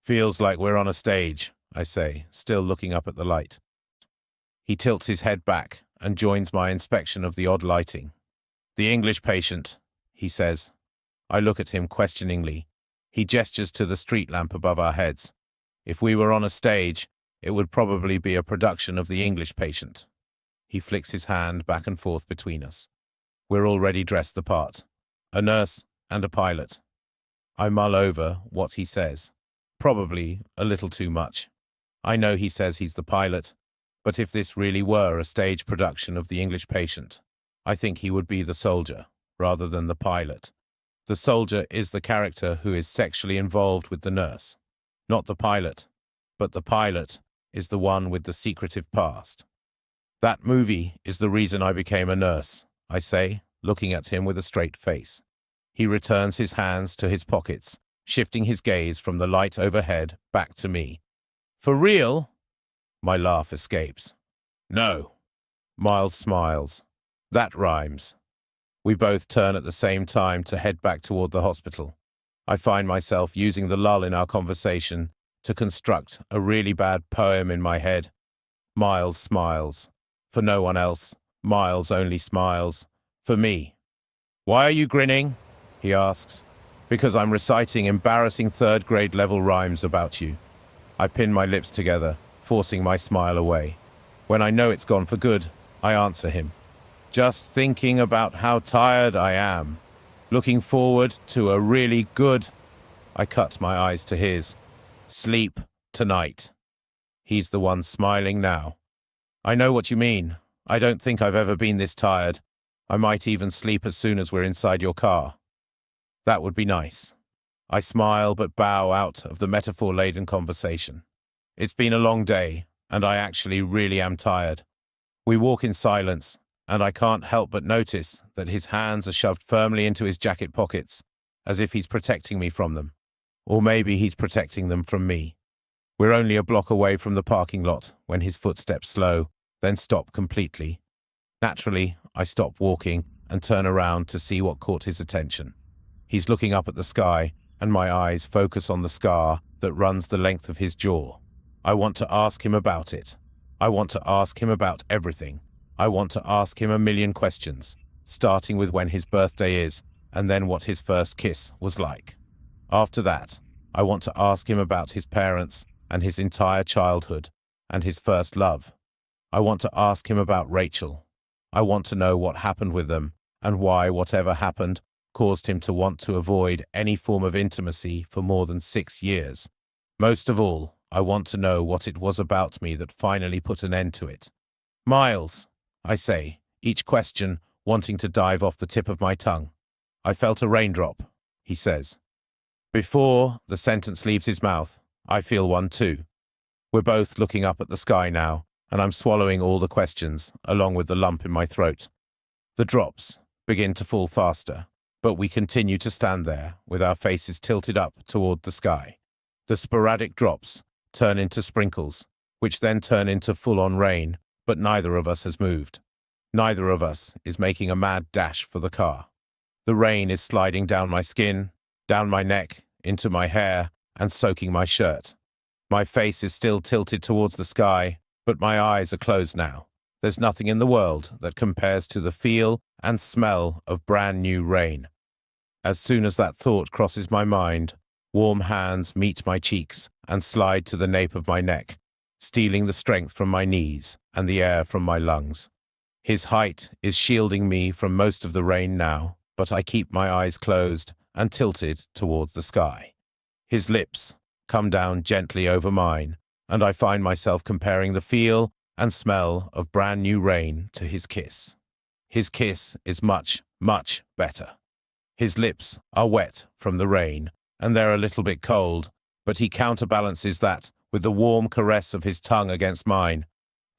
Feels like we're on a stage, I say, still looking up at the light. He tilts his head back and joins my inspection of the odd lighting. The English patient, he says. I look at him questioningly. He gestures to the street lamp above our heads. If we were on a stage, it would probably be a production of The English Patient. He flicks his hand back and forth between us. We're already dressed the part. A nurse and a pilot. I mull over what he says. Probably a little too much. I know he says he's the pilot, but if this really were a stage production of The English Patient, I think he would be the soldier, rather than the pilot. The soldier is the character who is sexually involved with the nurse. Not the pilot, but the pilot is the one with the secretive past. That movie is the reason I became a nurse, I say, looking at him with a straight face. He returns his hands to his pockets, shifting his gaze from the light overhead back to me. For real? My laugh escapes. No. Miles smiles. That rhymes. We both turn at the same time to head back toward the hospital. I find myself using the lull in our conversation to construct a really bad poem in my head. Miles smiles. For no one else, Miles only smiles. For me. Why are you grinning? He asks. Because I'm reciting embarrassing third-grade level rhymes about you. I pin my lips together, forcing my smile away. When I know it's gone for good, I answer him. Just thinking about how tired I am. Looking forward to a really good... I cut my eyes to his. Sleep tonight. He's the one smiling now. I know what you mean. I don't think I've ever been this tired. I might even sleep as soon as we're inside your car. That would be nice. I smile but bow out of the metaphor-laden conversation. It's been a long day, and I actually really am tired. We walk in silence, and I can't help but notice that his hands are shoved firmly into his jacket pockets, as if he's protecting me from them. Or maybe he's protecting them from me. We're only a block away from the parking lot when his footsteps slow, then stop completely. Naturally, I stop walking and turn around to see what caught his attention. He's looking up at the sky, and my eyes focus on the scar that runs the length of his jaw. I want to ask him about it. I want to ask him about everything. I want to ask him a million questions, starting with when his birthday is, and then what his first kiss was like. After that, I want to ask him about his parents and his entire childhood and his first love. I want to ask him about Rachel. I want to know what happened with them and why whatever happened caused him to want to avoid any form of intimacy for more than 6 years. Most of all, I want to know what it was about me that finally put an end to it. Miles, I say, each question wanting to dive off the tip of my tongue. I felt a raindrop, he says. Before the sentence leaves his mouth, I feel one too. We're both looking up at the sky now, and I'm swallowing all the questions, along with the lump in my throat. The drops begin to fall faster, but we continue to stand there, with our faces tilted up toward the sky. The sporadic drops turn into sprinkles, which then turn into full-on rain, but neither of us has moved. Neither of us is making a mad dash for the car. The rain is sliding down my skin, down my neck, into my hair, and soaking my shirt. My face is still tilted towards the sky, but my eyes are closed now. There's nothing in the world that compares to the feel and smell of brand new rain. As soon as that thought crosses my mind, warm hands meet my cheeks and slide to the nape of my neck, stealing the strength from my knees and the air from my lungs. His height is shielding me from most of the rain now, but I keep my eyes closed and tilted towards the sky. His lips come down gently over mine, and I find myself comparing the feel and smell of brand new rain to his kiss. His kiss is much, much better. His lips are wet from the rain, and they're a little bit cold, but he counterbalances that with the warm caress of his tongue against mine.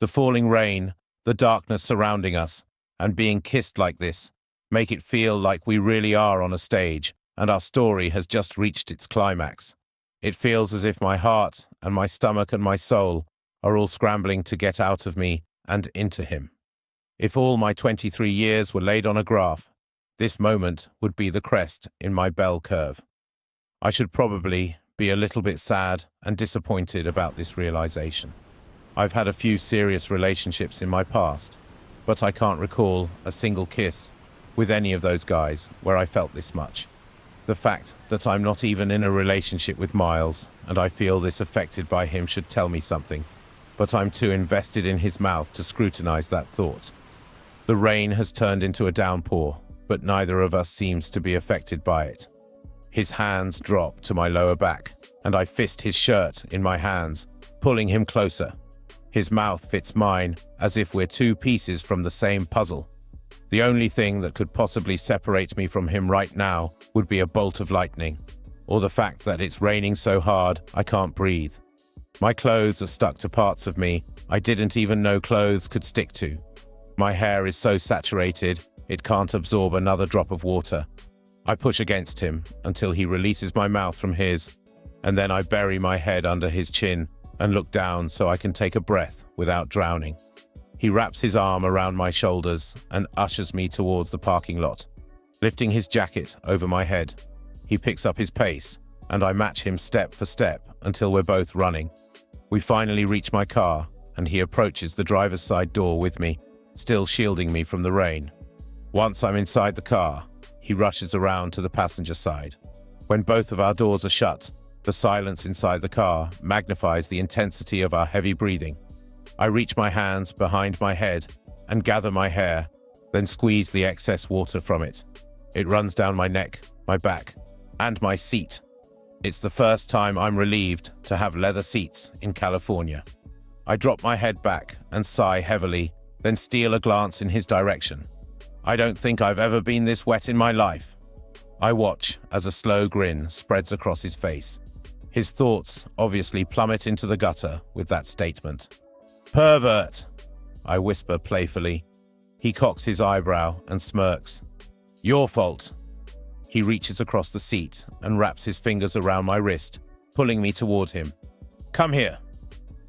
The falling rain, the darkness surrounding us, and being kissed like this make it feel like we really are on a stage, and our story has just reached its climax. It feels as if my heart and my stomach and my soul are all scrambling to get out of me and into him. If all my 23 years were laid on a graph, this moment would be the crest in my bell curve. I should probably be a little bit sad and disappointed about this realization. I've had a few serious relationships in my past, but I can't recall a single kiss with any of those guys where I felt this much. The fact that I'm not even in a relationship with Miles and I feel this affected by him should tell me something, but I'm too invested in his mouth to scrutinize that thought. The rain has turned into a downpour, but neither of us seems to be affected by it. His hands drop to my lower back, and I fist his shirt in my hands, pulling him closer. His mouth fits mine as if we're two pieces from the same puzzle. The only thing that could possibly separate me from him right now would be a bolt of lightning, or the fact that it's raining so hard I can't breathe. My clothes are stuck to parts of me I didn't even know clothes could stick to. My hair is so saturated it can't absorb another drop of water. I push against him until he releases my mouth from his, and then I bury my head under his chin and look down so I can take a breath without drowning. He wraps his arm around my shoulders and ushers me towards the parking lot. Lifting his jacket over my head, he picks up his pace, and I match him step for step until we're both running. We finally reach my car, and he approaches the driver's side door with me, still shielding me from the rain. Once I'm inside the car, he rushes around to the passenger side. When both of our doors are shut, the silence inside the car magnifies the intensity of our heavy breathing. I reach my hands behind my head and gather my hair, then squeeze the excess water from it. It runs down my neck, my back, and my seat. It's the first time I'm relieved to have leather seats in California. I drop my head back and sigh heavily, then steal a glance in his direction. I don't think I've ever been this wet in my life. I watch as a slow grin spreads across his face. His thoughts obviously plummet into the gutter with that statement. "Pervert," I whisper playfully. He cocks his eyebrow and smirks. "Your fault." He reaches across the seat and wraps his fingers around my wrist, pulling me toward him. "Come here."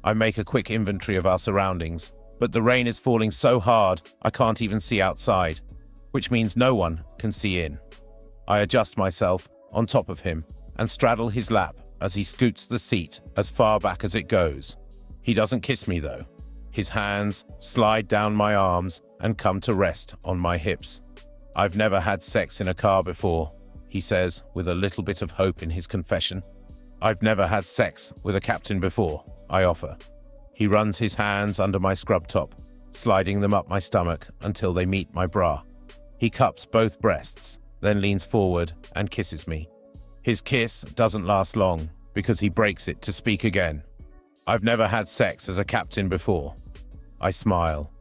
I make a quick inventory of our surroundings, but the rain is falling so hard I can't even see outside, which means no one can see in. I adjust myself on top of him and straddle his lap as he scoots the seat as far back as it goes. He doesn't kiss me though. His hands slide down my arms and come to rest on my hips. "I've never had sex in a car before," he says with a little bit of hope in his confession. "I've never had sex with a captain before," I offer. He runs his hands under my scrub top, sliding them up my stomach until they meet my bra. He cups both breasts, then leans forward and kisses me. His kiss doesn't last long because he breaks it to speak again. "I've never had sex as a captain before." I smile.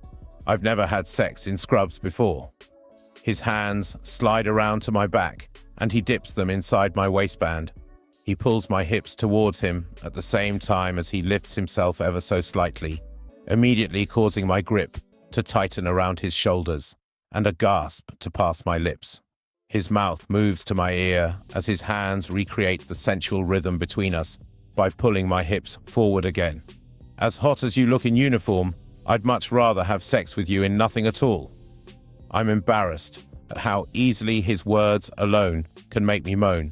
"I've never had sex in scrubs before." His hands slide around to my back and he dips them inside my waistband. He pulls my hips towards him at the same time as he lifts himself ever so slightly, immediately causing my grip to tighten around his shoulders and a gasp to pass my lips. His mouth moves to my ear as his hands recreate the sensual rhythm between us by pulling my hips forward again. "As hot as you look in uniform, I'd much rather have sex with you in nothing at all." I'm embarrassed at how easily his words alone can make me moan.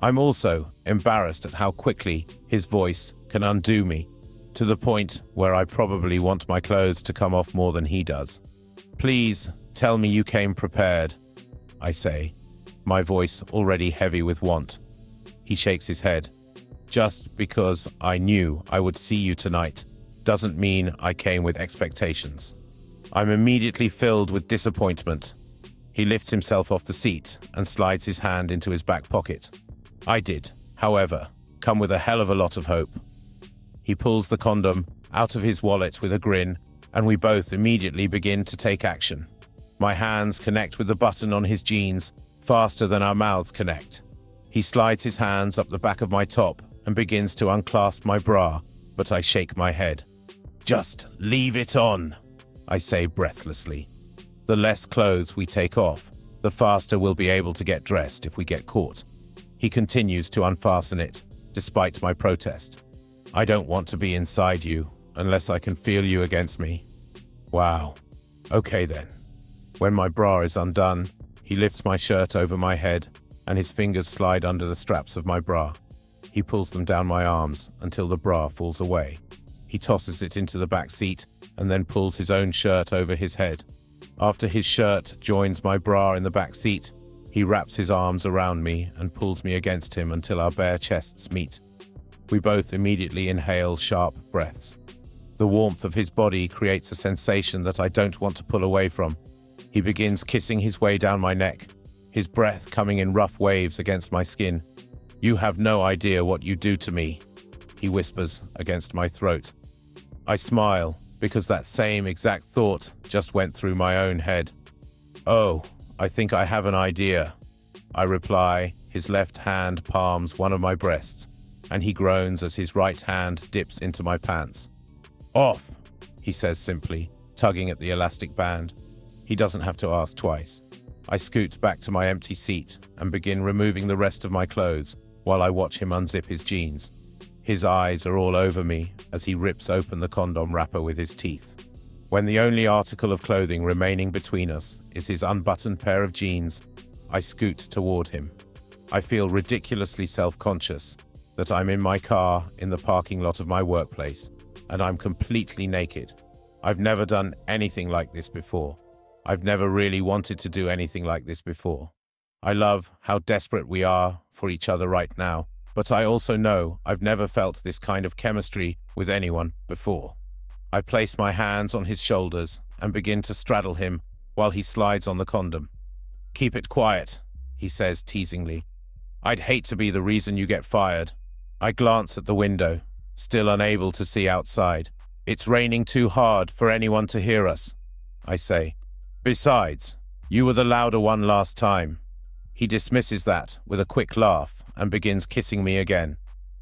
I'm also embarrassed at how quickly his voice can undo me, to the point where I probably want my clothes to come off more than he does. "Please tell me you came prepared," I say, my voice already heavy with want. He shakes his head. "Just because I knew I would see you tonight doesn't mean I came with expectations." I'm immediately filled with disappointment. He lifts himself off the seat and slides his hand into his back pocket. I did, however, come with a hell of a lot of hope. He pulls the condom out of his wallet with a grin, and we both immediately begin to take action. My hands connect with the button on his jeans faster than our mouths connect. He slides his hands up the back of my top and begins to unclasp my bra, but I shake my head. "Just leave it on," I say breathlessly. The less clothes we take off, the faster we'll be able to get dressed if we get caught. He continues to unfasten it, despite my protest. "I don't want to be inside you unless I can feel you against me." Wow. Okay then. When my bra is undone, he lifts my shirt over my head and his fingers slide under the straps of my bra. He pulls them down my arms until the bra falls away. He tosses it into the back seat and then pulls his own shirt over his head. After his shirt joins my bra in the back seat, he wraps his arms around me and pulls me against him until our bare chests meet. We both immediately inhale sharp breaths. The warmth of his body creates a sensation that I don't want to pull away from. He begins kissing his way down my neck, his breath coming in rough waves against my skin. "You have no idea what you do to me," he whispers against my throat. I smile because that same exact thought just went through my own head. "Oh, I think I have an idea," I reply. His left hand palms one of my breasts, and he groans as his right hand dips into my pants. "Off," he says simply, tugging at the elastic band. He doesn't have to ask twice. I scoot back to my empty seat and begin removing the rest of my clothes while I watch him unzip his jeans. His eyes are all over me as he rips open the condom wrapper with his teeth. When the only article of clothing remaining between us is his unbuttoned pair of jeans, I scoot toward him. I feel ridiculously self-conscious that I'm in my car in the parking lot of my workplace, and I'm completely naked. I've never done anything like this before. I've never really wanted to do anything like this before. I love how desperate we are for each other right now, but I also know I've never felt this kind of chemistry with anyone before. I place my hands on his shoulders and begin to straddle him while he slides on the condom. "Keep it quiet," he says teasingly. "I'd hate to be the reason you get fired." I glance at the window, still unable to see outside. "It's raining too hard for anyone to hear us," I say. "Besides, you were the louder one last time." He dismisses that with a quick laugh and begins kissing me again.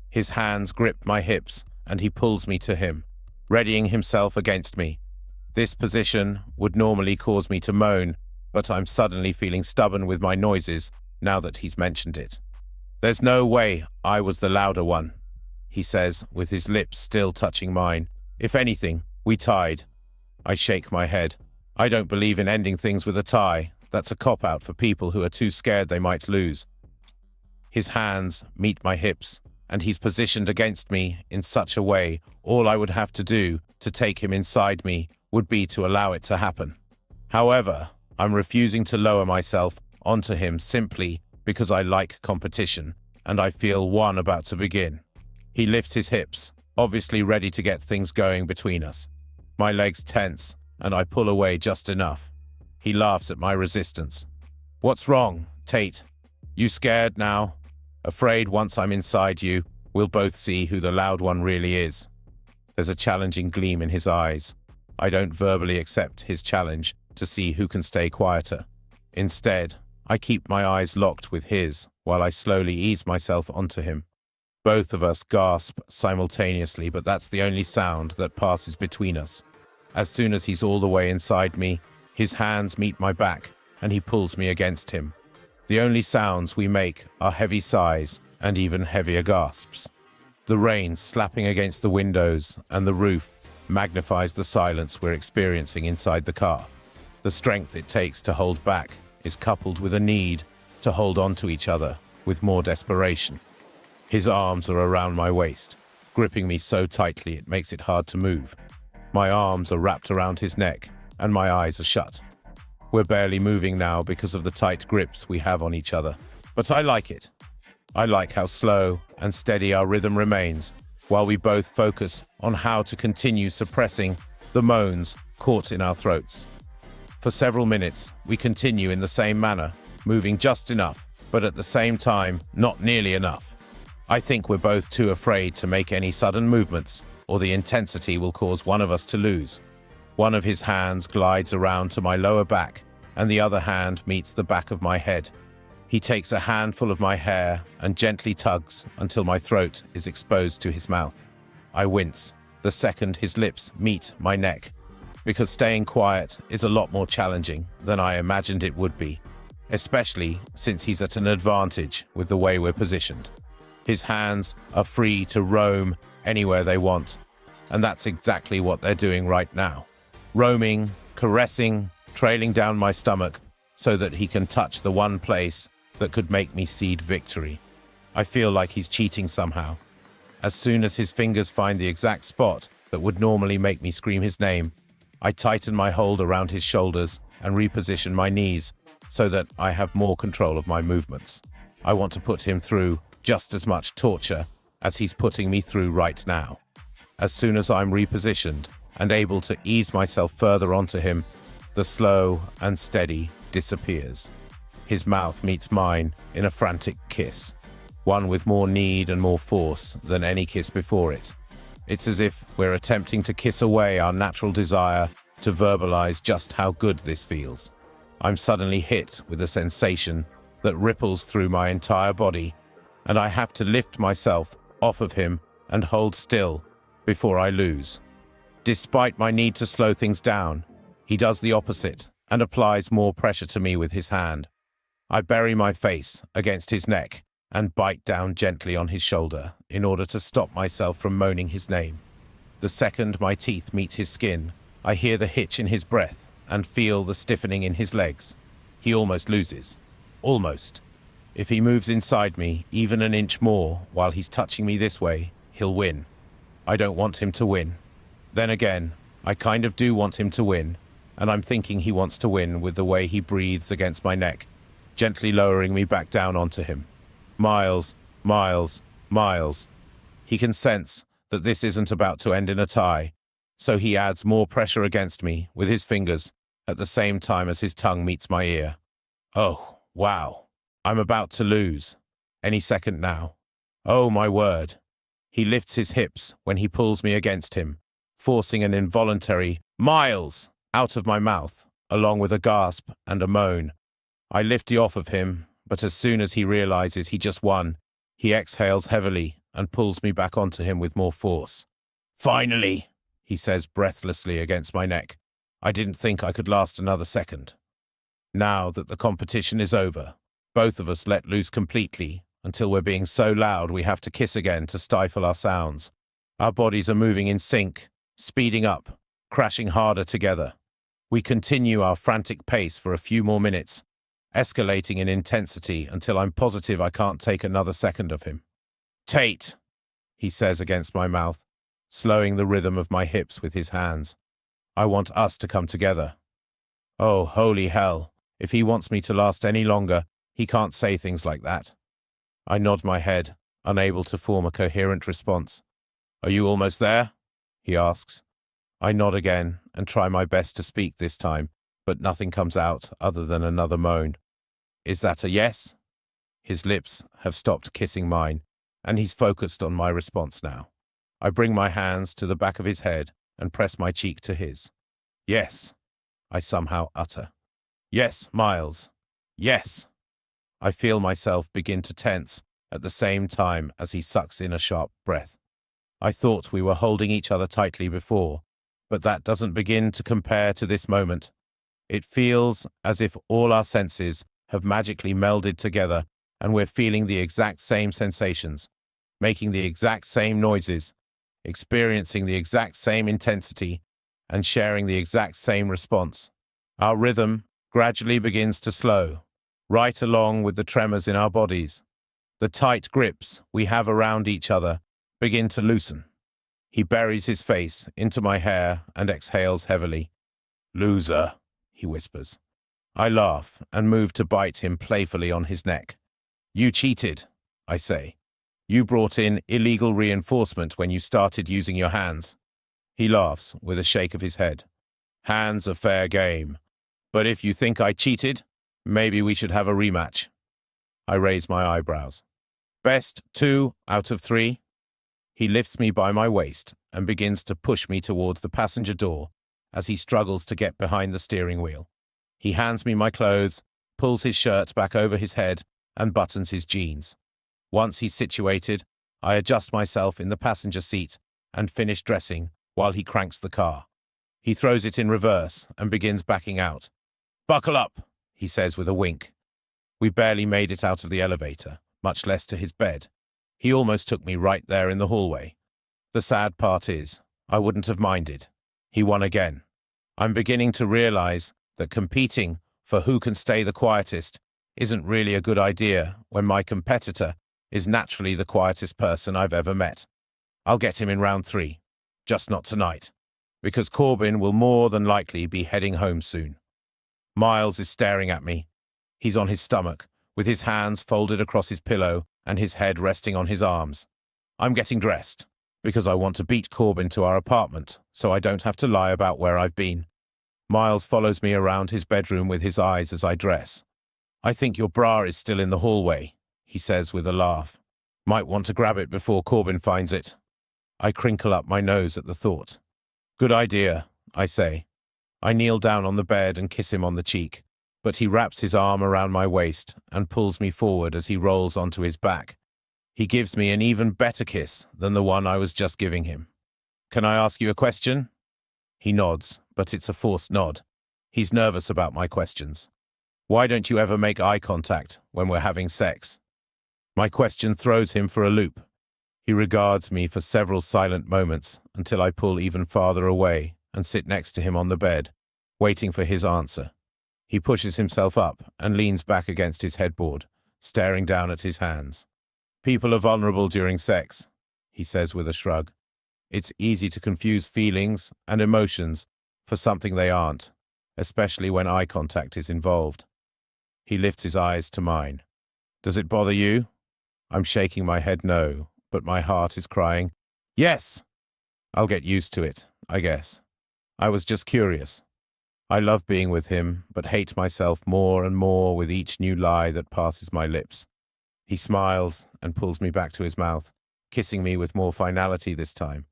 His hands grip my hips and he pulls me to him, readying himself against me. This position would normally cause me to moan, but I'm suddenly feeling stubborn with my noises now that he's mentioned it. "There's no way I was the louder one," he says with his lips still touching mine. "If anything, we tied." I shake my head. I don't believe in ending things with a tie. That's a cop-out for people who are too scared they might lose. His hands meet my hips, and he's positioned against me in such a way all I would have to do to take him inside me would be to allow it to happen. However, I'm refusing to lower myself onto him simply because I like competition, and I feel one about to begin. He lifts his hips, obviously ready to get things going between us. My legs tense, and I pull away just enough. He laughs at my resistance. "What's wrong, Tate? You scared now? Afraid once I'm inside you, we'll both see who the loud one really is." There's a challenging gleam in his eyes. I don't verbally accept his challenge to see who can stay quieter. Instead, I keep my eyes locked with his while I slowly ease myself onto him. Both of us gasp simultaneously, but that's the only sound that passes between us. As soon as he's all the way inside me, his hands meet my back and he pulls me against him. The only sounds we make are heavy sighs and even heavier gasps. The rain slapping against the windows and the roof magnifies the silence we're experiencing inside the car. The strength it takes to hold back is coupled with a need to hold on to each other with more desperation. His arms are around my waist, gripping me so tightly it makes it hard to move. My arms are wrapped around his neck, and my eyes are shut. We're barely moving now because of the tight grips we have on each other, but I like it. I like how slow and steady our rhythm remains, while we both focus on how to continue suppressing the moans caught in our throats. For several minutes, we continue in the same manner, moving just enough, but at the same time, not nearly enough. I think we're both too afraid to make any sudden movements, or the intensity will cause one of us to lose. One of his hands glides around to my lower back and the other hand meets the back of my head. He takes a handful of my hair and gently tugs until my throat is exposed to his mouth. I wince the second his lips meet my neck, because staying quiet is a lot more challenging than I imagined it would be, especially since he's at an advantage with the way we're positioned. His hands are free to roam anywhere they want, and that's exactly what they're doing right now. Roaming, caressing, trailing down my stomach so that he can touch the one place that could make me cede victory. I feel like he's cheating somehow. As soon as his fingers find the exact spot that would normally make me scream his name, I tighten my hold around his shoulders and reposition my knees so that I have more control of my movements. I want to put him through just as much torture as he's putting me through right now. As soon as I'm repositioned and able to ease myself further onto him, the slow and steady disappears. His mouth meets mine in a frantic kiss, one with more need and more force than any kiss before it. It's as if we're attempting to kiss away our natural desire to verbalize just how good this feels. I'm suddenly hit with a sensation that ripples through my entire body, and I have to lift myself off of him and hold still before I lose. Despite my need to slow things down, he does the opposite and applies more pressure to me with his hand. I bury my face against his neck and bite down gently on his shoulder in order to stop myself from moaning his name. The second my teeth meet his skin, I hear the hitch in his breath and feel the stiffening in his legs. He almost loses. Almost. If he moves inside me even an inch more while he's touching me this way, he'll win. I don't want him to win. Then again, I kind of do want him to win, and I'm thinking he wants to win with the way he breathes against my neck, gently lowering me back down onto him. Miles, Miles, Miles. He can sense that this isn't about to end in a tie, so he adds more pressure against me with his fingers at the same time as his tongue meets my ear. Oh, wow. I'm about to lose. Any second now. Oh, my word. He lifts his hips when he pulls me against him, forcing an involuntary "Miles" out of my mouth, along with a gasp and a moan. I lift you off of him, but as soon as he realizes he just won, he exhales heavily and pulls me back onto him with more force. "Finally," he says breathlessly against my neck. I didn't think I could last another second. Now that the competition is over, both of us let loose completely until we're being so loud we have to kiss again to stifle our sounds. Our bodies are moving in sync, speeding up, crashing harder together. We continue our frantic pace for a few more minutes, escalating in intensity until I'm positive I can't take another second of him. "Tate," he says against my mouth, slowing the rhythm of my hips with his hands. "I want us to come together." Oh, holy hell. If he wants me to last any longer, he can't say things like that. I nod my head, unable to form a coherent response. "Are you almost there?" he asks. I nod again and try my best to speak this time, but nothing comes out other than another moan. Is that a yes? His lips have stopped kissing mine, and he's focused on my response now. I bring my hands to the back of his head and press my cheek to his. "Yes," I somehow utter. "Yes, Miles. Yes." I feel myself begin to tense at the same time as he sucks in a sharp breath. I thought we were holding each other tightly before, but that doesn't begin to compare to this moment. It feels as if all our senses have magically melded together and we're feeling the exact same sensations, making the exact same noises, experiencing the exact same intensity, and sharing the exact same response. Our rhythm gradually begins to slow, right along with the tremors in our bodies. The tight grips we have around each other begin to loosen. He buries his face into my hair and exhales heavily. "Loser," he whispers. I laugh and move to bite him playfully on his neck. "You cheated," I say. "You brought in illegal reinforcement when you started using your hands." He laughs with a shake of his head. "Hands are fair game. But if you think I cheated, maybe we should have a rematch." I raise my eyebrows. "Best 2 out of 3? He lifts me by my waist and begins to push me towards the passenger door as he struggles to get behind the steering wheel. He hands me my clothes, pulls his shirt back over his head, and buttons his jeans. Once he's situated, I adjust myself in the passenger seat and finish dressing while he cranks the car. He throws it in reverse and begins backing out. "Buckle up," he says with a wink. We barely made it out of the elevator, much less to his bed. He almost took me right there in the hallway. The sad part is, I wouldn't have minded. He won again. I'm beginning to realize that competing for who can stay the quietest isn't really a good idea when my competitor is naturally the quietest person I've ever met. I'll get him in round 3, just not tonight, because Corbin will more than likely be heading home soon. Miles is staring at me. He's on his stomach, with his hands folded across his pillow and his head resting on his arms. I'm getting dressed, because I want to beat Corbin to our apartment, so I don't have to lie about where I've been. Miles follows me around his bedroom with his eyes as I dress. "I think your bra is still in the hallway," he says with a laugh. "Might want to grab it before Corbin finds it." I crinkle up my nose at the thought. "Good idea," I say. I kneel down on the bed and kiss him on the cheek, but he wraps his arm around my waist and pulls me forward as he rolls onto his back. He gives me an even better kiss than the one I was just giving him. "Can I ask you a question?" He nods, but it's a forced nod. He's nervous about my questions. "Why don't you ever make eye contact when we're having sex?" My question throws him for a loop. He regards me for several silent moments until I pull even farther away and sit next to him on the bed, waiting for his answer. He pushes himself up and leans back against his headboard, staring down at his hands. "People are vulnerable during sex," he says with a shrug. "It's easy to confuse feelings and emotions for something they aren't, especially when eye contact is involved." He lifts his eyes to mine. "Does it bother you?" I'm shaking my head no, but my heart is crying, "Yes!" I'll get used to it, I guess. I was just curious. I love being with him, but hate myself more and more with each new lie that passes my lips. He smiles and pulls me back to his mouth, kissing me with more finality this time.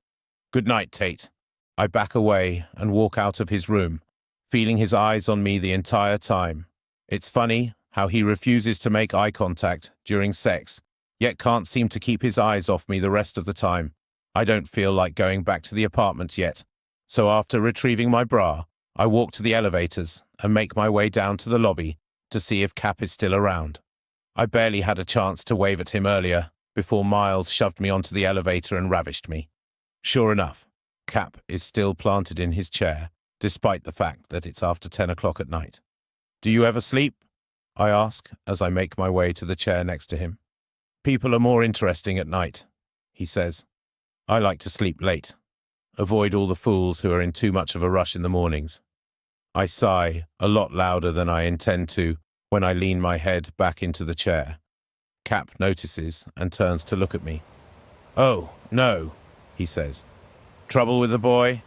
"Good night, Tate." I back away and walk out of his room, feeling his eyes on me the entire time. It's funny how he refuses to make eye contact during sex, yet can't seem to keep his eyes off me the rest of the time. I don't feel like going back to the apartment yet, so after retrieving my bra, I walk to the elevators and make my way down to the lobby to see if Cap is still around. I barely had a chance to wave at him earlier before Miles shoved me onto the elevator and ravished me. Sure enough, Cap is still planted in his chair, despite the fact that it's after 10 o'clock at night. "Do you ever sleep?" I ask as I make my way to the chair next to him. "People are more interesting at night," he says. "I like to sleep late. Avoid all the fools who are in too much of a rush in the mornings." I sigh, a lot louder than I intend to, when I lean my head back into the chair. Cap notices and turns to look at me. "Oh, no," he says. "Trouble with the boy?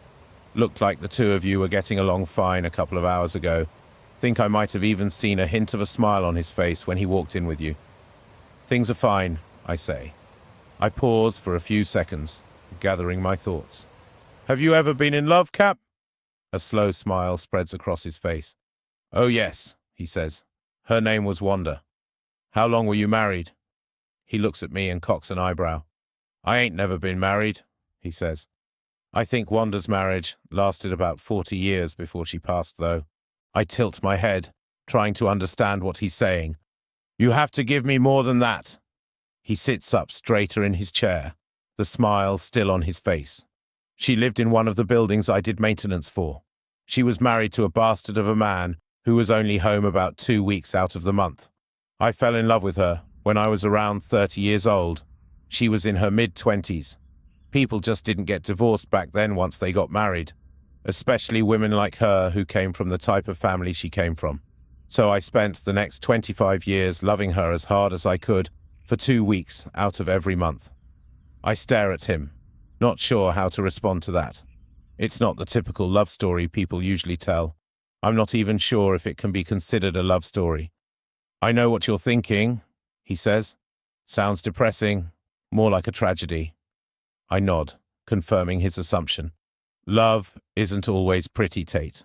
Looked like the two of you were getting along fine a couple of hours ago. Think I might have even seen a hint of a smile on his face when he walked in with you." "Things are fine," I say. I pause for a few seconds, gathering my thoughts. "Have you ever been in love, Cap?" A slow smile spreads across his face. "Oh yes," he says. "Her name was Wanda." "How long were you married?" He looks at me and cocks an eyebrow. "I ain't never been married," he says. I think Wanda's marriage lasted about 40 years before she passed, though. I tilt my head, trying to understand what he's saying. "You have to give me more than that." He sits up straighter in his chair, the smile still on his face. "She lived in one of the buildings I did maintenance for. She was married to a bastard of a man who was only home about 2 weeks out of the month. I fell in love with her when I was around 30 years old. She was in her mid-20s. People just didn't get divorced back then once they got married, especially women like her who came from the type of family she came from. So I spent the next 25 years loving her as hard as I could for 2 weeks out of every month." I stare at him, not sure how to respond to that. It's not the typical love story people usually tell. I'm not even sure if it can be considered a love story. "I know what you're thinking," he says. "Sounds depressing, more like a tragedy." I nod, confirming his assumption. "Love isn't always pretty, Tate.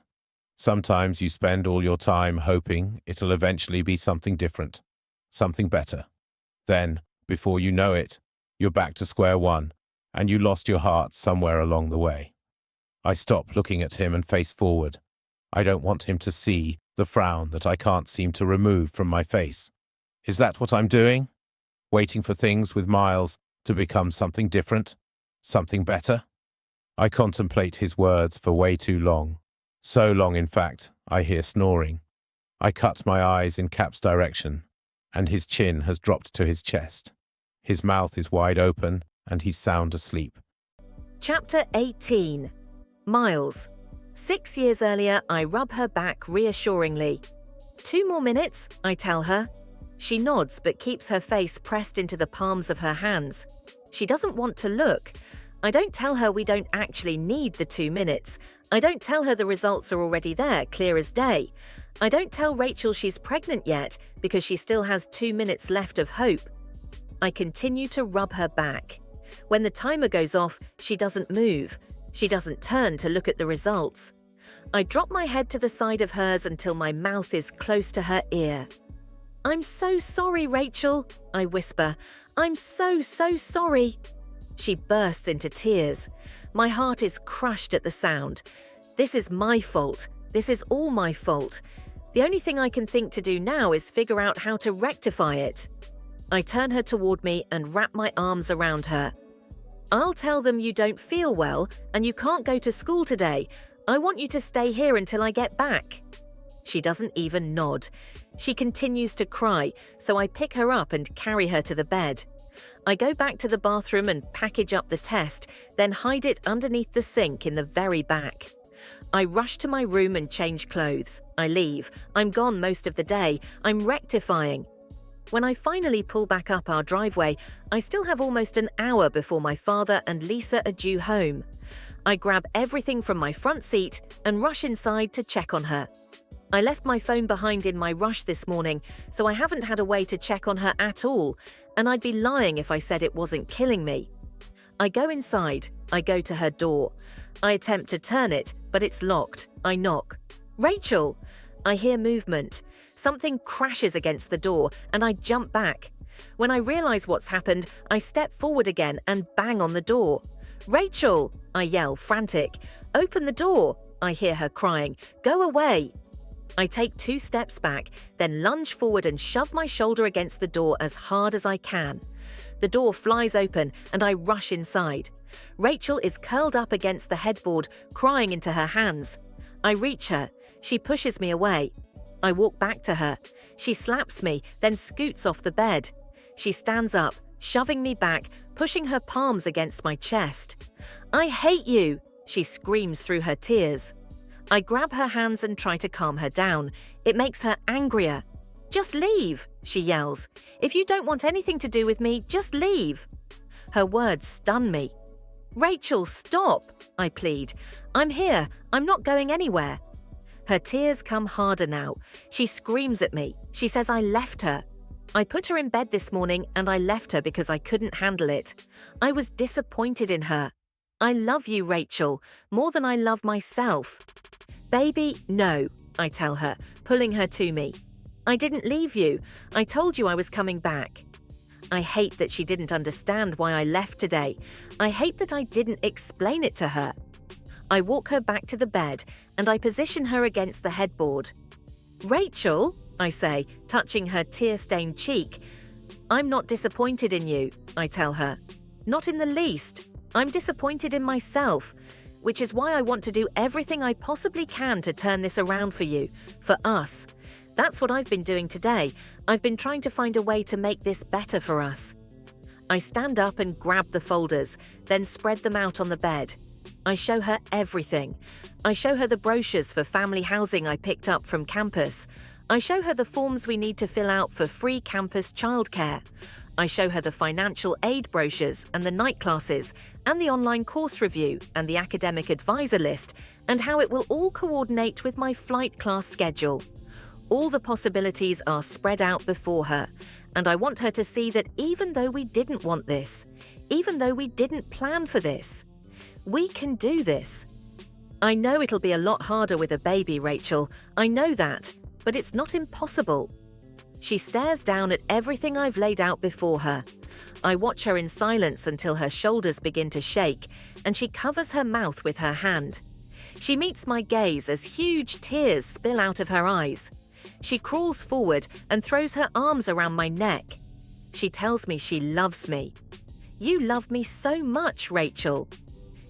Sometimes you spend all your time hoping it'll eventually be something different, something better. Then, before you know it, you're back to square one, and you lost your heart somewhere along the way. I stop looking at him and face forward. I don't want him to see the frown that I can't seem to remove from my face. Is that what I'm doing? Waiting for things with Miles to become something different, something better? I contemplate his words for way too long. So long, in fact, I hear snoring. I cut my eyes in Cap's direction, and his chin has dropped to his chest. His mouth is wide open, and he's sound asleep. Chapter 18. Miles. 6 years earlier, I rub her back reassuringly. 2 more minutes, I tell her. She nods but keeps her face pressed into the palms of her hands. She doesn't want to look. I don't tell her we don't actually need the 2 minutes. I don't tell her the results are already there, clear as day. I don't tell Rachel she's pregnant yet because she still has 2 minutes left of hope. I continue to rub her back. When the timer goes off, she doesn't move. She doesn't turn to look at the results. I drop my head to the side of hers until my mouth is close to her ear. "I'm so sorry, Rachel," I whisper. "I'm so sorry." She bursts into tears. My heart is crushed at the sound. This is my fault. This is all my fault. The only thing I can think to do now is figure out how to rectify it. I turn her toward me and wrap my arms around her. "I'll tell them you don't feel well and you can't go to school today. I want you to stay here until I get back." She doesn't even nod. She continues to cry, so I pick her up and carry her to the bed. I go back to the bathroom and package up the test, then hide it underneath the sink in the very back. I rush to my room and change clothes. I leave. I'm gone most of the day. I'm rectifying. When I finally pull back up our driveway, I still have almost an hour before my father and Lisa are due home. I grab everything from my front seat and rush inside to check on her. I left my phone behind in my rush this morning, so I haven't had a way to check on her at all, and I'd be lying if I said it wasn't killing me. I go inside. I go to her door. I attempt to turn it, but it's locked. I knock. "Rachel!" I hear movement. Something crashes against the door, and I jump back. When I realize what's happened, I step forward again and bang on the door. "Rachel!" I yell, frantic. "Open the door!" I hear her crying. "Go away!" I take 2 steps back, then lunge forward and shove my shoulder against the door as hard as I can. The door flies open and I rush inside. Rachel is curled up against the headboard, crying into her hands. I reach her. She pushes me away. I walk back to her. She slaps me, then scoots off the bed. She stands up, shoving me back, pushing her palms against my chest. "I hate you!" she screams through her tears. I grab her hands and try to calm her down. It makes her angrier. "Just leave," she yells. "If you don't want anything to do with me, just leave." Her words stun me. "Rachel, stop," I plead. "I'm here. I'm not going anywhere." Her tears come harder now. She screams at me. She says I left her. I put her in bed this morning and I left her because I couldn't handle it. I was disappointed in her. "I love you, Rachel, more than I love myself." "Baby, no," I tell her, pulling her to me. "I didn't leave you. I told you I was coming back." I hate that she didn't understand why I left today. I hate that I didn't explain it to her. I walk her back to the bed and I position her against the headboard. "Rachel," I say, touching her tear-stained cheek. "I'm not disappointed in you," I tell her. "Not in the least. I'm disappointed in myself, which is why I want to do everything I possibly can to turn this around for you, for us. That's what I've been doing today. I've been trying to find a way to make this better for us." I stand up and grab the folders, then spread them out on the bed. I show her everything. I show her the brochures for family housing I picked up from campus. I show her the forms we need to fill out for free campus childcare. I show her the financial aid brochures and the night classes and the online course review and the academic advisor list and how it will all coordinate with my flight class schedule. All the possibilities are spread out before her, and I want her to see that even though we didn't want this, even though we didn't plan for this, we can do this. I know it'll be a lot harder with a baby, Rachel. I know that, but it's not impossible. She stares down at everything I've laid out before her. I watch her in silence until her shoulders begin to shake, and she covers her mouth with her hand. She meets my gaze as huge tears spill out of her eyes. She crawls forward and throws her arms around my neck. She tells me she loves me. You love me so much, Rachel.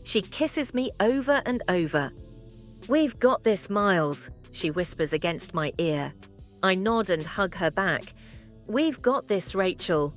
She kisses me over and over. We've got this, Miles, she whispers against my ear. I nod and hug her back. We've got this, Rachel.